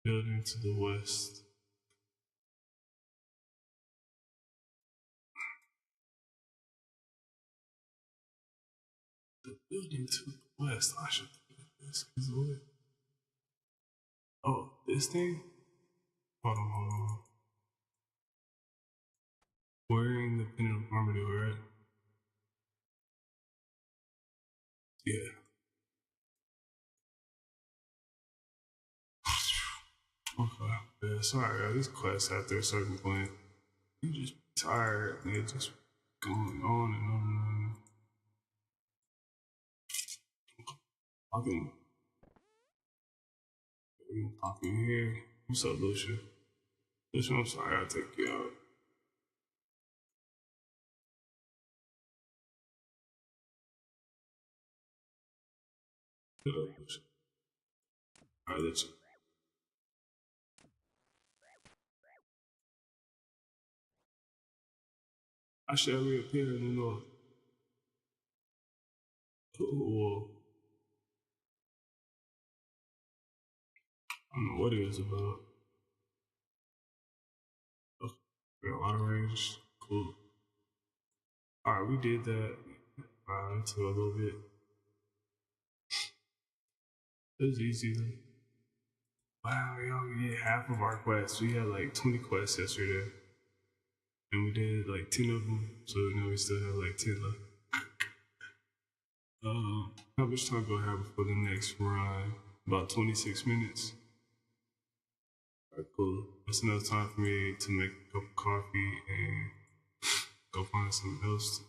Building to the west. The building to the west. I should think of this. Oh, this thing? Hold on. Wearing the pendant of armor, right? Yeah. Okay. Yeah, sorry, this quest after a certain point, you just tired and it's just going on and on and on. I can pop in here. What's up, Lucia? Lucia, I'm sorry, I'll take you out. Alright, let's. I shall reappear in the north. Whoa. I don't know what it is about. Oh, got a lot of range. Cool. Alright, we did that. Alright, took a little bit. It was easy though. Wow, we only did half of our quests. We had like 20 quests yesterday. And we did like 10 of them. So now we still have like 10 left. How much time do I have before the next run? About 26 minutes. Alright, cool. That's enough time for me to make a cup of coffee and go find something else.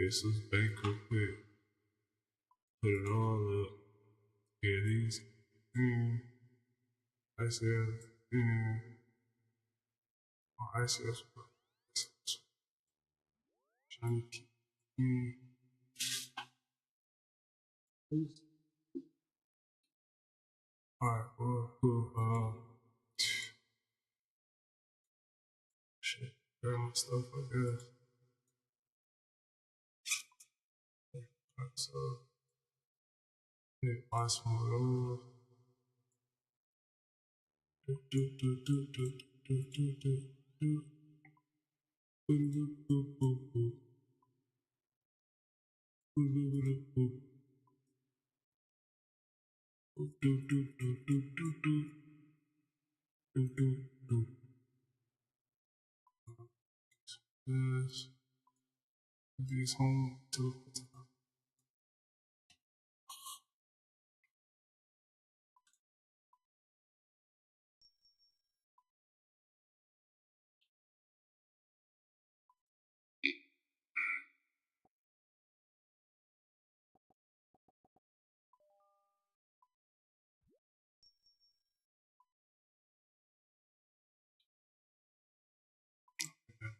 Okay, so let's bank real quick. Put it all up. Yeah, these. I said, Oh, I see. That's what. Johnny. Alright, well, shit, grab my stuff, I guess. So, yeah, buy some of those. Yes, these home to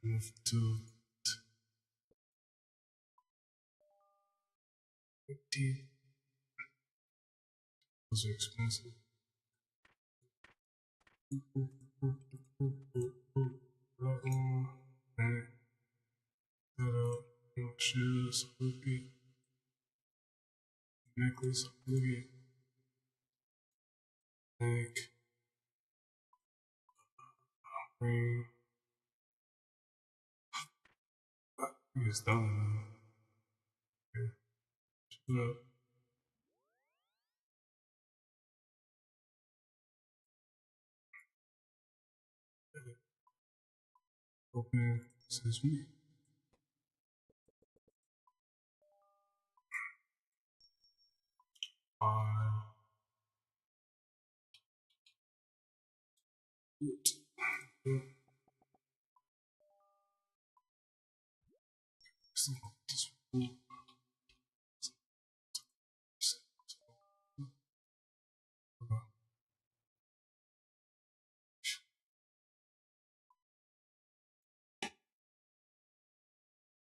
move to deep. Those are expensive. That one, that shoes, hoodie, necklace, hoodie, neck, ring. It's done. Okay. Shut up. Open sesame.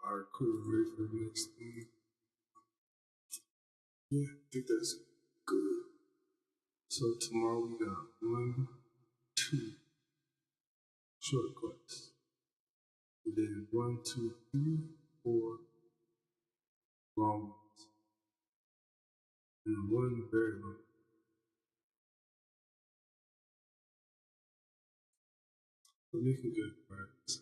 Alright, cool. Ready for the next thing? Yeah, I think that's good. So tomorrow we got 1, 2 short quests. And then 1, 2, 3, 4 long ones. And 1 very long. We're making good progress.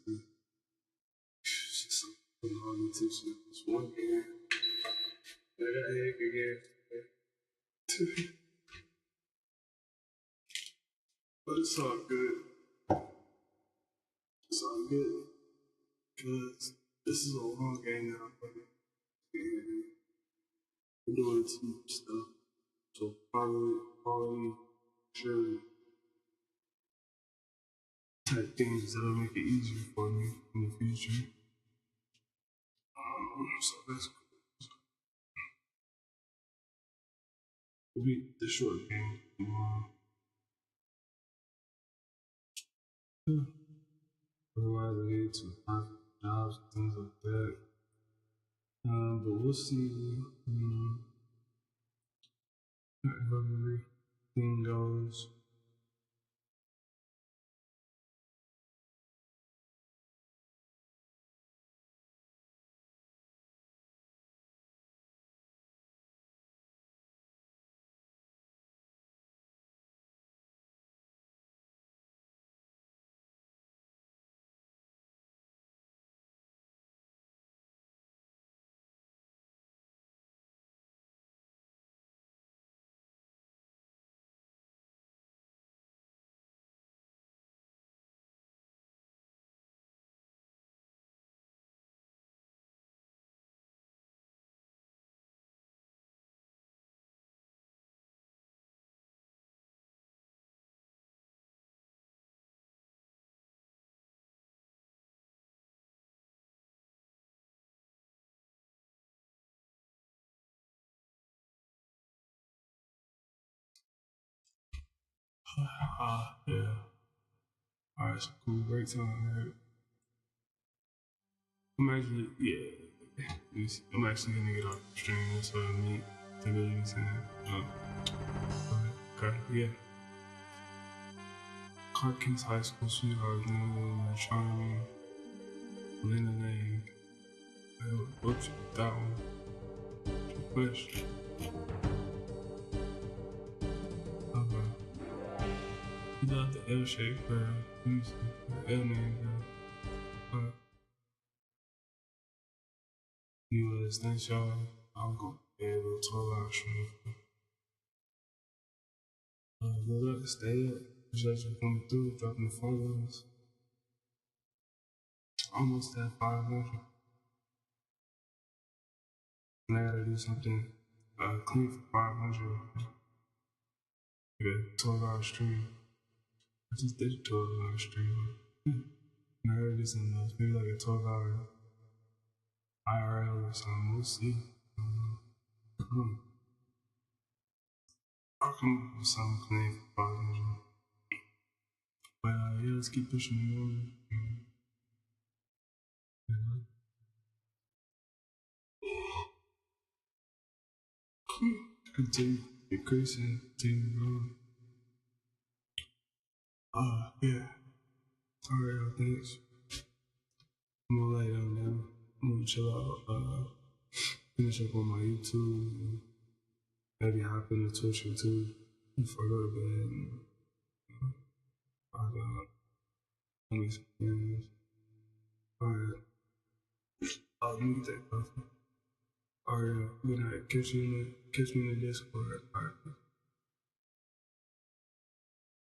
It's just putting all the attention. It's 1 here. I got egg again. But it's all good. It's all good. Because this is a long game that I'm playing. And I'm doing some stuff. So probably sure type things that'll make it easier for me in the future. So that's cool. It'll be the short game tomorrow. Yeah. Otherwise, I get to find jobs, things like that. But we'll see how everything goes. Yeah. Alright, so cool, great time, right? I'm actually, I'm actually gonna get off the stream, that's what I mean. To be saying, okay, yeah. Clark Kent's high school sweetheart, charming, Lena Lang. Whoops, that one. Push. You love the L-shaped girl. Let me see. The L-name girl. You thanks y'all. I'm gonna be able to 12-hour stream. Good luck, stay up. Just coming through, dropping the photos. Almost at 500. And I gotta do something clean for 500. Yeah, 12-hour stream. I just did a 12-hour stream. And I heard this in maybe like a 12-hour IRL or something. We'll see. I'll come up with something clean for 500. But yeah, let's keep pushing the moon. Continue decreasing, continue growing. Yeah. Alright, y'all, thanks. I'm gonna lay down now. I'm gonna chill out, finish up on my YouTube, and maybe hop into Twitch or two before I go to bed. And, I'll make some plans. Alright. Oh, let me get that coffee. Alright, good night. Catch me in the Discord. Alright.